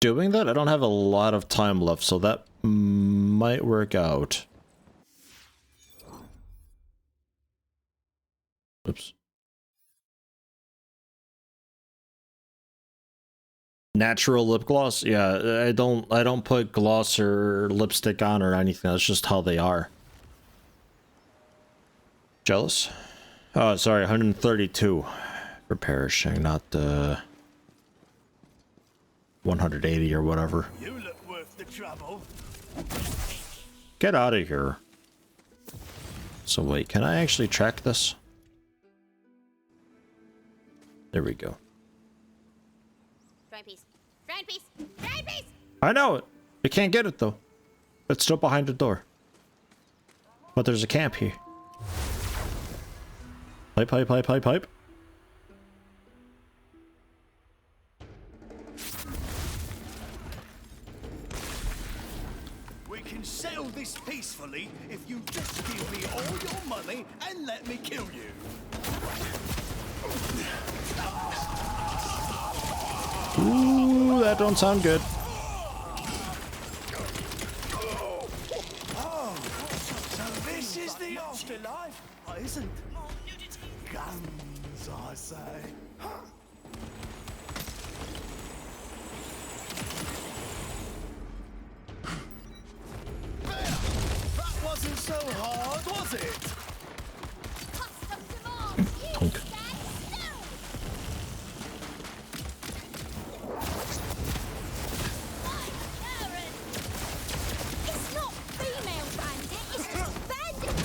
doing that. I don't have a lot of time left, so that might work out. Oops. Natural lip gloss? Yeah, I don't put gloss or lipstick on or anything. That's just how they are. Jealous? Oh, sorry, 132 for perishing, not 180 or whatever. You look worth the trouble. Get out of here. So wait, can I actually track this? There we go. Try piece. Try piece. Try piece. I know it. I can't get it though. It's still behind the door. But there's a camp here. Pipe. We can settle this peacefully if you just give me all your money and let me kill you. Ooh, that don't sound good. Oh, so this is the afterlife, isn't? Guns, I say. There! That wasn't so hard, was it? Tonk. It's not female bandit, it's just bandit.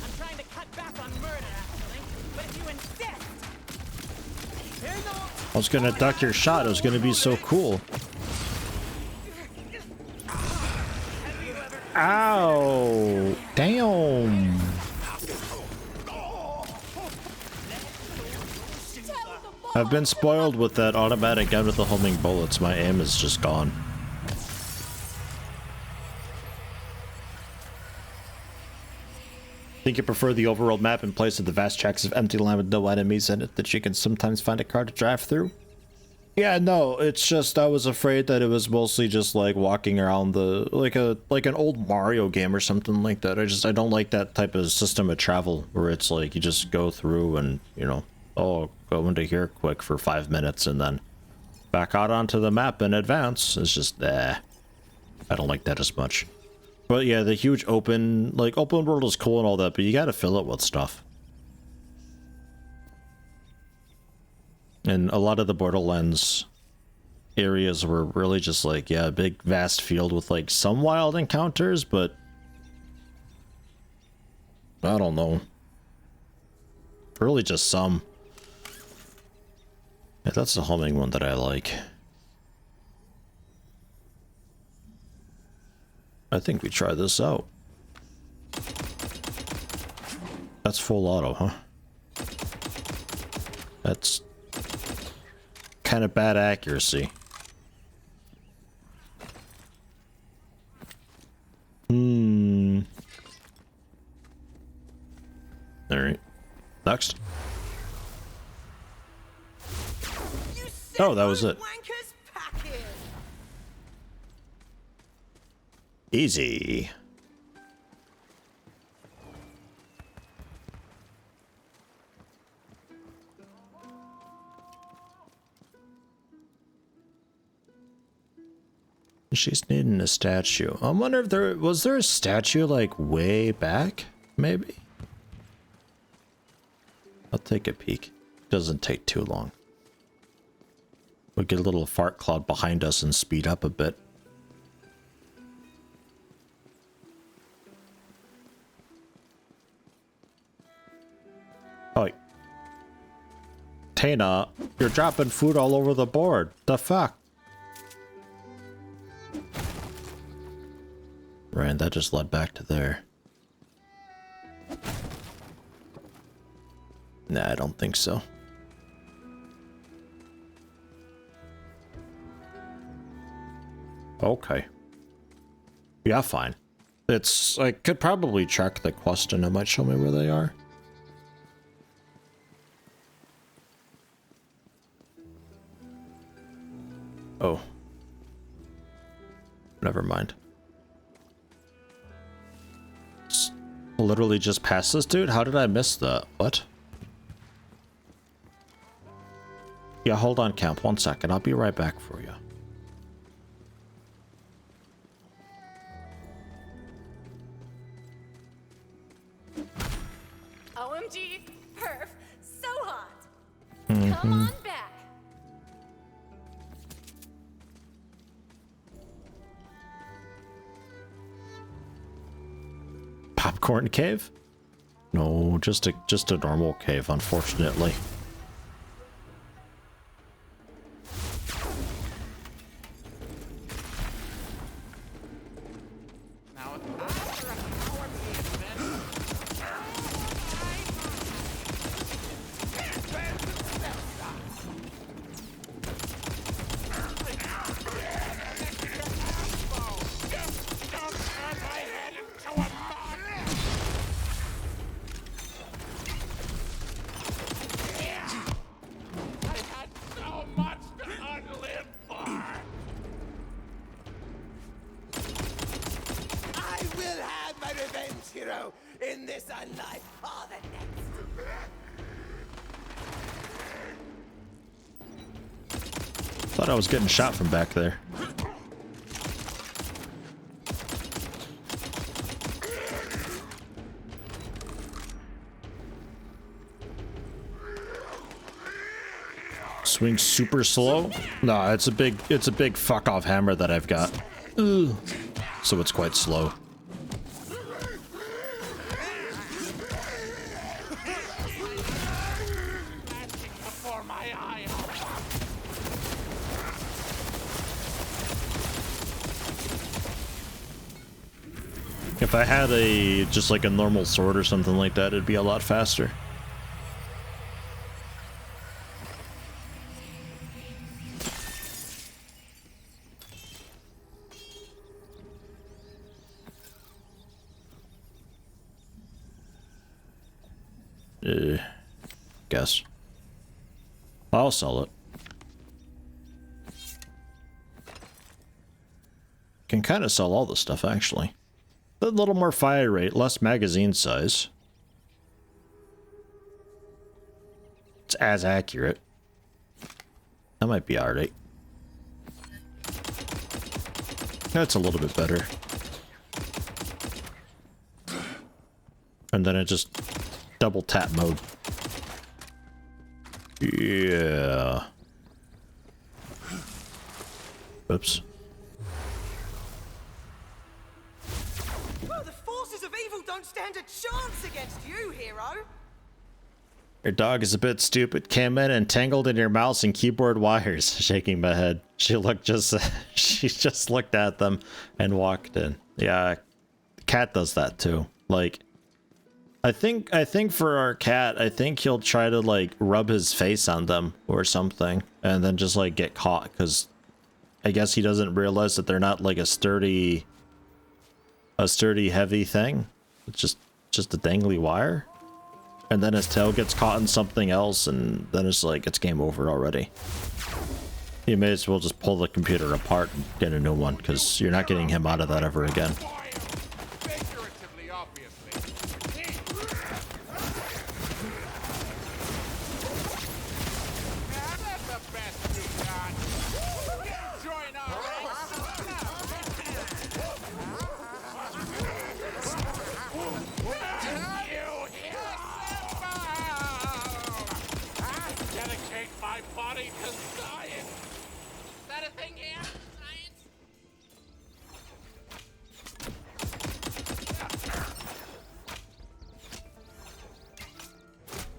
I'm trying to cut back on murder, actually. But if you insist, I was gonna duck your shot. It was gonna be so cool. Ow! Damn! I've been spoiled with that automatic gun with the homing bullets. My aim is just gone. Think you prefer the overworld map in place of the vast tracts of empty land with no enemies in it that you can sometimes find a car to drive through? Yeah, no, it's just I was afraid that it was mostly just like walking around the like an old Mario game or something like that. I don't like that type of system of travel where it's like you just go through and, you know, oh, go into here quick for 5 minutes and then back out onto the map in advance. It's just I don't like that as much. But yeah, the huge open world is cool and all that, but you gotta fill it with stuff. And a lot of the Borderlands areas were really just like, yeah, a big vast field with like some wild encounters, but I don't know. Really just some. Yeah, that's the humming one that I like. I think we try this out. That's full auto, huh? That's kind of bad accuracy. Alright. Next. Oh, that was it. Easy. She's needing a statue. I wonder if there was a statue like way back, maybe? I'll take a peek. Doesn't take too long. We'll get a little fart cloud behind us and speed up a bit. Oh. Tana, you're dropping food all over the board. The fuck? Right, that just led back to there. Nah, I don't think so. Okay. Yeah, fine. I could probably check the quest and it might show me where they are. Oh. Never mind. Literally just past this dude? How did I miss that? What? Yeah, hold on, Camp. 1 second. I'll be right back for you. OMG, perf, so hot. Mm-hmm. Come on back. Popcorn cave? No, just a normal cave, unfortunately. Thought I was getting shot from back there. Swing super slow? No, it's a big fuck off hammer that I've got. Ugh. So it's quite slow. If I had just like a normal sword or something like that, it'd be a lot faster. Guess. I'll sell it. Can kind of sell all the stuff, actually. A little more fire rate, less magazine size. It's as accurate. That might be alright. That's a little bit better. And then it just double tap mode. Yeah. Oops. Well, the forces of evil don't stand a chance against you, hero. Your dog is a bit stupid. Came in and tangled in your mouse and keyboard wires. Shaking my head. She just looked at them and walked in. Yeah, cat does that too. Like, I think for our cat, I think he'll try to like rub his face on them or something, and then just like get caught because I guess he doesn't realize that they're not like a sturdy, heavy thing. It's just a dangly wire. And then his tail gets caught in something else, and then it's like, it's game over already. You may as well just pull the computer apart and get a new one, because you're not getting him out of that ever again.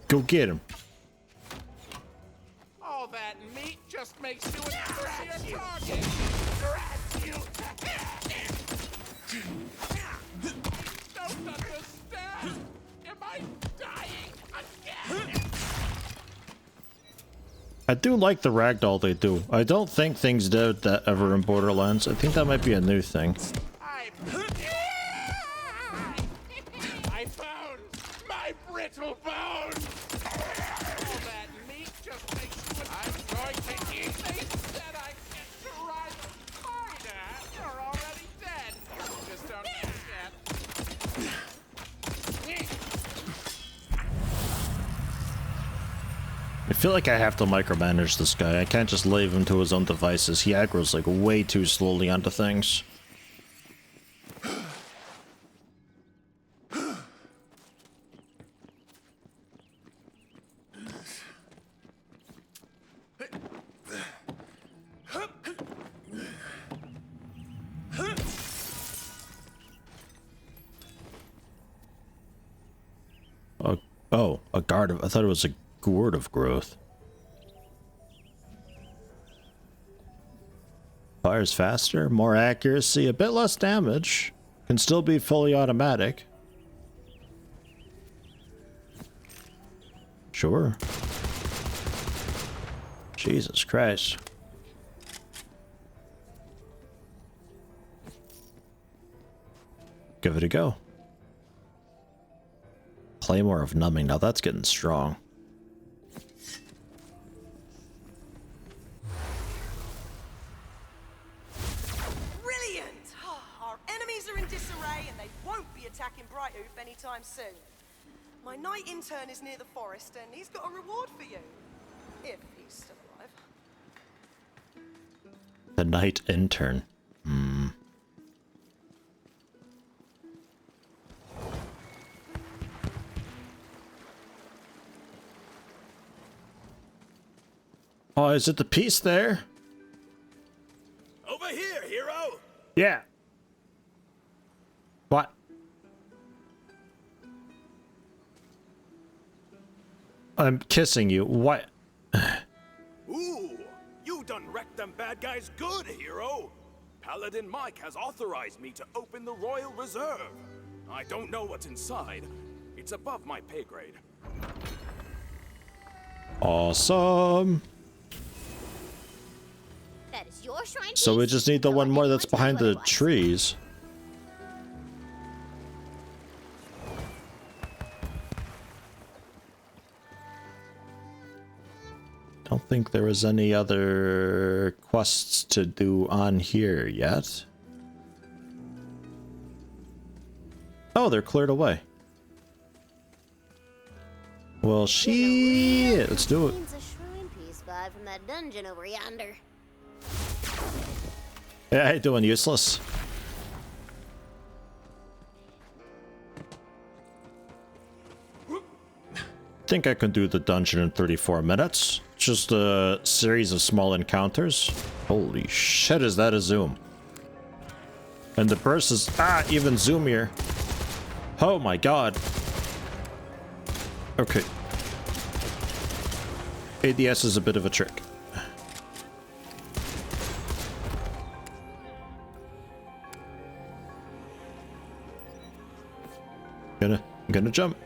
Go get him. All that meat just makes you an easier target. You don't understand. Am I dying again? I do like the ragdoll they do. I don't think things did that ever in Borderlands. I think that might be a new thing. I found my brittle bones. All that meat just makes you. I'm going to eat. They said I get to ride the spider. You're already dead. You just don't get that. I feel like I have to micromanage this guy. I can't just leave him to his own devices. He aggroes like way too slowly onto things. Oh, a guard of... I thought it was a gourd of growth. Fires faster, more accuracy, a bit less damage. Can still be fully automatic. Sure. Jesus Christ. Give it a go. Claymore of Numbing. Now that's getting strong. Brilliant! Our enemies are in disarray and they won't be attacking Brighthoof anytime soon. My night intern is near the forest and he's got a reward for you. If he's still alive. The night intern. Oh, is it the piece there? Over here, hero. Yeah. What? I'm kissing you. What? Ooh, you done wrecked them bad guys good, hero. Paladin Mike has authorized me to open the Royal Reserve. I don't know what's inside. It's above my pay grade. Awesome. That is your shrine. So we just need the one more that's behind the trees. think there was any other quests to do on here yet. Oh, they're cleared away. Well, shit, let's do it. Needs a shrine piece vibe from that dungeon over yonder. Yeah, how you doing, useless? Think I can do the dungeon in 34 minutes. Just a series of small encounters. Holy shit, is that a zoom? And the burst is even zoomier. Oh my god. Okay. ADS is a bit of a trick. I'm gonna jump.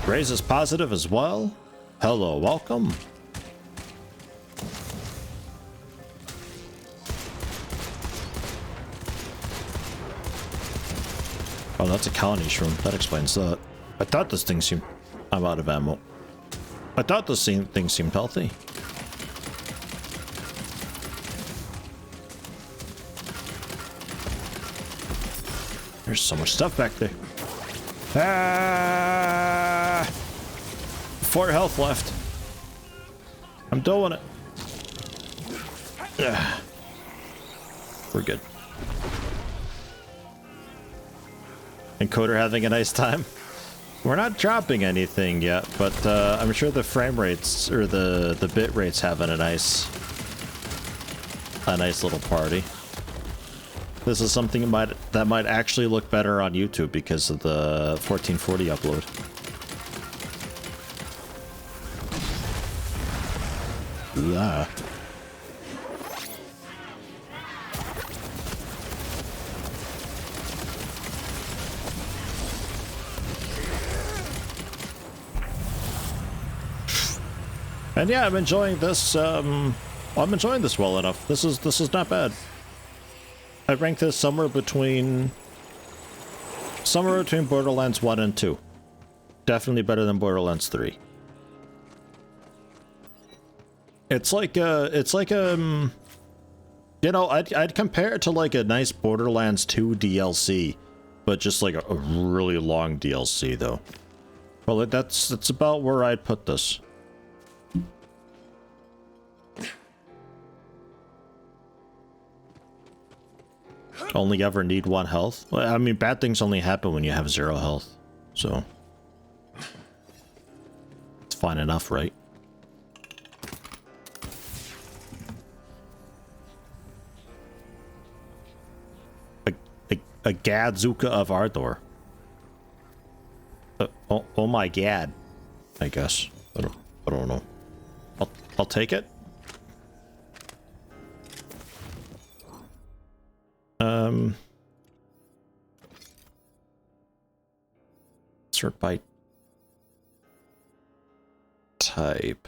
Raise is positive as well. Hello, welcome. Oh, that's a colony shroom. That explains that. I thought this thing seemed... I'm out of ammo. I thought this thing seemed healthy. There's so much stuff back there. 4 health left. I'm doing it. We're good. Encoder having a nice time. We're not dropping anything yet, but I'm sure the frame rates or the bit rates having a nice little party. This is something that might actually look better on YouTube because of the 1440 upload. Yeah. And yeah, I'm enjoying this. I'm enjoying this well enough. This is not bad. I rank this somewhere between Borderlands 1 and 2. Definitely better than Borderlands 3. It's like you know, I'd compare it to like a nice Borderlands 2 DLC, but just like a really long DLC though. Well, that's about where I'd put this. Only ever need 1 health? Well, I mean, bad things only happen when you have 0 health. So it's fine enough, right? A Gadzuka of Ardor. Oh my gad. I guess. I don't know. I'll take it. Sort by type.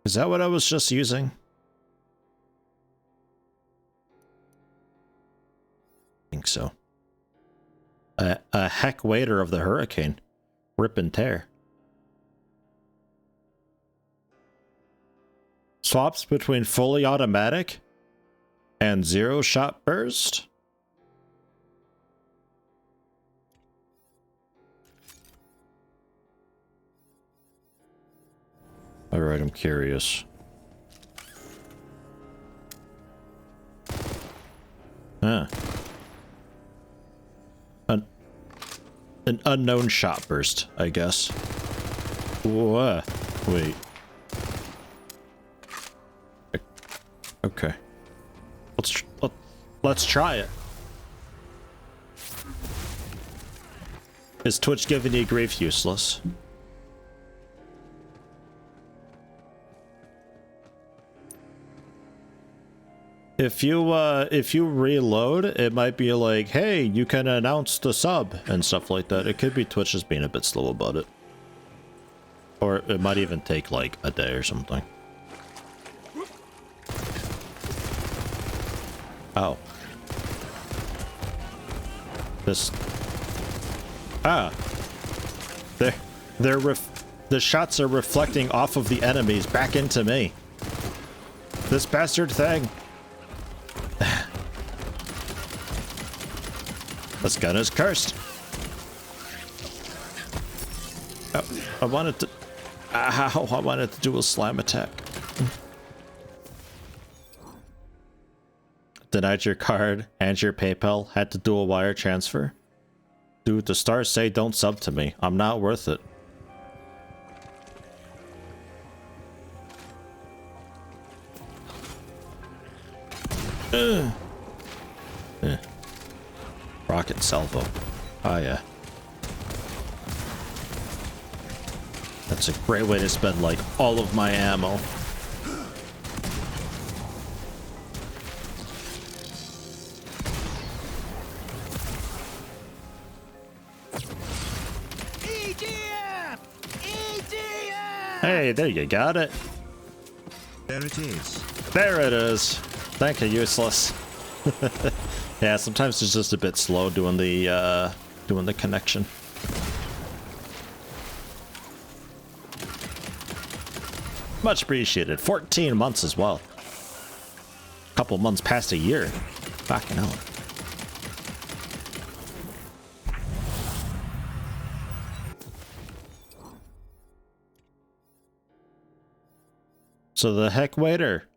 Is that what I was just using? I think so. A heck waiter of the hurricane. Rip and tear. Swaps between fully automatic and 0-shot burst? Alright, I'm curious. Huh. An unknown shot burst, I guess. Whoa. Wait. Okay. Let's try it. Is Twitch giving you grief useless? If you reload, it might be like, hey, you can announce the sub and stuff like that. It could be Twitch just being a bit slow about it. Or it might even take like a day or something. Oh. This. Ah. The shots are reflecting off of the enemies back into me. This bastard thing. This gun is cursed. Oh, I wanted to. Ow, I wanted to do a slam attack. Denied your card and your PayPal. Had to do a wire transfer. Dude, the stars say don't sub to me. I'm not worth it. Rocket salvo. Oh yeah. That's a great way to spend like all of my ammo. Hey, there you got it. There it is. There it is. Thank you, useless. Yeah, sometimes it's just a bit slow doing the connection. Much appreciated. 14 months as well. Couple months past a year. Fucking hell. So the heck waiter.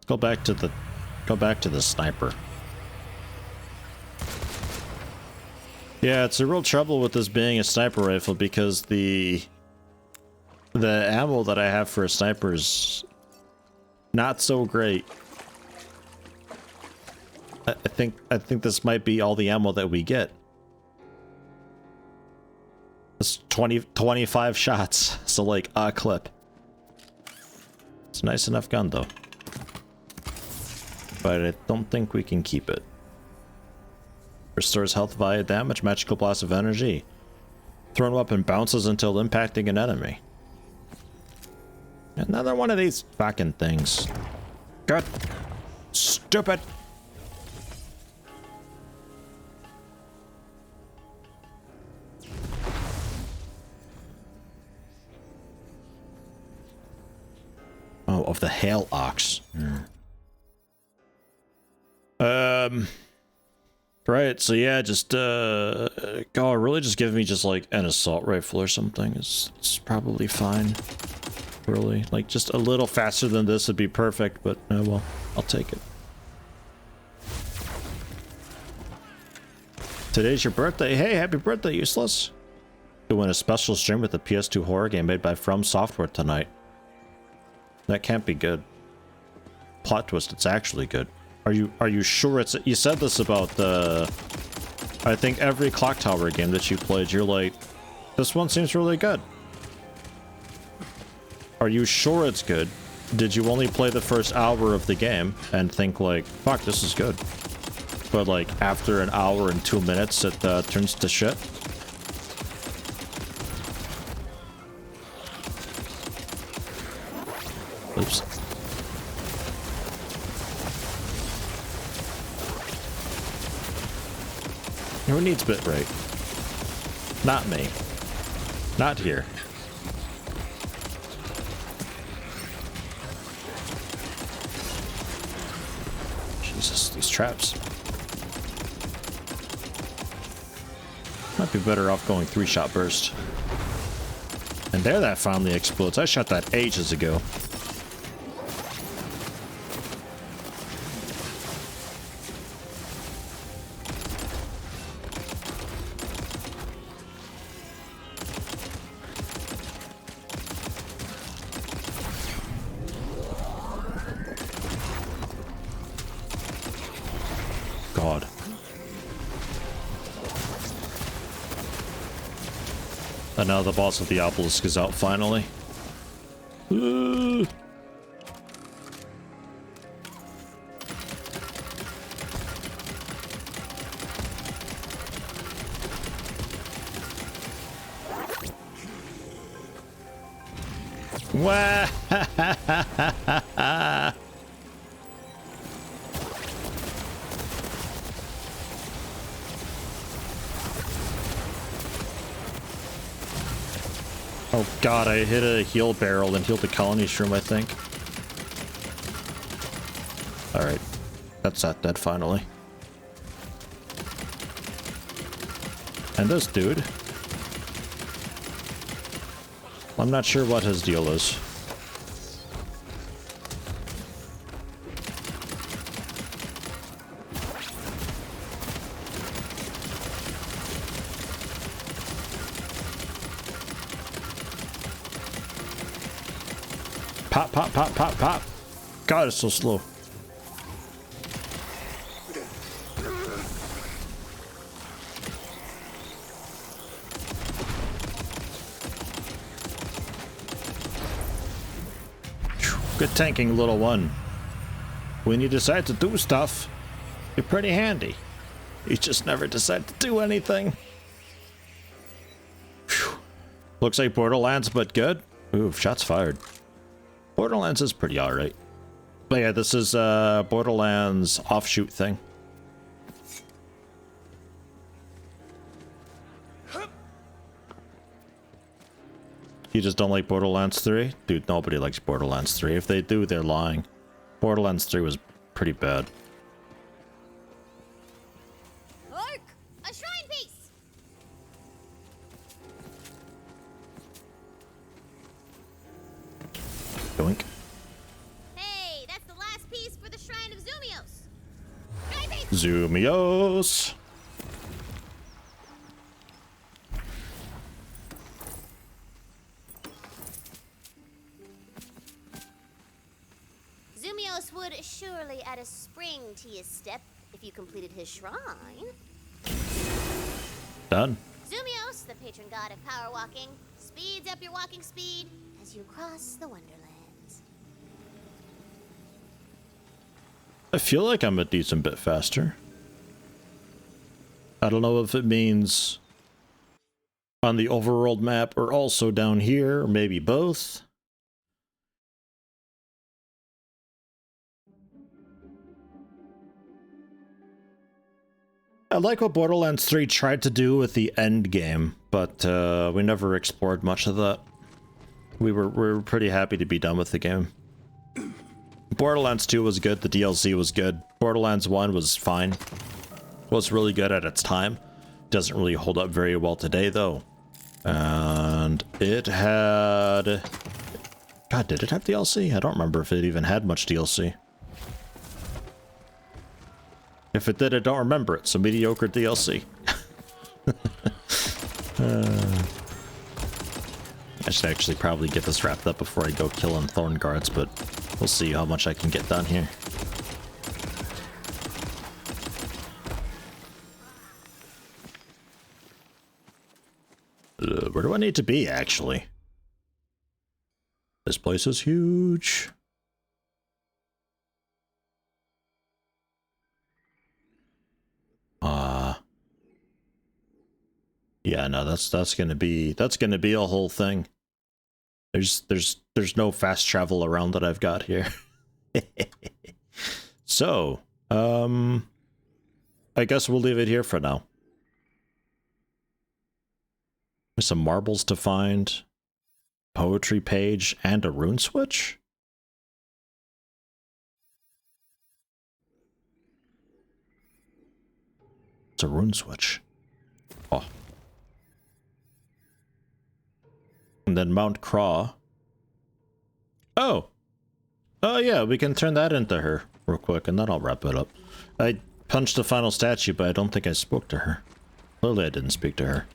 Go back to the sniper. Yeah, it's a real trouble with this being a sniper rifle because the ammo that I have for a sniper is not so great. I think this might be all the ammo that we get. It's 25 shots, so like a clip. It's a nice enough gun though. But I don't think we can keep it. Restores health via damage, magical blast of energy. Thrown weapon bounces until impacting an enemy. Another one of these fucking things. Good. Stupid. Oh, of the Hail Ox. Right, so yeah, just, God, really just give me just like an assault rifle or something. It's probably fine. Really, like just a little faster than this would be perfect, but well, I'll take it. Today's your birthday. Hey, happy birthday, useless. Doing a special stream with the PS2 horror game made by From Software tonight. That can't be good. Plot twist, it's actually good. Are you sure it's... You said this about the... I think every Clock Tower game that you played, you're like, this one seems really good. Are you sure it's good? Did you only play the first hour of the game and think like, fuck, this is good? But like, after an hour and 2 minutes, it turns to shit? Oops. Who needs bitrate? Not me. Not here. Jesus, these traps. Might be better off going 3-shot burst. And there that finally explodes. I shot that ages ago. God. And now the boss of the obelisk is out finally. Wah! Oh god, I hit a heal barrel and healed the colony shroom, I think. Alright. That's that dead finally. And this dude. I'm not sure what his deal is. Pop, pop, pop, pop, pop. God, it's so slow. Good tanking, little one. When you decide to do stuff, you're pretty handy. You just never decide to do anything. Whew. Looks like Borderlands, but good. Ooh, shots fired. Borderlands is pretty alright. But yeah, this is Borderlands offshoot thing. You just don't like Borderlands 3? Dude, nobody likes Borderlands 3. If they do, they're lying. Borderlands 3 was pretty bad. Look! A shrine piece! Doink. Hey, that's the last piece for the Shrine of Zumios. Shrine piece! Zumios! Zumios would surely add a spring to your step if you completed his shrine. Done. Zumios, the patron god of power walking, speeds up your walking speed as you cross the Wonderlands. I feel like I'm a decent bit faster. I don't know if it means on the overworld map or also down here, or maybe both. I like what Borderlands 3 tried to do with the end game, but we never explored much of that. We were pretty happy to be done with the game. Borderlands 2 was good, the DLC was good. Borderlands 1 was fine. Was really good at its time. Doesn't really hold up very well today though. And it had... God, did it have DLC? I don't remember if it even had much DLC. If it did, I don't remember it, so mediocre DLC. I should actually probably get this wrapped up before I go killing Thorn Guards, but we'll see how much I can get done here. Where do I need to be, actually? This place is huge. Yeah, no, that's gonna be a whole thing. There's no fast travel around that I've got here. So, I guess we'll leave it here for now. There's some marbles to find, poetry page, and a rune switch. It's a rune switch. Oh. And then Mount Craw. Oh! Oh yeah, we can turn that into her real quick, and then I'll wrap it up. I punched the final statue, but I don't think I spoke to her. Clearly I didn't speak to her.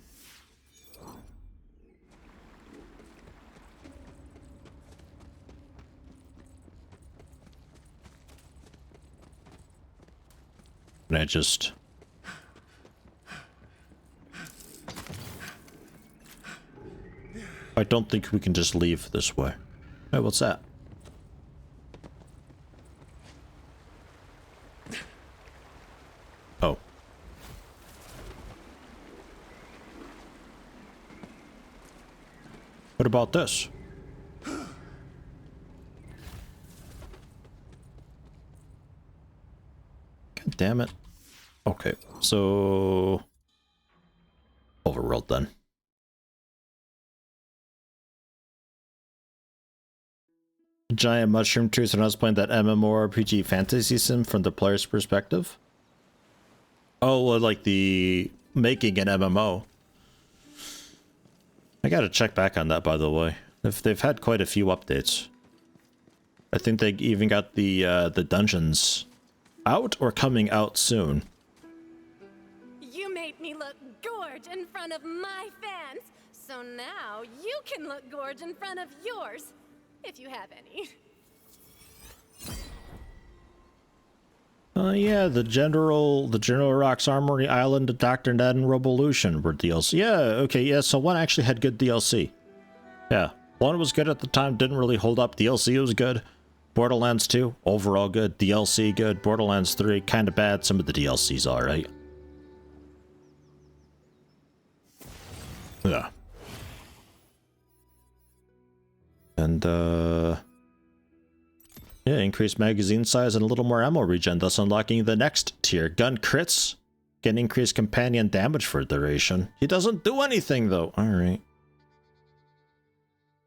And I just... I don't think we can just leave this way. Hey, what's that? Oh. What about this? damn it. Okay, so... Overworld then. Giant mushroom trees when I was playing that MMORPG fantasy sim from the player's perspective. Oh, well, like the making an MMO. I gotta check back on that, by the way. They've had quite a few updates. I think they even got the dungeons out or coming out soon. You made me look gorge in front of my fans, so now you can look gorge in front of yours, if you have any. Yeah, the General Rock's Armory Island, the Dr. Ned and Revolution were DLC. Yeah, okay, yeah, so one actually had good DLC. Yeah, one was good at the time, didn't really hold up. DLC was good. Borderlands 2, overall good. DLC good. Borderlands 3, kind of bad. Some of the DLC's alright. Yeah. And, yeah, increased magazine size and a little more ammo regen, thus unlocking the next tier. Gun crits. Get increased companion damage for duration. He doesn't do anything, though. Alright.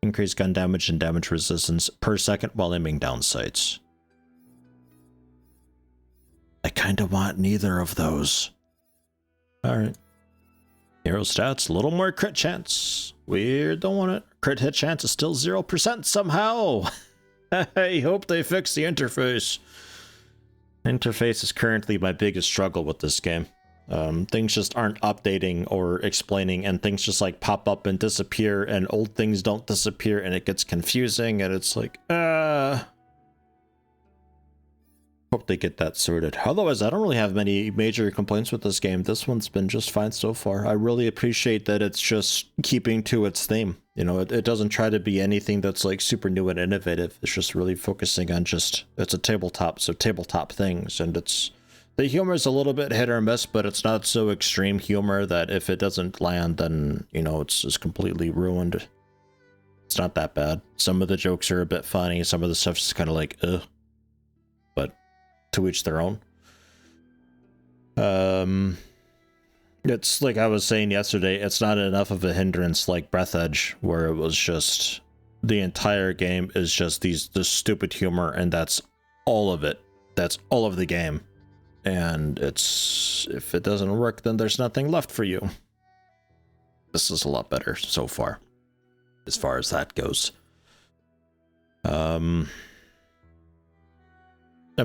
Increased gun damage and damage resistance per second while aiming down sights. I kinda want neither of those. Alright. Hero stats, a little more crit chance. We don't want it. Crit hit chance is still 0% somehow. I hope they fix the interface. Interface is currently my biggest struggle with this game. Things just aren't updating or explaining, and things just like pop up and disappear, and old things don't disappear, and it gets confusing, and it's like, hope they get that sorted. Otherwise, I don't really have many major complaints with this game. This one's been just fine so far. I really appreciate that it's just keeping to its theme. You know, it doesn't try to be anything that's like super new and innovative. It's just really focusing on just, it's a tabletop, so tabletop things, and it's, the humor is a little bit hit or miss, but it's not so extreme humor that if it doesn't land, then, you know, it's just completely ruined. It's not that bad. Some of the jokes are a bit funny, some of the stuff's just kind of like, ugh. But to each their own. It's like I was saying yesterday, it's not enough of a hindrance like Breath Edge, where it was just, the entire game is just this stupid humor, and that's all of it. That's all of the game. And it's, if it doesn't work, then there's nothing left for you. This is a lot better so far, as far as that goes. I'm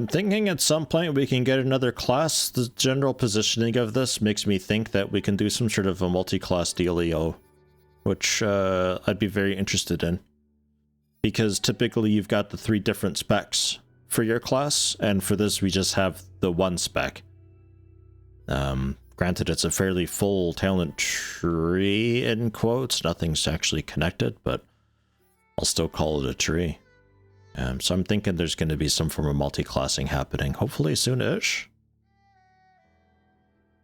thinking at some point we can get another class. The general positioning of this makes me think that we can do some sort of a multi-class dealio, which I'd be very interested in. Because typically you've got the 3 different specs for your class, and for this we just have the 1 spec. Granted, it's a fairly full talent tree, in quotes. Nothing's actually connected, but I'll still call it a tree. So I'm thinking there's going to be some form of multi-classing happening, hopefully soon-ish.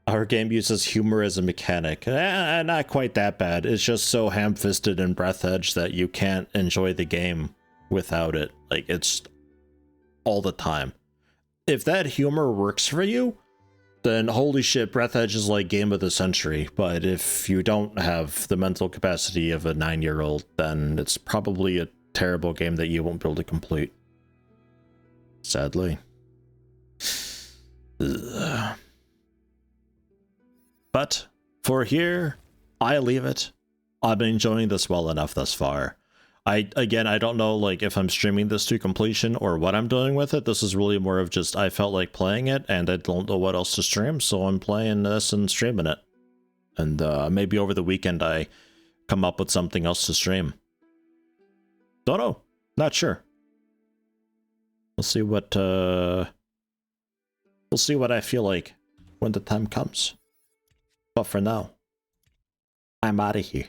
Our game uses humor as a mechanic. Not quite that bad. It's just so ham-fisted in Breath Edge that you can't enjoy the game without it. Like, it's all the time. If that humor works for you, then holy shit, Breath Edge is like game of the century. But if you don't have the mental capacity of a 9-year-old, then it's probably a terrible game that you won't be able to complete. Sadly. Ugh. But for here, I leave it. I've been enjoying this well enough thus far. I don't know like if I'm streaming this to completion or what I'm doing with it. This is really more of just I felt like playing it and I don't know what else to stream, so I'm playing this and streaming it. And maybe over the weekend I come up with something else to stream. Don't know. Not sure. We'll see what I feel like when the time comes. But for now, I'm out of here.